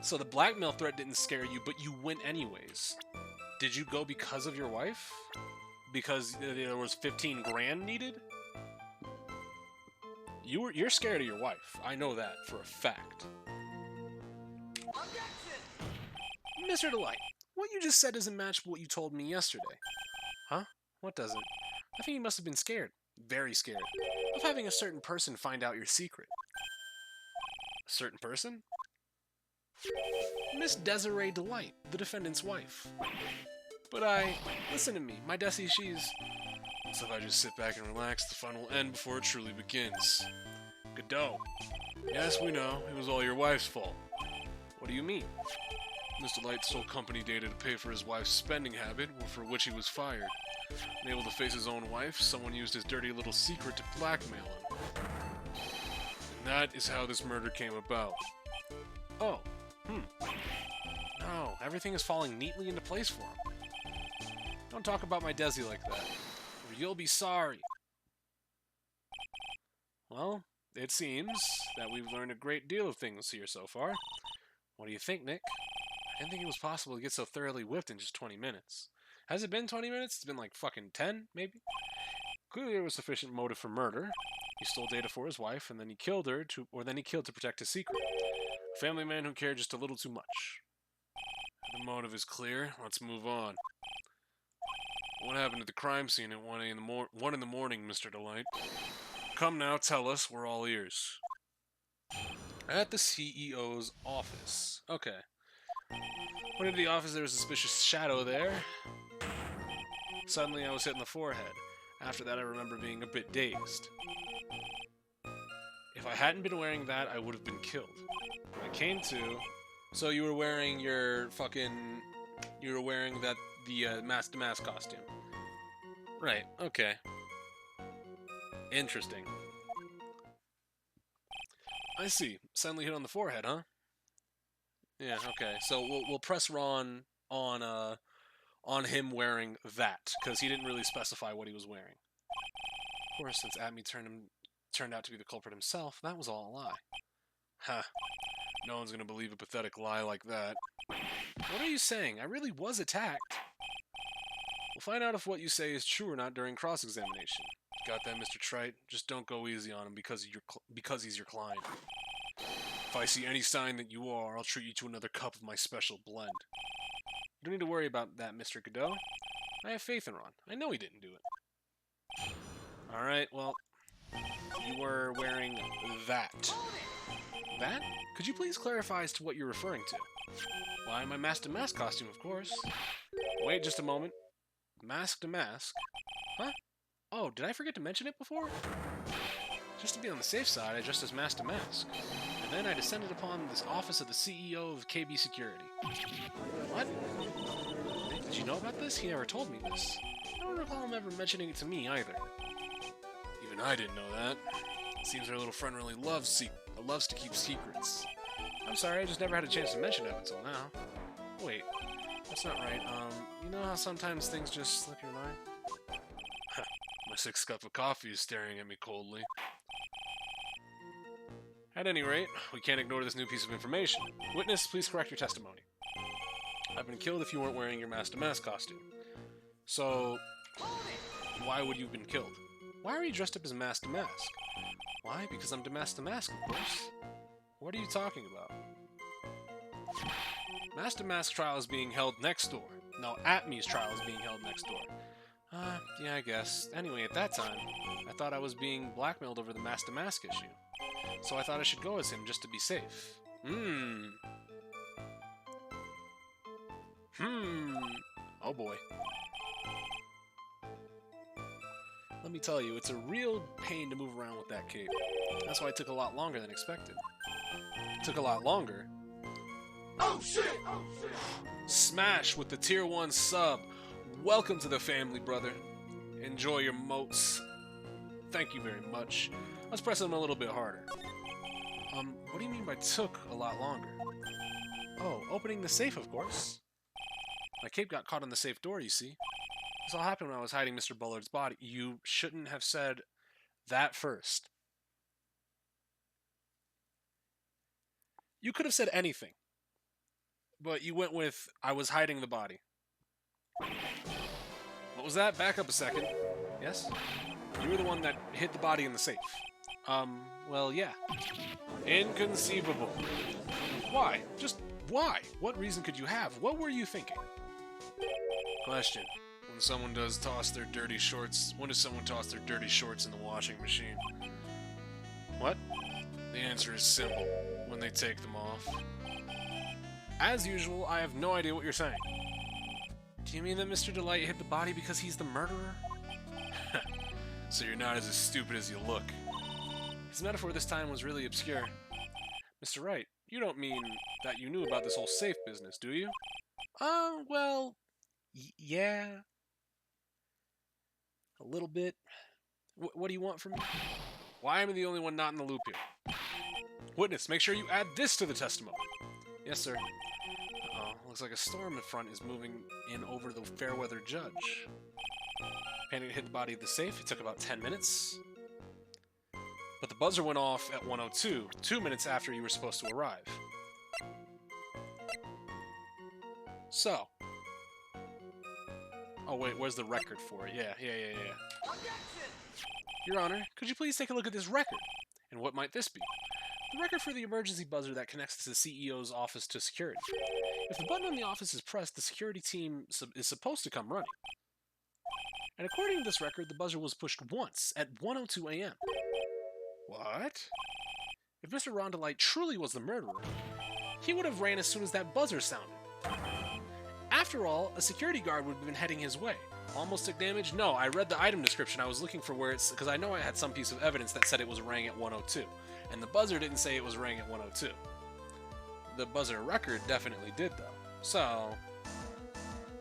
So the blackmail threat didn't scare you, but you went anyways. Did you go because of your wife? Because there was 15 grand needed? You're scared of your wife. I know that for a fact. Mr. Delight, what you just said doesn't match what you told me yesterday. Huh? What doesn't? I think you must have been scared. Very scared. Of having a certain person find out your secret. A certain person? Miss Desiree Delight, the defendant's wife. But listen to me, my Desi, she's... So if I just sit back and relax, the fun will end before it truly begins. Godot. Yes, we know, it was all your wife's fault. What do you mean? Mr. Light stole company data to pay for his wife's spending habit, for which he was fired. Unable to face his own wife, someone used his dirty little secret to blackmail him. And that is how this murder came about. Oh. No, everything is falling neatly into place for him. Don't talk about my Desi like that, or you'll be sorry. Well, it seems that we've learned a great deal of things here so far. What do you think, Nick? I didn't think it was possible to get so thoroughly whipped in just 20 minutes. Has it been 20 minutes? It's been like fucking 10, maybe? Clearly there was sufficient motive for murder. He stole data for his wife, and then he killed her to protect his secret. A family man who cared just a little too much. The motive is clear. Let's move on. What happened at the crime scene at 1 in the morning, Mr. Delight? Come now, tell us. We're all ears. At the CEO's office. Okay. Went into the office, there was a suspicious shadow there. Suddenly I was hit in the forehead. After that I remember being a bit dazed. If I hadn't been wearing that, I would have been killed. When I came to... So you were wearing your fucking... You were wearing the mask-to-mask costume. Right, okay. Interesting. I see. Suddenly hit on the forehead, huh? Yeah, okay. So we'll press Ron on him wearing that, because he didn't really specify what he was wearing. Of course, since Atme turned turned out to be the culprit himself, that was all a lie. Ha. No one's gonna believe a pathetic lie like that. What are you saying? I really was attacked. We'll find out if what you say is true or not during cross-examination. Got that, Mr. Trite? Just don't go easy on him because he's your client. If I see any sign that you are, I'll treat you to another cup of my special blend. You don't need to worry about that, Mr. Godot. I have faith in Ron. I know he didn't do it. Alright, well, you were wearing that. That? Could you please clarify as to what you're referring to? Why, my Mask to Mask costume, of course. Wait just a moment. Mask to Mask? Huh? Oh, did I forget to mention it before? Just to be on the safe side, I dressed as Mask to Mask. And then I descended upon this office of the CEO of KB Security. What? Did you know about this? He never told me this. I don't recall him ever mentioning it to me either. Even I didn't know that. Seems our little friend really loves to keep secrets. I'm sorry, I just never had a chance to mention it up until now. Wait, that's not right. You know how sometimes things just slip your mind? My 6th cup of coffee is staring at me coldly. At any rate, we can't ignore this new piece of information. Witness, please correct your testimony. I've been killed if you weren't wearing your Mask to Mask costume. So, why would you have been killed? Why are you dressed up as Mask to Mask? Why? Because I'm Mask to Mask, of course. What are you talking about? Mask to Mask trial is being held next door. No, Atme's trial is being held next door. Yeah, I guess. Anyway, at that time, I thought I was being blackmailed over the Mask to Mask issue. So I thought I should go as him just to be safe. Oh boy. Let me tell you, it's a real pain to move around with that cape. That's why it took a lot longer than expected. It took a lot longer. Oh shit! Oh shit! Smash with the tier 1 sub. Welcome to the family, brother. Enjoy your motes. Thank you very much. Let's press them a little bit harder. What do you mean by took a lot longer? Oh, opening the safe, of course. My cape got caught on the safe door, you see. This all happened when I was hiding Mr. Bullard's body. You shouldn't have said that first. You could have said anything. But you went with, I was hiding the body. What was that? Back up a second. Yes? You were the one that hid the body in the safe. Well, yeah. Inconceivable. Why? Just why? What reason could you have? What were you thinking? Question. When someone does toss their dirty shorts, when does someone toss their dirty shorts in the washing machine? What? The answer is simple. When they take them off. As usual, I have no idea what you're saying. Do you mean that Mr. Delight hid the body because he's the murderer? So you're not as stupid as you look. His metaphor this time was really obscure. Mr. Wright, you don't mean that you knew about this whole safe business, do you? Well, yeah. A little bit. What do you want from me? Why am I the only one not in the loop here? Witness, make sure you add this to the testimony. Yes, sir. Uh-oh, looks like a storm in front is moving in over the fair-weather judge. Panic hit the body of the safe. It took about 10 minutes. But the buzzer went off at 1:02, 2 minutes after you were supposed to arrive. So. Oh, wait, where's the record for it? Yeah. Your Honor, could you please take a look at this record? And what might this be? The record for the emergency buzzer that connects the CEO's office to security. If the button on the office is pressed, the security team is supposed to come running. And according to this record, the buzzer was pushed once at 1:02 a.m. What? If Mr. Rondelite truly was the murderer, he would have ran as soon as that buzzer sounded. After all, a security guard would have been heading his way. Almost took damage? No, I read the item description. I was looking for where it's... because I know I had some piece of evidence that said it was rang at 1:02. And the buzzer didn't say it was rang at 1:02. The buzzer record definitely did, though. So...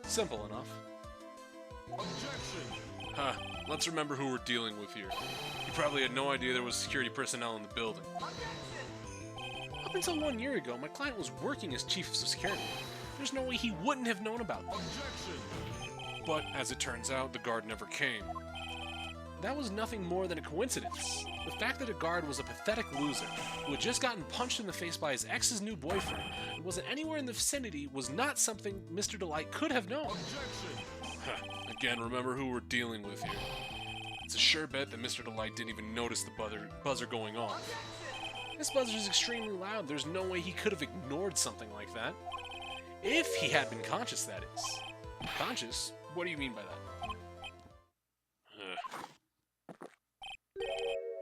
simple enough. Objection! Let's remember who we're dealing with here. You probably had no idea there was security personnel in the building. Up until 1 year ago, my client was working as chief of security. There's no way he wouldn't have known about this. Objection! But, as it turns out, the guard never came. that was nothing more than a coincidence. The fact that a guard was a pathetic loser who had just gotten punched in the face by his ex's new boyfriend and wasn't anywhere in the vicinity was not something Mr. Delight could have known. Again, remember who we're dealing with here. It's a sure bet that Mr. Delight didn't even notice the buzzer going off. This buzzer is extremely loud. There's no way he could have ignored something like that. If he had been conscious, that is. Conscious? What do you mean by that?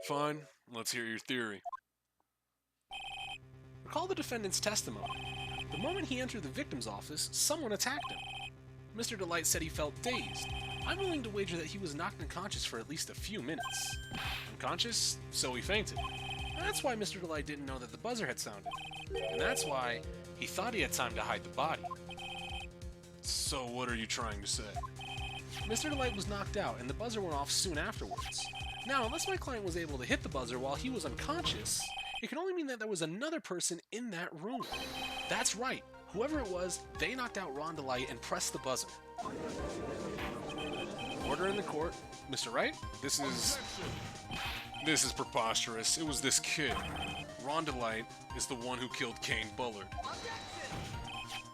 Fine, let's hear your theory. Recall the defendant's testimony. The moment he entered the victim's office, someone attacked him. Mr. Delight said he felt dazed. I'm willing to wager that he was knocked unconscious for at least a few minutes. Unconscious? So he fainted. That's why Mr. Delight didn't know that the buzzer had sounded. And that's why he thought he had time to hide the body. So what are you trying to say? Mr. Delight was knocked out, and the buzzer went off soon afterwards. Now, unless my client was able to hit the buzzer while he was unconscious, it can only mean that there was another person in that room. That's right. Whoever it was, they knocked out Ron Delight and pressed the buzzer. Order in the court. Mr. Wright, this is preposterous. It was this kid. Ron Delight is the one who killed Kane Bullard.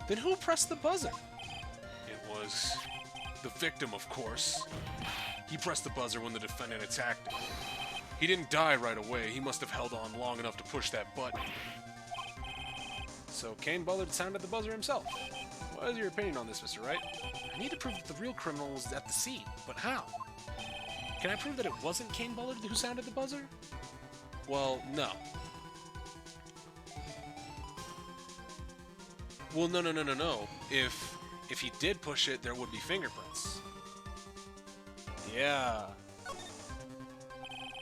Then who pressed the buzzer? It was the victim, of course. He pressed the buzzer when the defendant attacked him. He didn't die right away. He must have held on long enough to push that button. So Kane Bullard sounded the buzzer himself. What is your opinion on this, Mr. Wright? I need to prove that the real criminal was at the scene, but how? Can I prove that it wasn't Kane Bullard who sounded the buzzer? Well, no. Well, no. If he did push it, there would be fingerprints. Yeah.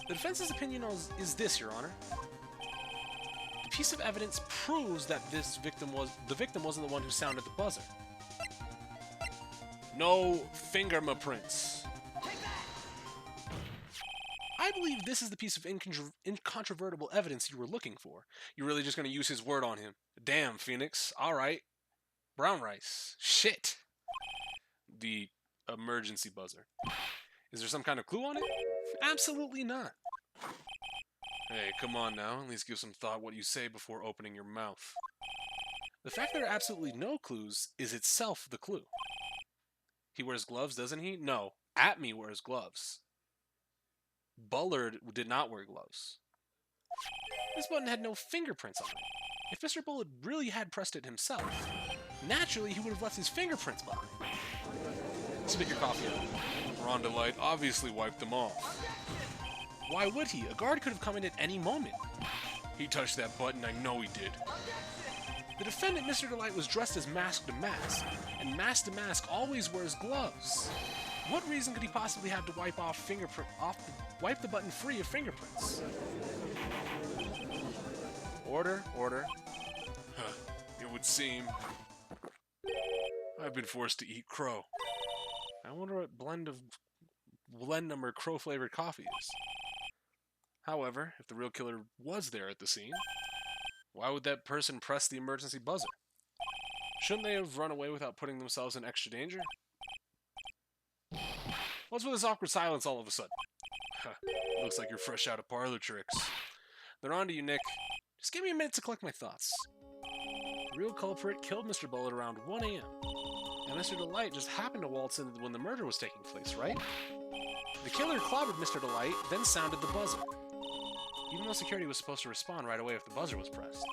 The defense's opinion is this, Your Honor. The piece of evidence proves that the victim wasn't the one who sounded the buzzer. No fingerprints. I believe this is the piece of incontrovertible evidence you were looking for. You're really just going to use his word on him. Damn, Phoenix. Alright. Brown rice. Shit. The emergency buzzer. Is there some kind of clue on it? Absolutely not. Hey, come on now. At least give some thought what you say before opening your mouth. The fact there are absolutely no clues is itself the clue. He wears gloves, doesn't he? No. Atme wears gloves. Bullard did not wear gloves. This button had no fingerprints on it. If Mr. Bullard really had pressed it himself, naturally he would have left his fingerprints behind. Spit your coffee out. Ron Delight obviously wiped them off. Why would he? A guard could have come in at any moment. He touched that button, I know he did. The defendant, Mr. Delight, was dressed as Mask to Mask, and Mask to Mask always wears gloves. What reason could he possibly have to wipe the button free of fingerprints? Order. It would seem I've been forced to eat crow. I wonder what blend number crow-flavored coffee is. However, if the real killer was there at the scene, why would that person press the emergency buzzer? Shouldn't they have run away without putting themselves in extra danger? What's with this awkward silence all of a sudden? Looks like you're fresh out of parlor tricks. They're on to you, Nick. Just give me a minute to collect my thoughts. The real culprit killed Mr. Bullard around 1 a.m. And Mr. Delight just happened to waltz in when the murder was taking place, right? The killer clobbered Mr. Delight, then sounded the buzzer. Even though security was supposed to respond right away if the buzzer was pressed.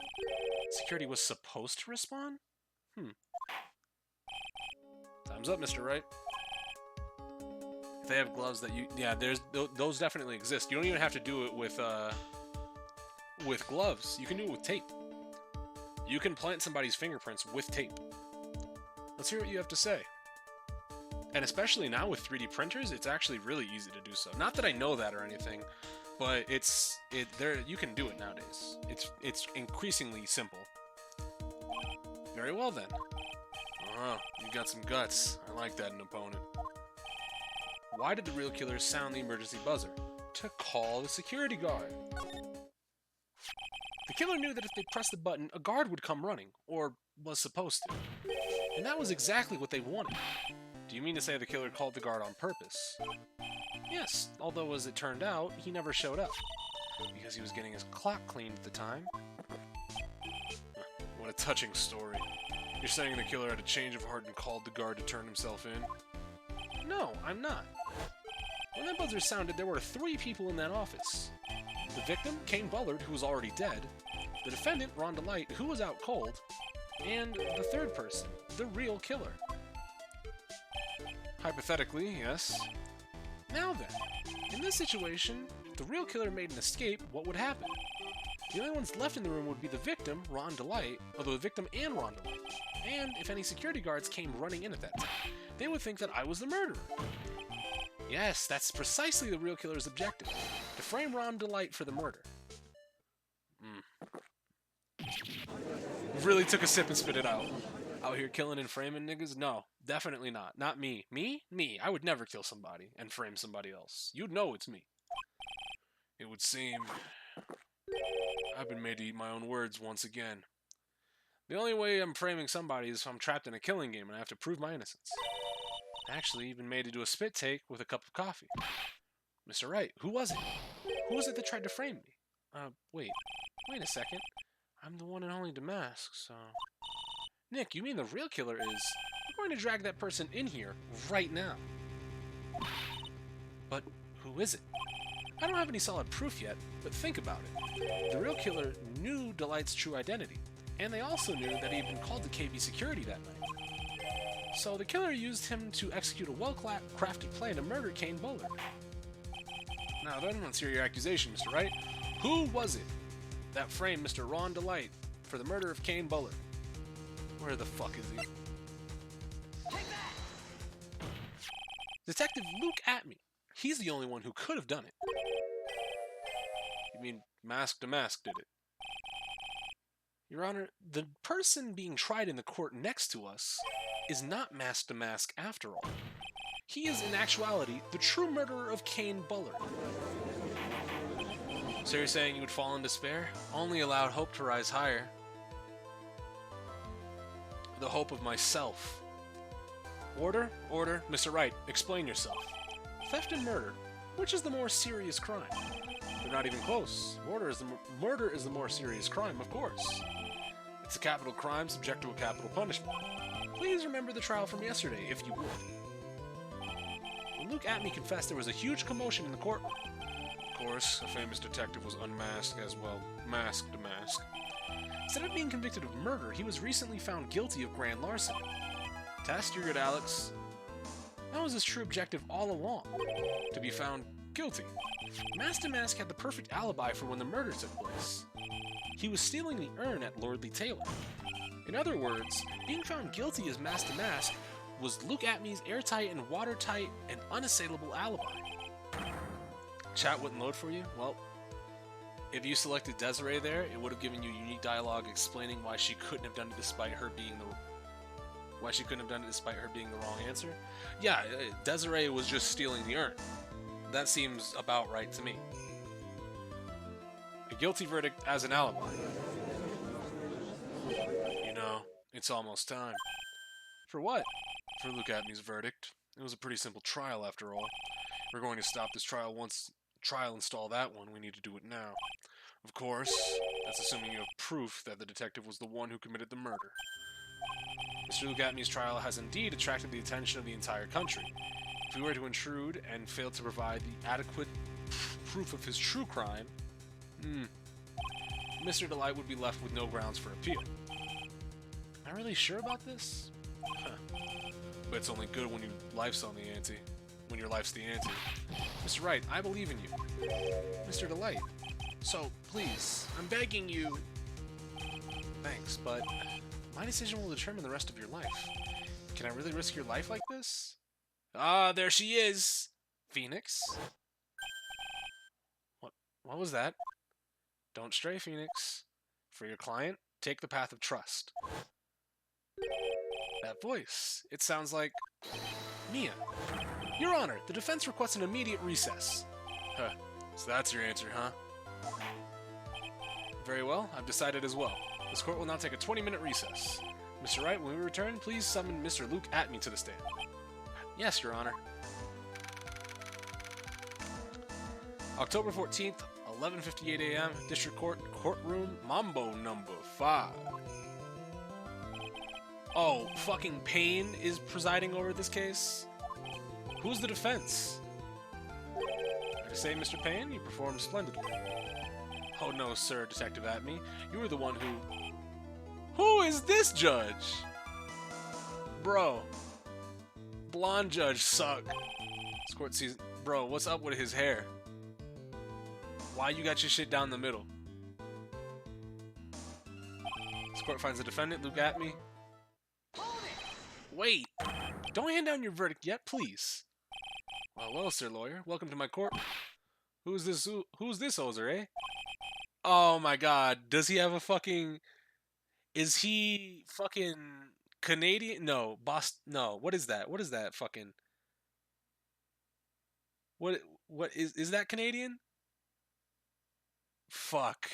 Security was supposed to respond? Time's up, Mr. Wright. If they have gloves that you... Yeah, those definitely exist. You don't even have to do it with gloves. You can do it with tape. You can plant somebody's fingerprints with tape. Let's hear what you have to say. And especially now with 3D printers, it's actually really easy to do so. Not that I know that or anything, but you can do it nowadays. It's increasingly simple. Very well then. You got some guts. I like that in an opponent. Why did the real killer sound the emergency buzzer? To call the security guard. The killer knew that if they pressed the button, a guard would come running, or was supposed to. And that was exactly what they wanted. Do you mean to say the killer called the guard on purpose? Yes, although as it turned out, he never showed up. Because he was getting his clock cleaned at the time. What a touching story. You're saying the killer had a change of heart and called the guard to turn himself in? No, I'm not. When that buzzer sounded, there were 3 people in that office. The victim, Kane Bullard, who was already dead, the defendant, Rhonda Light, who was out cold, and the third person, the real killer. Hypothetically, yes. Now then, in this situation, if the real killer made an escape, what would happen? The only ones left in the room would be the victim, Rhonda Light, although the victim and Rhonda Light. And if any security guards came running in at that time, they would think that I was the murderer. Yes, that's precisely the real killer's objective, to frame Rhonda Light for the murder. Really took a sip and spit it out. Out here killing and framing niggas? No, definitely not. Not me. Me? Me. I would never kill somebody and frame somebody else. You'd know it's me. It would seem I've been made to eat my own words once again. The only way I'm framing somebody is if I'm trapped in a killing game and I have to prove my innocence. Actually, even made to do a spit take with a cup of coffee. Mr. Wright, who was it? Who was it that tried to frame me? Wait a second. I'm the one and only Damask, so... Nick, you mean the real killer is... We're going to drag that person in here right now. But who is it? I don't have any solid proof yet, but think about it. The real killer knew Delight's true identity, and they also knew that he had been called to KB security that night. So the killer used him to execute a well-crafted plan to murder Kane Bullard. Now then, let's hear your accusation, Mr. Wright. Who was it that framed Mr. Ron Delight for the murder of Kane Bullard? Where the fuck is he? Take that! Detective Luke Atme. He's the only one who could have done it. You mean Mask to Mask did it? Your Honor, the person being tried in the court next to us is not Mask to Mask after all. He is, in actuality, the true murderer of Kane Bullard. So you're saying you would fall in despair? Only allowed hope to rise higher. The hope of myself. Order? Order. Mr. Wright, explain yourself. Theft and murder. Which is the more serious crime? They're not even close. Murder is the more serious crime, of course. It's a capital crime subject to a capital punishment. Please remember the trial from yesterday, if you would. When Luke Atme confessed, there was a huge commotion in the courtroom. Of course, a famous detective was unmasked as well, masked to mask. Instead of being convicted of murder, he was recently found guilty of grand larceny. Test, you're good, Alex. That was his true objective all along, to be found guilty. Mask to Mask had the perfect alibi for when the murder took place. He was stealing the urn at Lordly Taylor. In other words, being found guilty as Mask to Mask was Luke Atme's airtight and watertight and unassailable alibi. Chat wouldn't load for you? Well, if you selected Desiree there, it would have given you unique dialogue explaining why she couldn't have done it despite her being the wrong answer. Yeah, Desiree was just stealing the urn. That seems about right to me. A guilty verdict as an alibi. You know, it's almost time. For what? For Luke Atme's verdict. It was a pretty simple trial after all. We're going to stop this trial once trial install that one. We need to do it now. Of course, that's assuming you have proof that the detective was the one who committed the murder. Mr. Luke Atme's trial has indeed attracted the attention of the entire country. If we were to intrude and fail to provide the adequate proof of his true crime, Mr. Delight would be left with no grounds for appeal. Am I really sure about this? But it's only good when your life's on the ante. When your life's the ante. Mr. Wright, I believe in you. Mr. Delight. So, please, I'm begging you. Thanks, but my decision will determine the rest of your life. Can I really risk your life like this? Ah, there she is! Phoenix? What was that? Don't stray, Phoenix. For your client, take the path of trust. That voice, it sounds like Mia. Your Honor, the defense requests an immediate recess. Huh, so that's your answer, huh? Very well, I've decided as well. This court will now take a 20-minute recess. Mr. Wright, when we return, please summon Mr. Luke Atme to the stand. Yes, Your Honor. October 14th, 11:58 a.m. District Court, courtroom, Mambo number 5. Oh, fucking Payne is presiding over this case? Who's the defense? I just say, Mr. Payne, you performed splendidly. Oh no, sir, Detective Atme. You were the one who... Who is this judge? Bro. Blonde judge suck. This court sees... Bro, what's up with his hair? Why you got your shit down the middle? This court finds the defendant, Luke Atme. Wait! Don't hand down your verdict yet, please. Well, sir lawyer. Welcome to my court. Who's this ozer, eh? Oh my god. Does he have a fucking... Is he fucking Canadian? No. No. What is that? What is that fucking... What is that Canadian? Fuck.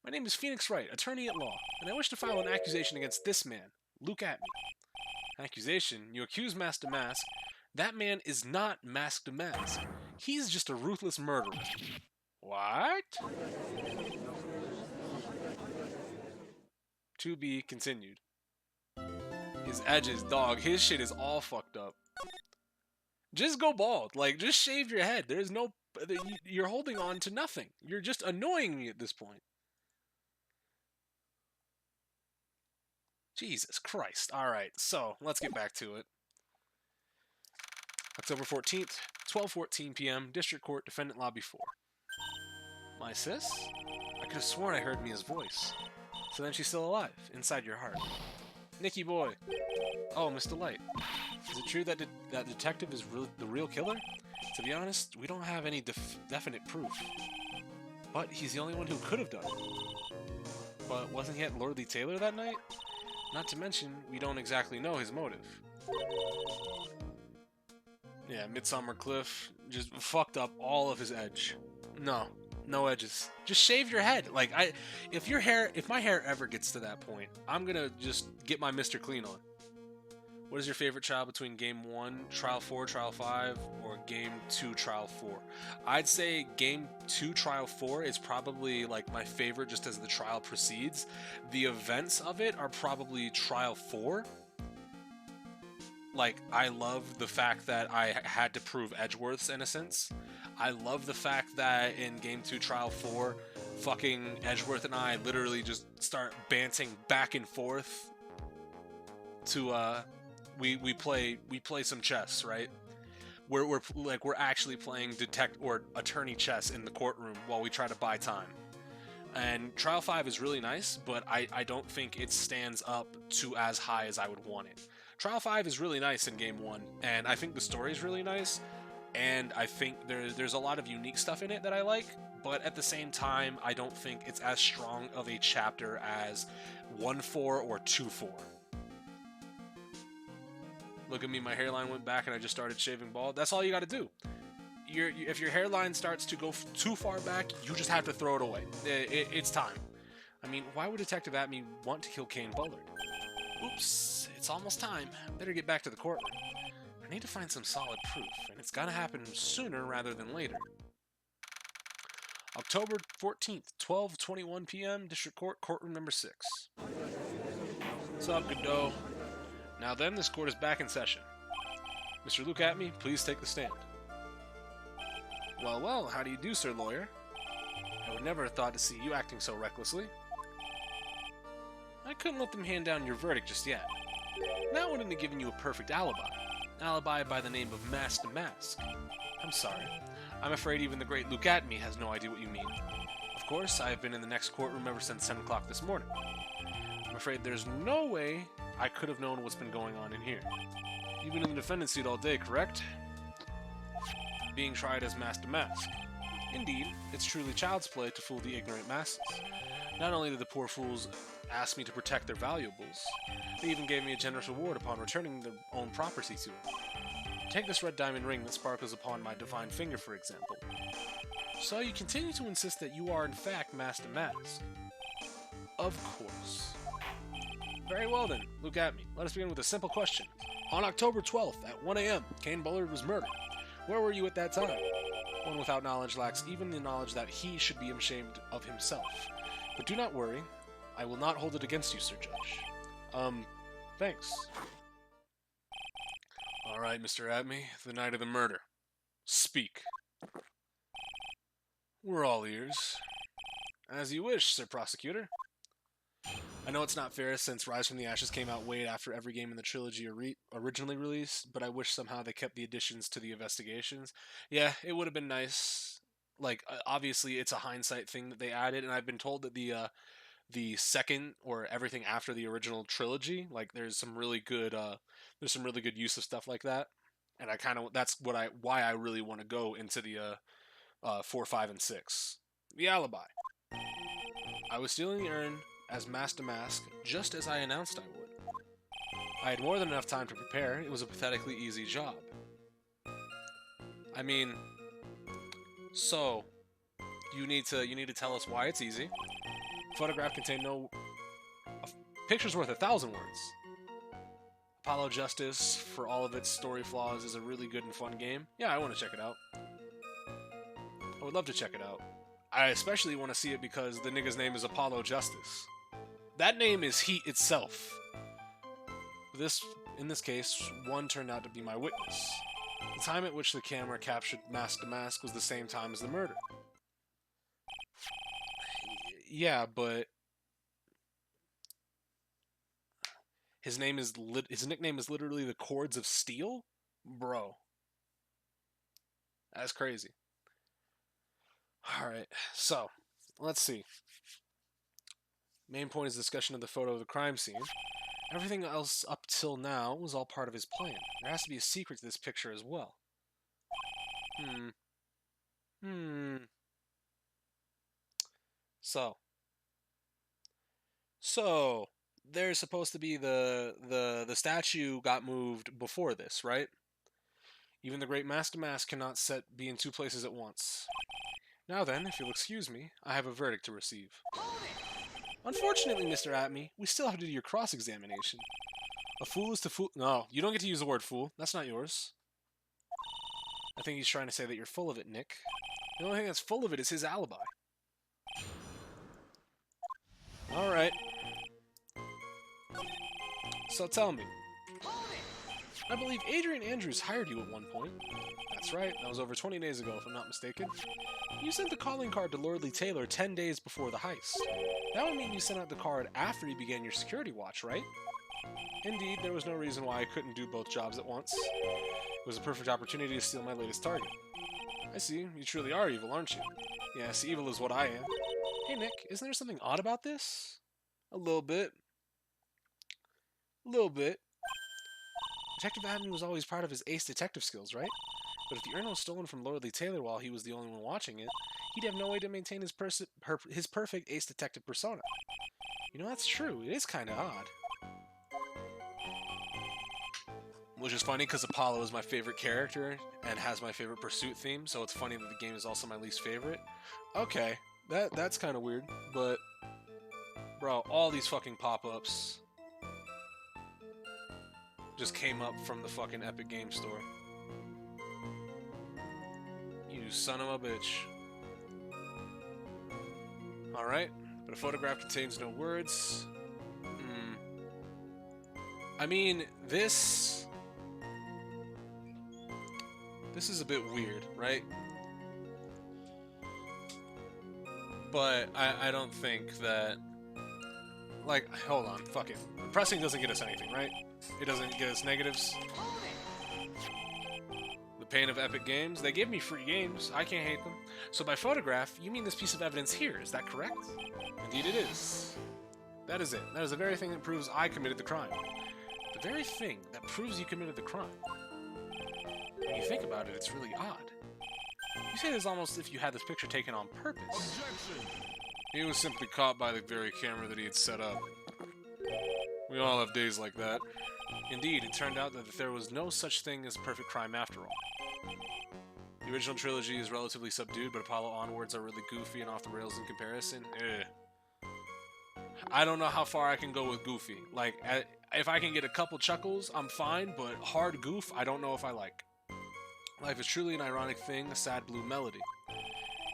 My name is Phoenix Wright, attorney at law, and I wish to file an accusation against this man, Luke Atme. Accusation? You accuse Master Mask. That man is not Masked Mask. He's just a ruthless murderer. What? To be continued. His edges, dog. His shit is all fucked up. Just go bald. Like, just shave your head. There's no... You're holding on to nothing. You're just annoying me at this point. Jesus Christ. Alright, so, let's get back to it. October 14th, 12:14 p.m., District Court, Defendant Lobby 4. My sis? I could have sworn I heard Mia's voice. So then she's still alive, inside your heart. Nicky boy. Oh, Mr. Light. Is it true that that detective is the real killer? To be honest, we don't have any definite proof. But he's the only one who could have done it. But wasn't he at Lordly Taylor that night? Not to mention, we don't exactly know his motive. Yeah, Midsummer Cliff just fucked up all of his edge. No edges. Just shave your head. Like, if my hair ever gets to that point, I'm gonna just get my Mr. Clean on. What is your favorite trial between Game 1, Trial 4, Trial 5, or Game 2, Trial 4? I'd say Game 2, Trial 4 is probably, like, my favorite just as the trial proceeds. The events of it are probably Trial 4. Like, I love the fact that I had to prove Edgeworth's innocence. I love the fact that in Game 2, Trial 4, fucking Edgeworth and I literally just start banting back and forth to, we play some chess, right? We're actually playing attorney chess in the courtroom while we try to buy time. And Trial 5 is really nice, but I don't think it stands up to as high as I would want it. Trial 5 is really nice in Game 1, and I think the story is really nice, and I think there's a lot of unique stuff in it that I like, but at the same time, I don't think it's as strong of a chapter as 1-4 or 2-4. Look at me, my hairline went back and I just started shaving bald. That's all you gotta do. If your hairline starts to go too far back, you just have to throw it away. It's time. I mean, why would Detective Atme want to kill Kane Bullard? Oops, it's almost time. Better get back to the courtroom. I need to find some solid proof, and it's gotta happen sooner rather than later. October 14th, 12:21 p.m., District Court, Courtroom Number 6. What's up, Godot? Now then, this court is back in session. Mr. Luke Atme, please take the stand. Well, how do you do, sir lawyer? I would never have thought to see you acting so recklessly. I couldn't let them hand down your verdict just yet. That wouldn't have given you a perfect alibi. Alibi by the name of Masked Mask. I'm sorry. I'm afraid even the great Luke Atme has no idea what you mean. Of course, I have been in the next courtroom ever since 10 o'clock this morning. I'm afraid there's no way I could have known what's been going on in here. You've been in the defendant's seat all day, correct? Being tried as Masked Mask. Indeed, it's truly child's play to fool the ignorant masses. Not only did the poor fools ask me to protect their valuables, they even gave me a generous reward upon returning their own property to them. Take this red diamond ring that sparkles upon my divine finger, for example. So you continue to insist that you are in fact Masked Mask? Of course. Very well then, Luke Atme. Let us begin with a simple question. On October 12th at 1 a.m., Kane Bullard was murdered. Where were you at that time? One without knowledge lacks even the knowledge that he should be ashamed of himself. But do not worry. I will not hold it against you, Sir Judge. Thanks. Alright, Mr. Atme, the night of the murder. Speak. We're all ears. As you wish, Sir Prosecutor. I know it's not fair since Rise from the Ashes came out way after every game in the trilogy originally released, but I wish somehow they kept the additions to the investigations. Yeah, it would have been nice. Like, obviously, it's a hindsight thing that they added, and I've been told that the second or everything after the original trilogy, like, there's some really good use of stuff like that, and that's why I really want to go into the 4, 5, and 6. The alibi. I was stealing the urn as Mask to Mask, just as I announced I would. I had more than enough time to prepare. It was a pathetically easy job. I mean, so you need to tell us why it's easy. Photograph contained no picture's worth 1,000 words. Apollo Justice, for all of its story flaws, is a really good and fun game. Yeah, I want to check it out. I would love to check it out. I especially want to see it because the nigga's name is Apollo Justice. That name is heat itself. In this case, one turned out to be my witness. The time at which the camera captured Mask to Mask was the same time as the murder. Yeah, but his nickname is literally the Cords of Steel? Bro. That's crazy. Alright, so, let's see. Main point is discussion of the photo of the crime scene. Everything else up till now was all part of his plan. There has to be a secret to this picture as well. So there's supposed to be the statue got moved before this, right? Even the great Mask to Mask cannot be in two places at once. Now then, if you'll excuse me, I have a verdict to receive. Unfortunately, Mr. Atme, we still have to do your cross-examination. A fool is to fool... No, you don't get to use the word fool. That's not yours. I think he's trying to say that you're full of it, Nick. The only thing that's full of it is his alibi. Alright. So tell me. I believe Adrian Andrews hired you at one point. That's right, that was over 20 days ago, if I'm not mistaken. You sent the calling card to Lordly Taylor 10 days before the heist. That would mean you sent out the card after you began your security watch, right? Indeed, there was no reason why I couldn't do both jobs at once. It was a perfect opportunity to steal my latest target. I see, you truly are evil, aren't you? Yes, evil is what I am. Hey Nick, isn't there something odd about this? A little bit. A little bit. Detective Atme was always proud of his ace detective skills, right? But if the urn was stolen from Lordly Taylor while he was the only one watching it, he'd have no way to maintain his perfect ace detective persona. You know, that's true. It is kind of odd. Which is funny because Apollo is my favorite character and has my favorite pursuit theme, so it's funny that the game is also my least favorite. Okay, that's kind of weird, but bro, all these fucking pop-ups just came up from the fucking Epic Game Store. You son of a bitch. Alright, but a photograph contains no words. I mean, this is a bit weird, right? But I don't think that... Like, hold on, fuck it. Pressing doesn't get us anything, right? It doesn't get us negatives. The pain of Epic Games. They gave me free games. I can't hate them. So by photograph, you mean this piece of evidence here, is that correct? Indeed it is. That is it. That is the very thing that proves I committed the crime. The very thing that proves you committed the crime. When you think about it, it's really odd. You say it's almost if you had this picture taken on purpose. Objection! He was simply caught by the very camera that he had set up. We all have days like that. Indeed, it turned out that there was no such thing as a perfect crime after all. The original trilogy is relatively subdued, but Apollo onwards are really goofy and off the rails in comparison. I don't know how far I can go with goofy. Like, if I can get a couple chuckles, I'm fine, but hard goof, I don't know if I like. Life is truly an ironic thing, a sad blue melody.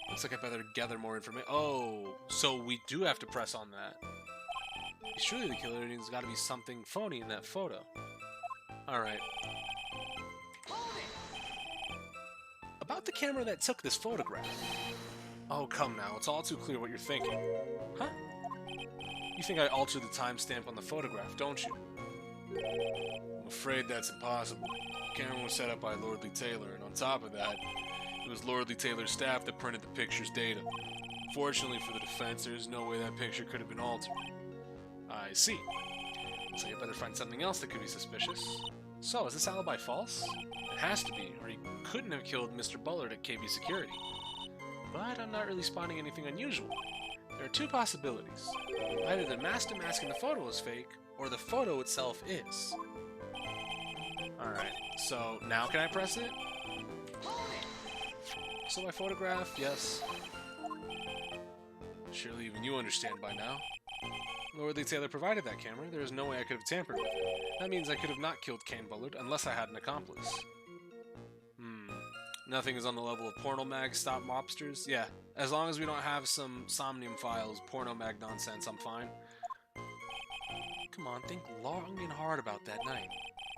Looks like I better gather more information. Oh, so we do have to press on that. He's truly the killer, and there's got to be something phony in that photo. Alright. About the camera that took this photograph. Oh, come now. It's all too clear what you're thinking. Huh? You think I altered the timestamp on the photograph, don't you? I'm afraid that's impossible. The camera was set up by Lordly Taylor, and on top of that, it was Lordly Taylor's staff that printed the picture's data. Fortunately for the defense, there's no way that picture could have been altered. I see. So you better find something else that could be suspicious. So, is this alibi false? It has to be, or he couldn't have killed Mr. Bullard at KB Security. But I'm not really spotting anything unusual. There are two possibilities. Either the master mask in the photo is fake, or the photo itself is. Alright, so now can I press it? So I photograph, yes. Surely even you understand by now. Lordly Taylor provided that camera. There is no way I could have tampered with it. That means I could have not killed Kane Bullard unless I had an accomplice. Nothing is on the level of porno mag stop mobsters. Yeah, as long as we don't have some Somnium Files porno mag nonsense, I'm fine. Come on, think long and hard about that night.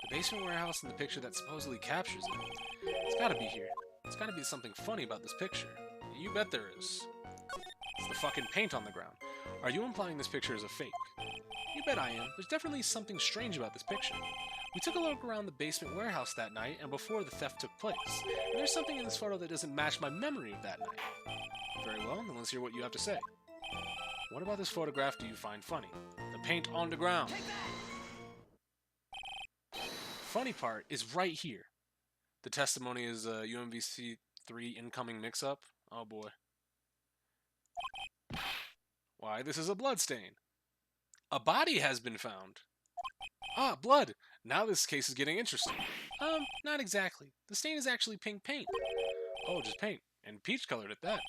The basement warehouse and the picture that supposedly captures it. It's gotta be here. It's gotta be something funny about this picture. You bet there is. It's the fucking paint on the ground. Are you implying this picture is a fake? You bet I am. There's definitely something strange about this picture. We took a look around the basement warehouse that night and before the theft took place, and there's something in this photo that doesn't match my memory of that night. Very well, then let's hear what you have to say. What about this photograph do you find funny? The paint on the ground. Funny part is right here. The testimony is a UMVC-3 incoming mix-up. Oh boy. Why, this is a blood stain. A body has been found. Ah, blood! Now this case is getting interesting. Not exactly. The stain is actually pink paint. Oh, just paint. And peach-colored at that.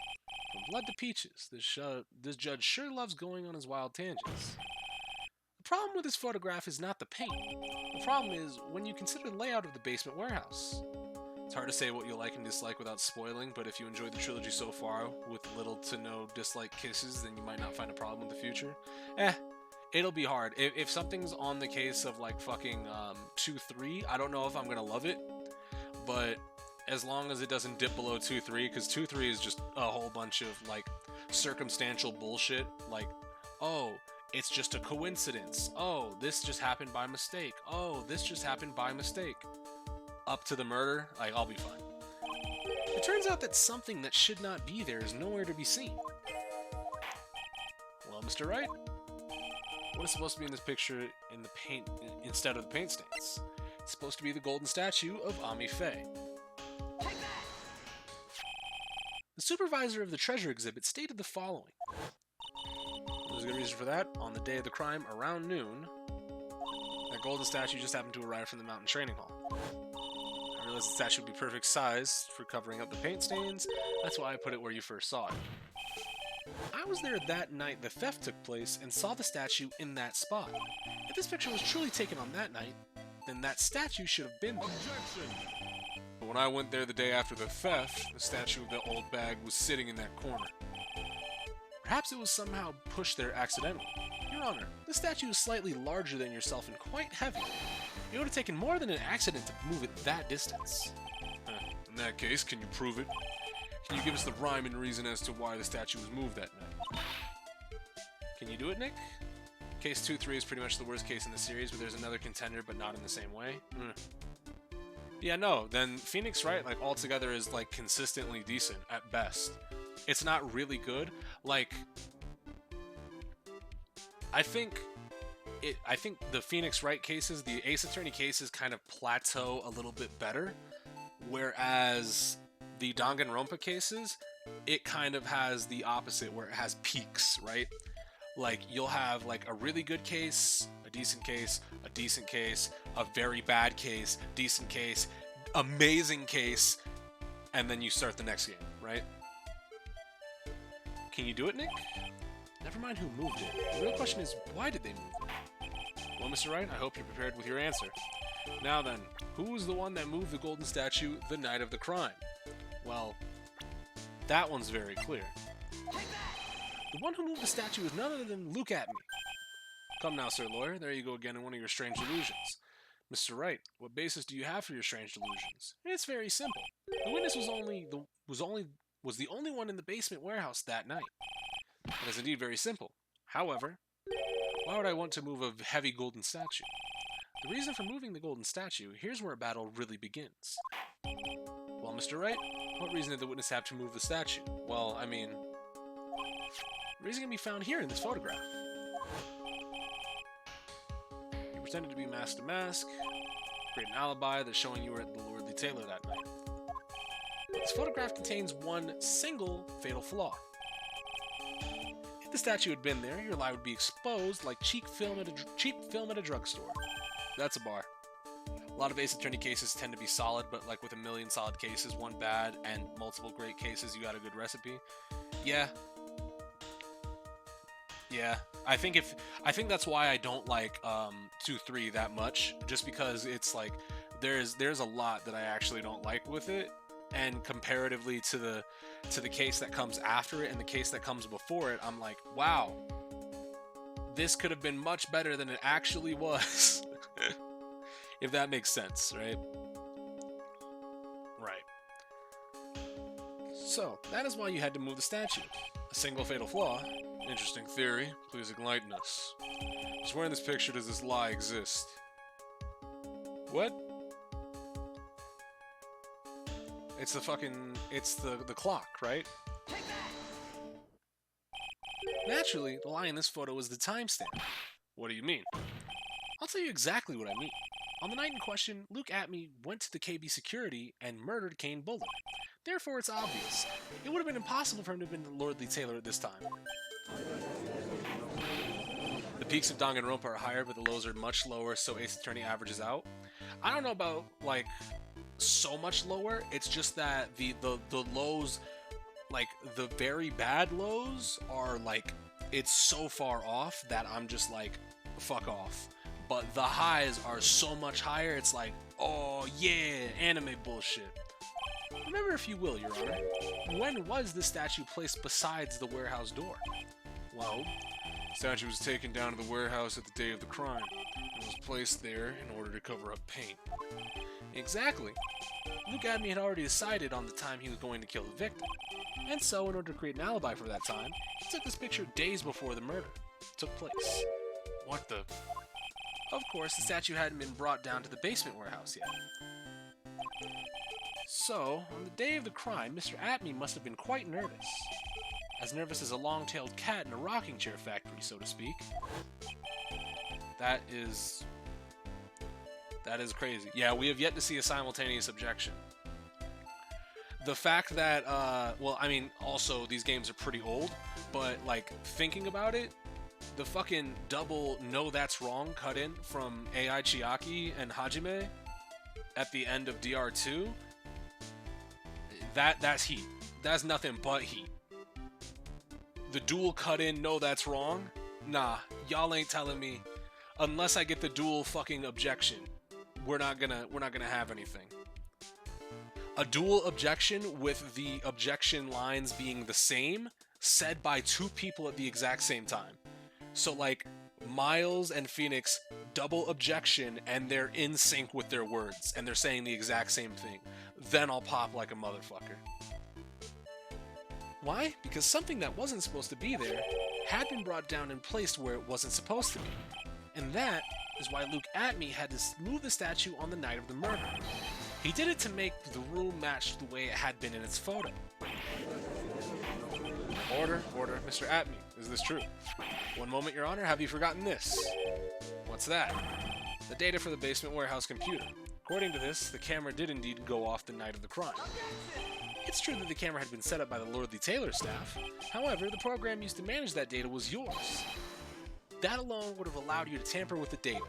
From blood to peaches. This judge sure loves going on his wild tangents. The problem with this photograph is not the paint. The problem is when you consider the layout of the basement warehouse. It's hard to say what you like and dislike without spoiling, but if you enjoyed the trilogy so far with little to no dislike kisses, then you might not find a problem in the future. It'll be hard. If something's on the case of like fucking 2-3, I don't know if I'm gonna love it, but as long as it doesn't dip below 2-3, because 2-3 is just a whole bunch of like circumstantial bullshit, like, oh, it's just a coincidence. Oh, this just happened by mistake. Oh, this just happened by mistake. Up to the murder, like, I'll be fine. It turns out that something that should not be there is nowhere to be seen. Well, Mr. Wright, what is supposed to be in this picture in the paint instead of the paint stains? It's supposed to be the golden statue of Ami Faye. The supervisor of the treasure exhibit stated the following. There's a good reason for that. On the day of the crime, around noon, that golden statue just happened to arrive from the mountain training hall. I realized the statue would be perfect size for covering up the paint stains. That's why I put it where you first saw it. I was there that night the theft took place and saw the statue in that spot. If this picture was truly taken on that night, then that statue should have been there. Objection! But when I went there the day after the theft, the statue of the old bag was sitting in that corner. Perhaps it was somehow pushed there accidentally. Your Honor, this statue is slightly larger than yourself and quite heavy. It would have taken more than an accident to move it that distance. In that case, can you prove it? Can you give us the rhyme and reason as to why the statue was moved that night? Can you do it, Nick? Case 2-3 is pretty much the worst case in the series, but there's another contender, but not in the same way. Yeah, no, then Phoenix Wright, like, altogether is, like, consistently decent, at best. It's not really good. Like, I think the Phoenix Wright cases, the Ace Attorney cases kind of plateau a little bit better, whereas the Danganronpa cases, it kind of has the opposite, where it has peaks, right? Like, you'll have, like, a really good case, a decent case, a decent case, a very bad case, decent case, amazing case, and then you start the next game, right? Can you do it, Nick? Never mind who moved it. The real question is, why did they move it? Well, Mr. Wright, I hope you're prepared with your answer. Now then, who was the one that moved the golden statue the night of the crime? Well, that one's very clear. The one who moved the statue is none other than Luke Atme. Come now, Sir Lawyer, there you go again in one of your strange delusions. Mr. Wright, what basis do you have for your strange delusions? It's very simple. The witness was the only one in the basement warehouse that night. That is indeed very simple. However, why would I want to move a heavy golden statue? The reason for moving the golden statue, here's where a battle really begins. Well, Mr. Wright, what reason did the witness have to move the statue? Well, I mean, the reason can be found here in this photograph. You pretended to be mask to mask, create an alibi that's showing you were at the Lordly Tailor that night. This photograph contains one single fatal flaw. If the statue had been there, your lie would be exposed like cheap film at a drugstore. That's a bar. A lot of Ace Attorney cases tend to be solid, but like with a million solid cases, one bad, and multiple great cases, you got a good recipe. Yeah. I think that's why I don't like 2-3 that much, just because it's like there's a lot that I actually don't like with it, and comparatively to the case that comes after it and the case that comes before it, I'm like, wow, this could have been much better than it actually was. If that makes sense, right? Right. So, that is why you had to move the statue. A single fatal flaw. Interesting theory. Please enlighten us. Just where in this picture does this lie exist? What? It's the clock, right? Naturally, the lie in this photo is the timestamp. What do you mean? I'll tell you exactly what I mean. On the night in question, Luke Atme went to the KB security and murdered Kane Bullard. Therefore, it's obvious. It would have been impossible for him to have been the Lordly Tailor at this time. The peaks of Danganronpa are higher, but the lows are much lower, so Ace Attorney averages out. I don't know about, like, so much lower. It's just that the lows, like, the very bad lows are, like, it's so far off that I'm just like, fuck off. But the highs are so much higher, it's like, oh yeah, anime bullshit. Remember, if you will, Your Honor, when was the statue placed besides the warehouse door? Well, the statue was taken down to the warehouse at the day of the crime, and was placed there in order to cover up paint. Exactly. Luke Atme had already decided on the time he was going to kill the victim, and so in order to create an alibi for that time, he took this picture days before the murder took place. What the... Of course, the statue hadn't been brought down to the basement warehouse yet. So, on the day of the crime, Mr. Atme must have been quite nervous. As nervous as a long-tailed cat in a rocking chair factory, so to speak. That is crazy. Yeah, we have yet to see a simultaneous objection. The fact that, well, I mean, also, these games are pretty old, but, like, thinking about it, the fucking double "no, that's wrong" cut in from AI Chiaki and Hajime at the end of DR2, that's heat. That's nothing but heat. The dual cut in "no, that's wrong"? Nah, y'all ain't telling me. Unless I get the dual fucking objection, we're not gonna have anything. A dual objection with the objection lines being the same, said by two people at the exact same time. So, like, Miles and Phoenix, double objection, and they're in sync with their words, and they're saying the exact same thing. Then I'll pop like a motherfucker. Why? Because something that wasn't supposed to be there had been brought down and placed where it wasn't supposed to be. And that is why Luke Atme had to move the statue on the night of the murder. He did it to make the room match the way it had been in its photo. Order, Mr. Atme, is this true? One moment, Your Honor, have you forgotten this? What's that? The data for the basement warehouse computer. According to this, the camera did indeed go off the night of the crime. It's true that the camera had been set up by the Lordly Tailor staff. However, the program used to manage that data was yours. That alone would have allowed you to tamper with the data.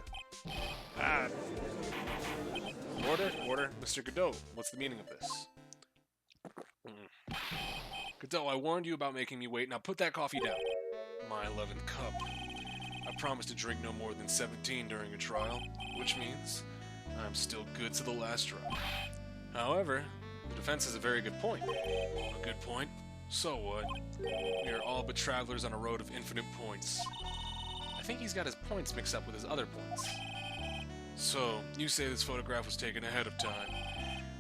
Order, Mr. Godot, what's the meaning of this? Godot, I warned you about making me wait. Now put that coffee down. My 11th cup. I promised to drink no more than 17 during a trial, which means I'm still good to the last drop. However, the defense has a very good point. A good point? So what? We are all but travelers on a road of infinite points. I think he's got his points mixed up with his other points. So, you say this photograph was taken ahead of time,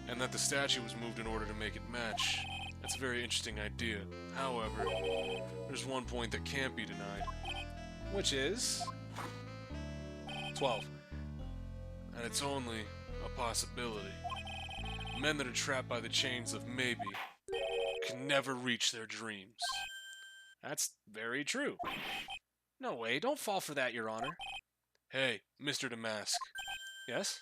and that the statue was moved in order to make it match. That's a very interesting idea. However, there's one point that can't be denied. Which is... 12. And it's only a possibility. Men that are trapped by the chains of maybe can never reach their dreams. That's very true. No way, don't fall for that, Your Honor. Hey, Mr. Damask. Yes?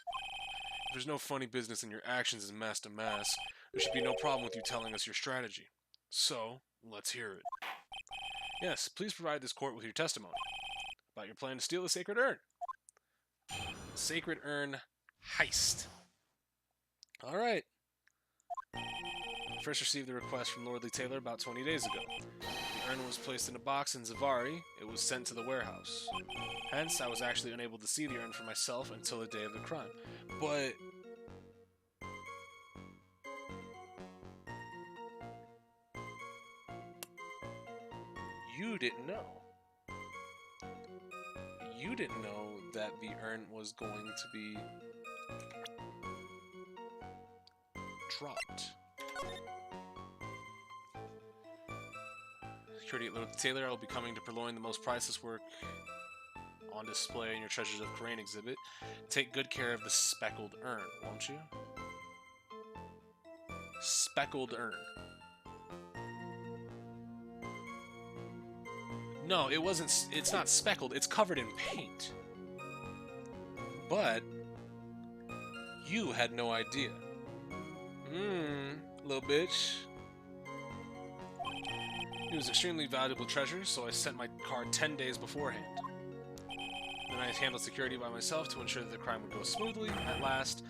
If there's no funny business in your actions as Master Mask, there should be no problem with you telling us your strategy. So, let's hear it. Yes, please provide this court with your testimony about your plan to steal the Sacred Urn. Sacred Urn heist. Alright. First received the request from Lordly Taylor about 20 days ago. The urn was placed in a box in Zavari. It was sent to the warehouse. Hence, I was actually unable to see the urn for myself until the day of the crime. But... you didn't know. You didn't know that the urn was going to be dropped. Security at Lord Taylor, I will be coming to purloin the most priceless work on display in your Treasures of Crane exhibit. Take good care of the speckled urn, won't you? Speckled urn. No, it wasn't. It's not speckled. It's covered in paint. But you had no idea. Little bitch. It was extremely valuable treasure, so I sent my card 10 days beforehand. Then I handled security by myself to ensure that the crime would go smoothly. At last,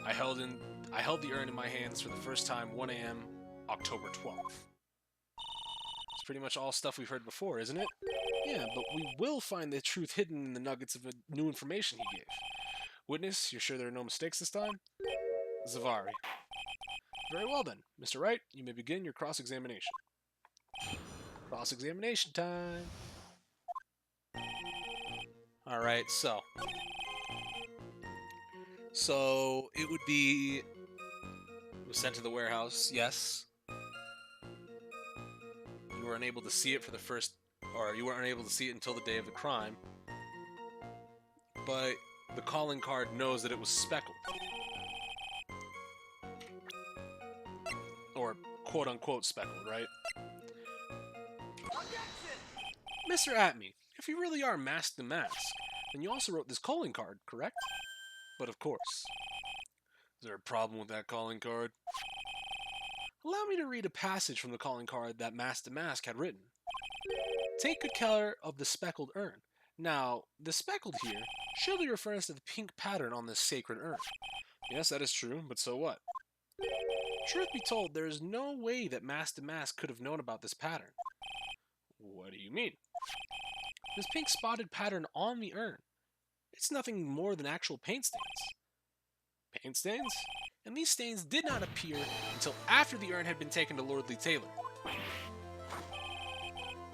I held the urn in my hands for the first time 1 a.m. October 12th. It's pretty much all stuff we've heard before, isn't it? Yeah, but we will find the truth hidden in the nuggets of new information he gave. Witness, you're sure there are no mistakes this time? Zavari. Very well then. Mr. Wright, you may begin your cross-examination. Cross-examination time. Alright, so it would be... it was sent to the warehouse, yes. You were unable to see it for the first... or you weren't able to see it until the day of the crime. But the calling card knows that it was speckled. Or quote-unquote speckled, right? Mr. Atme, if you really are Mask the Mask, then you also wrote this calling card, correct? But of course. Is there a problem with that calling card? Allow me to read a passage from the calling card that Mask the Mask had written. Take good care of the speckled urn. Now, the speckled here surely refers to the pink pattern on this sacred urn. Yes, that is true, but so what? Truth be told, there is no way that Mask the Mask could have known about this pattern. What do you mean? This pink spotted pattern on the urn. It's nothing more than actual paint stains. Paint stains? And these stains did not appear until after the urn had been taken to Lordly Taylor. I'm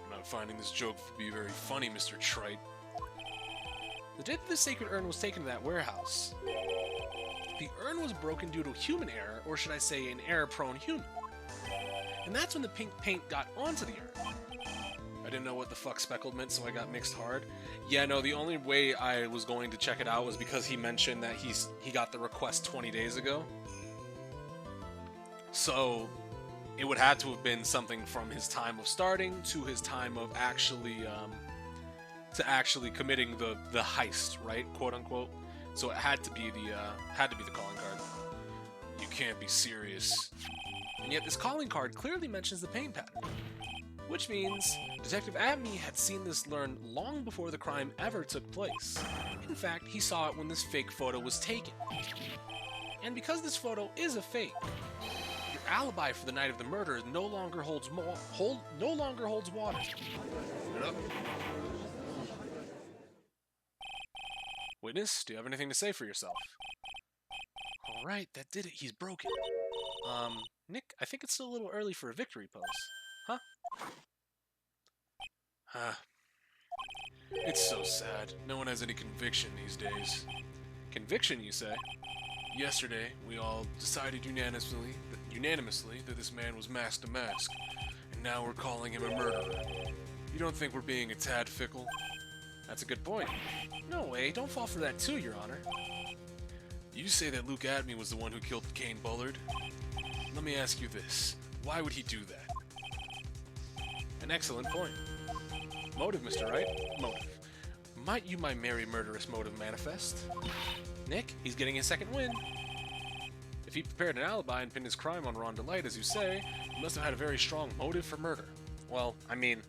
not finding this joke to be very funny, Mr. Trite. The day that the sacred urn was taken to that warehouse, the urn was broken due to human error, or should I say an error-prone human. And that's when the pink paint got onto the urn. I didn't know what the fuck speckled meant, so I got mixed hard. Yeah, no, the only way I was going to check it out was because he mentioned that he got the request 20 days ago. So, it would have to have been something from his time of starting to his time of actually committing the heist, right? Quote unquote. So it had to be the calling card. You can't be serious. And yet this calling card clearly mentions the paint pattern. Which means Detective Atme had seen this learn long before the crime ever took place. In fact, he saw it when this fake photo was taken. And because this photo is a fake, your alibi for the night of the murder no longer holds water. Get up. Witness, do you have anything to say for yourself? right, that did it. He's broken. Nick, I think it's still a little early for a victory pose. Huh? It's so sad. No one has any conviction these days. Conviction, you say? Yesterday, we all decided unanimously that this man was mask to mask, and now we're calling him a murderer. You don't think we're being a tad fickle? That's a good point. No way, don't fall for that too, Your Honor. You say that Luke Atme was the one who killed Kane Bullard? Let me ask you this. Why would he do that? An excellent point. Motive, Mr. Wright. Motive. Might you my merry murderous motive manifest? Nick, he's getting his second win. If he prepared an alibi and pinned his crime on Ron Delight, as you say, he must have had a very strong motive for murder. Well, I mean,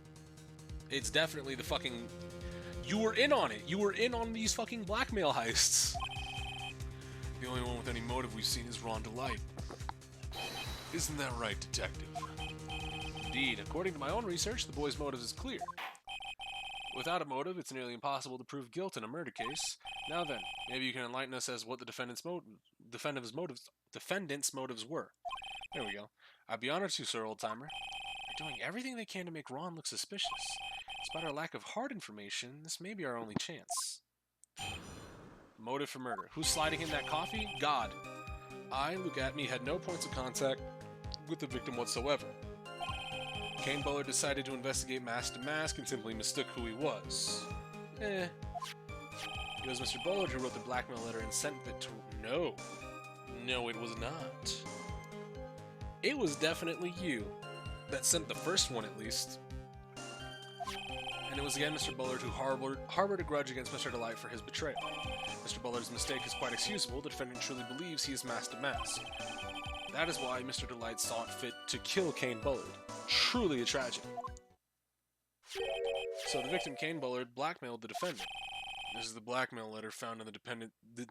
it's definitely the fucking... You were in on it. You were in on these fucking blackmail heists. The only one with any motive we've seen is Ron Delight. Isn't that right, Detective? Indeed. According to my own research, the boy's motive is clear. Without a motive, it's nearly impossible to prove guilt in a murder case. Now then, maybe you can enlighten us as what the defendant's motives were. There we go. I'd be honored to, sir, old-timer. They're doing everything they can to make Ron look suspicious. Despite our lack of hard information, this may be our only chance. Motive for murder. Who's sliding him that coffee? God. I, Luke Atme, had no points of contact with the victim whatsoever. Kane Bullard decided to investigate mask to mask and simply mistook who he was. It was Mr. Bullard who wrote the blackmail letter and sent it to... No. No, it was not. It was definitely you that sent the first one, at least. And it was again Mr. Bullard who harbored a grudge against Mr. Delight for his betrayal. Mr. Bullard's mistake is quite excusable. The defendant truly believes he is mask to mask. That is why Mr. Delight saw it fit to kill Kane Bullard. Truly a tragedy. So the victim, Kane Bullard, blackmailed the defendant. This is the blackmail letter found in the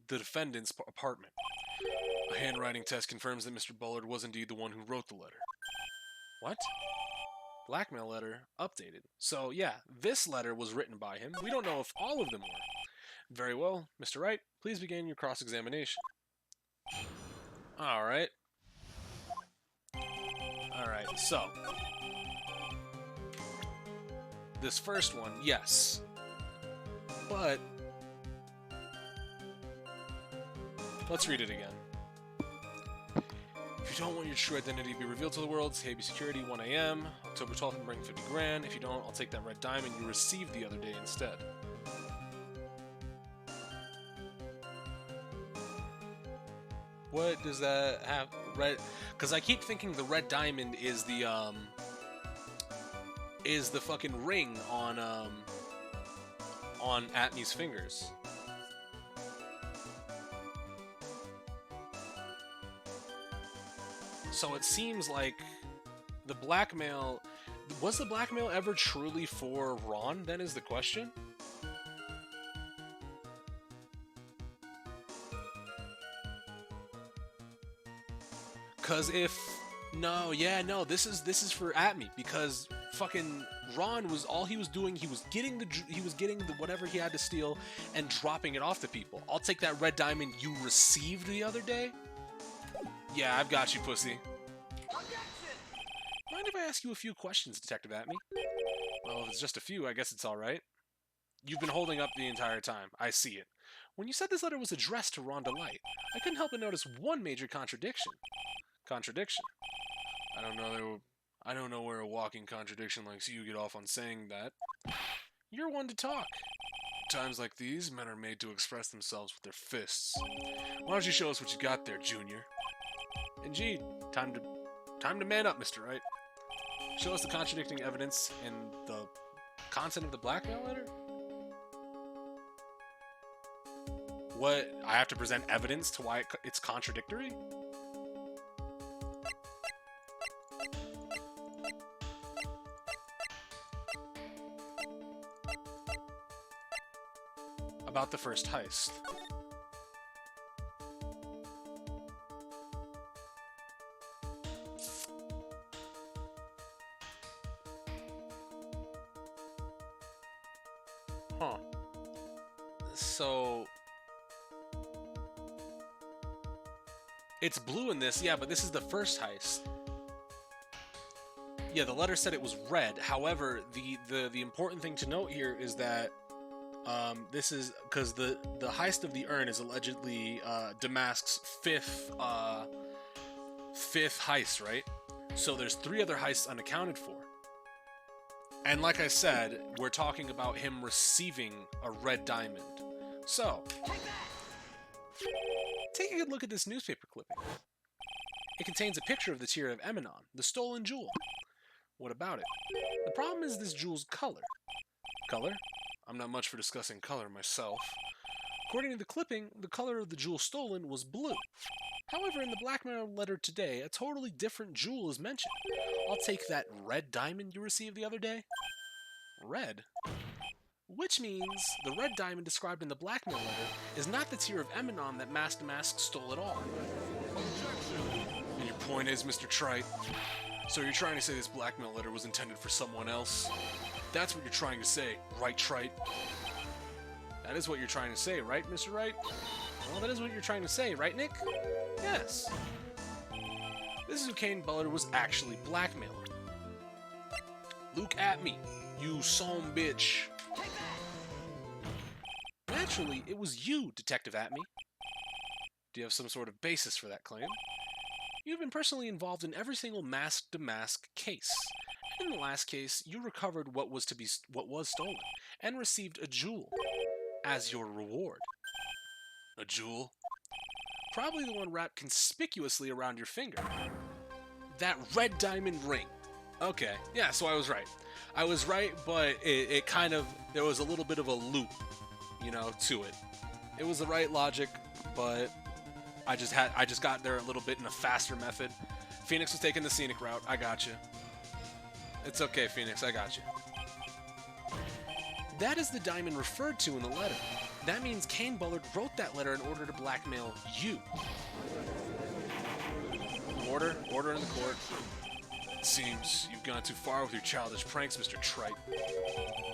defendant's apartment. A handwriting test confirms that Mr. Bullard was indeed the one who wrote the letter. What? Blackmail letter updated. So yeah, this letter was written by him. We don't know if all of them were. Very well, Mr. Wright, please begin your cross-examination. Alright. Alright, so. This first one, yes. But let's read it again. If you don't want your true identity to be revealed to the world, it's KB Security, 1 a.m. October 12th, and bring 50 grand. If you don't, I'll take that red diamond you received the other day instead. What does that have? Red? Because I keep thinking the red diamond is the fucking ring on Atme's fingers. So it seems like the blackmail... Was the blackmail ever truly for Ron, then, is the question? Because if... No, yeah, no, this is for Atme, because fucking Ron was... All he was doing, he was getting the whatever he had to steal and dropping it off to people. I'll take that red diamond you received the other day? Yeah, I've got you, pussy. Mind if I ask you a few questions, Detective Atme? Well, if it's just a few, I guess it's alright. You've been holding up the entire time. I see it. When you said this letter was addressed to Ron Delight, I couldn't help but notice one major contradiction. Contradiction? I don't know where a walking contradiction like you get off on saying that. You're one to talk. At times like these, men are made to express themselves with their fists. Why don't you show us what you got there, Junior? Indeed. Time to man up, Mr. Wright. Show us the contradicting evidence in the content of the blackmail letter? What? I have to present evidence to why it's contradictory? About the first heist. Huh. So... It's blue in this, yeah, but this is the first heist. Yeah, the letter said it was red. However, the important thing to note here is that this is because the heist of the urn is allegedly Damask's fifth heist, right? So there's 3 other heists unaccounted for. And like I said, we're talking about him receiving a red diamond. So, take a good look at this newspaper clipping. It contains a picture of the Tear of Eminon, the stolen jewel. What about it? The problem is this jewel's color. Color? I'm not much for discussing color myself. According to the clipping, the color of the jewel stolen was blue. However, in the blackmail letter today, a totally different jewel is mentioned. I'll take that red diamond you received the other day. Red? Which means the red diamond described in the blackmail letter is not the Tear of Eminon that Mask to Mask stole at all. And your point is, Mr. Trite? So you're trying to say this blackmail letter was intended for someone else? That's what you're trying to say, right, Trite? That is what you're trying to say, right, Mr. Wright? Well, that is what you're trying to say, right, Nick? Yes. This is who Kane Bullard was actually blackmailing. Look at me, you son bitch. Naturally, it was you, Detective Atme. Do you have some sort of basis for that claim? You've been personally involved in every single Mask to Mask case. In the last case, you recovered what was stolen and received a jewel as your reward. A jewel? Probably the one wrapped conspicuously around your finger. That red diamond ring. Okay, yeah, so I was right. I was right, but it kind of, there was a little bit of a loop, you know, to it. It was the right logic, but I just got there a little bit in a faster method. Phoenix was taking the scenic route. I got you. It's okay, Phoenix, I got you. That is the diamond referred to in the letter. That means Kane Bullard wrote that letter in order to blackmail you. Order in the court. It seems you've gone too far with your childish pranks, Mr. Trite.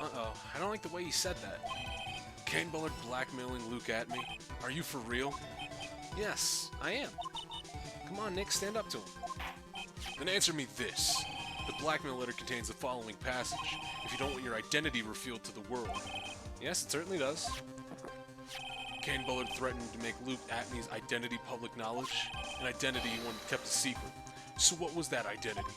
Uh-oh, I don't like the way you said that. Kane Bullard blackmailing Luke at me? Are you for real? Yes, I am. Come on, Nick, stand up to him. Then answer me this. The blackmail letter contains the following passage. If you don't want your identity revealed to the world. Yes, it certainly does. Kane Bullard threatened to make Luke Atme's identity public knowledge, an identity he wanted kept a secret. So what was that identity?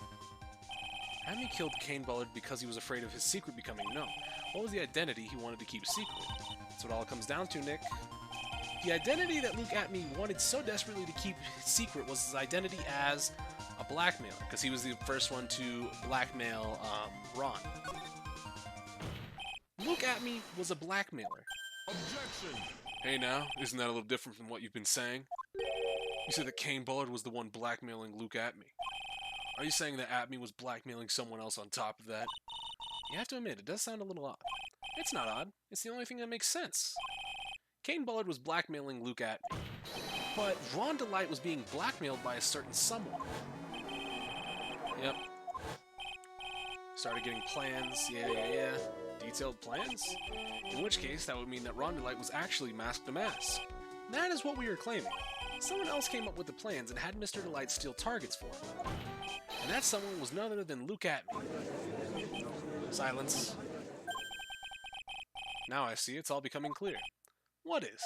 Atme killed Kane Bullard because he was afraid of his secret becoming known. What was the identity he wanted to keep secret? That's what it all comes down to, Nick. The identity that Luke Atme wanted so desperately to keep secret was his identity as a blackmailer, because he was the first one to blackmail Ron. Luke Atme was a blackmailer. Objection! Hey now, isn't that a little different from what you've been saying? You said that Kane Bullard was the one blackmailing Luke Atme. Are you saying that Atme was blackmailing someone else on top of that? You have to admit, it does sound a little odd. It's not odd. It's the only thing that makes sense. Kane Bullard was blackmailing Luke Atme, but Ron Delight was being blackmailed by a certain someone. Yep. Started getting plans, yeah. Detailed plans? In which case, that would mean that Ron Delight was actually Mask to Mask. That is what we are claiming. Someone else came up with the plans and had Mr. Delight steal targets for him. And that someone was none other than Luke Atme. Silence. Now I see, it's all becoming clear. What is?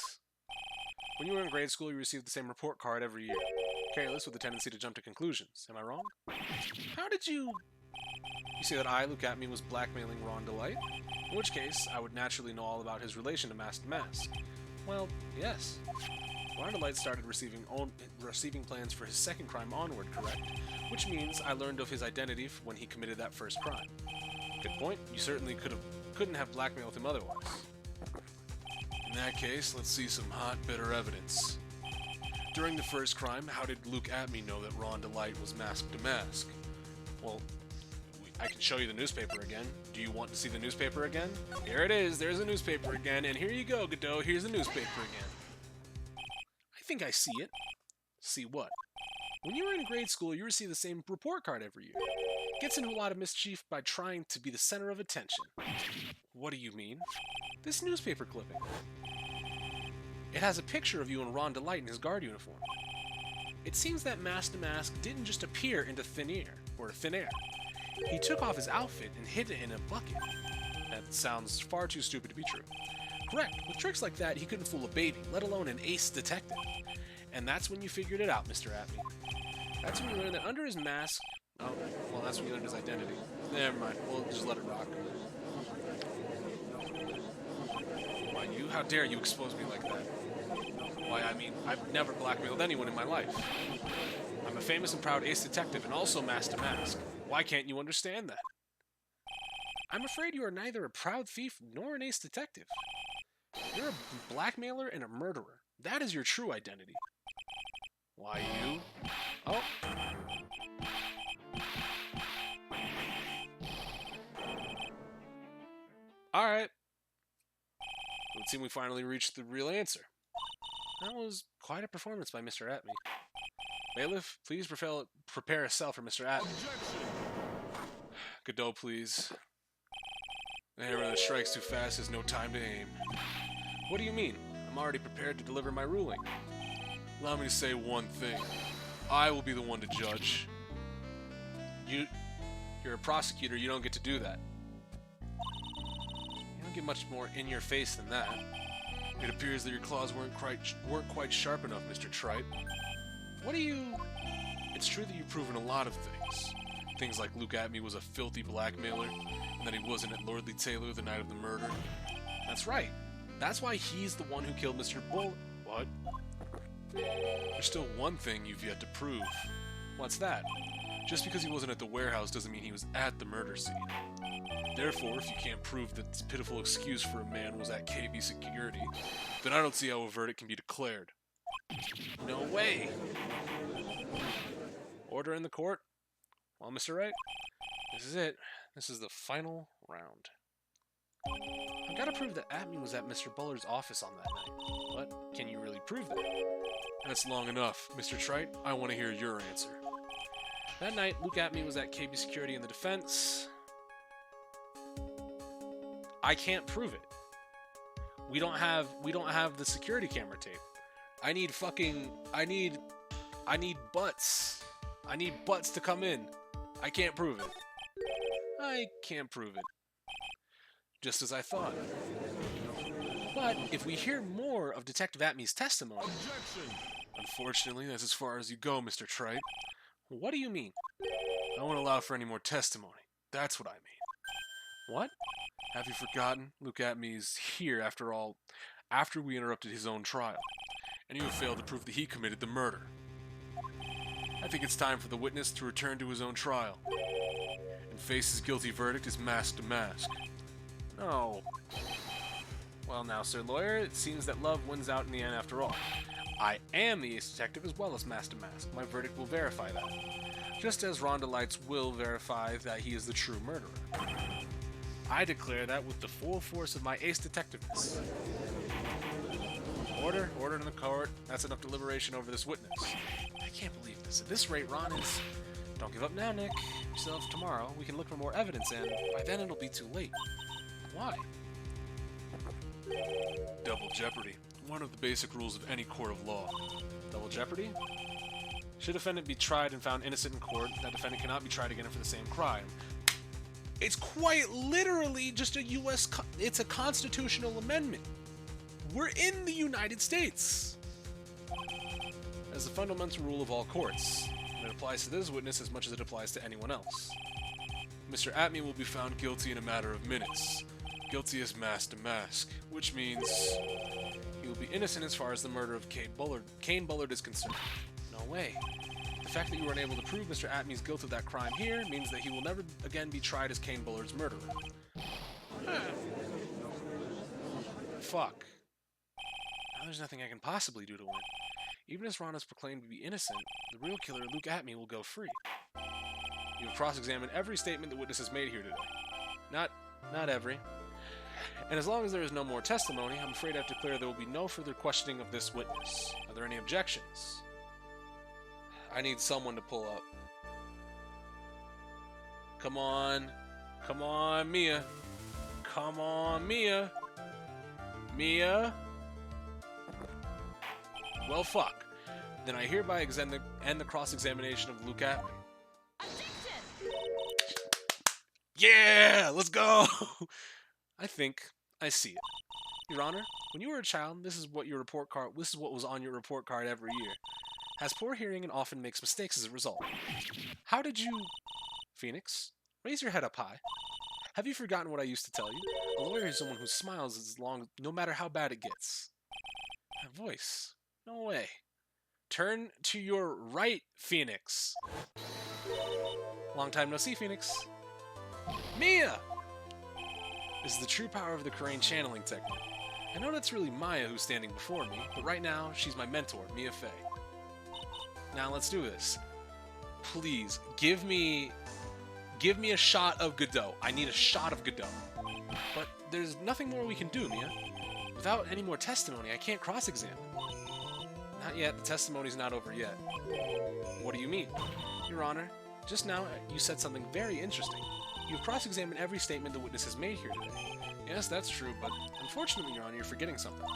When you were in grade school, you received the same report card every year. Careless with a tendency to jump to conclusions. Am I wrong? How did you... You say that I, Luke Atme, was blackmailing Ron Delight? In which case, I would naturally know all about his relation to Mask to Mask. Well, yes. Ron Delight started receiving plans for his second crime onward, correct? Which means I learned of his identity when he committed that first crime. Good point. You certainly couldn't have blackmailed him otherwise. In that case, let's see some hot, bitter evidence. During the first crime, how did Luke Atme know that Ron Delight was Mask to Mask? Well, I can show you the newspaper again. Do you want to see the newspaper again? Here it is, there's a newspaper again, and here you go, Godot, here's the newspaper again. I think I see it. See what? When you were in grade school, you received the same report card every year. Gets into a lot of mischief by trying to be the center of attention. What do you mean? This newspaper clipping. It has a picture of you and Ron Delight in his guard uniform. It seems that Master Mask didn't just appear into thin air. He took off his outfit and hid it in a bucket. That sounds far too stupid to be true. Correct. With tricks like that, he couldn't fool a baby, let alone an ace detective. And that's when you figured it out, Mr. Atme. That's when you learned that under his mask... Oh, well, that's when you learned his identity. Never mind. We'll just let it rock. Why, you? How dare you expose me like that? Why, I mean, I've never blackmailed anyone in my life. I'm a famous and proud ace detective and also Master Mask. Why can't you understand that? I'm afraid you are neither a proud thief nor an ace detective. You're a blackmailer and a murderer. That is your true identity. Why, you? Oh. Alright. It would seem we finally reached the real answer. That was quite a performance by Mr. Atme. Bailiff, please prepare a cell for Mr. Atme. Godot, please. The hammer that strikes too fast has no time to aim. What do you mean? I'm already prepared to deliver my ruling. Allow me to say one thing. I will be the one to judge. You're a prosecutor, you don't get to do that. You don't get much more in your face than that. It appears that your claws weren't quite sharp enough, Mr. Tripe. What do you... It's true that you've proven a lot of things. Things like Luke Atme was a filthy blackmailer, and that he wasn't at Lordly Taylor the night of the murder. That's right. That's why he's the one who killed Mr. Bull... What? There's still one thing you've yet to prove. What's that? Just because he wasn't at the warehouse doesn't mean he was at the murder scene. Therefore, if you can't prove that this pitiful excuse for a man was at KB security, then I don't see how a verdict can be declared. No way! Order in the court? Well, Mr. Wright, this is it. This is the final round. I've got to prove that Atme was at Mr. Buller's office on that night. But can you really prove that? That's long enough. Mr. Trite, I want to hear your answer. That night, Luke Atme was at KB Security in the defense. I can't prove it. We don't have the security camera tape. I need butts. I need butts to come in. I can't prove it. I can't prove it. Just as I thought. But if we hear more of Detective Atme's testimony... Objection! Unfortunately, that's as far as you go, Mr. Trite. What do you mean? I won't allow for any more testimony. That's what I mean. What? Have you forgotten? Luke Atme's here, after all, after we interrupted his own trial. And you have failed to prove that he committed the murder. I think it's time for the witness to return to his own trial. And face his guilty verdict as mask to mask. No. Well now, Sir Lawyer, it seems that love wins out in the end after all. I am the ace detective as well as Master Mask. My verdict will verify that. Just as Rhonda Lights will verify that he is the true murderer. I declare that with the full force of my ace detectiveness. Order in the court. That's enough deliberation over this witness. I can't believe this. At this rate, Ron is... Don't give up now, Nick. Yourself tomorrow. We can look for more evidence, and by then it'll be too late. Why? Double jeopardy. One of the basic rules of any court of law. Double jeopardy? Should a defendant be tried and found innocent in court, that defendant cannot be tried again for the same crime. It's quite literally just it's a constitutional amendment. We're in the United States. As a fundamental rule of all courts, and it applies to this witness as much as it applies to anyone else. Mr. Atme will be found guilty in a matter of minutes. Guilty as mask to mask, which means he will be innocent as far as the murder of Kane Bullard is concerned. No way. The fact that you were unable to prove Mr. Atme's guilt of that crime here means that he will never again be tried as Kane Bullard's murderer. Fuck. Now there's nothing I can possibly do to win. Even as Ron is proclaimed to be innocent, the real killer, Luke Atme, will go free. You have cross-examined every statement the witness has made here today. Not every. And as long as there is no more testimony, I'm afraid I have to declare there will be no further questioning of this witness. Are there any objections? I need someone to pull up. Come on. Come on, Mia. Come on, Mia. Mia? Well, fuck. Then I hereby end the cross-examination of Luke Atman. Yeah, let's go! I think I see it. Your Honor, when you were a child, this is what was on your report card every year. Has poor hearing and often makes mistakes as a result. How did you... Phoenix, raise your head up high. Have you forgotten what I used to tell you? A lawyer is someone who smiles no matter how bad it gets. That voice. No way. Turn to your right, Phoenix. Long time no see, Phoenix. Mia! This is the true power of the Crane channeling technique. I know that's really Maya who's standing before me, but right now, she's my mentor, Mia Fey. Now let's do this. Please, give me a shot of Godot. I need a shot of Godot. But there's nothing more we can do, Mia. Without any more testimony, I can't cross-examine. Not yet. The testimony's not over yet. What do you mean? Your Honor, just now you said something very interesting. You've cross-examined every statement the witness has made here today. Yes, that's true, but unfortunately, Your Honor, you're forgetting something.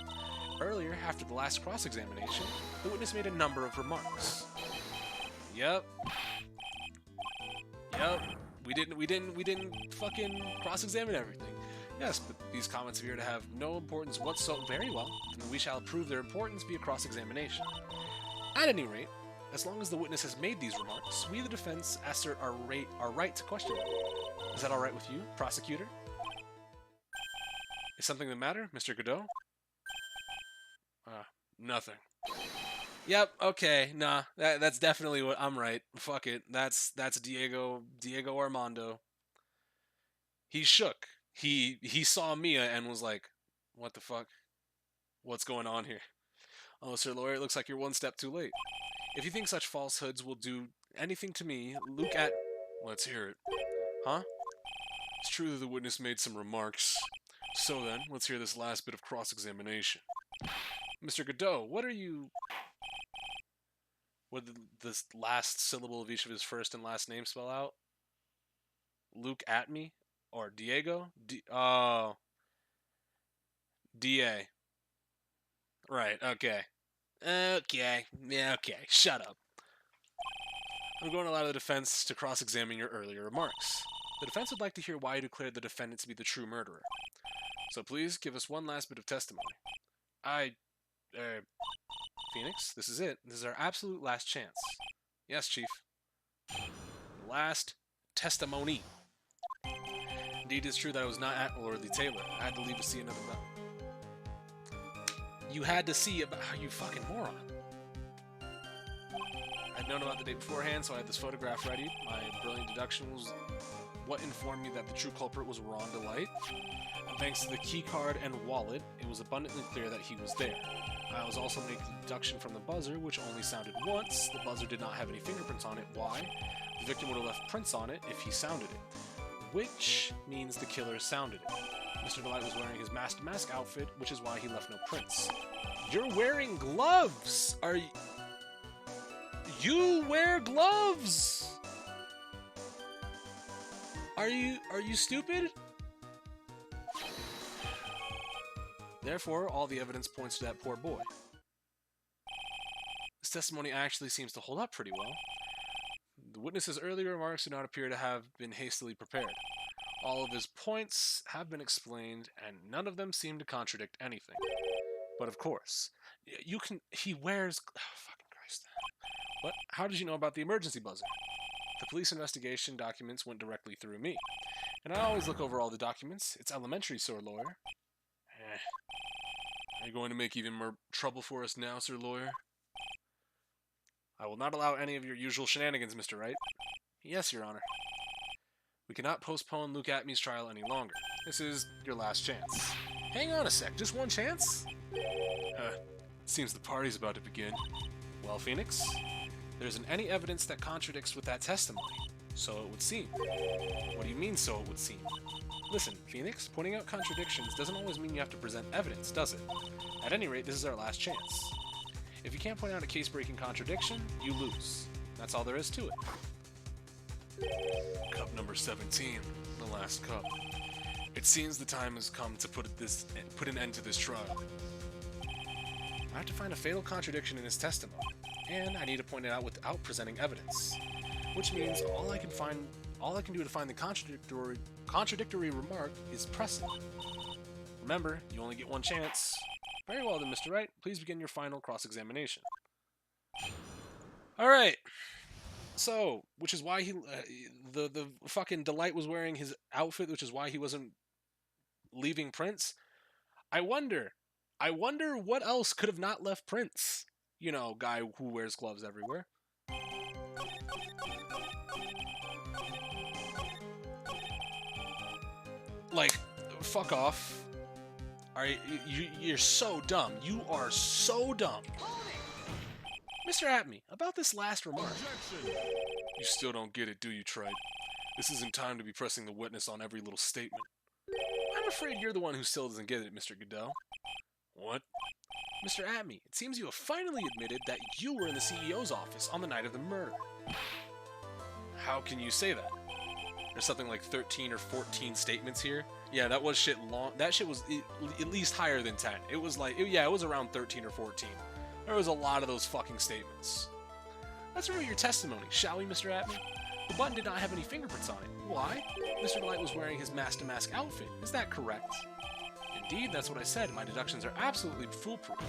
Earlier, after the last cross-examination, the witness made a number of remarks. Yep. We didn't fucking cross-examine everything. Yes, but these comments appear to have no importance whatsoever. Very well, then we shall prove their importance via cross-examination. At any rate, as long as the witness has made these remarks, we, the defense, assert our right to question them. Is that alright with you, prosecutor? Is something the matter, Mr. Godot? Nothing. Yep, okay, nah, that's definitely what I'm right. Fuck it, that's Diego Armando. He shook. He saw Mia and was like, what the fuck? What's going on here? Oh, Sir Lawyer, it looks like you're one step too late. If you think such falsehoods will do anything to me, look at... Let's hear it. Huh? It's true that the witness made some remarks. So then, let's hear this last bit of cross-examination. Mr. Godot, what are you... What did this last syllable of each of his first and last name spell out? Luke at me? Or Diego? Oh. D-A. Right, okay. Okay. Yeah, okay. Shut up. I'm going to allow the defense to cross-examine your earlier remarks. The defense would like to hear why you declared the defendant to be the true murderer. So please, give us one last bit of testimony. Phoenix, this is it. This is our absolute last chance. Yes, Chief. Last testimony. Indeed, it's true that I was not at Lord Lee Taylor. I had to leave to see another... You had to see about how you fucking moron. I'd known about the day beforehand, so I had this photograph ready. My brilliant deduction was what informed me that the true culprit was Rhonda Light. And thanks to the key card and wallet, it was abundantly clear that he was there. I was also making the deduction from the buzzer, which only sounded once. The buzzer did not have any fingerprints on it. Why? The victim would have left prints on it if he sounded it. Which means the killer sounded it. Mr. Delight was wearing his masked mask outfit, which is why he left no prints. You're wearing gloves! You wear gloves! Are you stupid? Therefore, all the evidence points to that poor boy. This testimony actually seems to hold up pretty well. The witness's earlier remarks do not appear to have been hastily prepared. All of his points have been explained, and none of them seem to contradict anything. But of course, he wears... Oh, fucking Christ. What? How did you know about the emergency buzzer? The police investigation documents went directly through me. And I always look over all the documents. It's elementary, Sir Lawyer. Are you going to make even more trouble for us now, Sir Lawyer? I will not allow any of your usual shenanigans, Mr. Wright. Yes, Your Honor. We cannot postpone Luke Atmey's trial any longer. This is your last chance. Hang on a sec, just one chance? Seems the party's about to begin. Well, Phoenix, there isn't any evidence that contradicts with that testimony. So it would seem. What do you mean, so it would seem? Listen, Phoenix, pointing out contradictions doesn't always mean you have to present evidence, does it? At any rate, this is our last chance. If you can't point out a case-breaking contradiction, you lose. That's all there is to it. Cup number 17, the last cup. It seems the time has come to put an end to this trial. I have to find a fatal contradiction in his testimony. and I need to point it out without presenting evidence. Which means all I can do to find the contradictory remark is pressing. Remember, you only get one chance. Very well then, Mr. Wright. Please begin your final cross-examination. Alright. So, which is why the fucking Delight was wearing his outfit, which is why he wasn't leaving prints. I wonder what else could have not left prints. You know, guy who wears gloves everywhere. Like, fuck off. Alright, you're so dumb. You are so dumb. Mr. Atme, about this last remark. Objection. You still don't get it, do you, Tribble? This isn't time to be pressing the witness on every little statement. I'm afraid you're the one who still doesn't get it, Mr. Goodell. What? Mr. Atme, it seems you have finally admitted that you were in the CEO's office on the night of the murder. How can you say that? There's something like 13 or 14 statements here. Yeah, that was shit long. That shit was at least higher than 10. It was like, yeah, it was around 13 or 14. There was a lot of those fucking statements. Let's review your testimony, shall we, Mr. Atme? The button did not have any fingerprints on it. Why? Mr. Delight was wearing his mask-to-mask outfit. Is that correct? Indeed, that's what I said. My deductions are absolutely foolproof.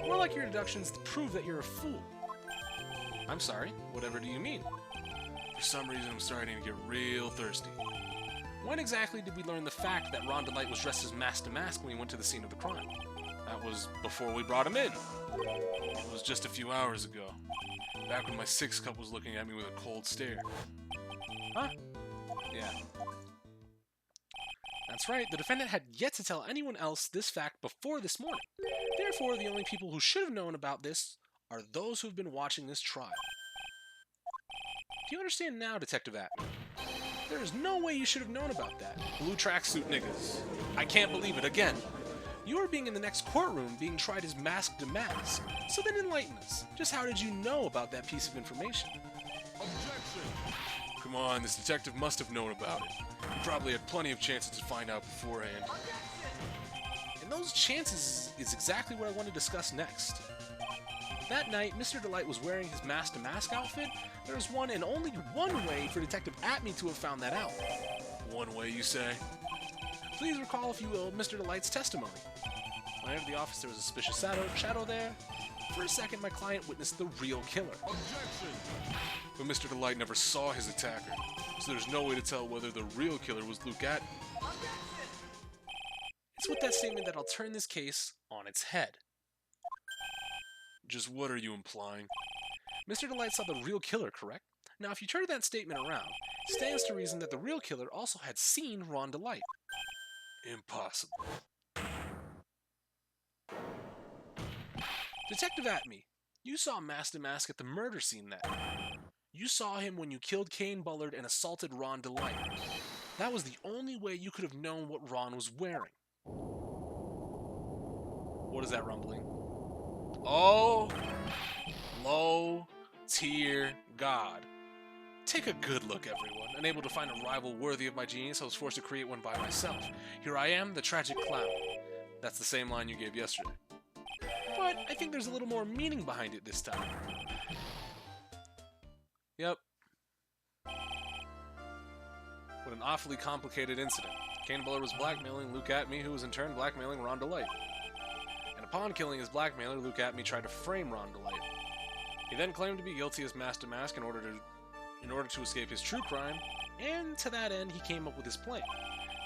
More like your deductions to prove that you're a fool. I'm sorry, whatever do you mean? For some reason, I'm starting to get real thirsty. When exactly did we learn the fact that Ron Delight was dressed as mask-to-mask when we went to the scene of the crime? That was before we brought him in. It was just a few hours ago. Back when my sixth cup was looking at me with a cold stare. Huh? Yeah. That's right, the defendant had yet to tell anyone else this fact before this morning. Therefore, the only people who should have known about this are those who have been watching this trial. Do you understand now, Detective Atme? There is no way you should have known about that. Blue tracksuit niggas. I can't believe it again. You are being in the next courtroom being tried as mask to mask. So then enlighten us. Just how did you know about that piece of information? Objection! Come on, this detective must have known about it. He probably had plenty of chances to find out beforehand. And those chances is exactly what I want to discuss next. That night, Mr. Delight was wearing his mask-to-mask outfit. There was one and only one way for Detective Atme to have found that out. One way, you say? Please recall, if you will, Mr. Delight's testimony. When I entered the office, there was a suspicious shadow there. For a second, my client witnessed the real killer. Objection! But Mr. Delight never saw his attacker, so there's no way to tell whether the real killer was Luke Atme. It's with that statement that I'll turn this case on its head. Just what are you implying? Mr. Delight saw the real killer, correct? Now, if you turn that statement around, it stands to reason that the real killer also had seen Ron Delight. Impossible. Detective Atme, you saw Master Mask at the murder scene that night. You saw him when you killed Kane Bullard and assaulted Ron Delight. That was the only way you could have known what Ron was wearing. What is that rumbling? Oh, low tier God. Take a good look, everyone. Unable to find a rival worthy of my genius, I was forced to create one by myself. Here I am, the tragic clown. That's the same line you gave yesterday. But I think there's a little more meaning behind it this time. Yep. What an awfully complicated incident. Kane Bullard was blackmailing Luke Atme, who was in turn blackmailing Ron Delight. And upon killing his blackmailer, Luke Atme tried to frame Ron Delight. He then claimed to be guilty as Master Mask in order to escape his true crime, and to that end, he came up with his plan.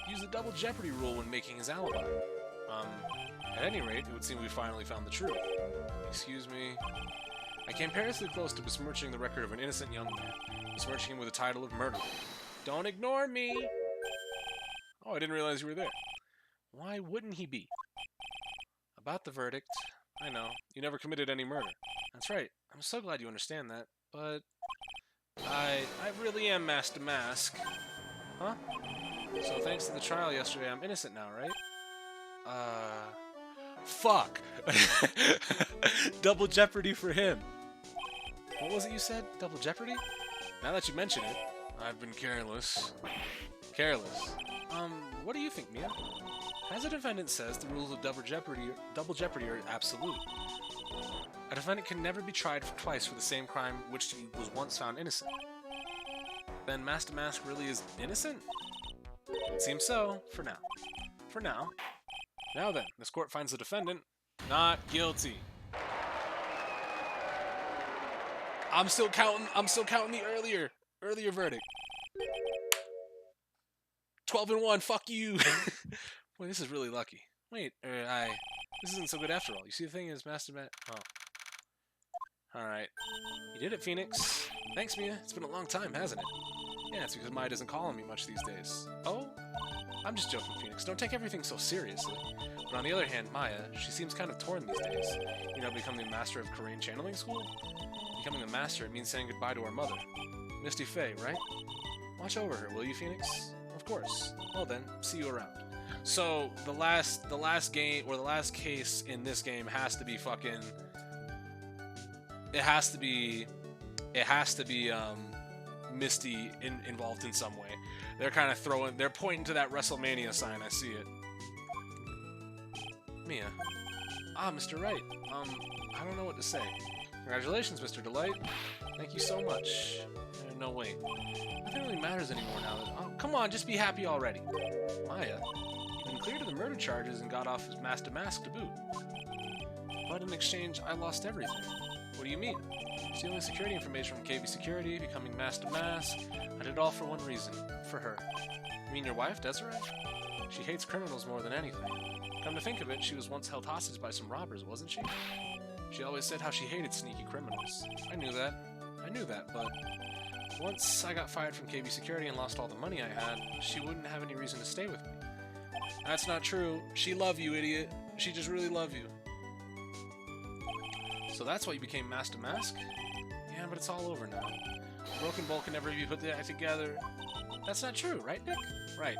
He used the double jeopardy rule when making his alibi. At any rate, it would seem we finally found the truth. Excuse me. I came perilously close to besmirching the record of an innocent young man, besmirching him with the title of murderer. Don't ignore me! Oh, I didn't realize you were there. Why wouldn't he be? About the verdict, I know, you never committed any murder. That's right, I'm so glad you understand that, but I really am Master Mask. Huh? So thanks to the trial yesterday, I'm innocent now, right? Fuck! Double jeopardy for him. What was it you said? Double jeopardy? Now that you mention it, I've been careless. Careless? What do you think, Mia? As the defendant says, the rules of double jeopardy are absolute. A defendant can never be tried twice for the same crime which he was once found innocent. Then Master Mask really is innocent? It seems so, for now. For now. Now then, this court finds the defendant not guilty. I'm still counting the earlier verdict. 12-1, fuck you. Boy, this is really lucky. Wait, this isn't so good after all. You see, the thing is, Master Mask. Oh. Alright. You did it, Phoenix. Thanks, Mia. It's been a long time, hasn't it? Yeah, it's because Maya doesn't call on me much these days. Oh? I'm just joking, Phoenix. Don't take everything so seriously. But on the other hand, Maya, she seems kind of torn these days. You know, becoming the master of Korean channeling school? Becoming the master, it means saying goodbye to our mother. Misty Faye, right? Watch over her, will you, Phoenix? Of course. Well then, see you around. So, the last game, or the last case in this game has to be fucking... It has to be Misty involved in some way. They're kind of they're pointing to that WrestleMania sign, I see it. Mia. Ah, Mr. Wright. I don't know what to say. Congratulations, Mr. Delight. Thank you so much. No, wait. Nothing really matters anymore now. Oh, come on, just be happy already. Maya, you've been cleared of the murder charges and got off as Master Mask to boot. But in exchange, I lost everything. What do you mean? Stealing security information from KB Security, becoming Master Mask. I did it all for one reason. For her. You mean your wife, Desiree? She hates criminals more than anything. Come to think of it, she was once held hostage by some robbers, wasn't she? She always said how she hated sneaky criminals. I knew that, but once I got fired from KB Security and lost all the money I had, she wouldn't have any reason to stay with me. That's not true. She loved you, idiot. She just really loved you. So that's why you became Master Mask? Yeah, but it's all over now. Broken Bowl can never be put back together. That's not true, right, Nick? Right.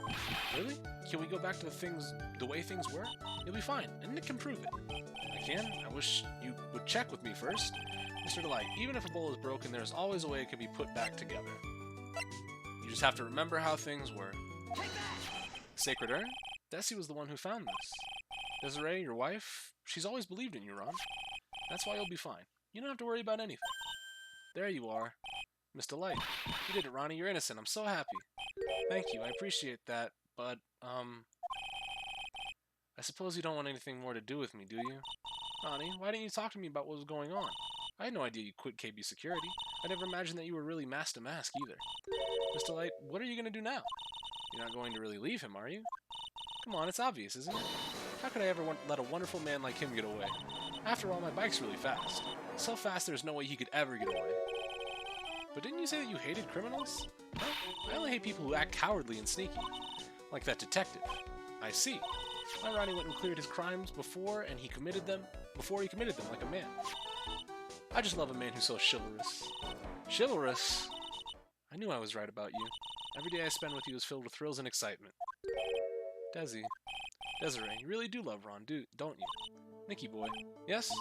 Really? Can we go back to the way things were? You'll be fine, and Nick can prove it. I can? I wish you would check with me first. Mr. Delight, even if a bowl is broken, there's always a way it can be put back together. You just have to remember how things were. Sacred Urn? Desi was the one who found this. Desiree, your wife, she's always believed in you, Ron. That's why you'll be fine. You don't have to worry about anything. There you are. Mr. Light. You did it, Ronnie. You're innocent. I'm so happy. Thank you. I appreciate that, but, I suppose you don't want anything more to do with me, do you? Ronnie, why didn't you talk to me about what was going on? I had no idea you quit KB Security. I never imagined that you were really Master Mask, either. Mr. Light, what are you going to do now? You're not going to really leave him, are you? Come on, it's obvious, isn't it? How could I ever let a wonderful man like him get away? After all, my bike's really fast. So fast there's no way he could ever get away. But didn't you say that you hated criminals? No, I only hate people who act cowardly and sneaky. Like that detective. I see. My Ronnie went and cleared his crimes before he committed them like a man. I just love a man who's so chivalrous. Chivalrous? I knew I was right about you. Every day I spend with you is filled with thrills and excitement. Desiree, you really do love Ron, don't you? Nicky boy. Yes?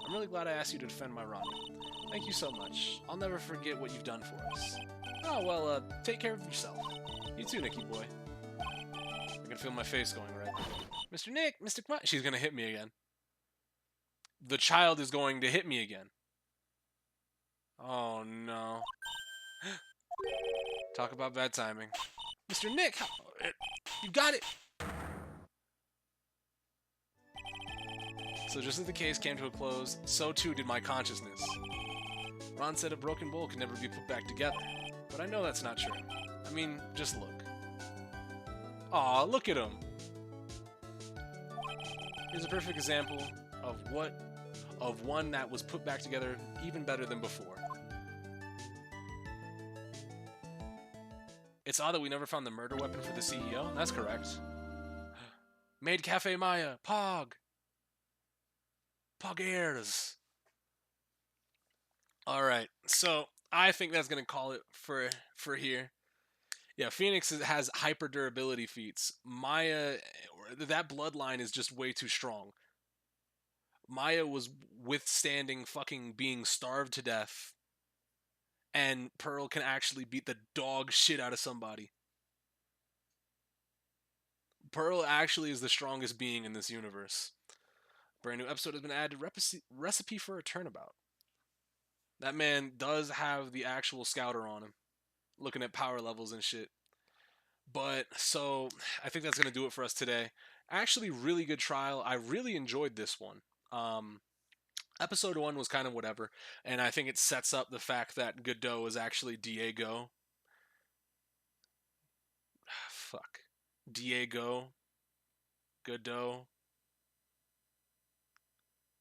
I'm really glad I asked you to defend my Ronnie. Thank you so much. I'll never forget what you've done for us. Oh, well, take care of yourself. You too, Nicky boy. I can feel my face going red. Mr. Nick, Mr. Come on. She's gonna hit me again. The child is going to hit me again. Oh, no. Talk about bad timing. Mr. Nick, you got it! So just as the case came to a close, so too did my consciousness. Ron said a broken bowl can never be put back together, but I know that's not true. I mean, just look. Aw, look at him! Here's a perfect example of one that was put back together even better than before. It's odd that we never found the murder weapon for the CEO. That's correct. Maid Cafe Maya, Pog! Poggers! Alright, so I think that's going to call it for here. Yeah, Phoenix has hyper durability feats. Maya, that bloodline is just way too strong. Maya was withstanding fucking being starved to death. And Pearl can actually beat the dog shit out of somebody. Pearl actually is the strongest being in this universe. Brand new episode has been added. Recipe for a turnabout. That man does have the actual scouter on him, looking at power levels and shit. But so I think that's gonna do it for us today. Actually, really good trial. I really enjoyed this one. Um, episode one was kind of whatever, and I think it sets up the fact that Godot is actually Diego. Fuck, Diego Godot.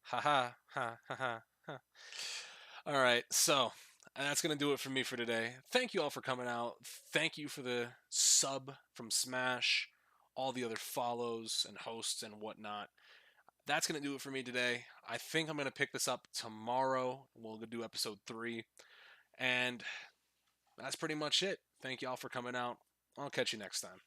Ha ha ha ha ha. Ha. All right, so that's gonna do it for me for today. Thank you all for coming out. Thank you for the sub from Smash, all the other follows and hosts and whatnot. That's gonna do it for me today. I think I'm gonna pick this up tomorrow. We'll do episode 3, and that's pretty much it. Thank you all for coming out. I'll catch you next time.